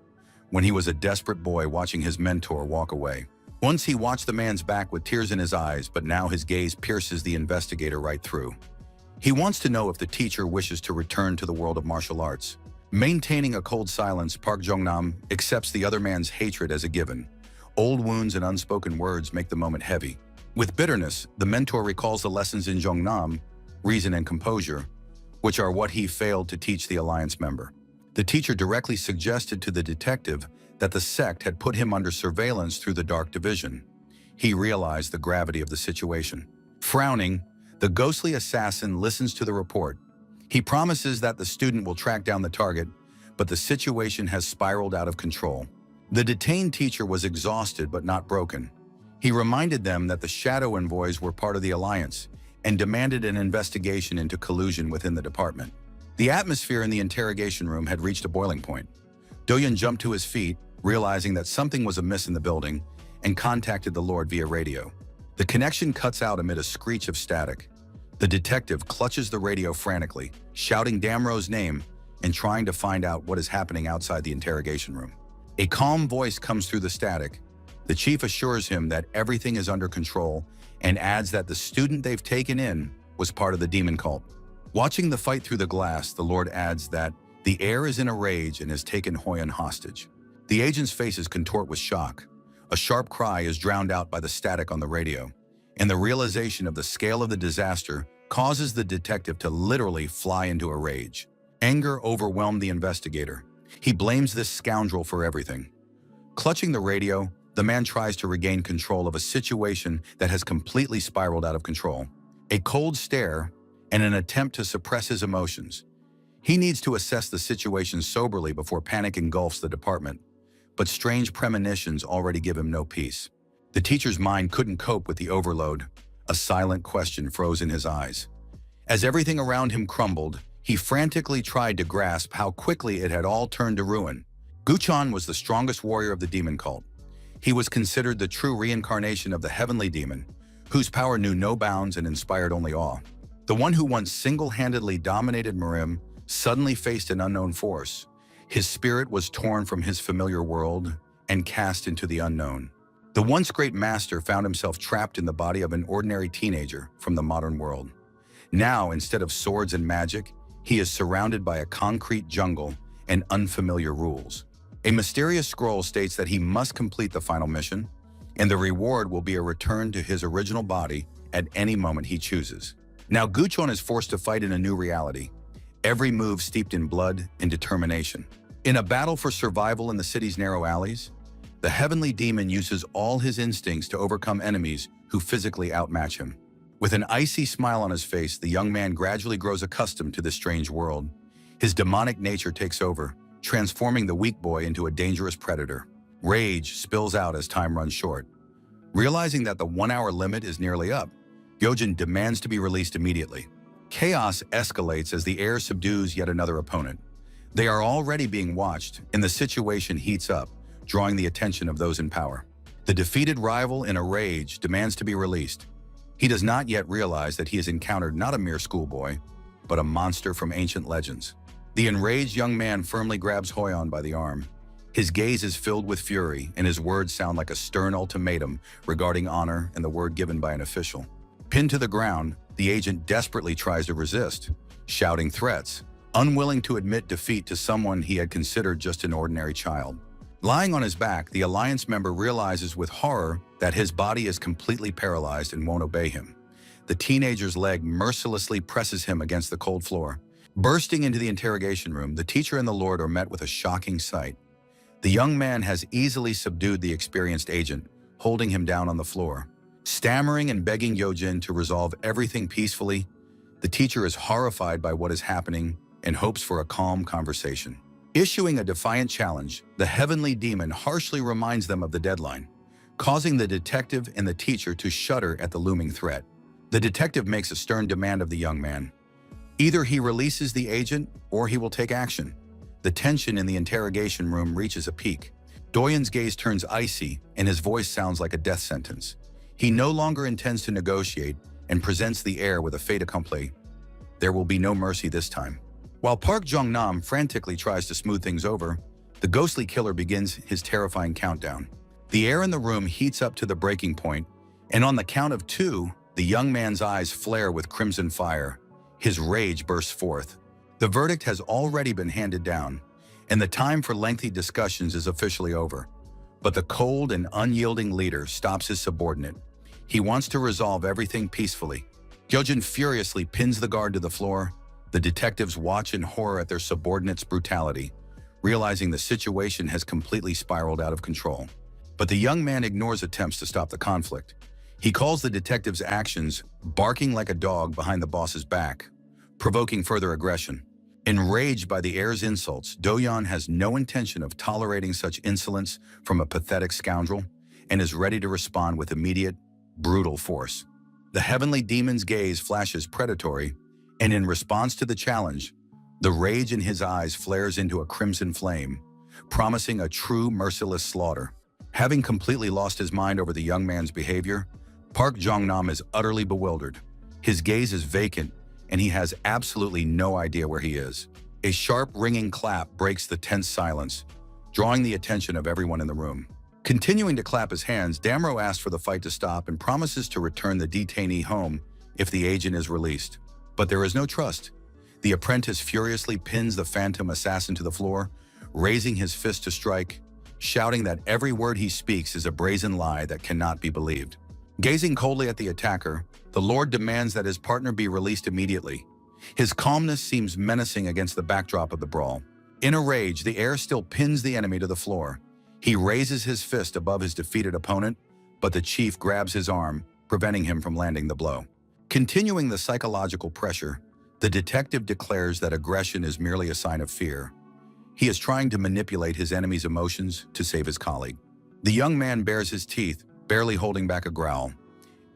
when he was a desperate boy watching his mentor walk away. Once he watched the man's back with tears in his eyes, but now his gaze pierces the investigator right through. He wants to know if the teacher wishes to return to the world of martial arts. Maintaining a cold silence, Park Jong-nam accepts the other man's hatred as a given. Old wounds and unspoken words make the moment heavy. With bitterness, the mentor recalls the lessons in Jong-nam, reason and composure, which are what he failed to teach the Alliance member. The teacher directly suggested to the detective that the sect had put him under surveillance through the Dark Division. He realized the gravity of the situation. Frowning, the ghostly assassin listens to the report. He promises that the student will track down the target, but the situation has spiraled out of control. The detained teacher was exhausted but not broken. He reminded them that the Shadow Envoys were part of the Alliance and demanded an investigation into collusion within the department. The atmosphere in the interrogation room had reached a boiling point. Doyen jumped to his feet, realizing that something was amiss in the building, and contacted the Lord via radio. The connection cuts out amid a screech of static. The detective clutches the radio frantically, shouting Damro's name and trying to find out what is happening outside the interrogation room. A calm voice comes through the static. The chief assures him that everything is under control and adds that the student they've taken in was part of the demon cult. Watching the fight through the glass, the Lord adds that the heir is in a rage and has taken Hoyan hostage. The agent's faces contort with shock. A sharp cry is drowned out by the static on the radio, and the realization of the scale of the disaster causes the detective to literally fly into a rage. Anger overwhelmed the investigator. He blames this scoundrel for everything. Clutching the radio, the man tries to regain control of a situation that has completely spiraled out of control. A cold stare and an attempt to suppress his emotions. He needs to assess the situation soberly before panic engulfs the department, but strange premonitions already give him no peace. The teacher's mind couldn't cope with the overload. A silent question froze in his eyes. As everything around him crumbled, he frantically tried to grasp how quickly it had all turned to ruin. Guchan was the strongest warrior of the demon cult. He was considered the true reincarnation of the heavenly demon, whose power knew no bounds and inspired only awe. The one who once single-handedly dominated Merim suddenly faced an unknown force. His spirit was torn from his familiar world and cast into the unknown. The once great master found himself trapped in the body of an ordinary teenager from the modern world. Now, instead of swords and magic, he is surrounded by a concrete jungle and unfamiliar rules. A mysterious scroll states that he must complete the final mission, and the reward will be a return to his original body at any moment he chooses. Now Guchon is forced to fight in a new reality, every move steeped in blood and determination. In a battle for survival in the city's narrow alleys, the heavenly demon uses all his instincts to overcome enemies who physically outmatch him. With an icy smile on his face, the young man gradually grows accustomed to this strange world. His demonic nature takes over, transforming the weak boy into a dangerous predator. Rage spills out as time runs short. Realizing that the 1-hour limit is nearly up, Gyojin demands to be released immediately. Chaos escalates as the heir subdues yet another opponent. They are already being watched, and the situation heats up, drawing the attention of those in power. The defeated rival, in a rage, demands to be released. He does not yet realize that he has encountered not a mere schoolboy, but a monster from ancient legends. The enraged young man firmly grabs Hoyan by the arm. His gaze is filled with fury, and his words sound like a stern ultimatum regarding honor and the word given by an official. Pinned to the ground, the agent desperately tries to resist, shouting threats, unwilling to admit defeat to someone he had considered just an ordinary child. Lying on his back, the Alliance member realizes with horror that his body is completely paralyzed and won't obey him. The teenager's leg mercilessly presses him against the cold floor. Bursting into the interrogation room, the teacher and the Lord are met with a shocking sight. The young man has easily subdued the experienced agent, holding him down on the floor. Stammering and begging Yojin to resolve everything peacefully, the teacher is horrified by what is happening and hopes for a calm conversation. Issuing a defiant challenge, the heavenly demon harshly reminds them of the deadline. causing the detective and the teacher to shudder at the looming threat. The detective makes a stern demand of the young man. Either he releases the agent or he will take action. The tension in the interrogation room reaches a peak. Doyen's gaze turns icy and his voice sounds like a death sentence. He no longer intends to negotiate and presents the heir with a fait accompli. There will be no mercy this time. While Park Jong-nam frantically tries to smooth things over, the ghostly killer begins his terrifying countdown. The air in the room heats up to the breaking point, and on the count of 2, the young man's eyes flare with crimson fire. His rage bursts forth. The verdict has already been handed down, and the time for lengthy discussions is officially over. But the cold and unyielding leader stops his subordinate. He wants to resolve everything peacefully. Gyojin furiously pins the guard to the floor. The detectives watch in horror at their subordinate's brutality, realizing the situation has completely spiraled out of control. But the young man ignores attempts to stop the conflict. He calls the detective's actions barking like a dog behind the boss's back, provoking further aggression. Enraged by the heir's insults, Do-yeon has no intention of tolerating such insolence from a pathetic scoundrel and is ready to respond with immediate, brutal force. The heavenly demon's gaze flashes predatory, and in response to the challenge, the rage in his eyes flares into a crimson flame, promising a true merciless slaughter. Having completely lost his mind over the young man's behavior, Park Jong-nam is utterly bewildered. His gaze is vacant, and he has absolutely no idea where he is. A sharp, ringing clap breaks the tense silence, drawing the attention of everyone in the room. Continuing to clap his hands, Damro asks for the fight to stop and promises to return the detainee home if the agent is released. But there is no trust. The apprentice furiously pins the phantom assassin to the floor, raising his fist to strike, shouting that every word he speaks is a brazen lie that cannot be believed. Gazing coldly at the attacker, the Lord demands that his partner be released immediately. His calmness seems menacing against the backdrop of the brawl. In a rage, the heir still pins the enemy to the floor. He raises his fist above his defeated opponent, but the chief grabs his arm, preventing him from landing the blow. Continuing the psychological pressure, the detective declares that aggression is merely a sign of fear. He is trying to manipulate his enemy's emotions to save his colleague. The young man bares his teeth, barely holding back a growl.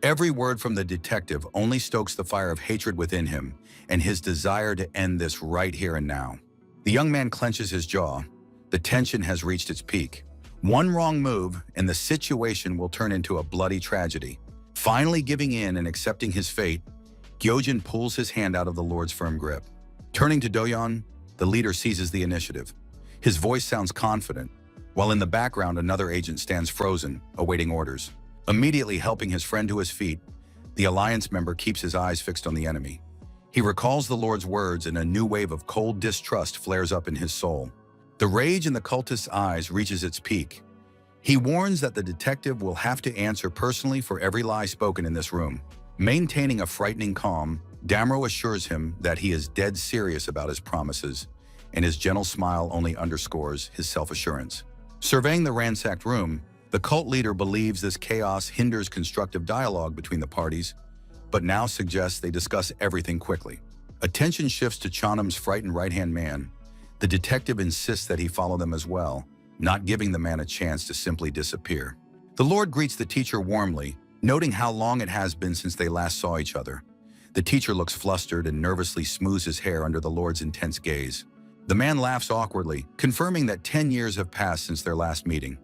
Every word from the detective only stokes the fire of hatred within him and his desire to end this right here and now. The young man clenches his jaw. The tension has reached its peak. One wrong move and the situation will turn into a bloody tragedy. Finally giving in and accepting his fate, Gyojin pulls his hand out of the Lord's firm grip. Turning to Do-yeon, the leader seizes the initiative. His voice sounds confident, while in the background another agent stands frozen, awaiting orders. Immediately helping his friend to his feet, the Alliance member keeps his eyes fixed on the enemy. He recalls the Lord's words and a new wave of cold distrust flares up in his soul. The rage in the cultist's eyes reaches its peak. He warns that the detective will have to answer personally for every lie spoken in this room. Maintaining a frightening calm, Damro assures him that he is dead serious about his promises, and his gentle smile only underscores his self-assurance. Surveying the ransacked room, the cult leader believes this chaos hinders constructive dialogue between the parties, but now suggests they discuss everything quickly. Attention shifts to Chanam's frightened right-hand man. The detective insists that he follow them as well, not giving the man a chance to simply disappear. The Lord greets the teacher warmly, noting how long it has been since they last saw each other. The teacher looks flustered and nervously smooths his hair under the Lord's intense gaze. The man laughs awkwardly, confirming that 10 years have passed since their last meeting.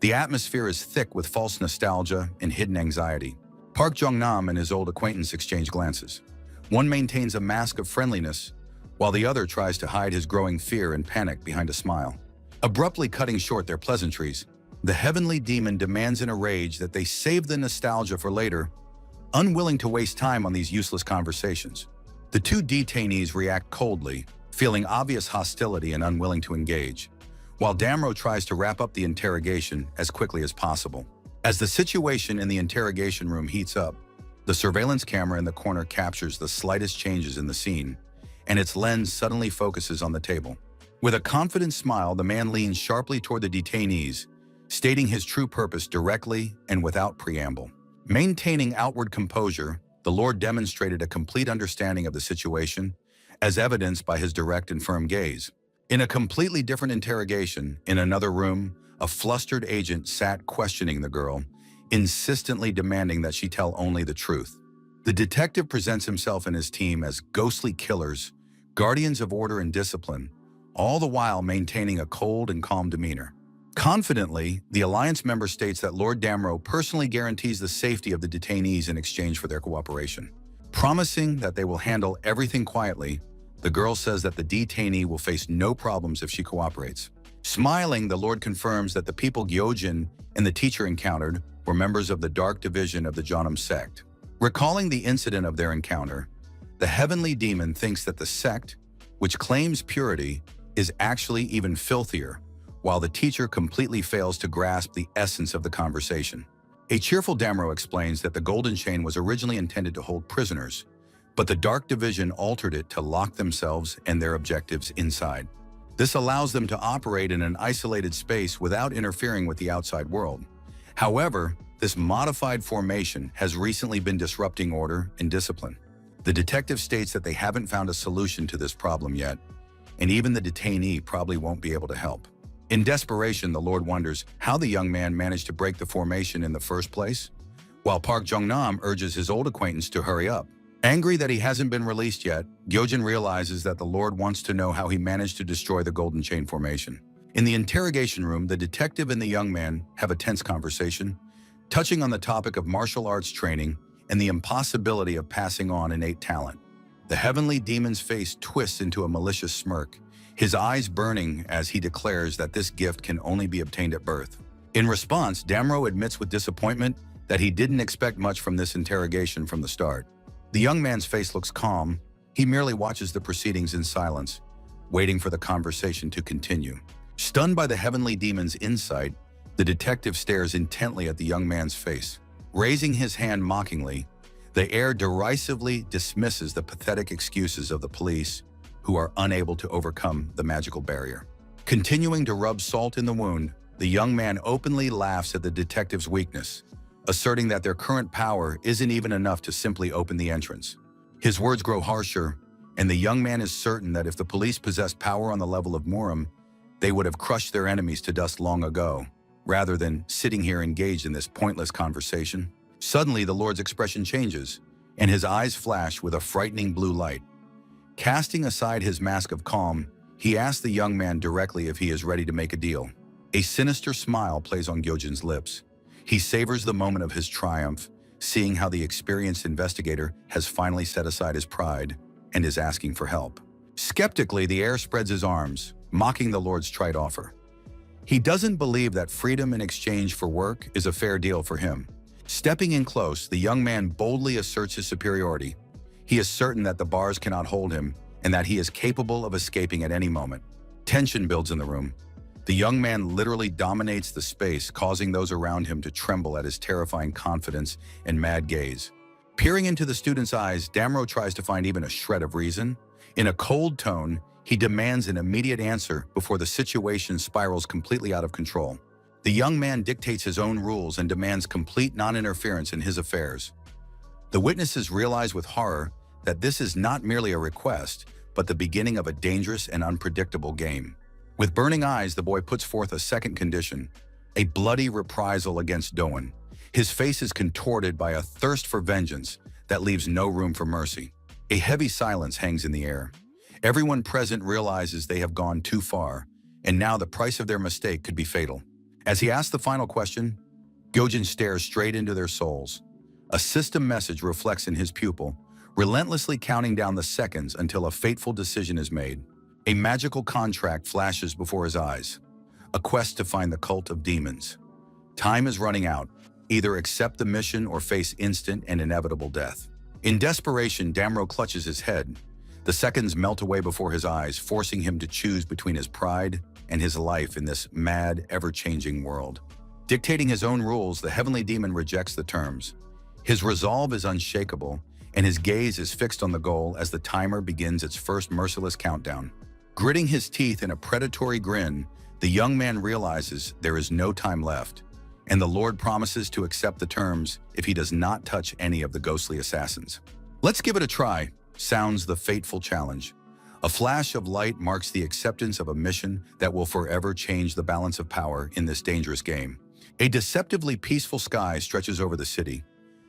The atmosphere is thick with false nostalgia and hidden anxiety. Park Jong-nam and his old acquaintance exchange glances. One maintains a mask of friendliness, while the other tries to hide his growing fear and panic behind a smile. Abruptly cutting short their pleasantries, the heavenly demon demands in a rage that they save the nostalgia for later, unwilling to waste time on these useless conversations. The two detainees react coldly, feeling obvious hostility and unwilling to engage, while Damro tries to wrap up the interrogation as quickly as possible. As the situation in the interrogation room heats up, the surveillance camera in the corner captures the slightest changes in the scene, and its lens suddenly focuses on the table. With a confident smile, the man leans sharply toward the detainees, stating his true purpose directly and without preamble. Maintaining outward composure, the Lord demonstrated a complete understanding of the situation, as evidenced by his direct and firm gaze. In a completely different interrogation, in another room, a flustered agent sat questioning the girl, insistently demanding that she tell only the truth. The detective presents himself and his team as ghostly killers, guardians of order and discipline, all the while maintaining a cold and calm demeanor. Confidently, the Alliance member states that Lord Damro personally guarantees the safety of the detainees in exchange for their cooperation. Promising that they will handle everything quietly, the girl says that the detainee will face no problems if she cooperates. Smiling, the Lord confirms that the people Gyojin and the teacher encountered were members of the Dark Division of the Jonam sect. Recalling the incident of their encounter, the heavenly demon thinks that the sect, which claims purity, is actually even filthier, while the teacher completely fails to grasp the essence of the conversation. A cheerful Damro explains that the golden chain was originally intended to hold prisoners, but the Dark Division altered it to lock themselves and their objectives inside. This allows them to operate in an isolated space without interfering with the outside world. However, this modified formation has recently been disrupting order and discipline. The detective states that they haven't found a solution to this problem yet, and even the detainee probably won't be able to help. In desperation, the Lord wonders how the young man managed to break the formation in the first place, while Park Jong-nam urges his old acquaintance to hurry up. Angry that he hasn't been released yet, Gyojin realizes that the Lord wants to know how he managed to destroy the Golden Chain formation. In the interrogation room, the detective and the young man have a tense conversation, touching on the topic of martial arts training and the impossibility of passing on innate talent. The heavenly demon's face twists into a malicious smirk, his eyes burning as he declares that this gift can only be obtained at birth. In response, Damro admits with disappointment that he didn't expect much from this interrogation from the start. The young man's face looks calm. He merely watches the proceedings in silence, waiting for the conversation to continue. Stunned by the heavenly demon's insight, the detective stares intently at the young man's face. Raising his hand mockingly, the heir derisively dismisses the pathetic excuses of the police who are unable to overcome the magical barrier. Continuing to rub salt in the wound, the young man openly laughs at the detective's weakness, asserting that their current power isn't even enough to simply open the entrance. His words grow harsher, and the young man is certain that if the police possessed power on the level of Muram, they would have crushed their enemies to dust long ago, rather than sitting here engaged in this pointless conversation. Suddenly, the Lord's expression changes, and his eyes flash with a frightening blue light. Casting aside his mask of calm, he asks the young man directly if he is ready to make a deal. A sinister smile plays on Gyojin's lips. He savors the moment of his triumph, seeing how the experienced investigator has finally set aside his pride and is asking for help. Skeptically, the heir spreads his arms, mocking the Lord's trite offer. He doesn't believe that freedom in exchange for work is a fair deal for him. Stepping in close, the young man boldly asserts his superiority. He is certain that the bars cannot hold him and that he is capable of escaping at any moment. Tension builds in the room. The young man literally dominates the space, causing those around him to tremble at his terrifying confidence and mad gaze. Peering into the student's eyes, Damro tries to find even a shred of reason. In a cold tone, he demands an immediate answer before the situation spirals completely out of control. The young man dictates his own rules and demands complete non-interference in his affairs. The witnesses realize with horror that this is not merely a request, but the beginning of a dangerous and unpredictable game. With burning eyes, the boy puts forth a second condition, a bloody reprisal against Doan. His face is contorted by a thirst for vengeance that leaves no room for mercy. A heavy silence hangs in the air. Everyone present realizes they have gone too far, and now the price of their mistake could be fatal. As he asks the final question, Gyojin stares straight into their souls. A system message reflects in his pupil, relentlessly counting down the seconds until a fateful decision is made. A magical contract flashes before his eyes, a quest to find the cult of demons. Time is running out. Either accept the mission or face instant and inevitable death. In desperation, Damro clutches his head. The seconds melt away before his eyes, forcing him to choose between his pride and his life in this mad, ever-changing world. Dictating his own rules, the heavenly demon rejects the terms. His resolve is unshakable, and his gaze is fixed on the goal as the timer begins its first merciless countdown. Gritting his teeth in a predatory grin, the young man realizes there is no time left, and the Lord promises to accept the terms if he does not touch any of the ghostly assassins. "Let's give it a try," sounds the fateful challenge. A flash of light marks the acceptance of a mission that will forever change the balance of power in this dangerous game. A deceptively peaceful sky stretches over the city.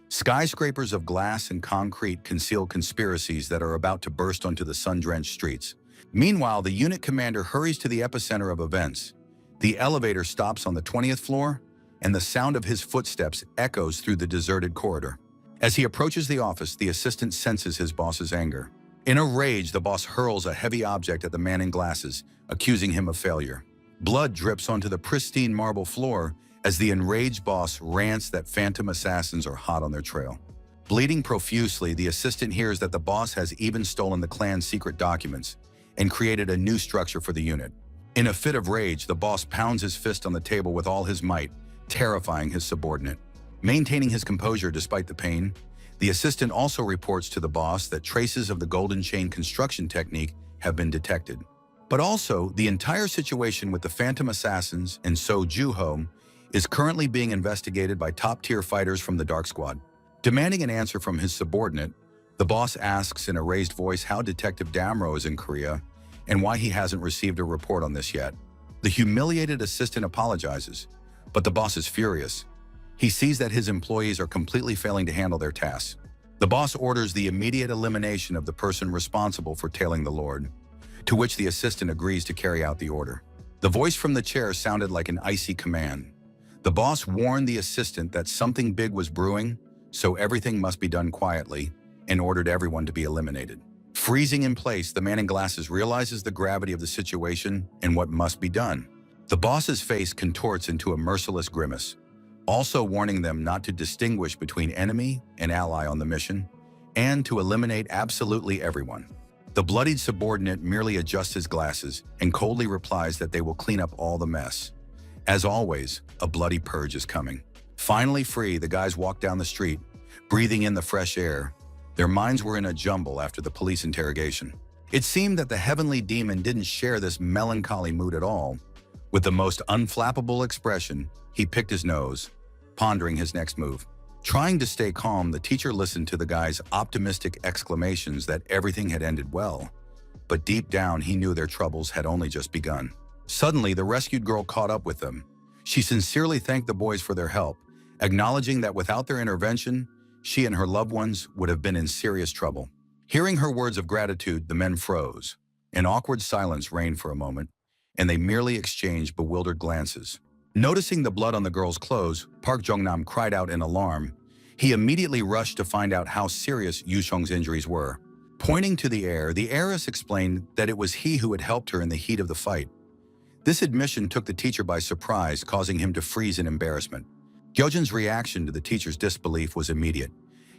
Skyscrapers of glass and concrete conceal conspiracies that are about to burst onto the sun-drenched streets. Meanwhile, the unit commander hurries to the epicenter of events. The elevator stops on the 20th floor, and the sound of his footsteps echoes through the deserted corridor. As he approaches the office, the assistant senses his boss's anger. In a rage, the boss hurls a heavy object at the man in glasses, accusing him of failure. Blood drips onto the pristine marble floor as the enraged boss rants that phantom assassins are hot on their trail. Bleeding profusely, the assistant hears that the boss has even stolen the clan's secret documents and created a new structure for the unit. In a fit of rage, the boss pounds his fist on the table with all his might, terrifying his subordinate. Maintaining his composure despite the pain, the assistant also reports to the boss that traces of the golden chain construction technique have been detected. But also, the entire situation with the phantom assassins and So Juho is currently being investigated by top-tier fighters from the Dark Squad. Demanding an answer from his subordinate, the boss asks in a raised voice how Detective Damro is in Korea and why he hasn't received a report on this yet. The humiliated assistant apologizes, but the boss is furious. He sees that his employees are completely failing to handle their tasks. The boss orders the immediate elimination of the person responsible for tailing the Lord, to which the assistant agrees to carry out the order. The voice from the chair sounded like an icy command. The boss warned the assistant that something big was brewing, so everything must be done quietly, and ordered everyone to be eliminated. Freezing in place, the man in glasses realizes the gravity of the situation and what must be done. The boss's face contorts into a merciless grimace, also warning them not to distinguish between enemy and ally on the mission, and to eliminate absolutely everyone. The bloodied subordinate merely adjusts his glasses and coldly replies that they will clean up all the mess. As always, a bloody purge is coming. Finally free, the guys walk down the street, breathing in the fresh air. Their minds were in a jumble after the police interrogation. It seemed that the heavenly demon didn't share this melancholy mood at all. With the most unflappable expression, he picked his nose, pondering his next move. Trying to stay calm, the teacher listened to the guy's optimistic exclamations that everything had ended well. But deep down, he knew their troubles had only just begun. Suddenly, the rescued girl caught up with them. She sincerely thanked the boys for their help, acknowledging that without their intervention, she and her loved ones would have been in serious trouble. Hearing her words of gratitude, the men froze. An awkward silence reigned for a moment, and they merely exchanged bewildered glances. Noticing the blood on the girl's clothes, Park Jong-nam cried out in alarm. He immediately rushed to find out how serious Yu Chong's injuries were. Pointing to the heiress explained that it was he who had helped her in the heat of the fight. This admission took the teacher by surprise, causing him to freeze in embarrassment. Gyojin's reaction to the teacher's disbelief was immediate.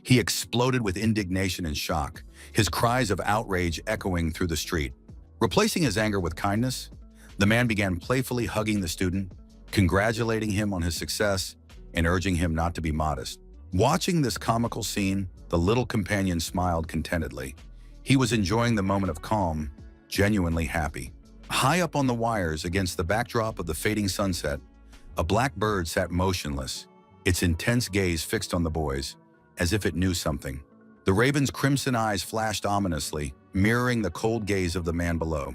He exploded with indignation and shock, his cries of outrage echoing through the street. Replacing his anger with kindness, the man began playfully hugging the student, congratulating him on his success and urging him not to be modest. Watching this comical scene, the little companion smiled contentedly. He was enjoying the moment of calm, genuinely happy. High up on the wires against the backdrop of the fading sunset, a black bird sat motionless, its intense gaze fixed on the boys, as if it knew something. The raven's crimson eyes flashed ominously, mirroring the cold gaze of the man below.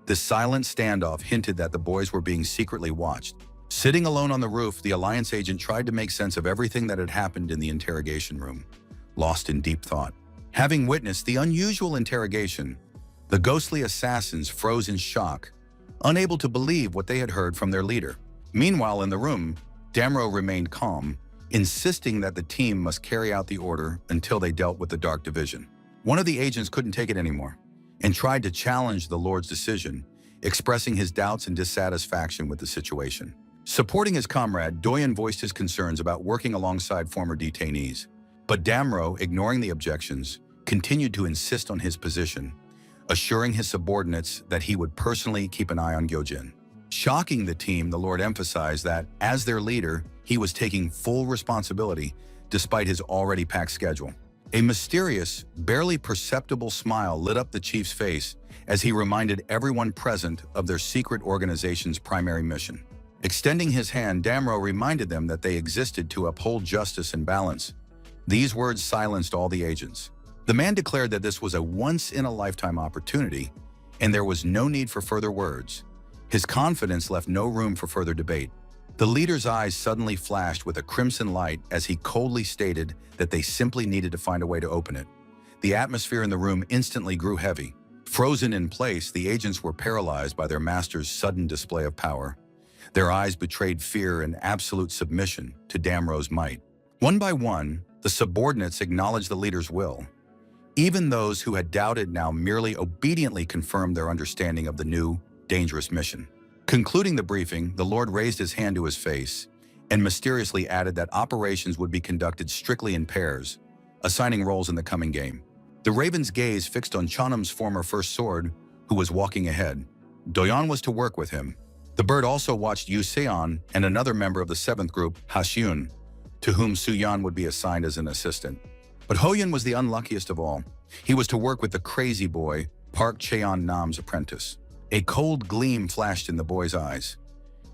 This silent standoff hinted that the boys were being secretly watched. Sitting alone on the roof, the Alliance agent tried to make sense of everything that had happened in the interrogation room, lost in deep thought. Having witnessed the unusual interrogation, the ghostly assassins froze in shock, unable to believe what they had heard from their leader. Meanwhile, in the room, Damro remained calm, insisting that the team must carry out the order until they dealt with the Dark Division. One of the agents couldn't take it anymore and tried to challenge the Lord's decision, expressing his doubts and dissatisfaction with the situation. Supporting his comrade, Doyen voiced his concerns about working alongside former detainees. But Damro, ignoring the objections, continued to insist on his position, assuring his subordinates that he would personally keep an eye on Gyojin. Shocking the team, the Lord emphasized that, as their leader, he was taking full responsibility despite his already packed schedule. A mysterious, barely perceptible smile lit up the chief's face as he reminded everyone present of their secret organization's primary mission. Extending his hand, Damro reminded them that they existed to uphold justice and balance. These words silenced all the agents. The man declared that this was a once-in-a-lifetime opportunity, and there was no need for further words. His confidence left no room for further debate. The leader's eyes suddenly flashed with a crimson light as he coldly stated that they simply needed to find a way to open it. The atmosphere in the room instantly grew heavy. Frozen in place, the agents were paralyzed by their master's sudden display of power. Their eyes betrayed fear and absolute submission to Damro's might. One by one, the subordinates acknowledged the leader's will. Even those who had doubted now merely obediently confirmed their understanding of the new, dangerous mission. Concluding the briefing, the Lord raised his hand to his face and mysteriously added that operations would be conducted strictly in pairs, assigning roles in the coming game. The Raven's gaze fixed on Chonam's former first sword, who was walking ahead. Doyon was to work with him. The bird also watched Yu Seon and another member of the 7th group, Hasyun, to whom Suyan would be assigned as an assistant. But Hoyun was the unluckiest of all. He was to work with the crazy boy, Park Cheon Nam's apprentice. A cold gleam flashed in the boy's eyes.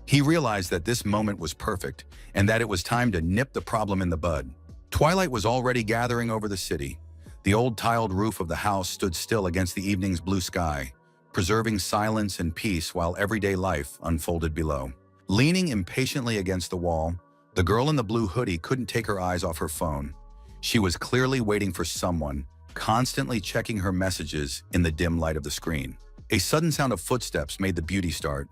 He realized that this moment was perfect and that it was time to nip the problem in the bud. Twilight was already gathering over the city. The old tiled roof of the house stood still against the evening's blue sky, preserving silence and peace while everyday life unfolded below. Leaning impatiently against the wall, the girl in the blue hoodie couldn't take her eyes off her phone. She was clearly waiting for someone, constantly checking her messages in the dim light of the screen. A sudden sound of footsteps made the beauty start.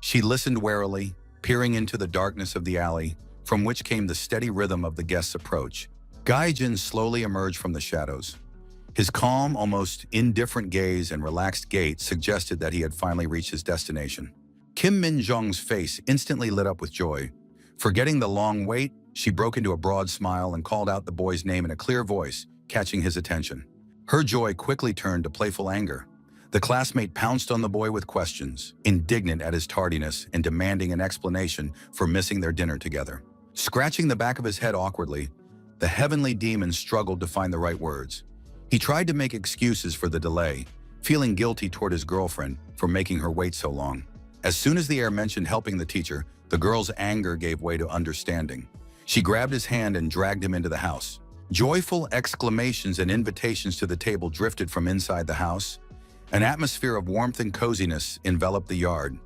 She listened warily, peering into the darkness of the alley, from which came the steady rhythm of the guest's approach. Gaijin slowly emerged from the shadows. His calm, almost indifferent gaze and relaxed gait suggested that he had finally reached his destination. Kim Min-jung's face instantly lit up with joy. Forgetting the long wait, she broke into a broad smile and called out the boy's name in a clear voice, catching his attention. Her joy quickly turned to playful anger. The classmate pounced on the boy with questions, indignant at his tardiness and demanding an explanation for missing their dinner together. Scratching the back of his head awkwardly, the heavenly demon struggled to find the right words. He tried to make excuses for the delay, feeling guilty toward his girlfriend for making her wait so long. As soon as the heir mentioned helping the teacher, the girl's anger gave way to understanding. She grabbed his hand and dragged him into the house. Joyful exclamations and invitations to the table drifted from inside the house. An atmosphere of warmth and coziness enveloped the yard,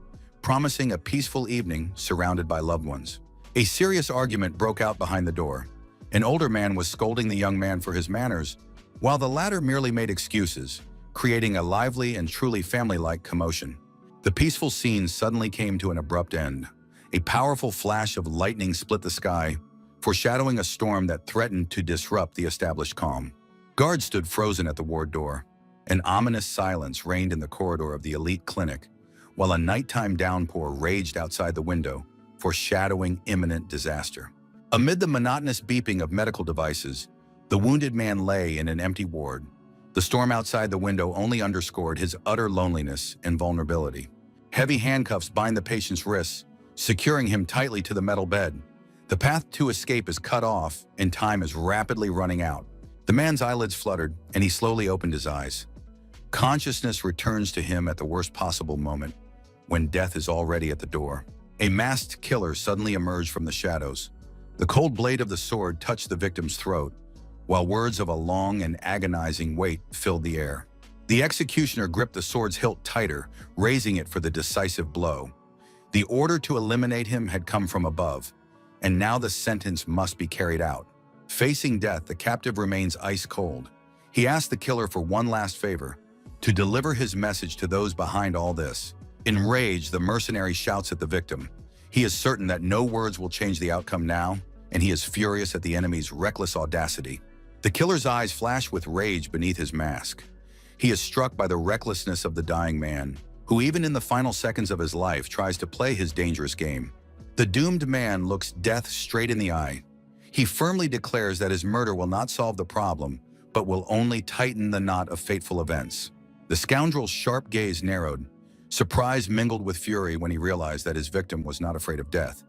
promising a peaceful evening surrounded by loved ones. A serious argument broke out behind the door. An older man was scolding the young man for his manners, while the latter merely made excuses, creating a lively and truly family-like commotion. The peaceful scene suddenly came to an abrupt end. A powerful flash of lightning split the sky, foreshadowing a storm that threatened to disrupt the established calm. Guards stood frozen at the ward door. An ominous silence reigned in the corridor of the elite clinic, while a nighttime downpour raged outside the window, foreshadowing imminent disaster. Amid the monotonous beeping of medical devices, the wounded man lay in an empty ward. The storm outside the window only underscored his utter loneliness and vulnerability. Heavy handcuffs bind the patient's wrists, securing him tightly to the metal bed. The path to escape is cut off, and time is rapidly running out. The man's eyelids fluttered, and he slowly opened his eyes. Consciousness returns to him at the worst possible moment, when death is already at the door. A masked killer suddenly emerged from the shadows. The cold blade of the sword touched the victim's throat, while words of a long and agonizing wait filled the air. The executioner gripped the sword's hilt tighter, raising it for the decisive blow. The order to eliminate him had come from above, and now the sentence must be carried out. Facing death, the captive remains ice cold. He asked the killer for one last favor, to deliver his message to those behind all this. Enraged, the mercenary shouts at the victim. He is certain that no words will change the outcome now, and he is furious at the enemy's reckless audacity. The killer's eyes flash with rage beneath his mask. He is struck by the recklessness of the dying man, who even in the final seconds of his life tries to play his dangerous game. The doomed man looks death straight in the eye. He firmly declares that his murder will not solve the problem, but will only tighten the knot of fateful events. The scoundrel's sharp gaze narrowed. Surprise mingled with fury when he realized that his victim was not afraid of death,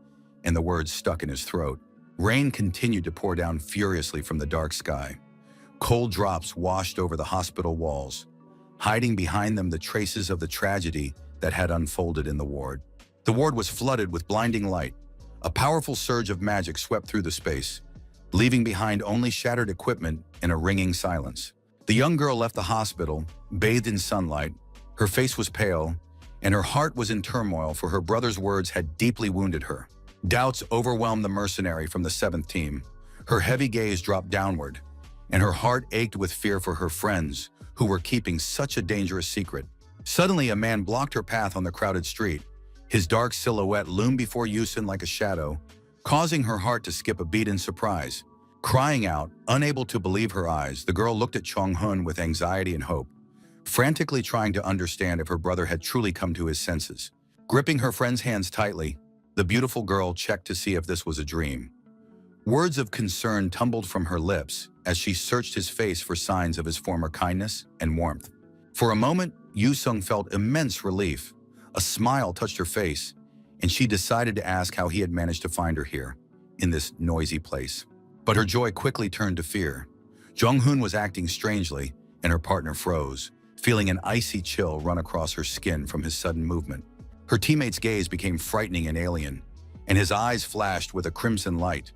and the words stuck in his throat. Rain continued to pour down furiously from the dark sky. Cold drops washed over the hospital walls, hiding behind them the traces of the tragedy that had unfolded in the ward. The ward was flooded with blinding light. A powerful surge of magic swept through the space, leaving behind only shattered equipment and a ringing silence. The young girl left the hospital, bathed in sunlight. Her face was pale, and her heart was in turmoil, for her brother's words had deeply wounded her. Doubts overwhelmed the mercenary from the 7th team. Her heavy gaze dropped downward, and her heart ached with fear for her friends, who were keeping such a dangerous secret. Suddenly, a man blocked her path on the crowded street. His dark silhouette loomed before Yusin like a shadow, causing her heart to skip a beat in surprise. Crying out, unable to believe her eyes, the girl looked at Chong-hun with anxiety and hope, frantically trying to understand if her brother had truly come to his senses. Gripping her friend's hands tightly, the beautiful girl checked to see if this was a dream. Words of concern tumbled from her lips as she searched his face for signs of his former kindness and warmth. For a moment, Yu-sung felt immense relief. A smile touched her face, and she decided to ask how he had managed to find her here, in this noisy place. But her joy quickly turned to fear. Jong-hun was acting strangely, and her partner froze, feeling an icy chill run across her skin from his sudden movement. Her teammate's gaze became frightening and alien, and his eyes flashed with a crimson light.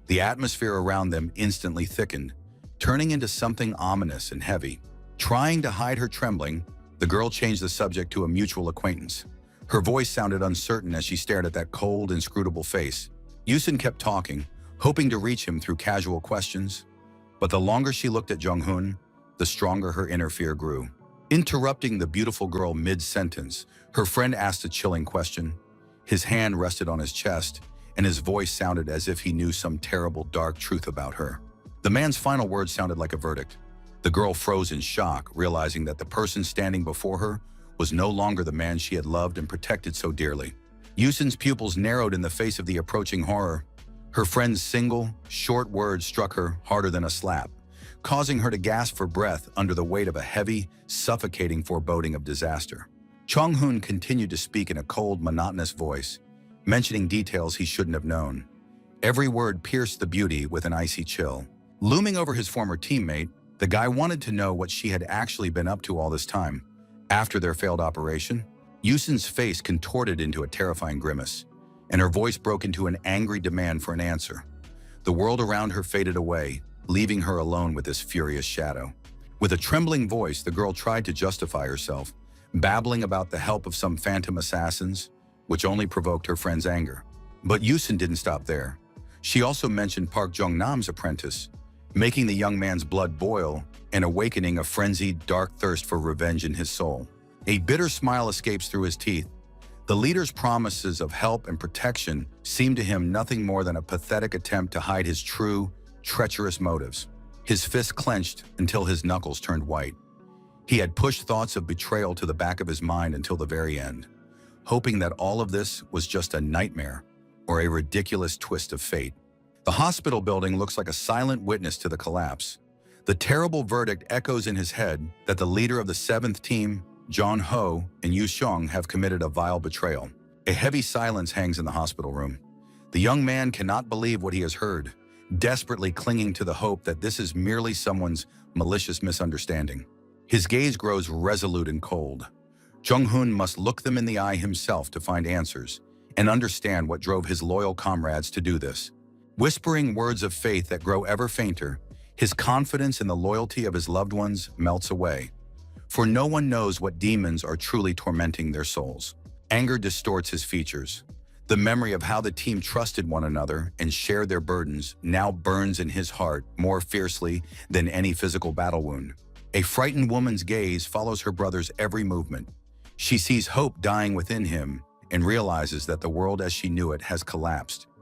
The atmosphere around them instantly thickened, turning into something ominous and heavy. Trying to hide her trembling, the girl changed the subject to a mutual acquaintance. Her voice sounded uncertain as she stared at that cold, inscrutable face. Yusin kept talking, hoping to reach him through casual questions. But the longer she looked at Jong-hun, the stronger her inner fear grew. Interrupting the beautiful girl mid-sentence, her friend asked a chilling question. His hand rested on his chest, and his voice sounded as if he knew some terrible, dark truth about her. The man's final words sounded like a verdict. The girl froze in shock, realizing that the person standing before her was no longer the man she had loved and protected so dearly. Yusin's pupils narrowed in the face of the approaching horror. Her friend's single, short words struck her harder than a slap, causing her to gasp for breath under the weight of a heavy, suffocating foreboding of disaster. Chong-hun continued to speak in a cold, monotonous voice, mentioning details he shouldn't have known. Every word pierced the beauty with an icy chill. Looming over his former teammate, the guy wanted to know what she had actually been up to all this time. After their failed operation, Yusin's face contorted into a terrifying grimace, and her voice broke into an angry demand for an answer. The world around her faded away, leaving her alone with this furious shadow. With a trembling voice, the girl tried to justify herself, babbling about the help of some phantom assassins, which only provoked her friend's anger. But Yusin didn't stop there. She also mentioned Park Jong-nam's apprentice, making the young man's blood boil and awakening a frenzied, dark thirst for revenge in his soul. A bitter smile escapes through his teeth. The leader's promises of help and protection seemed to him nothing more than a pathetic attempt to hide his true, treacherous motives. His fist clenched until his knuckles turned white. He had pushed thoughts of betrayal to the back of his mind until the very end, hoping that all of this was just a nightmare or a ridiculous twist of fate. The hospital building looks like a silent witness to the collapse. The terrible verdict echoes in his head that the leader of the 7th team, John Ho and Yu Xiong, have committed a vile betrayal. A heavy silence hangs in the hospital room. The young man cannot believe what he has heard, desperately clinging to the hope that this is merely someone's malicious misunderstanding. His gaze grows resolute and cold. Jong-hun must look them in the eye himself to find answers and understand what drove his loyal comrades to do this. Whispering words of faith that grow ever fainter, his confidence in the loyalty of his loved ones melts away. For no one knows what demons are truly tormenting their souls. Anger distorts his features. The memory of how the team trusted one another and shared their burdens now burns in his heart more fiercely than any physical battle wound. A frightened woman's gaze follows her brother's every movement. She sees hope dying within him and realizes that the world as she knew it has collapsed.